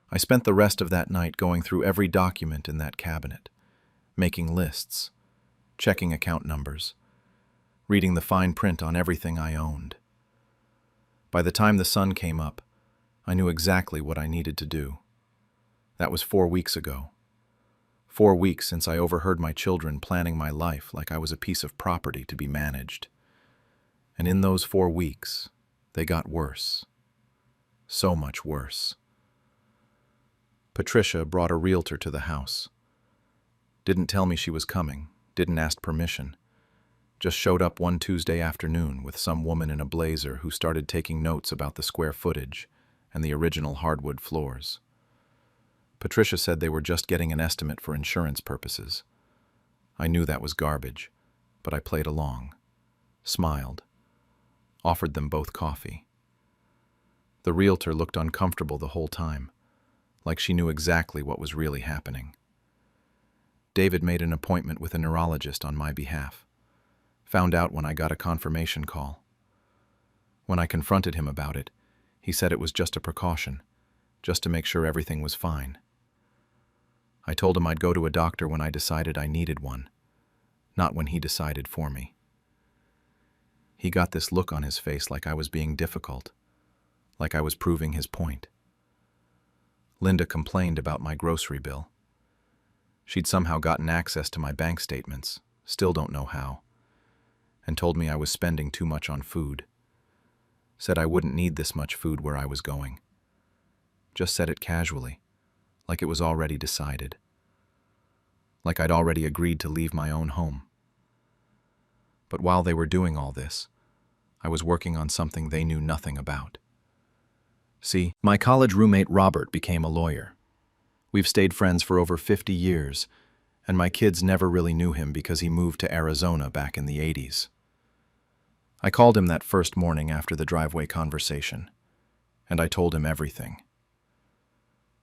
A: I spent the rest of that night going through every document in that cabinet, making lists, checking account numbers, reading the fine print on everything I owned. By the time the sun came up, I knew exactly what I needed to do. That was 4 weeks ago. 4 weeks since I overheard my children planning my life like I was a piece of property to be managed. And in those 4 weeks, they got worse. So much worse. Patricia brought a realtor to the house. Didn't tell me she was coming, didn't ask permission. Just showed up one Tuesday afternoon with some woman in a blazer who started taking notes about the square footage and the original hardwood floors. Patricia said they were just getting an estimate for insurance purposes. I knew that was garbage, but I played along, smiled, offered them both coffee. The realtor looked uncomfortable the whole time, like she knew exactly what was really happening. David made an appointment with a neurologist on my behalf. Found out when I got a confirmation call. When I confronted him about it, he said it was just a precaution, just to make sure everything was fine. I told him I'd go to a doctor when I decided I needed one, not when he decided for me. He got this look on his face like I was being difficult, like I was proving his point. Linda complained about my grocery bill. She'd somehow gotten access to my bank statements, still don't know how, and told me I was spending too much on food. Said I wouldn't need this much food where I was going. Just said it casually, like it was already decided. Like I'd already agreed to leave my own home. But while they were doing all this, I was working on something they knew nothing about. See, my college roommate Robert became a lawyer. We've stayed friends for over 50 years, and my kids never really knew him because he moved to Arizona back in the 80s. I called him that first morning after the driveway conversation, and I told him everything.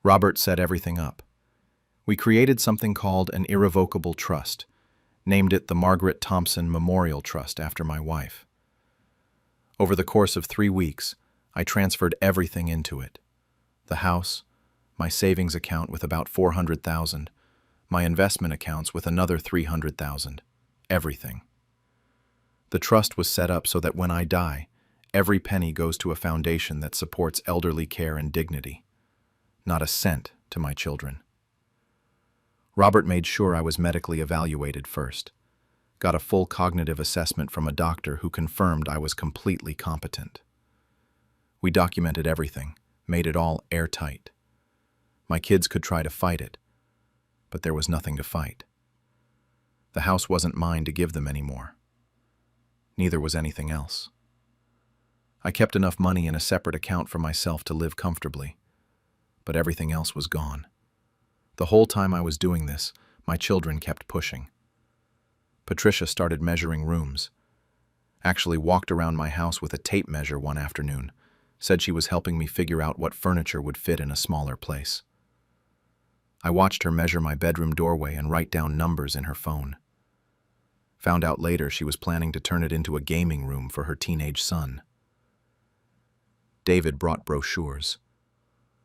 A: Robert set everything up. We created something called an irrevocable trust, named it the Margaret Thompson Memorial Trust after my wife. Over the course of 3 weeks, I transferred everything into it. The house, my savings account with about $400,000, my investment accounts with another $300,000, everything. The trust was set up so that when I die, every penny goes to a foundation that supports elderly care and dignity. Not a cent to my children. Robert made sure I was medically evaluated first. Got a full cognitive assessment from a doctor who confirmed I was completely competent. We documented everything, made it all airtight. My kids could try to fight it, but there was nothing to fight. The house wasn't mine to give them anymore. Neither was anything else. I kept enough money in a separate account for myself to live comfortably, but everything else was gone. The whole time I was doing this, my children kept pushing. Patricia started measuring rooms. Actually walked around my house with a tape measure one afternoon. Said she was helping me figure out what furniture would fit in a smaller place. I watched her measure my bedroom doorway and write down numbers in her phone. Found out later she was planning to turn it into a gaming room for her teenage son. David brought brochures.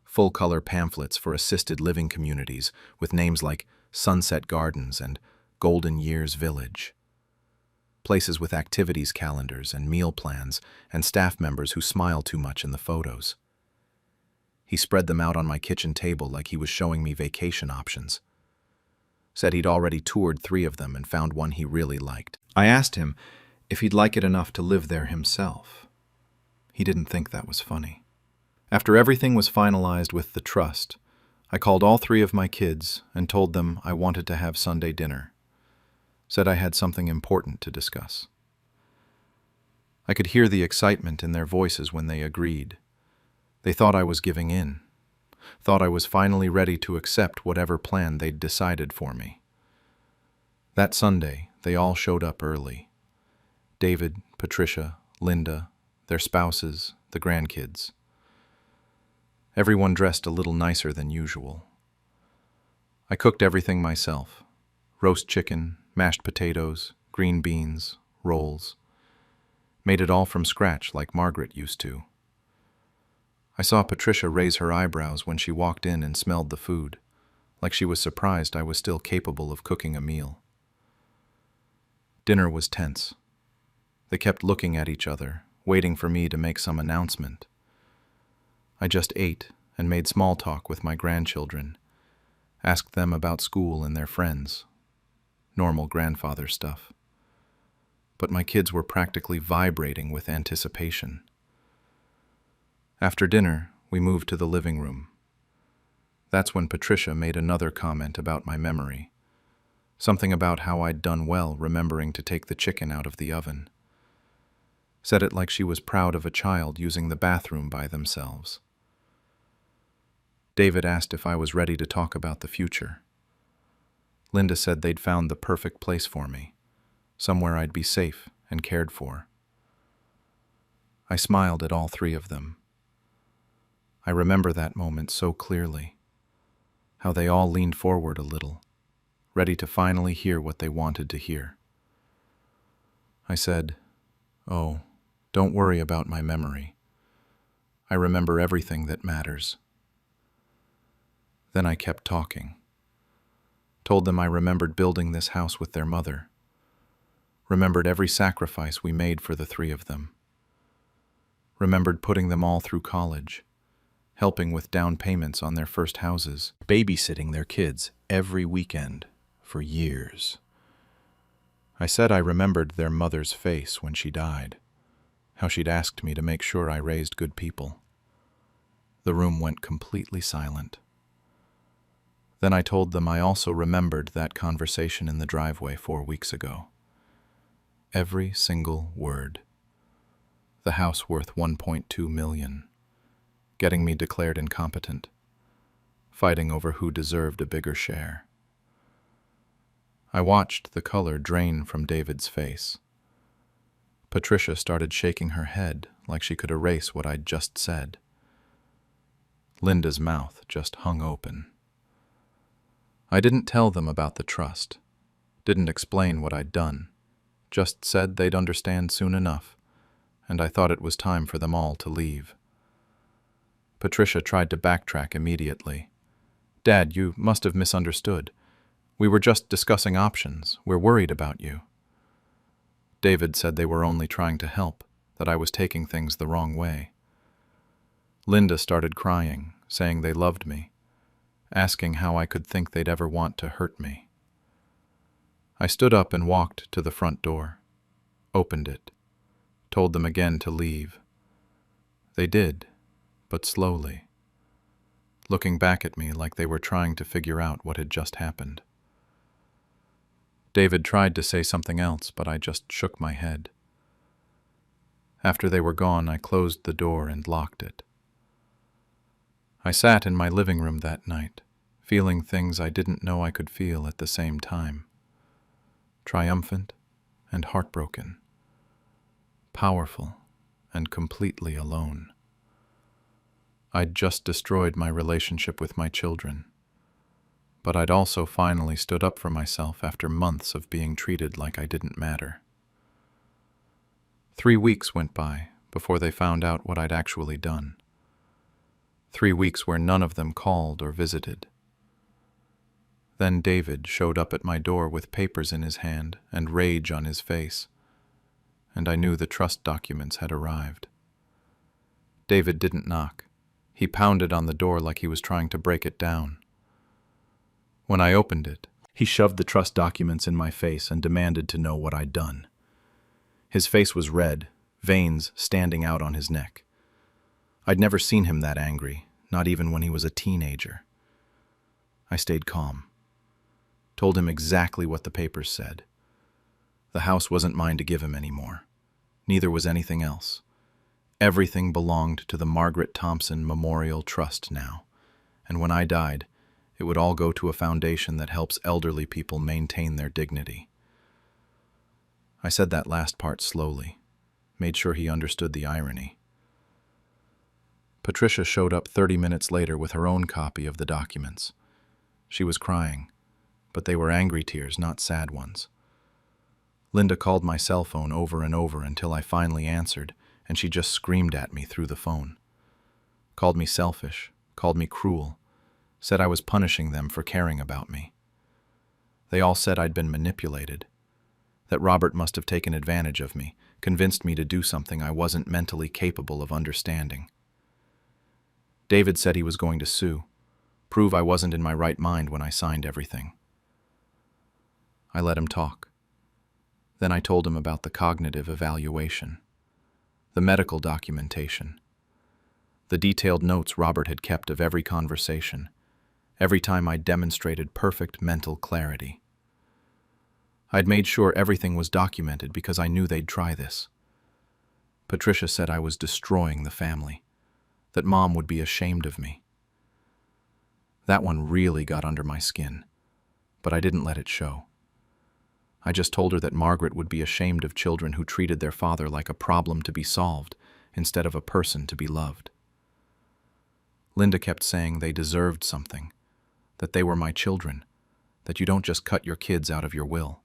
A: Full-color pamphlets for assisted living communities with names like Sunset Gardens and Golden Years Village. Places with activities calendars and meal plans and staff members who smile too much in the photos. He spread them out on my kitchen table like he was showing me vacation options. Said he'd already toured 3 of them and found one he really liked. I asked him if he'd like it enough to live there himself. He didn't think that was funny. After everything was finalized with the trust, I called all 3 of my kids and told them I wanted to have Sunday dinner. Said I had something important to discuss. I could hear the excitement in their voices when they agreed. They thought I was giving in, thought I was finally ready to accept whatever plan they'd decided for me. That Sunday, they all showed up early. David, Patricia, Linda, their spouses, the grandkids. Everyone dressed a little nicer than usual. I cooked everything myself. Roast chicken, mashed potatoes, green beans, rolls. Made it all from scratch like Margaret used to. I saw Patricia raise her eyebrows when she walked in and smelled the food, like she was surprised I was still capable of cooking a meal. Dinner was tense. They kept looking at each other, waiting for me to make some announcement. I just ate and made small talk with my grandchildren, asked them about school and their friends. Normal grandfather stuff. But my kids were practically vibrating with anticipation. After dinner, we moved to the living room. That's when Patricia made another comment about my memory. Something about how I'd done well remembering to take the chicken out of the oven. Said it like she was proud of a child using the bathroom by themselves. David asked if I was ready to talk about the future. Linda said they'd found the perfect place for me, somewhere I'd be safe and cared for. I smiled at all three of them. I remember that moment so clearly, how they all leaned forward a little, ready to finally hear what they wanted to hear. I said, "Oh, don't worry about my memory. I remember everything that matters." Then I kept talking. Told them I remembered building this house with their mother. Remembered every sacrifice we made for the three of them. Remembered putting them all through college, helping with down payments on their first houses, babysitting their kids every weekend for years. I said I remembered their mother's face when she died, how she'd asked me to make sure I raised good people. The room went completely silent. Then I told them I also remembered that conversation in the driveway 4 weeks ago. Every single word. The house worth $1.2 million. Getting me declared incompetent. Fighting over who deserved a bigger share. I watched the color drain from David's face. Patricia started shaking her head like she could erase what I'd just said. Linda's mouth just hung open. I didn't tell them about the trust, didn't explain what I'd done, just said they'd understand soon enough, and I thought it was time for them all to leave. Patricia tried to backtrack immediately. "Dad, you must have misunderstood. We were just discussing options. We're worried about you." David said they were only trying to help, that I was taking things the wrong way. Linda started crying, saying they loved me, asking how I could think they'd ever want to hurt me. I stood up and walked to the front door, opened it, told them again to leave. They did, but slowly, looking back at me like they were trying to figure out what had just happened. David tried to say something else, but I just shook my head. After they were gone, I closed the door and locked it. I sat in my living room that night, feeling things I didn't know I could feel at the same time. Triumphant and heartbroken. Powerful and completely alone. I'd just destroyed my relationship with my children, but I'd also finally stood up for myself after months of being treated like I didn't matter. 3 weeks went by before they found out what I'd actually done. 3 weeks where none of them called or visited. Then David showed up at my door with papers in his hand and rage on his face, and I knew the trust documents had arrived. David didn't knock. He pounded on the door like he was trying to break it down. When I opened it, he shoved the trust documents in my face and demanded to know what I'd done. His face was red, veins standing out on his neck. I'd never seen him that angry, not even when he was a teenager. I stayed calm. Told him exactly what the papers said. The house wasn't mine to give him anymore. Neither was anything else. Everything belonged to the Margaret Thompson Memorial Trust now, and when I died, it would all go to a foundation that helps elderly people maintain their dignity. I said that last part slowly, made sure he understood the irony. Patricia showed up 30 minutes later with her own copy of the documents. She was crying, but they were angry tears, not sad ones. Linda called my cell phone over and over until I finally answered, and she just screamed at me through the phone. Called me selfish, called me cruel, said I was punishing them for caring about me. They all said I'd been manipulated, that Robert must have taken advantage of me, convinced me to do something I wasn't mentally capable of understanding. David said he was going to sue, prove I wasn't in my right mind when I signed everything. I let him talk. Then I told him about the cognitive evaluation, the medical documentation, the detailed notes Robert had kept of every conversation, Every time I demonstrated perfect mental clarity. I'd made sure everything was documented because I knew they'd try this. Patricia said I was destroying the family, that Mom would be ashamed of me. That one really got under my skin, but I didn't let it show. I just told her that Margaret would be ashamed of children who treated their father like a problem to be solved instead of a person to be loved. Linda kept saying they deserved something, that they were my children, that you don't just cut your kids out of your will.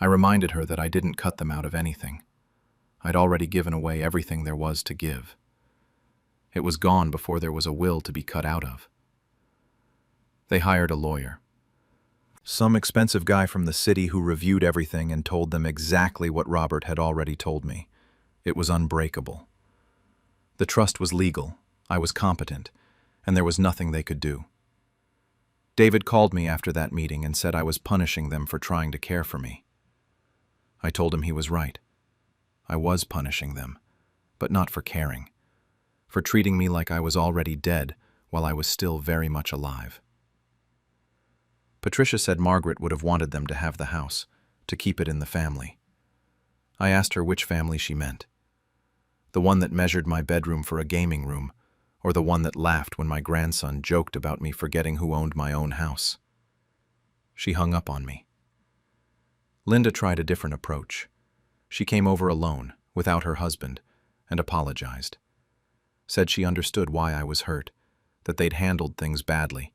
A: I reminded her that I didn't cut them out of anything. I'd already given away everything there was to give. It was gone before there was a will to be cut out of. They hired a lawyer. Some expensive guy from the city who reviewed everything and told them exactly what Robert had already told me. It was unbreakable. The trust was legal, I was competent, and there was nothing they could do. David called me after that meeting and said I was punishing them for trying to care for me. I told him he was right. I was punishing them, but not for caring, for treating me like I was already dead while I was still very much alive. Patricia said Margaret would have wanted them to have the house, to keep it in the family. I asked her which family she meant. The one that measured my bedroom for a gaming room, or the one that laughed when my grandson joked about me forgetting who owned my own house. She hung up on me. Linda tried a different approach. She came over alone, without her husband, and apologized. Said she understood why I was hurt, that they'd handled things badly,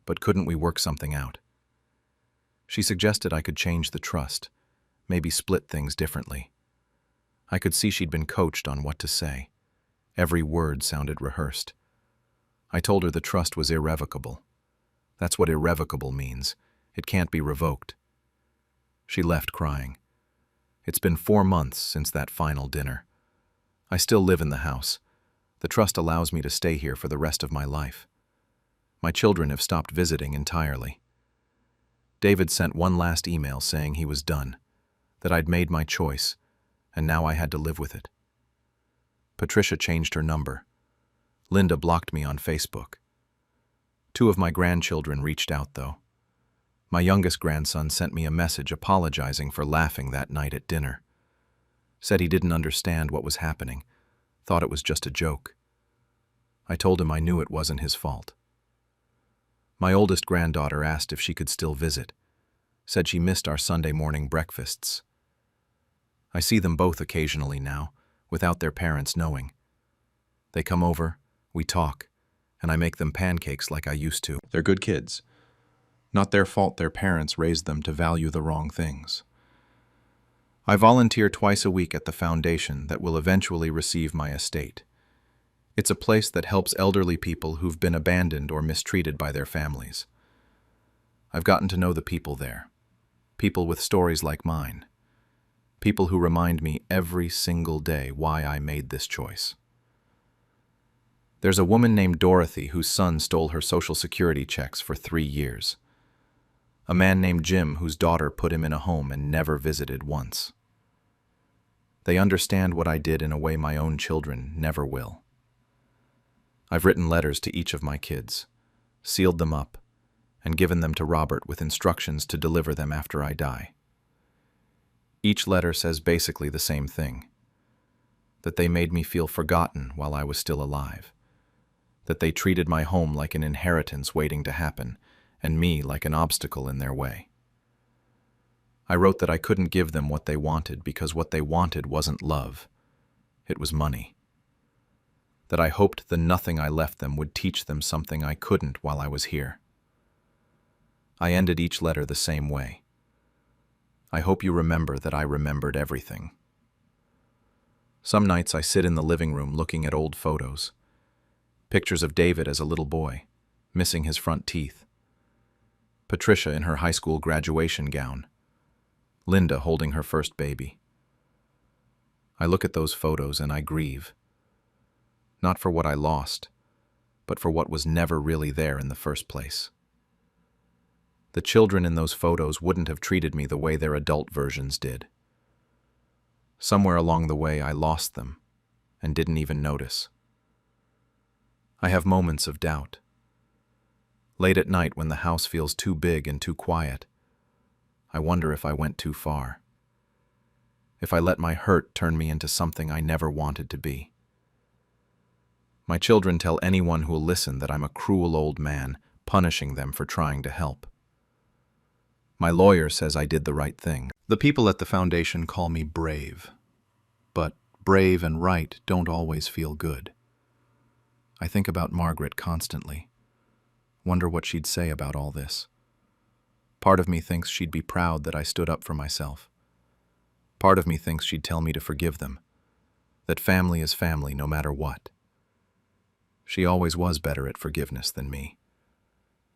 A: but couldn't we work something out? She suggested I could change the trust, maybe split things differently. I could see she'd been coached on what to say. Every word sounded rehearsed. I told her the trust was irrevocable. That's what irrevocable means. It can't be revoked. She left crying. It's been 4 months since that final dinner. I still live in the house. The trust allows me to stay here for the rest of my life. My children have stopped visiting entirely. David sent one last email saying he was done, that I'd made my choice, and now I had to live with it. Patricia changed her number. Linda blocked me on Facebook. 2 of my grandchildren reached out, though. My youngest grandson sent me a message apologizing for laughing that night at dinner. Said he didn't understand what was happening, thought it was just a joke. I told him I knew it wasn't his fault. My oldest granddaughter asked if she could still visit, said she missed our Sunday morning breakfasts. I see them both occasionally now, without their parents knowing. They come over, we talk, and I make them pancakes like I used to. They're good kids. Not their fault their parents raised them to value the wrong things. I volunteer twice a week at the foundation that will eventually receive my estate. It's a place that helps elderly people who've been abandoned or mistreated by their families. I've gotten to know the people there, people with stories like mine, people who remind me every single day why I made this choice. There's a woman named Dorothy whose son stole her Social Security checks for 3 years. A man named Jim whose daughter put him in a home and never visited once. They understand what I did in a way my own children never will. I've written letters to each of my kids, sealed them up, and given them to Robert with instructions to deliver them after I die. Each letter says basically the same thing, that they made me feel forgotten while I was still alive, that they treated my home like an inheritance waiting to happen, and me like an obstacle in their way. I wrote that I couldn't give them what they wanted because what they wanted wasn't love, it was money. That I hoped the nothing I left them would teach them something I couldn't while I was here. I ended each letter the same way. I hope you remember that I remembered everything. Some nights I sit in the living room looking at old photos. Pictures of David as a little boy, missing his front teeth. Patricia in her high school graduation gown. Linda holding her first baby. I look at those photos and I grieve. Not for what I lost, but for what was never really there in the first place. The children in those photos wouldn't have treated me the way their adult versions did. Somewhere along the way I lost them and didn't even notice. I have moments of doubt. Late at night when the house feels too big and too quiet, I wonder if I went too far. If I let my hurt turn me into something I never wanted to be. My children tell anyone who'll listen that I'm a cruel old man, punishing them for trying to help. My lawyer says I did the right thing.
C: The people at the foundation call me brave. But brave and right don't always feel good. I think about Margaret constantly. Wonder what she'd say about all this. Part of me thinks she'd be proud that I stood up for myself. Part of me thinks she'd tell me to forgive them, that family is family no matter what. She always was better at forgiveness than me.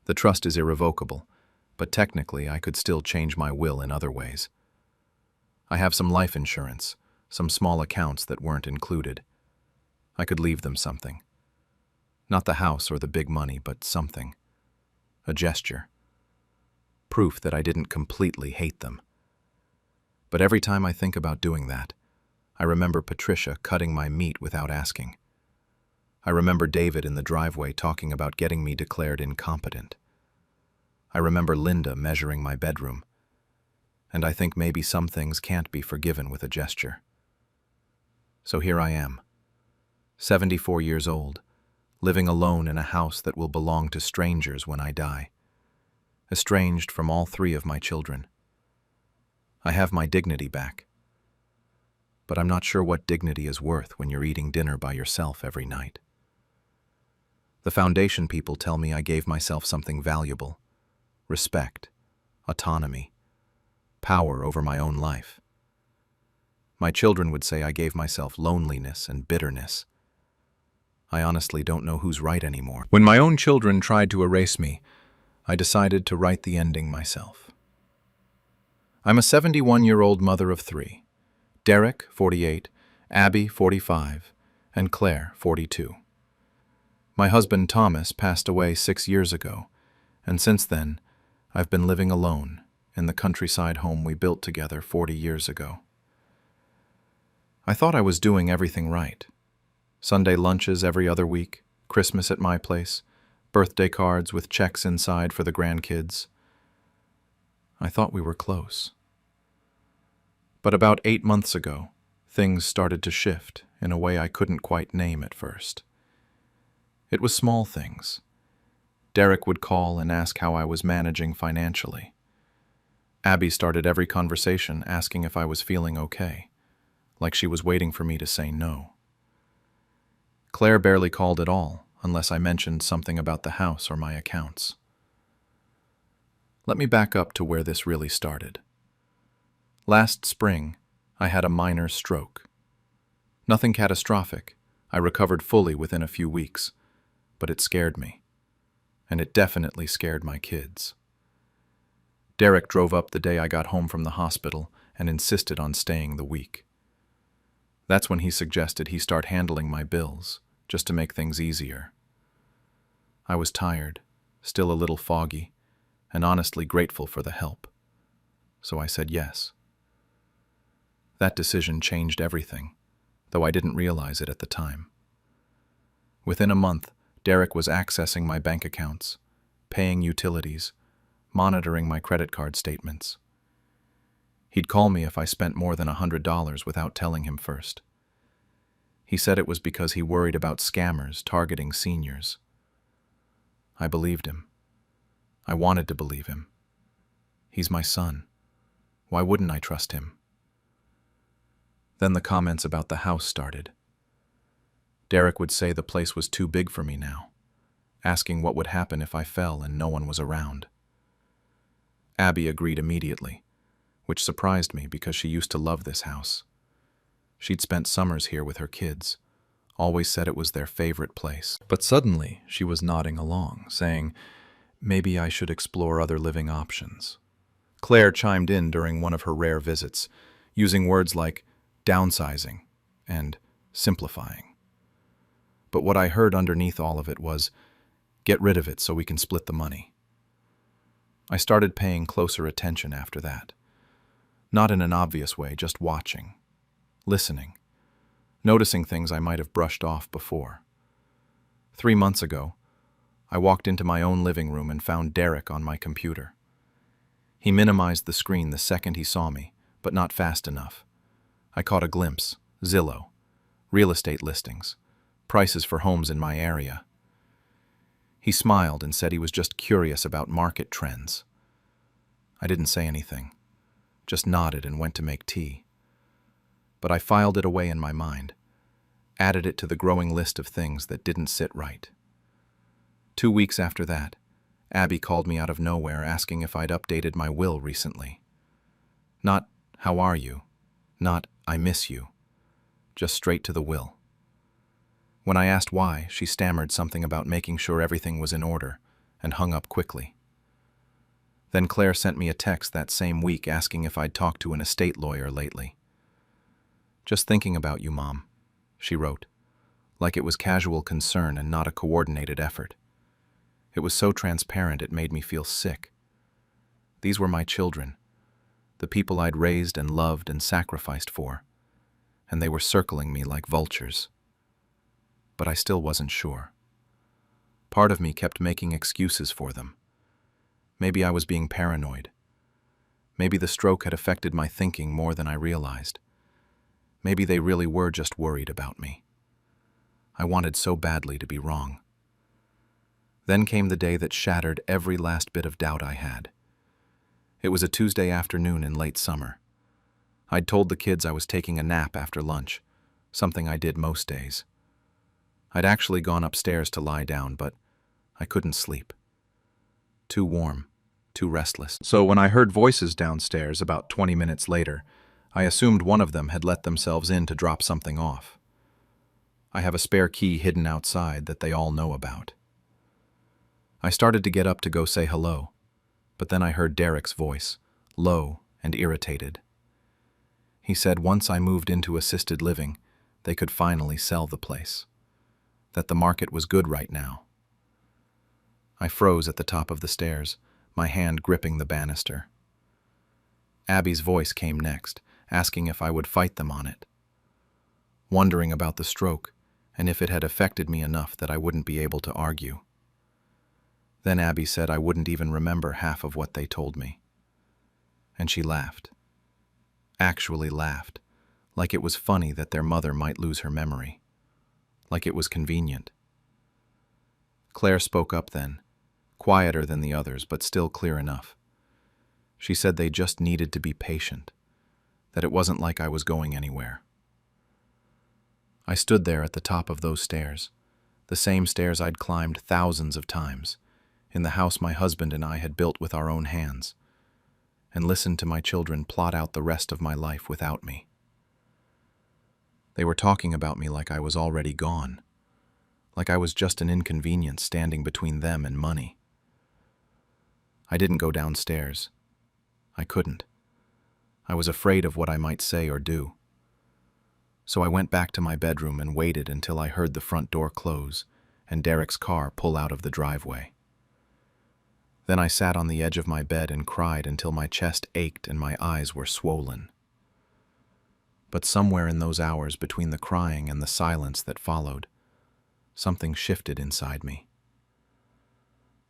C: The trust is irrevocable, but technically I could still change my will in other ways. I have some life insurance, some small accounts that weren't included. I could leave them something. Not the house or the big money, but something. A gesture. Proof that I didn't completely hate them. But every time I think about doing that, I remember Patricia cutting my meat without asking. I remember David in the driveway talking about getting me declared incompetent. I remember Linda measuring my bedroom. And I think maybe some things can't be forgiven with a gesture. So here I am, 74 years old, living alone in a house that will belong to strangers when I die, estranged from all 3 of my children. I have my dignity back, but I'm not sure what dignity is worth when you're eating dinner by yourself every night. The foundation people tell me I gave myself something valuable: respect, autonomy, power over my own life. My children would say I gave myself loneliness and bitterness. I honestly don't know who's right anymore. When my own children tried to erase me, I decided to write the ending myself. I'm a 71-year-old mother of 3. Derek, 48, Abby, 45, and Claire, 42. My husband Thomas passed away 6 years ago, and since then, I've been living alone in the countryside home we built together 40 years ago. I thought I was doing everything right. Sunday lunches every other week, Christmas at my place, birthday cards with checks inside for the grandkids. I thought we were close. But about 8 months ago, things started to shift in a way I couldn't quite name at first. It was small things. Derek would call and ask how I was managing financially. Abby started every conversation asking if I was feeling okay, like she was waiting for me to say no. Claire barely called at all, unless I mentioned something about the house or my accounts. Let me back up to where this really started. Last spring, I had a minor stroke. Nothing catastrophic. I recovered fully within a few weeks, but it scared me. And it definitely scared my kids. Derek drove up the day I got home from the hospital and insisted on staying the week. That's when he suggested he start handling my bills, just to make things easier. I was tired, still a little foggy, and honestly grateful for the help. So I said yes. That decision changed everything, though I didn't realize it at the time. Within a month, Derek was accessing my bank accounts, paying utilities, monitoring my credit card statements. He'd call me if I spent more than $100 without telling him first. He said it was because he worried about scammers targeting seniors. I believed him. I wanted to believe him. He's my son. Why wouldn't I trust him? Then the comments about the house started. Derek would say the place was too big for me now, asking what would happen if I fell and no one was around. Abby agreed immediately, which surprised me because she used to love this house. She'd spent summers here with her kids, always said it was their favorite place. But suddenly, she was nodding along, saying, maybe I should explore other living options. Claire chimed in during one of her rare visits, using words like downsizing and simplifying. But what I heard underneath all of it was, get rid of it so we can split the money. I started paying closer attention after that. Not in an obvious way, just watching, listening, noticing things I might have brushed off before. 3 months ago,
A: I walked into my own living room and found Derek on my computer. He minimized the screen the second he saw me, but not fast enough. I caught a glimpse. Zillow. Real estate listings. Prices for homes in my area. He smiled and said he was just curious about market trends. I didn't say anything, just nodded and went to make tea. But I filed it away in my mind, added it to the growing list of things that didn't sit right. 2 weeks after that, Abby called me out of nowhere asking if I'd updated my will recently. Not, "How are you?" Not, "I miss you." Just straight to the will. When I asked why, she stammered something about making sure everything was in order and hung up quickly. Then Claire sent me a text that same week asking if I'd talked to an estate lawyer lately. "Just thinking about you, Mom," she wrote, like it was casual concern and not a coordinated effort. It was so transparent it made me feel sick. These were my children, the people I'd raised and loved and sacrificed for, and they were circling me like vultures. But I still wasn't sure. Part of me kept making excuses for them. Maybe I was being paranoid. Maybe the stroke had affected my thinking more than I realized. Maybe they really were just worried about me. I wanted so badly to be wrong. Then came the day that shattered every last bit of doubt I had. It was a Tuesday afternoon in late summer. I'd told the kids I was taking a nap after lunch, something I did most days. I'd actually gone upstairs to lie down, but I couldn't sleep. Too warm, too restless. So when I heard voices downstairs about 20 minutes later, I assumed one of them had let themselves in to drop something off. I have a spare key hidden outside that they all know about. I started to get up to go say hello, but then I heard Derek's voice, low and irritated. He said once I moved into assisted living, they could finally sell the place. That the market was good right now. I froze at the top of the stairs, my hand gripping the banister. Abby's voice came next, asking if I would fight them on it. Wondering about the stroke, and if it had affected me enough that I wouldn't be able to argue. Then Abby said I wouldn't even remember half of what they told me. And she laughed. Actually laughed, like it was funny that their mother might lose her memory. Like it was convenient. Claire spoke up then, quieter than the others, but still clear enough. She said they just needed to be patient, that it wasn't like I was going anywhere. I stood there at the top of those stairs, the same stairs I'd climbed thousands of times, in the house my husband and I had built with our own hands, and listened to my children plot out the rest of my life without me. They were talking about me like I was already gone, like I was just an inconvenience standing between them and money. I didn't go downstairs. I couldn't. I was afraid of what I might say or do. So I went back to my bedroom and waited until I heard the front door close and Derek's car pull out of the driveway. Then I sat on the edge of my bed and cried until my chest ached and my eyes were swollen. But somewhere in those hours between the crying and the silence that followed, something shifted inside me.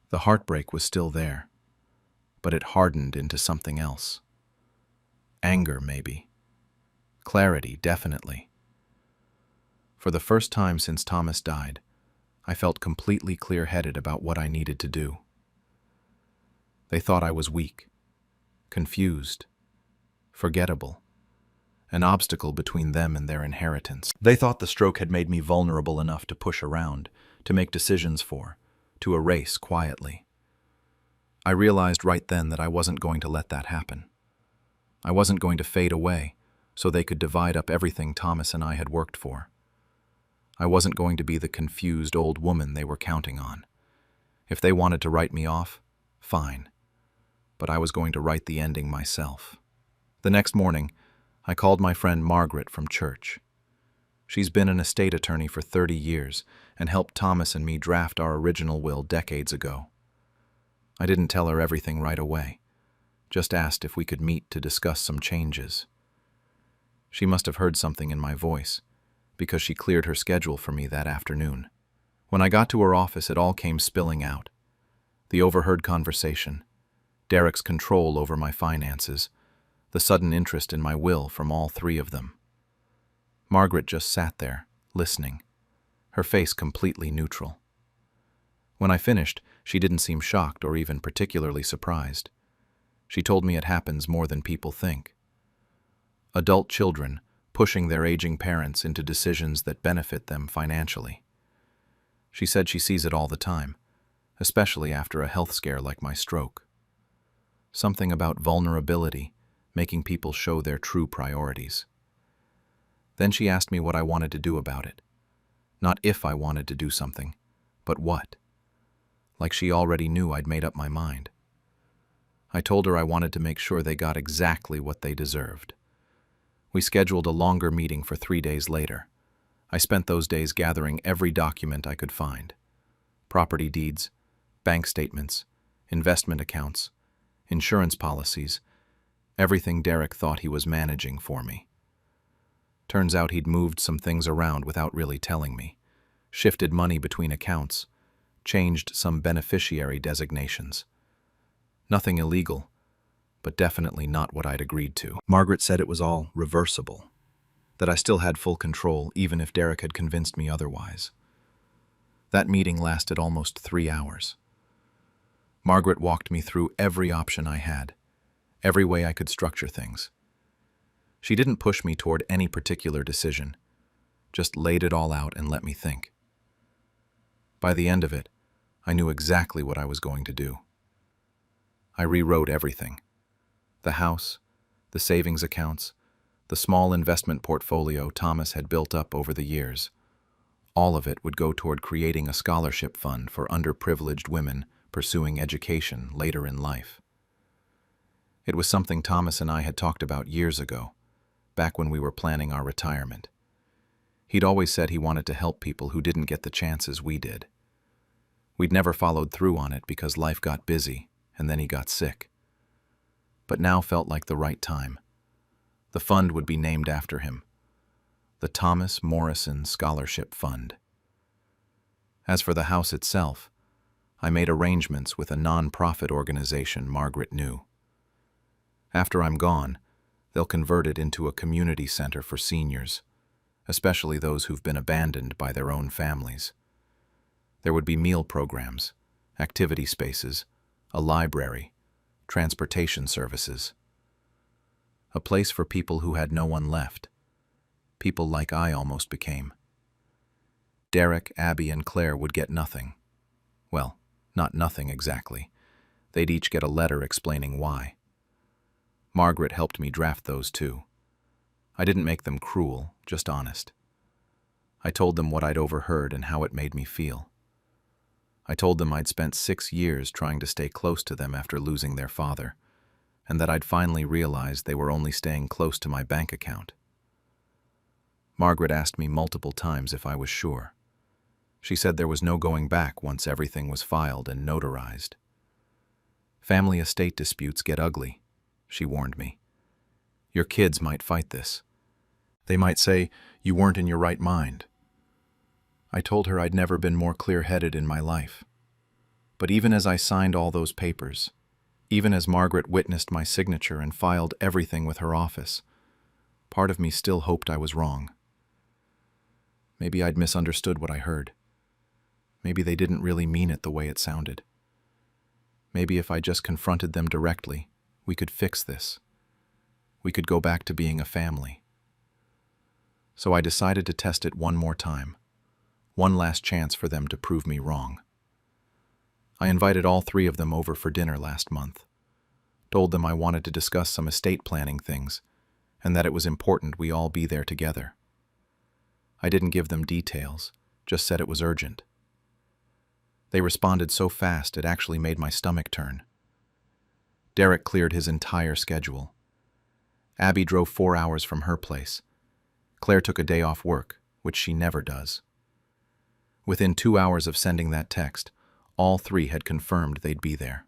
A: The heartbreak was still there, but it hardened into something else. Anger, maybe. Clarity, definitely. For the first time since Thomas died, I felt completely clear-headed about what I needed to do. They thought I was weak, confused, forgettable, an obstacle between them and their inheritance. They thought the stroke had made me vulnerable enough to push around, to make decisions for, to erase quietly. I realized right then that I wasn't going to let that happen. I wasn't going to fade away so they could divide up everything Thomas and I had worked for. I wasn't going to be the confused old woman they were counting on. If they wanted to write me off, fine. But I was going to write the ending myself. The next morning, I called my friend Margaret from church. She's been an estate attorney for 30 years and helped Thomas and me draft our original will decades ago. I didn't tell her everything right away, just asked if we could meet to discuss some changes. She must have heard something in my voice, because she cleared her schedule for me that afternoon. When I got to her office, it all came spilling out. The overheard conversation, Derek's control over my finances, the sudden interest in my will from all three of them. Margaret just sat there, listening, her face completely neutral. When I finished, she didn't seem shocked or even particularly surprised. She told me it happens more than people think. Adult children pushing their aging parents into decisions that benefit them financially. She said she sees it all the time, especially after a health scare like my stroke. Something about vulnerability, making people show their true priorities. Then she asked me what I wanted to do about it. Not if I wanted to do something, but what. Like she already knew I'd made up my mind. I told her I wanted to make sure they got exactly what they deserved. We scheduled a longer meeting for 3 days later. I spent those days gathering every document I could find. Property deeds, bank statements, investment accounts, insurance policies, everything Derek thought he was managing for me. Turns out he'd moved some things around without really telling me, shifted money between accounts, changed some beneficiary designations. Nothing illegal, but definitely not what I'd agreed to.
B: Margaret said it was all reversible, that I still had full control even if Derek had convinced me otherwise. That meeting lasted almost 3 hours. Margaret walked me through every option I had, every way I could structure things. She didn't push me toward any particular decision, just laid it all out and let me think. By the end of it, I knew exactly what I was going to do. I rewrote everything. The house, the savings accounts, the small investment portfolio Thomas had built up over the years. All of it would go toward creating a scholarship fund for underprivileged women pursuing education later in life. It was something Thomas and I had talked about years ago, back when we were planning our retirement. He'd always said he wanted to help people who didn't get the chances we did. We'd never followed through on it because life got busy, and then he got sick. But now felt like the right time. The fund would be named after him, the Thomas Morrison Scholarship Fund. As for the house itself, I made arrangements with a non-profit organization Margaret knew. After I'm gone, they'll convert it into a community center for seniors, especially those who've been abandoned by their own families. There would be meal programs, activity spaces, a library, transportation services. A place for people who had no one left, people like I almost became. Derek, Abby, and Claire would get nothing. Well, not nothing exactly. They'd each get a letter explaining why. Margaret helped me draft those too. I didn't make them cruel, just honest. I told them what I'd overheard and how it made me feel. I told them I'd spent 6 years trying to stay close to them after losing their father, and that I'd finally realized they were only staying close to my bank account. Margaret asked me multiple times if I was sure. She said there was no going back once everything was filed and notarized. Family estate disputes get ugly, she warned me. Your kids might fight this. They might say you weren't in your right mind. I told her I'd never been more clear-headed in my life. But even as I signed all those papers, even as Margaret witnessed my signature and filed everything with her office, part of me still hoped I was wrong. Maybe I'd misunderstood what I heard. Maybe they didn't really mean it the way it sounded. Maybe if I just confronted them directly, we could fix this. We could go back to being a family. So I decided to test it one more time. One last chance for them to prove me wrong. I invited all 3 of them over for dinner last month. Told them I wanted to discuss some estate planning things, and that it was important we all be there together. I didn't give them details, just said it was urgent. They responded so fast it actually made my stomach turn. Derek cleared his entire schedule. Abby drove 4 hours from her place. Claire took a day off work, which she never does. Within 2 hours of sending that text, all 3 had confirmed they'd be there.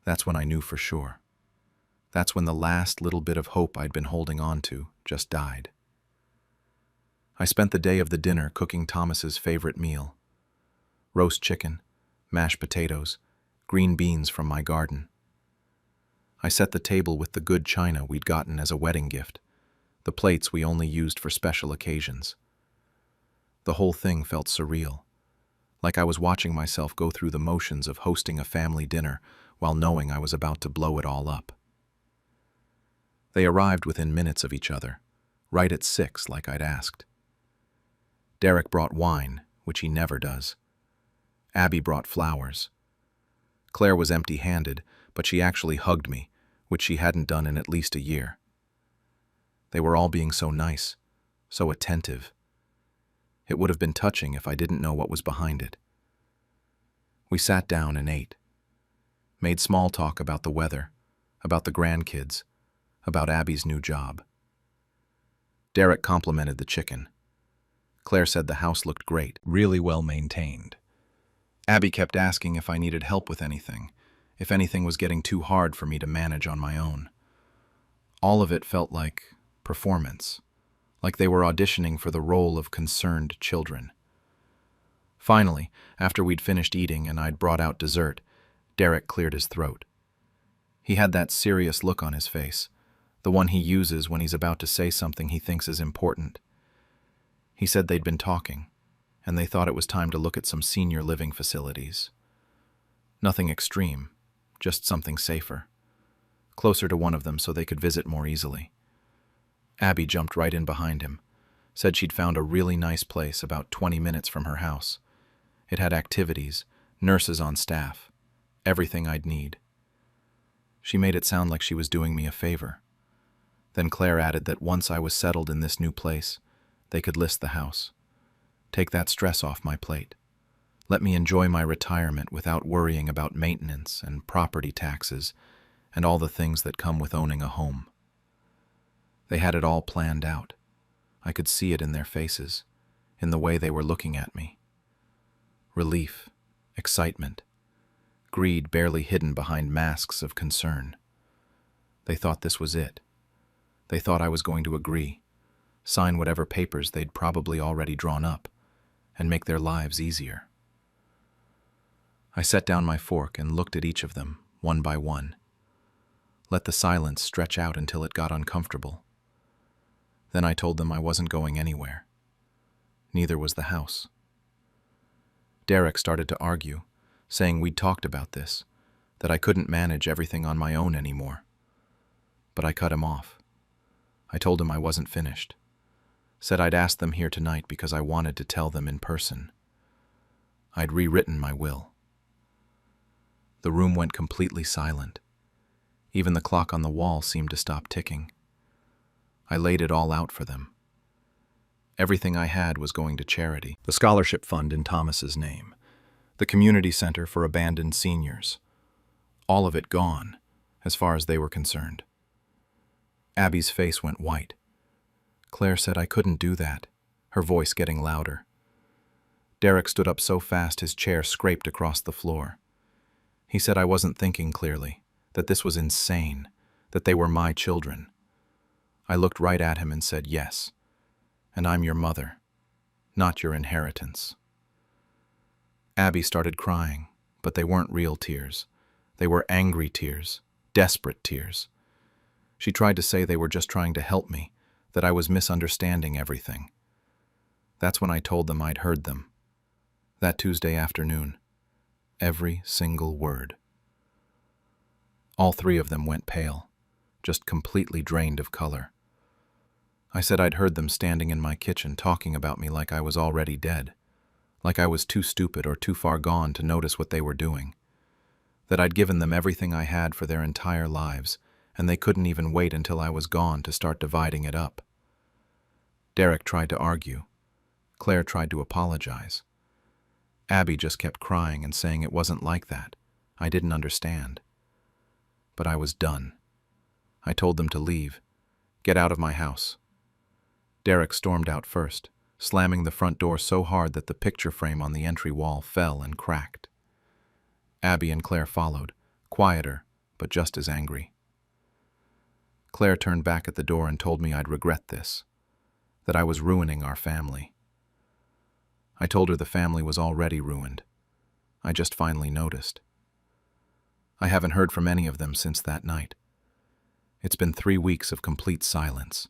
B: That's when I knew for sure. That's when the last little bit of hope I'd been holding on to just died. I spent the day of the dinner cooking Thomas's favorite meal,
A: roast chicken, mashed potatoes, green beans from my garden. I set the table with the good china we'd gotten as a wedding gift, the plates we only used for special occasions. The whole thing felt surreal, like I was watching myself go through the motions of hosting a family dinner while knowing I was about to blow it all up. They arrived within minutes of each other, right at 6 like I'd asked. Derek brought wine, which he never does. Abby brought flowers. Claire was empty-handed, but she actually hugged me, which she hadn't done in at least a year. They were all being so nice, so attentive. It would have been touching if I didn't know what was behind it. We sat down and ate, made small talk about the weather, about the grandkids, about Abby's new job. Derek complimented the chicken. Claire said the house looked great, really well maintained. Abby kept asking if I needed help with anything, if anything was getting too hard for me to manage on my own. All of it felt like performance, like they were auditioning for the role of concerned children. Finally, after we'd finished eating and I'd brought out dessert, Derek cleared his throat. He had that serious look on his face, the one he uses when he's about to say something he thinks is important. He said they'd been talking, and they thought it was time to look at some senior living facilities. Nothing extreme, just something safer, closer to one of them so they could visit more easily. Abby jumped right in behind him, said she'd found a really nice place about 20 minutes from her house. It had activities, nurses on staff, everything I'd need. She made it sound like she was doing me a favor. Then Claire added that once I was settled in this new place, they could list the house. Take that stress off my plate. Let me enjoy my retirement without worrying about maintenance and property taxes and all the things that come with owning a home. They had it all planned out. I could see it in their faces, in the way they were looking at me. Relief, excitement, greed barely hidden behind masks of concern. They thought this was it. They thought I was going to agree, sign whatever papers they'd probably already drawn up, and make their lives easier. I set down my fork and looked at each of them, one by one. Let the silence stretch out until it got uncomfortable. Then I told them I wasn't going anywhere. Neither was the house. Derek started to argue, saying we'd talked about this, that I couldn't manage everything on my own anymore. But I cut him off. I told him I wasn't finished. Said I'd asked them here tonight because I wanted to tell them in person. I'd rewritten my will. The room went completely silent. Even the clock on the wall seemed to stop ticking. I laid it all out for them. Everything I had was going to charity, the scholarship fund in Thomas's name, the community center for abandoned seniors. All of it gone, as far as they were concerned. Abby's face went white. Claire said I couldn't do that, her voice getting louder. Derek stood up so fast his chair scraped across the floor. He said I wasn't thinking clearly, that this was insane, that they were my children. I looked right at him and said yes, and I'm your mother, not your inheritance. Abby started crying, but they weren't real tears. They were angry tears, desperate tears. She tried to say they were just trying to help me, that I was misunderstanding everything. That's when I told them I'd heard them. That Tuesday afternoon. Every single word. All three of them went pale, just completely drained of color. I said I'd heard them standing in my kitchen talking about me like I was already dead, like I was too stupid or too far gone to notice what they were doing, that I'd given them everything I had for their entire lives, and they couldn't even wait until I was gone to start dividing it up. Derek tried to argue. Claire tried to apologize. Abby just kept crying and saying it wasn't like that. I didn't understand. But I was done. I told them to leave. Get out of my house. Derek stormed out first, slamming the front door so hard that the picture frame on the entry wall fell and cracked. Abby and Claire followed, quieter, but just as angry. Claire turned back at the door and told me I'd regret this, that I was ruining our family. I told her the family was already ruined, I just finally noticed. I haven't heard from any of them since that night. It's been 3 weeks of complete silence.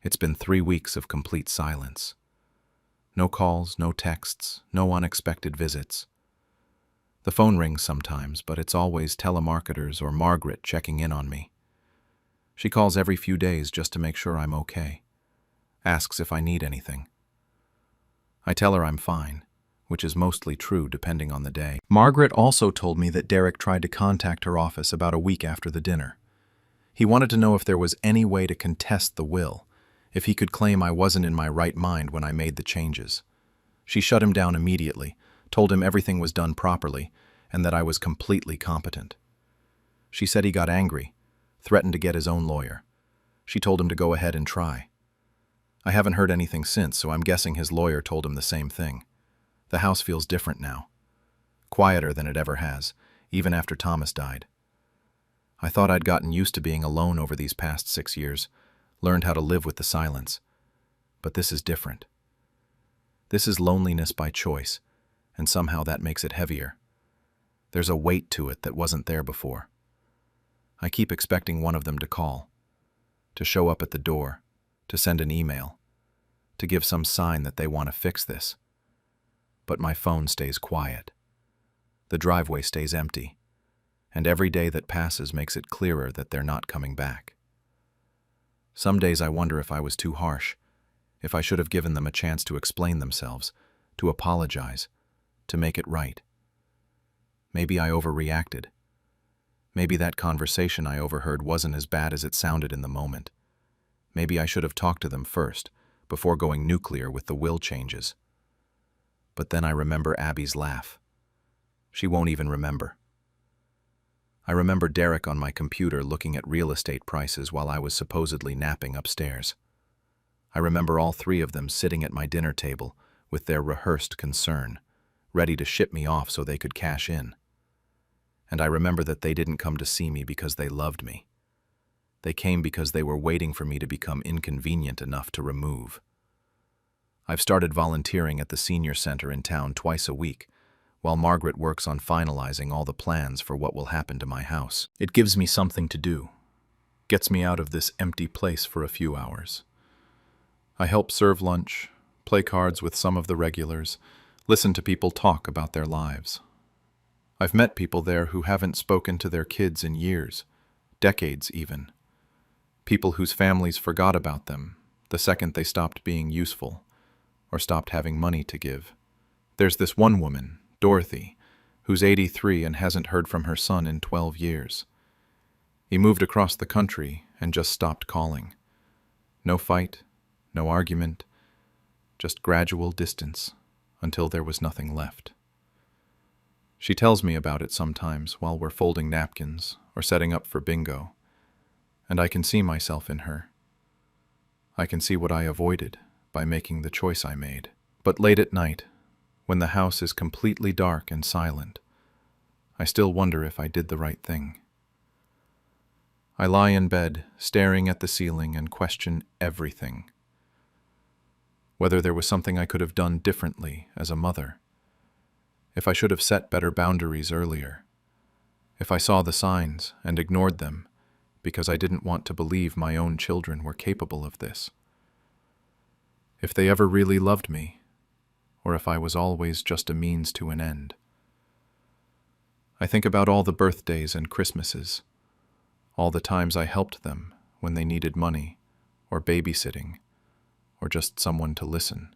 A: It's been 3 weeks of complete silence. No calls, no texts, no unexpected visits. The phone rings sometimes, but it's always telemarketers or Margaret checking in on me. She calls every few days just to make sure I'm okay. Asks if I need anything. I tell her I'm fine, which is mostly true depending on the day.
C: Margaret also told me that Derek tried to contact her office about a week after the dinner. He wanted to know if there was any way to contest the will, if he could claim I wasn't in my right mind when I made the changes. She shut him down immediately, told him everything was done properly, and that I was completely competent. She said he got angry, threatened to get his own lawyer. She told him to go ahead and try. I haven't heard anything since, so I'm guessing his lawyer told him the same thing. The house feels different now. Quieter than it ever has, even after Thomas died. I thought I'd gotten used to being alone over these past 6 years, learned how to live with the silence. But this is different. This is loneliness by choice, and somehow that makes it heavier. There's a weight to it that wasn't there before. I keep expecting one of them to call, to show up at the door, to send an email, to give some sign that they want to fix this. But my phone stays quiet. The driveway stays empty, and every day that passes makes it clearer that they're not coming back. Some days I wonder if I was too harsh, if I should have given them a chance to explain themselves, to apologize, to make it right. Maybe I overreacted. Maybe that conversation I overheard wasn't as bad as it sounded in the moment. Maybe I should have talked to them first, before going nuclear with the will changes. But then I remember Abby's laugh. She won't even remember. I remember Derek on my computer looking at real estate prices while I was supposedly napping upstairs. I remember all 3 of them sitting at my dinner table with their rehearsed concern, ready to ship me off so they could cash in. And I remember that they didn't come to see me because they loved me. They came because they were waiting for me to become inconvenient enough to remove. I've started volunteering at the senior center in town twice a week, while Margaret works on finalizing all the plans for what will happen to my house. It gives me something to do, gets me out of this empty place for a few hours. I help serve lunch, play cards with some of the regulars, listen to people talk about their lives. I've met people there who haven't spoken to their kids in years, decades even. People whose families forgot about them the second they stopped being useful or stopped having money to give. There's this one woman, Dorothy, who's 83 and hasn't heard from her son in 12 years. He moved across the country and just stopped calling. No fight, no argument, just gradual distance until there was nothing left. She tells me about it sometimes while we're folding napkins or setting up for bingo, and I can see myself in her. I can see what I avoided by making the choice I made. But late at night, when the house is completely dark and silent, I still wonder if I did the right thing. I lie in bed, staring at the ceiling, and question everything. Whether there was something I could have done differently as a mother. If I should have set better boundaries earlier. If I saw the signs and ignored them because I didn't want to believe my own children were capable of this. If they ever really loved me, or if I was always just a means to an end. I think about all the birthdays and Christmases, all the times I helped them when they needed money, or babysitting, or just someone to listen.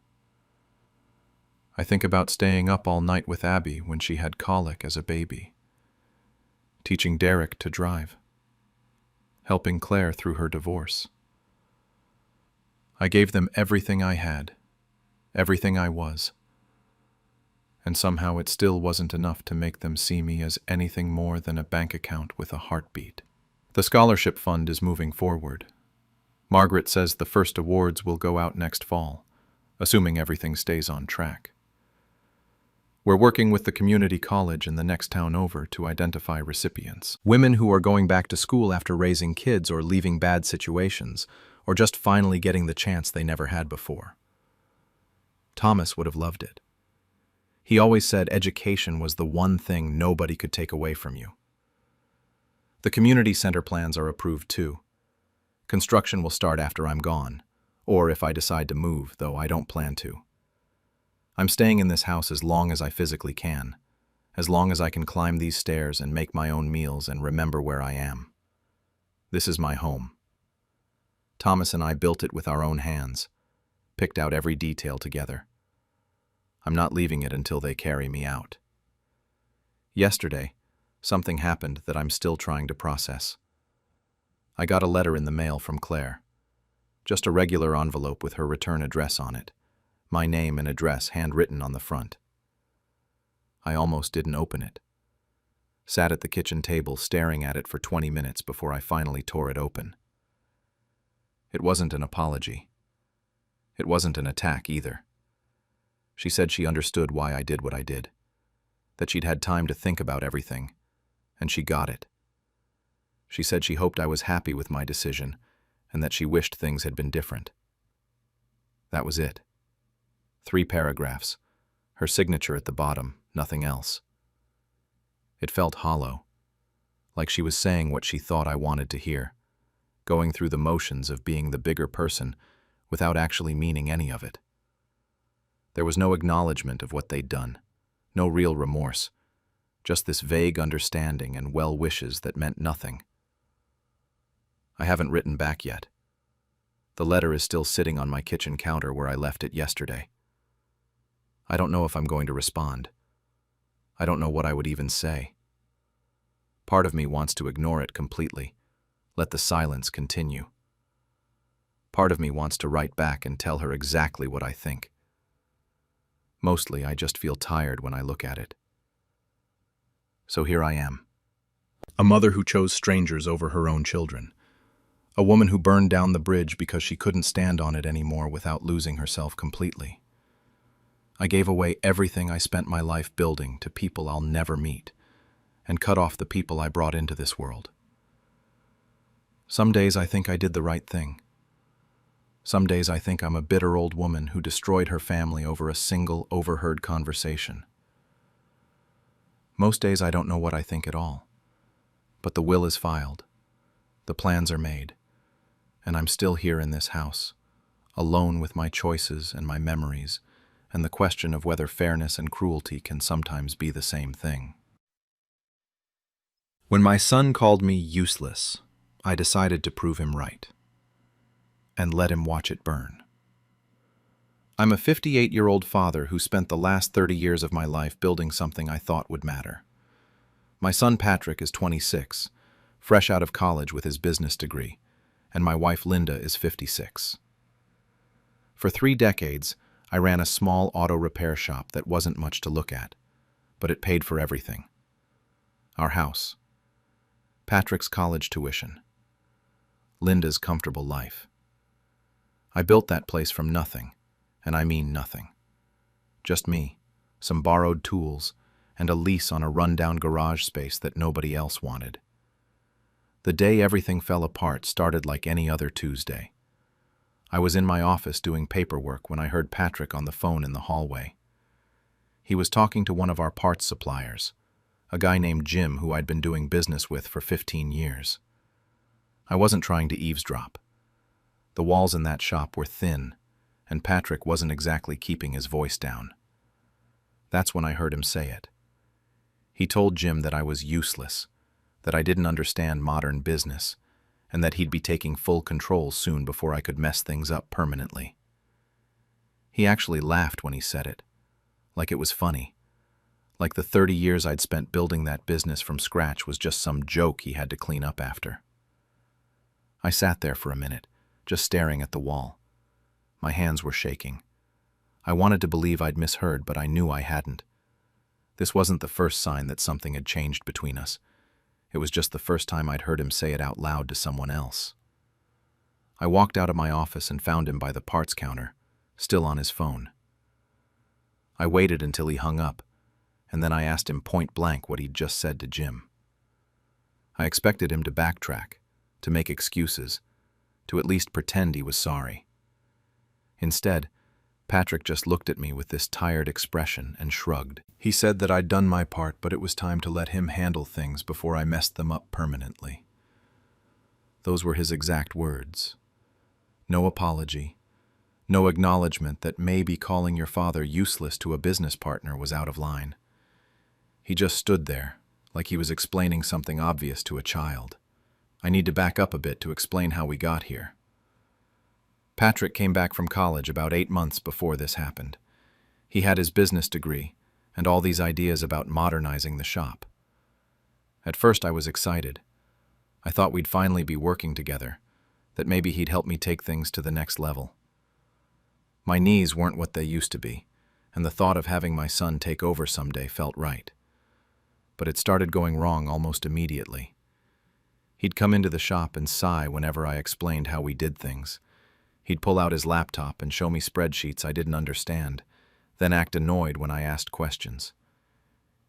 C: I think about staying up all night with Abby when she had colic as a baby, teaching Derek to drive, helping Claire through her divorce. I gave them everything I had, everything I was, and somehow it still wasn't enough to make them see me as anything more than a bank account with a heartbeat. The scholarship fund is moving forward. Margaret says the first awards will go out next fall, assuming everything stays on track. We're working with the community college in the next town over to identify recipients. Women who are going back to school after raising kids or leaving bad situations, or just finally getting the chance they never had before. Thomas would have loved it.
A: He always said education was the one thing nobody could take away from you. The community center plans are approved too. Construction will start after I'm gone, or if I decide to move, though I don't plan to. I'm staying in this house as long as I physically can, as long as I can climb these stairs and make my own meals and remember where I am. This is my home. Thomas and I built it with our own hands, picked out every detail together. I'm not leaving it until they carry me out. Yesterday, something happened that I'm still trying to process. I got a letter in the mail from Claire. Just a regular envelope with her return address on it, my name and address handwritten on the front. I almost didn't open it. Sat at the kitchen table staring at it for 20 minutes before I finally tore it open. It wasn't an apology. It wasn't an attack either. She said she understood why I did what I did, that she'd had time to think about everything, and she got it. She said she hoped I was happy with my decision and that she wished things had been different. That was it. 3 paragraphs, her signature at the bottom, nothing else. It felt hollow, like she was saying what she thought I wanted to hear, going through the motions of being the bigger person without actually meaning any of it. There was no acknowledgement of what they'd done, no real remorse, just this vague understanding and well wishes that meant nothing. I haven't written back yet. The letter is still sitting on my kitchen counter where I left it yesterday. I don't know if I'm going to respond. I don't know what I would even say. Part of me wants to ignore it completely, let the silence continue. Part of me wants to write back and tell her exactly what I think. Mostly, I just feel tired when I look at it. So here I am. A mother who chose strangers over her own children. A woman who burned down the bridge because she couldn't stand on it anymore without losing herself completely. I gave away everything I spent my life building to people I'll never meet, and cut off the people I brought into this world. Some days I think I did the right thing. Some days I think I'm a bitter old woman who destroyed her family over a single overheard conversation. Most days I don't know what I think at all. But the will is filed. The plans are made. And I'm still here in this house, alone with my choices and my memories, and the question of whether fairness and cruelty can sometimes be the same thing. When my son called me useless, I decided to prove him right. And let him watch it burn. I'm a 58-year-old father who spent the last 30 years of my life building something I thought would matter. My son Patrick is 26, fresh out of college with his business degree, and my wife Linda is 56. For 3 decades, I ran a small auto repair shop that wasn't much to look at, but it paid for everything. Our house, Patrick's college tuition, Linda's comfortable life. I built that place from nothing, and I mean nothing. Just me, some borrowed tools, and a lease on a rundown garage space that nobody else wanted. The day everything fell apart started like any other Tuesday. I was in my office doing paperwork when I heard Patrick on the phone in the hallway. He was talking to one of our parts suppliers, a guy named Jim who I'd been doing business with for 15 years. I wasn't trying to eavesdrop. The walls in that shop were thin, and Patrick wasn't exactly keeping his voice down. That's when I heard him say it. He told Jim that I was useless, that I didn't understand modern business, and that he'd be taking full control soon before I could mess things up permanently. He actually laughed when he said it, like it was funny, like the 30 years I'd spent building that business from scratch was just some joke he had to clean up after. I sat there for a minute, just staring at the wall. My hands were shaking. I wanted to believe I'd misheard, but I knew I hadn't. This wasn't the first sign that something had changed between us. It was just the first time I'd heard him say it out loud to someone else. I walked out of my office and found him by the parts counter, still on his phone. I waited until he hung up, and then I asked him point blank what he'd just said to Jim. I expected him to backtrack, to make excuses, to at least pretend he was sorry. Instead, Patrick just looked at me with this tired expression and shrugged. He said that I'd done my part, but it was time to let him handle things before I messed them up permanently. Those were his exact words. No apology, no acknowledgement that maybe calling your father useless to a business partner was out of line. He just stood there, like he was explaining something obvious to a child. I need to back up a bit to explain how we got here. Patrick came back from college about 8 months before this happened. He had his business degree and all these ideas about modernizing the shop. At first I was excited. I thought we'd finally be working together, that maybe he'd help me take things to the next level. My knees weren't what they used to be, and the thought of having my son take over someday felt right. But it started going wrong almost immediately. He'd come into the shop and sigh whenever I explained how we did things. He'd pull out his laptop and show me spreadsheets I didn't understand, then act annoyed when I asked questions.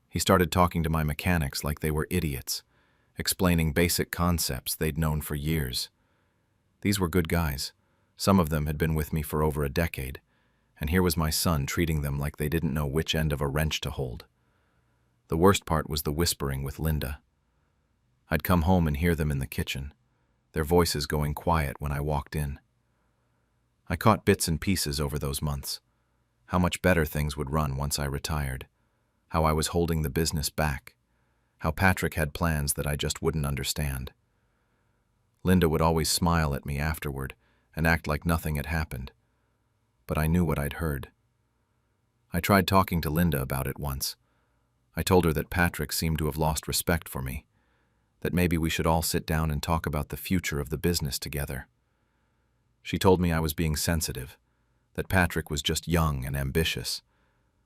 A: He started talking to my mechanics like they were idiots, explaining basic concepts they'd known for years. These were good guys. Some of them had been with me for over a decade, and here was my son treating them like they didn't know which end of a wrench to hold. The worst part was the whispering with Linda. I'd come home and hear them in the kitchen, their voices going quiet when I walked in. I caught bits and pieces over those months, how much better things would run once I retired, how I was holding the business back, how Patrick had plans that I just wouldn't understand. Linda would always smile at me afterward and act like nothing had happened, but I knew what I'd heard. I tried talking to Linda about it once. I told her that Patrick seemed to have lost respect for me, that maybe we should all sit down and talk about the future of the business together. She told me I was being sensitive, that Patrick was just young and ambitious,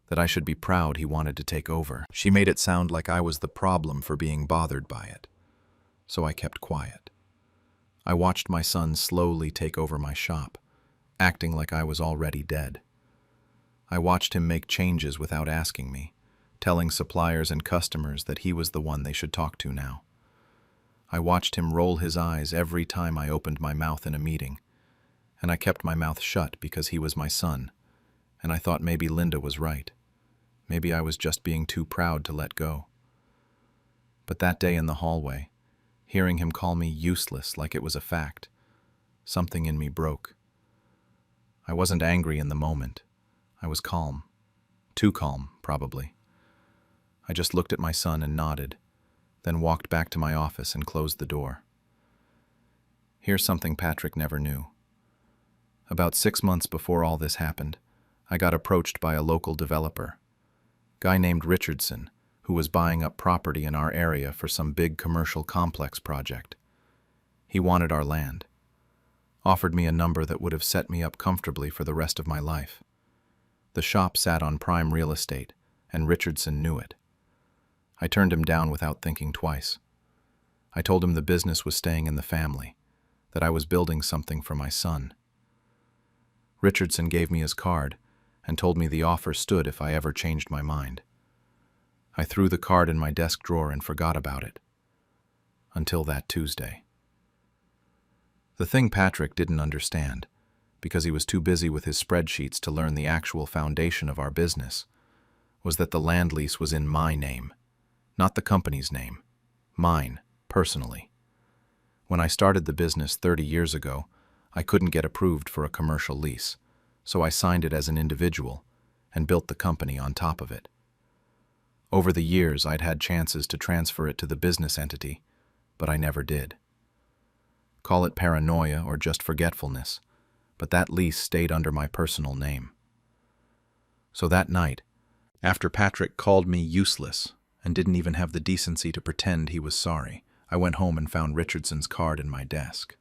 A: that I should be proud he wanted to take over. She made it sound like I was the problem for being bothered by it, so I kept quiet. I watched my son slowly take over my shop, acting like I was already dead. I watched him make changes without asking me, telling suppliers and customers that he was the one they should talk to now. I watched him roll his eyes every time I opened my mouth in a meeting, and I kept my mouth shut because he was my son, and I thought maybe Linda was right. Maybe I was just being too proud to let go. But that day in the hallway, hearing him call me useless like it was a fact, something in me broke. I wasn't angry in the moment. I was calm. Too calm, probably. I just looked at my son and nodded, then walked back to my office and closed the door. Here's something Patrick never knew. About 6 months before all this happened, I got approached by a local developer, guy named Richardson, who was buying up property in our area for some big commercial complex project. He wanted our land, offered me a number that would have set me up comfortably for the rest of my life. The shop sat on prime real estate, and Richardson knew it. I turned him down without thinking twice. I told him the business was staying in the family, that I was building something for my son. Richardson gave me his card and told me the offer stood if I ever changed my mind. I threw the card in my desk drawer and forgot about it. Until that Tuesday. The thing Patrick didn't understand, because he was too busy with his spreadsheets to learn the actual foundation of our business, was that the land lease was in my name, not the company's name, mine, personally. When I started the business 30 years ago, I couldn't get approved for a commercial lease, so I signed it as an individual and built the company on top of it. Over the years, I'd had chances to transfer it to the business entity, but I never did. Call it paranoia or just forgetfulness, but that lease stayed under my personal name. So that night, after Patrick called me useless and didn't even have the decency to pretend he was sorry, I went home and found Richardson's card in my desk.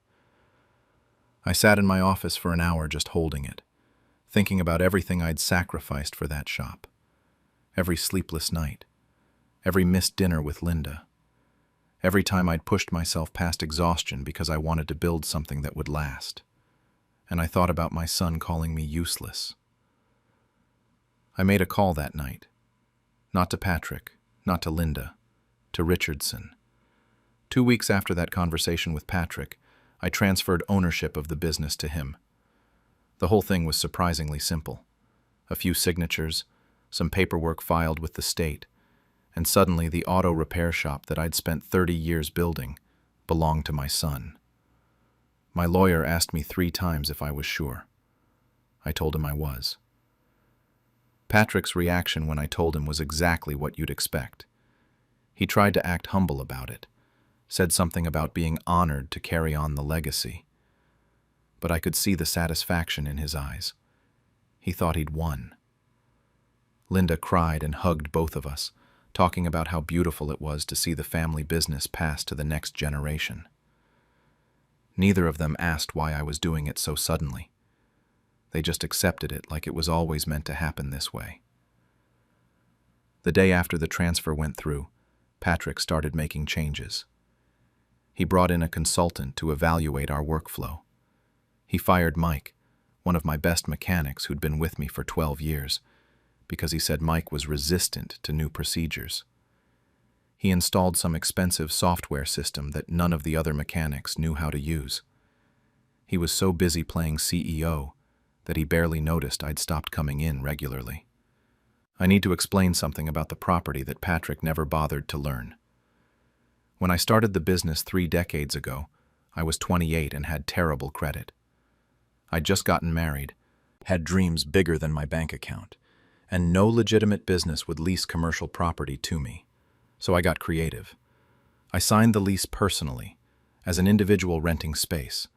A: I sat in my office for an hour just holding it, thinking about everything I'd sacrificed for that shop. Every sleepless night, every missed dinner with Linda, every time I'd pushed myself past exhaustion because I wanted to build something that would last. And I thought about my son calling me useless. I made a call that night. Not to Patrick, not to Linda, to Richardson. 2 weeks after that conversation with Patrick, I transferred ownership of the business to him. The whole thing was surprisingly simple. a few signatures, some paperwork filed with the state, and suddenly the auto repair shop that I'd spent 30 years building belonged to my son. My lawyer asked me 3 times if I was sure. I told him I was. Patrick's reaction when I told him was exactly what you'd expect. He tried to act humble about it, said something about being honored to carry on the legacy. But I could see the satisfaction in his eyes. He thought he'd won. Linda cried and hugged both of us, talking about how beautiful it was to see the family business pass to the next generation. Neither of them asked why I was doing it so suddenly. They just accepted it like it was always meant to happen this way. The day after the transfer went through, Patrick started making changes. He brought in a consultant to evaluate our workflow. He fired Mike, one of my best mechanics who'd been with me for 12 years, because he said Mike was resistant to new procedures. He installed some expensive software system that none of the other mechanics knew how to use. He was so busy playing CEO that he barely noticed I'd stopped coming in regularly. I need to explain something about the property that Patrick never bothered to learn. When I started the business 3 decades ago, I was 28 and had terrible credit. I'd just gotten married, had dreams bigger than my bank account, and no legitimate business would lease commercial property to me. So I got creative. I signed the lease personally, as an individual renting space,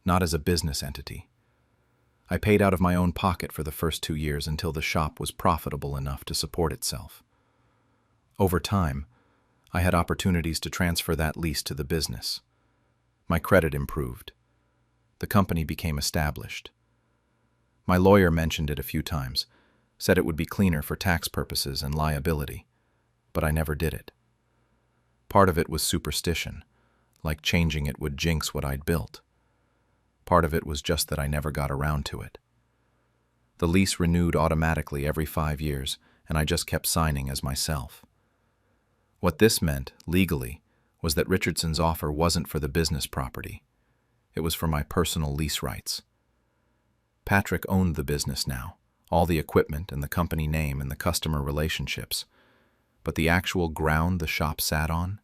A: not as a business entity. I paid out of my own pocket for the first 2 years until the shop was profitable enough to support itself. Over time, I had opportunities to transfer that lease to the business. My credit improved. The company became established. My lawyer mentioned it a few times, said it would be cleaner for tax purposes and liability, but I never did it. Part of it was superstition, like changing it would jinx what I'd built. Part of it was just that I never got around to it. The lease renewed automatically every 5 years, and I just kept signing as myself. What this meant, legally, was that Richardson's offer wasn't for the business property. It was for my personal lease rights. Patrick owned the business now, all the equipment and the company name and the customer relationships. But the actual ground the shop sat on,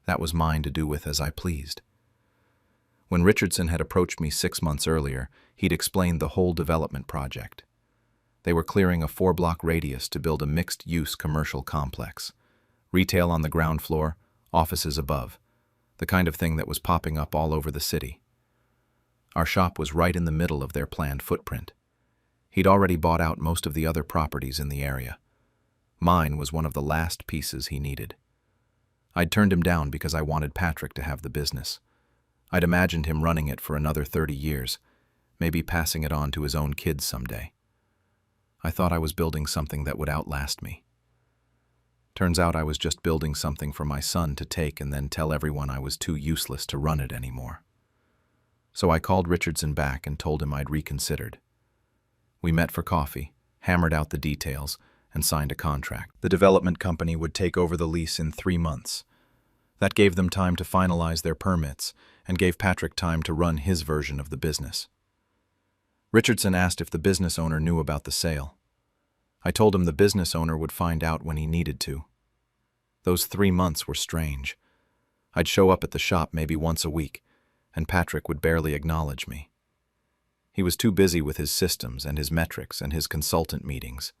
A: that was mine to do with as I pleased. When Richardson had approached me 6 months earlier, he'd explained the whole development project. They were clearing a 4-block radius to build a mixed-use commercial complex. Retail on the ground floor, offices above, the kind of thing that was popping up all over the city. Our shop was right in the middle of their planned footprint. He'd already bought out most of the other properties in the area. Mine was one of the last pieces he needed. I'd turned him down because I wanted Patrick to have the business. I'd imagined him running it for another 30 years, maybe passing it on to his own kids someday. I thought I was building something that would outlast me. Turns out I was just building something for my son to take and then tell everyone I was too useless to run it anymore. So I called Richardson back and told him I'd reconsidered. We met for coffee, hammered out the details, and signed a contract. The development company would take over the lease in 3 months. That gave them time to finalize their permits and gave Patrick time to run his version of the business. Richardson asked if the business owner knew about the sale. I told him the business owner would find out when he needed to. Those 3 months were strange. I'd show up at the shop maybe once a week, and Patrick would barely acknowledge me. He was too busy with his systems and his metrics and his consultant meetings.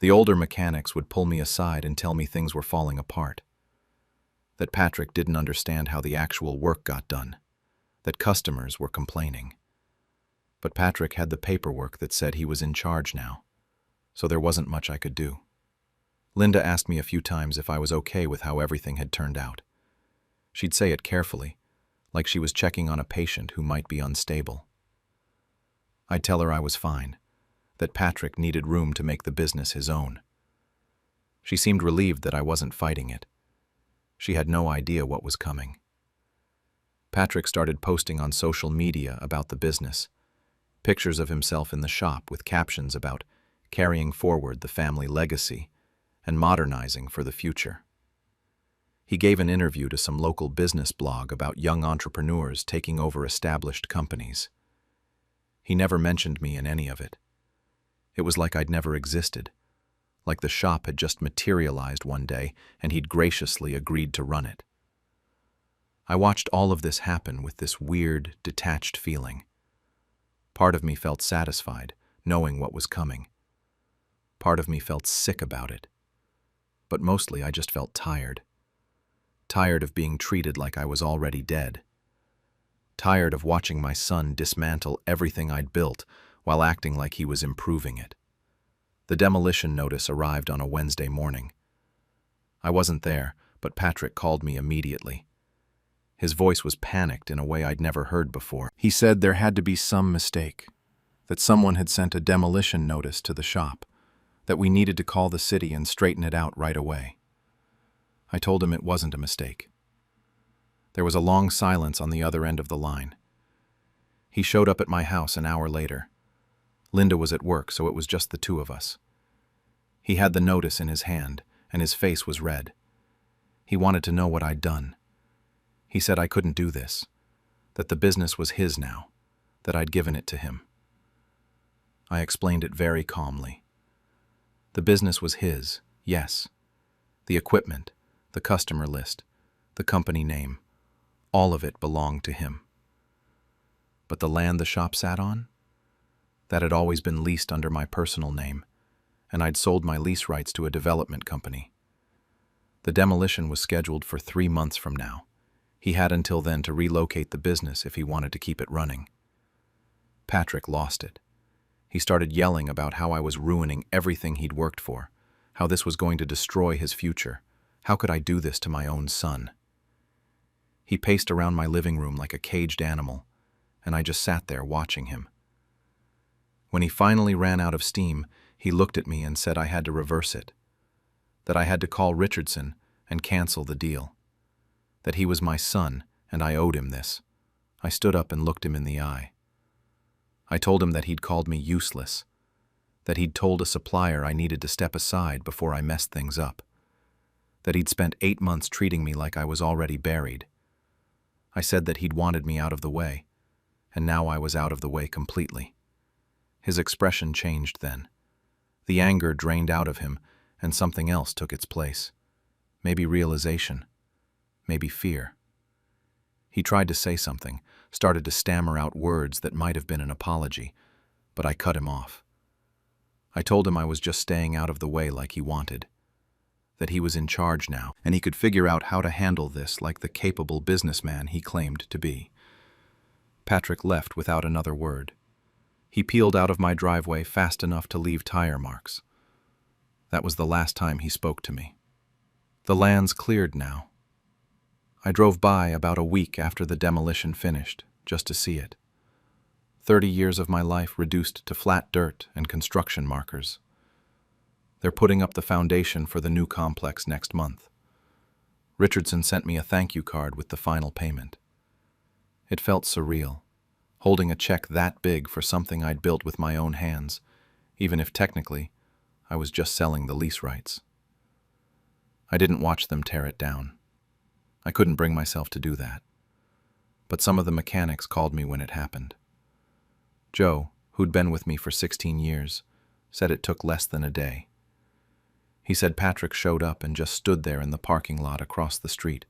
A: The older mechanics would pull me aside and tell me things were falling apart. That Patrick didn't understand how the actual work got done. That customers were complaining. But Patrick had the paperwork that said he was in charge now, so there wasn't much I could do. Linda asked me a few times if I was okay with how everything had turned out. She'd say it carefully, like she was checking on a patient who might be unstable. I'd tell her I was fine, that Patrick needed room to make the business his own. She seemed relieved that I wasn't fighting it. She had no idea what was coming. Patrick started posting on social media about the business, pictures of himself in the shop with captions about carrying forward the family legacy and modernizing for the future. He gave an interview to some local business blog about young entrepreneurs taking over established companies. He never mentioned me in any of it. It was like I'd never existed, like the shop had just materialized one day and he'd graciously agreed to run it. I watched all of this happen with this weird, detached feeling. Part of me felt satisfied, knowing what was coming. Part of me felt sick about it. But mostly I just felt tired. Tired of being treated like I was already dead. Tired of watching my son dismantle everything I'd built while acting like he was improving it. The demolition notice arrived on a Wednesday morning. I wasn't there, but Patrick called me immediately. His voice was panicked in a way I'd never heard before. He said there had to be some mistake, that someone had sent a demolition notice to the shop, that we needed to call the city and straighten it out right away. I told him it wasn't a mistake. There was a long silence on the other end of the line. He showed up at my house an hour later. Linda was at work, so it was just the two of us. He had the notice in his hand, and his face was red. He wanted to know what I'd done. He said I couldn't do this, that the business was his now, that I'd given it to him. I explained it very calmly. The business was his, yes. The equipment, the customer list, the company name, all of it belonged to him. But the land the shop sat on? That had always been leased under my personal name, and I'd sold my lease rights to a development company. The demolition was scheduled for 3 months from now. He had until then to relocate the business if he wanted to keep it running. Patrick lost it. He started yelling about how I was ruining everything he'd worked for, how this was going to destroy his future. How could I do this to my own son? He paced around my living room like a caged animal, and I just sat there watching him. When he finally ran out of steam, he looked at me and said I had to reverse it, that I had to call Richardson and cancel the deal, that he was my son and I owed him this. I stood up and looked him in the eye. I told him that he'd called me useless, that he'd told a supplier I needed to step aside before I messed things up, that he'd spent 8 months treating me like I was already buried. I said that he'd wanted me out of the way, and now I was out of the way completely. His expression changed then. The anger drained out of him, and something else took its place. Maybe realization, maybe fear. He tried to say something, started to stammer out words that might have been an apology, but I cut him off. I told him I was just staying out of the way like he wanted, that he was in charge now, and he could figure out how to handle this like the capable businessman he claimed to be. Patrick left without another word. He peeled out of my driveway fast enough to leave tire marks. That was the last time he spoke to me. The land's cleared now. I drove by about a week after the demolition finished, just to see it. 30 years of my life reduced to flat dirt and construction markers. They're putting up the foundation for the new complex next month. Richardson sent me a thank you card with the final payment. It felt surreal, holding a check that big for something I'd built with my own hands, even if technically I was just selling the lease rights. I didn't watch them tear it down. I couldn't bring myself to do that. But some of the mechanics called me when it happened. Joe, who'd been with me for 16 years, said it took less than a day. He said Patrick showed up and just stood there in the parking lot across the street,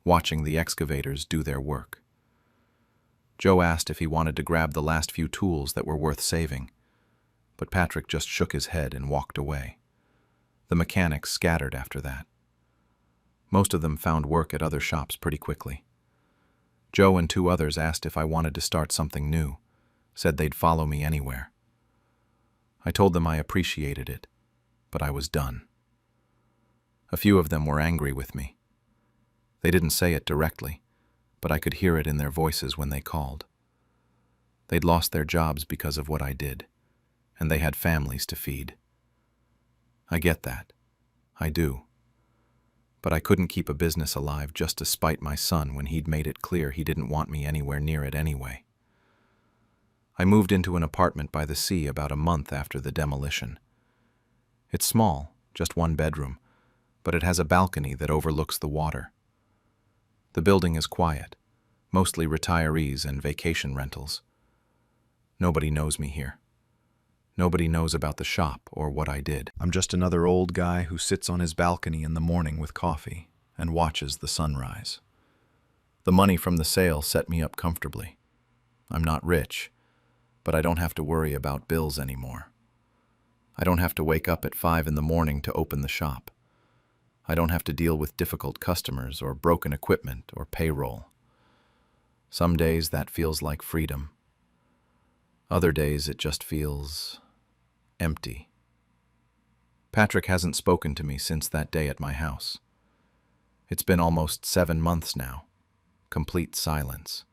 A: watching the excavators do their work. Joe asked if he wanted to grab the last few tools that were worth saving, but Patrick just shook his head and walked away. The mechanics scattered after that. Most of them found work at other shops pretty quickly. Joe and 2 others asked if I wanted to start something new, said they'd follow me anywhere. I told them I appreciated it, but I was done. A few of them were angry with me. They didn't say it directly, but I could hear it in their voices when they called. They'd lost their jobs because of what I did, and they had families to feed. I get that. I do. But I couldn't keep a business alive just to spite my son when he'd made it clear he didn't want me anywhere near it anyway. I moved into an apartment by the sea about a month after the demolition. It's small, just 1 bedroom, but it has a balcony that overlooks the water. The building is quiet, mostly retirees and vacation rentals. Nobody knows me here. Nobody knows about the shop or what I did. I'm just another old guy who sits on his balcony in the morning with coffee and watches the sunrise. The money from the sale set me up comfortably. I'm not rich, but I don't have to worry about bills anymore. I don't have to wake up at 5 in the morning to open the shop. I don't have to deal with difficult customers or broken equipment or payroll. Some days that feels like freedom. Other days it just feels empty. Patrick hasn't spoken to me since that day at my house. It's been almost 7 months now. Complete silence.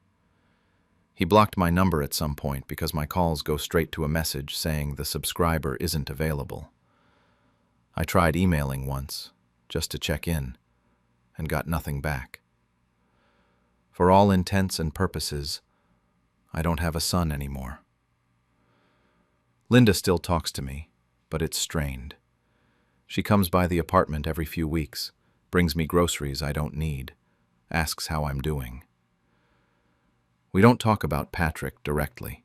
A: He blocked my number at some point because my calls go straight to a message saying the subscriber isn't available. I tried emailing once, just to check in, and got nothing back. For all intents and purposes, I don't have a son anymore. Linda still talks to me, but it's strained. She comes by the apartment every few weeks, brings me groceries I don't need, asks how I'm doing. We don't talk about Patrick directly.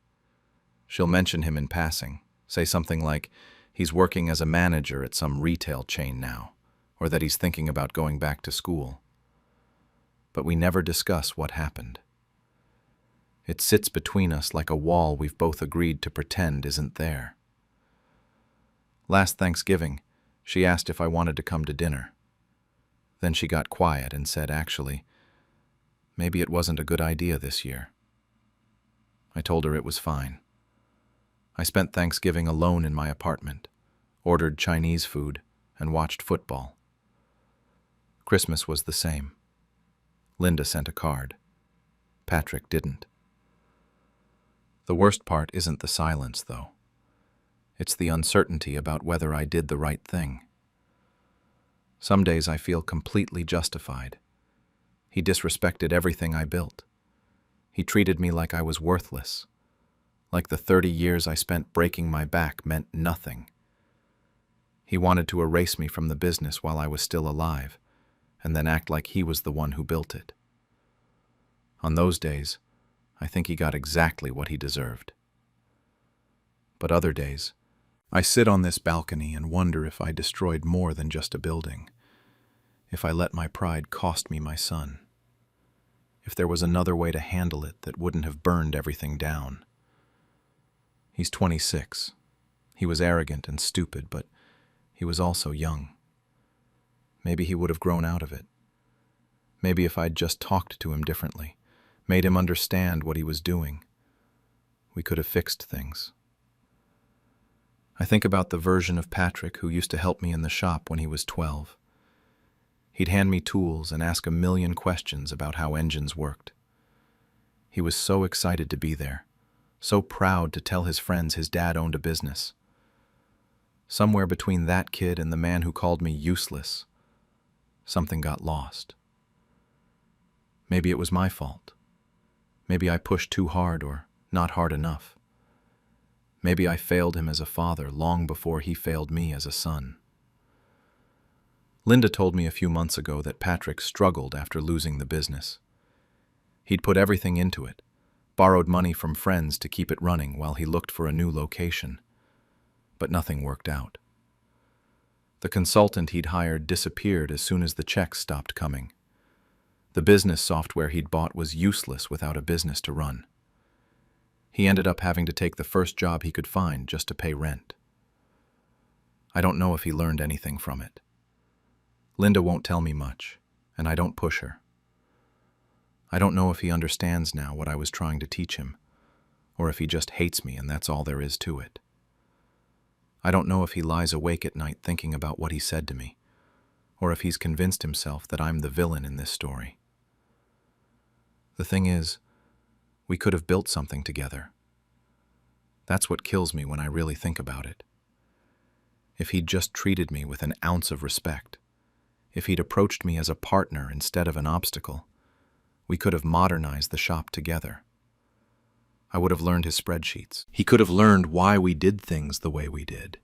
A: She'll mention him in passing, say something like he's working as a manager at some retail chain now, or that he's thinking about going back to school. But we never discuss what happened. It sits between us like a wall we've both agreed to pretend isn't there. Last Thanksgiving, she asked if I wanted to come to dinner. Then she got quiet and said, actually, maybe it wasn't a good idea this year. I told her it was fine. I spent Thanksgiving alone in my apartment, ordered Chinese food, and watched football. Christmas was the same. Linda sent a card. Patrick didn't. The worst part isn't the silence, though. It's the uncertainty about whether I did the right thing. Some days I feel completely justified. He disrespected everything I built. He treated me like I was worthless, like the 30 years I spent breaking my back meant nothing. He wanted to erase me from the business while I was still alive, and then act like he was the one who built it. On those days, I think he got exactly what he deserved. But other days, I sit on this balcony and wonder if I destroyed more than just a building, if I let my pride cost me my son, if there was another way to handle it that wouldn't have burned everything down. He's 26. He was arrogant and stupid, but he was also young. Maybe he would have grown out of it. Maybe if I'd just talked to him differently, made him understand what he was doing, we could have fixed things. I think about the version of Patrick who used to help me in the shop when he was 12. He'd hand me tools and ask a million questions about how engines worked. He was so excited to be there, so proud to tell his friends his dad owned a business. Somewhere between that kid and the man who called me useless, something got lost. Maybe it was my fault. Maybe I pushed too hard or not hard enough. Maybe I failed him as a father long before he failed me as a son. Linda told me a few months ago that Patrick struggled after losing the business. He'd put everything into it, borrowed money from friends to keep it running while he looked for a new location. But nothing worked out. The consultant he'd hired disappeared as soon as the checks stopped coming. The business software he'd bought was useless without a business to run. He ended up having to take the first job he could find just to pay rent. I don't know if he learned anything from it. Linda won't tell me much, and I don't push her. I don't know if he understands now what I was trying to teach him, or if he just hates me and that's all there is to it. I don't know if he lies awake at night thinking about what he said to me, or if he's convinced himself that I'm the villain in this story. The thing is, we could have built something together. That's what kills me when I really think about it. If he'd just treated me with an ounce of respect, if he'd approached me as a partner instead of an obstacle, we could have modernized the shop together. I would have learned his spreadsheets. He could have learned why we did things the way we did.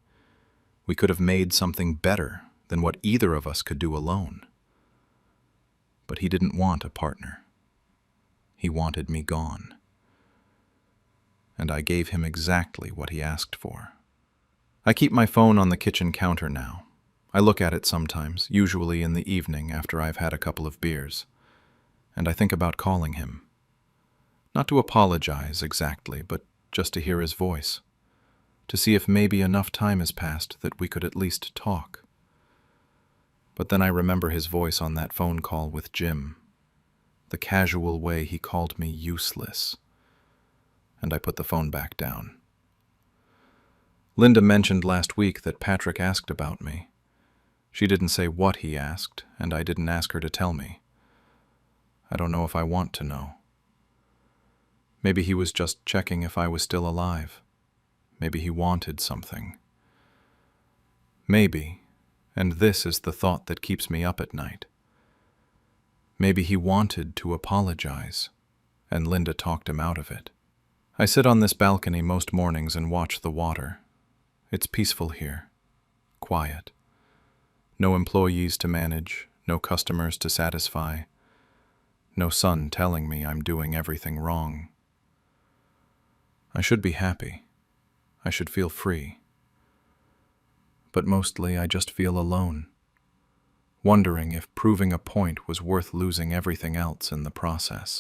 A: We could have made something better than what either of us could do alone. But he didn't want a partner. He wanted me gone. And I gave him exactly what he asked for. I keep my phone on the kitchen counter now. I look at it sometimes, usually in the evening after I've had a couple of beers, and I think about calling him. Not to apologize exactly, but just to hear his voice, to see if maybe enough time has passed that we could at least talk. But then I remember his voice on that phone call with Jim, the casual way he called me useless, and I put the phone back down. Linda mentioned last week that Patrick asked about me. She didn't say what he asked, and I didn't ask her to tell me. I don't know if I want to know. Maybe he was just checking if I was still alive. Maybe he wanted something. Maybe, and this is the thought that keeps me up at night, maybe he wanted to apologize, and Linda talked him out of it. I sit on this balcony most mornings and watch the water. It's peaceful here, quiet. No employees to manage, no customers to satisfy, no son telling me I'm doing everything wrong. I should be happy. I should feel free. But mostly I just feel alone, wondering if proving a point was worth losing everything else in the process.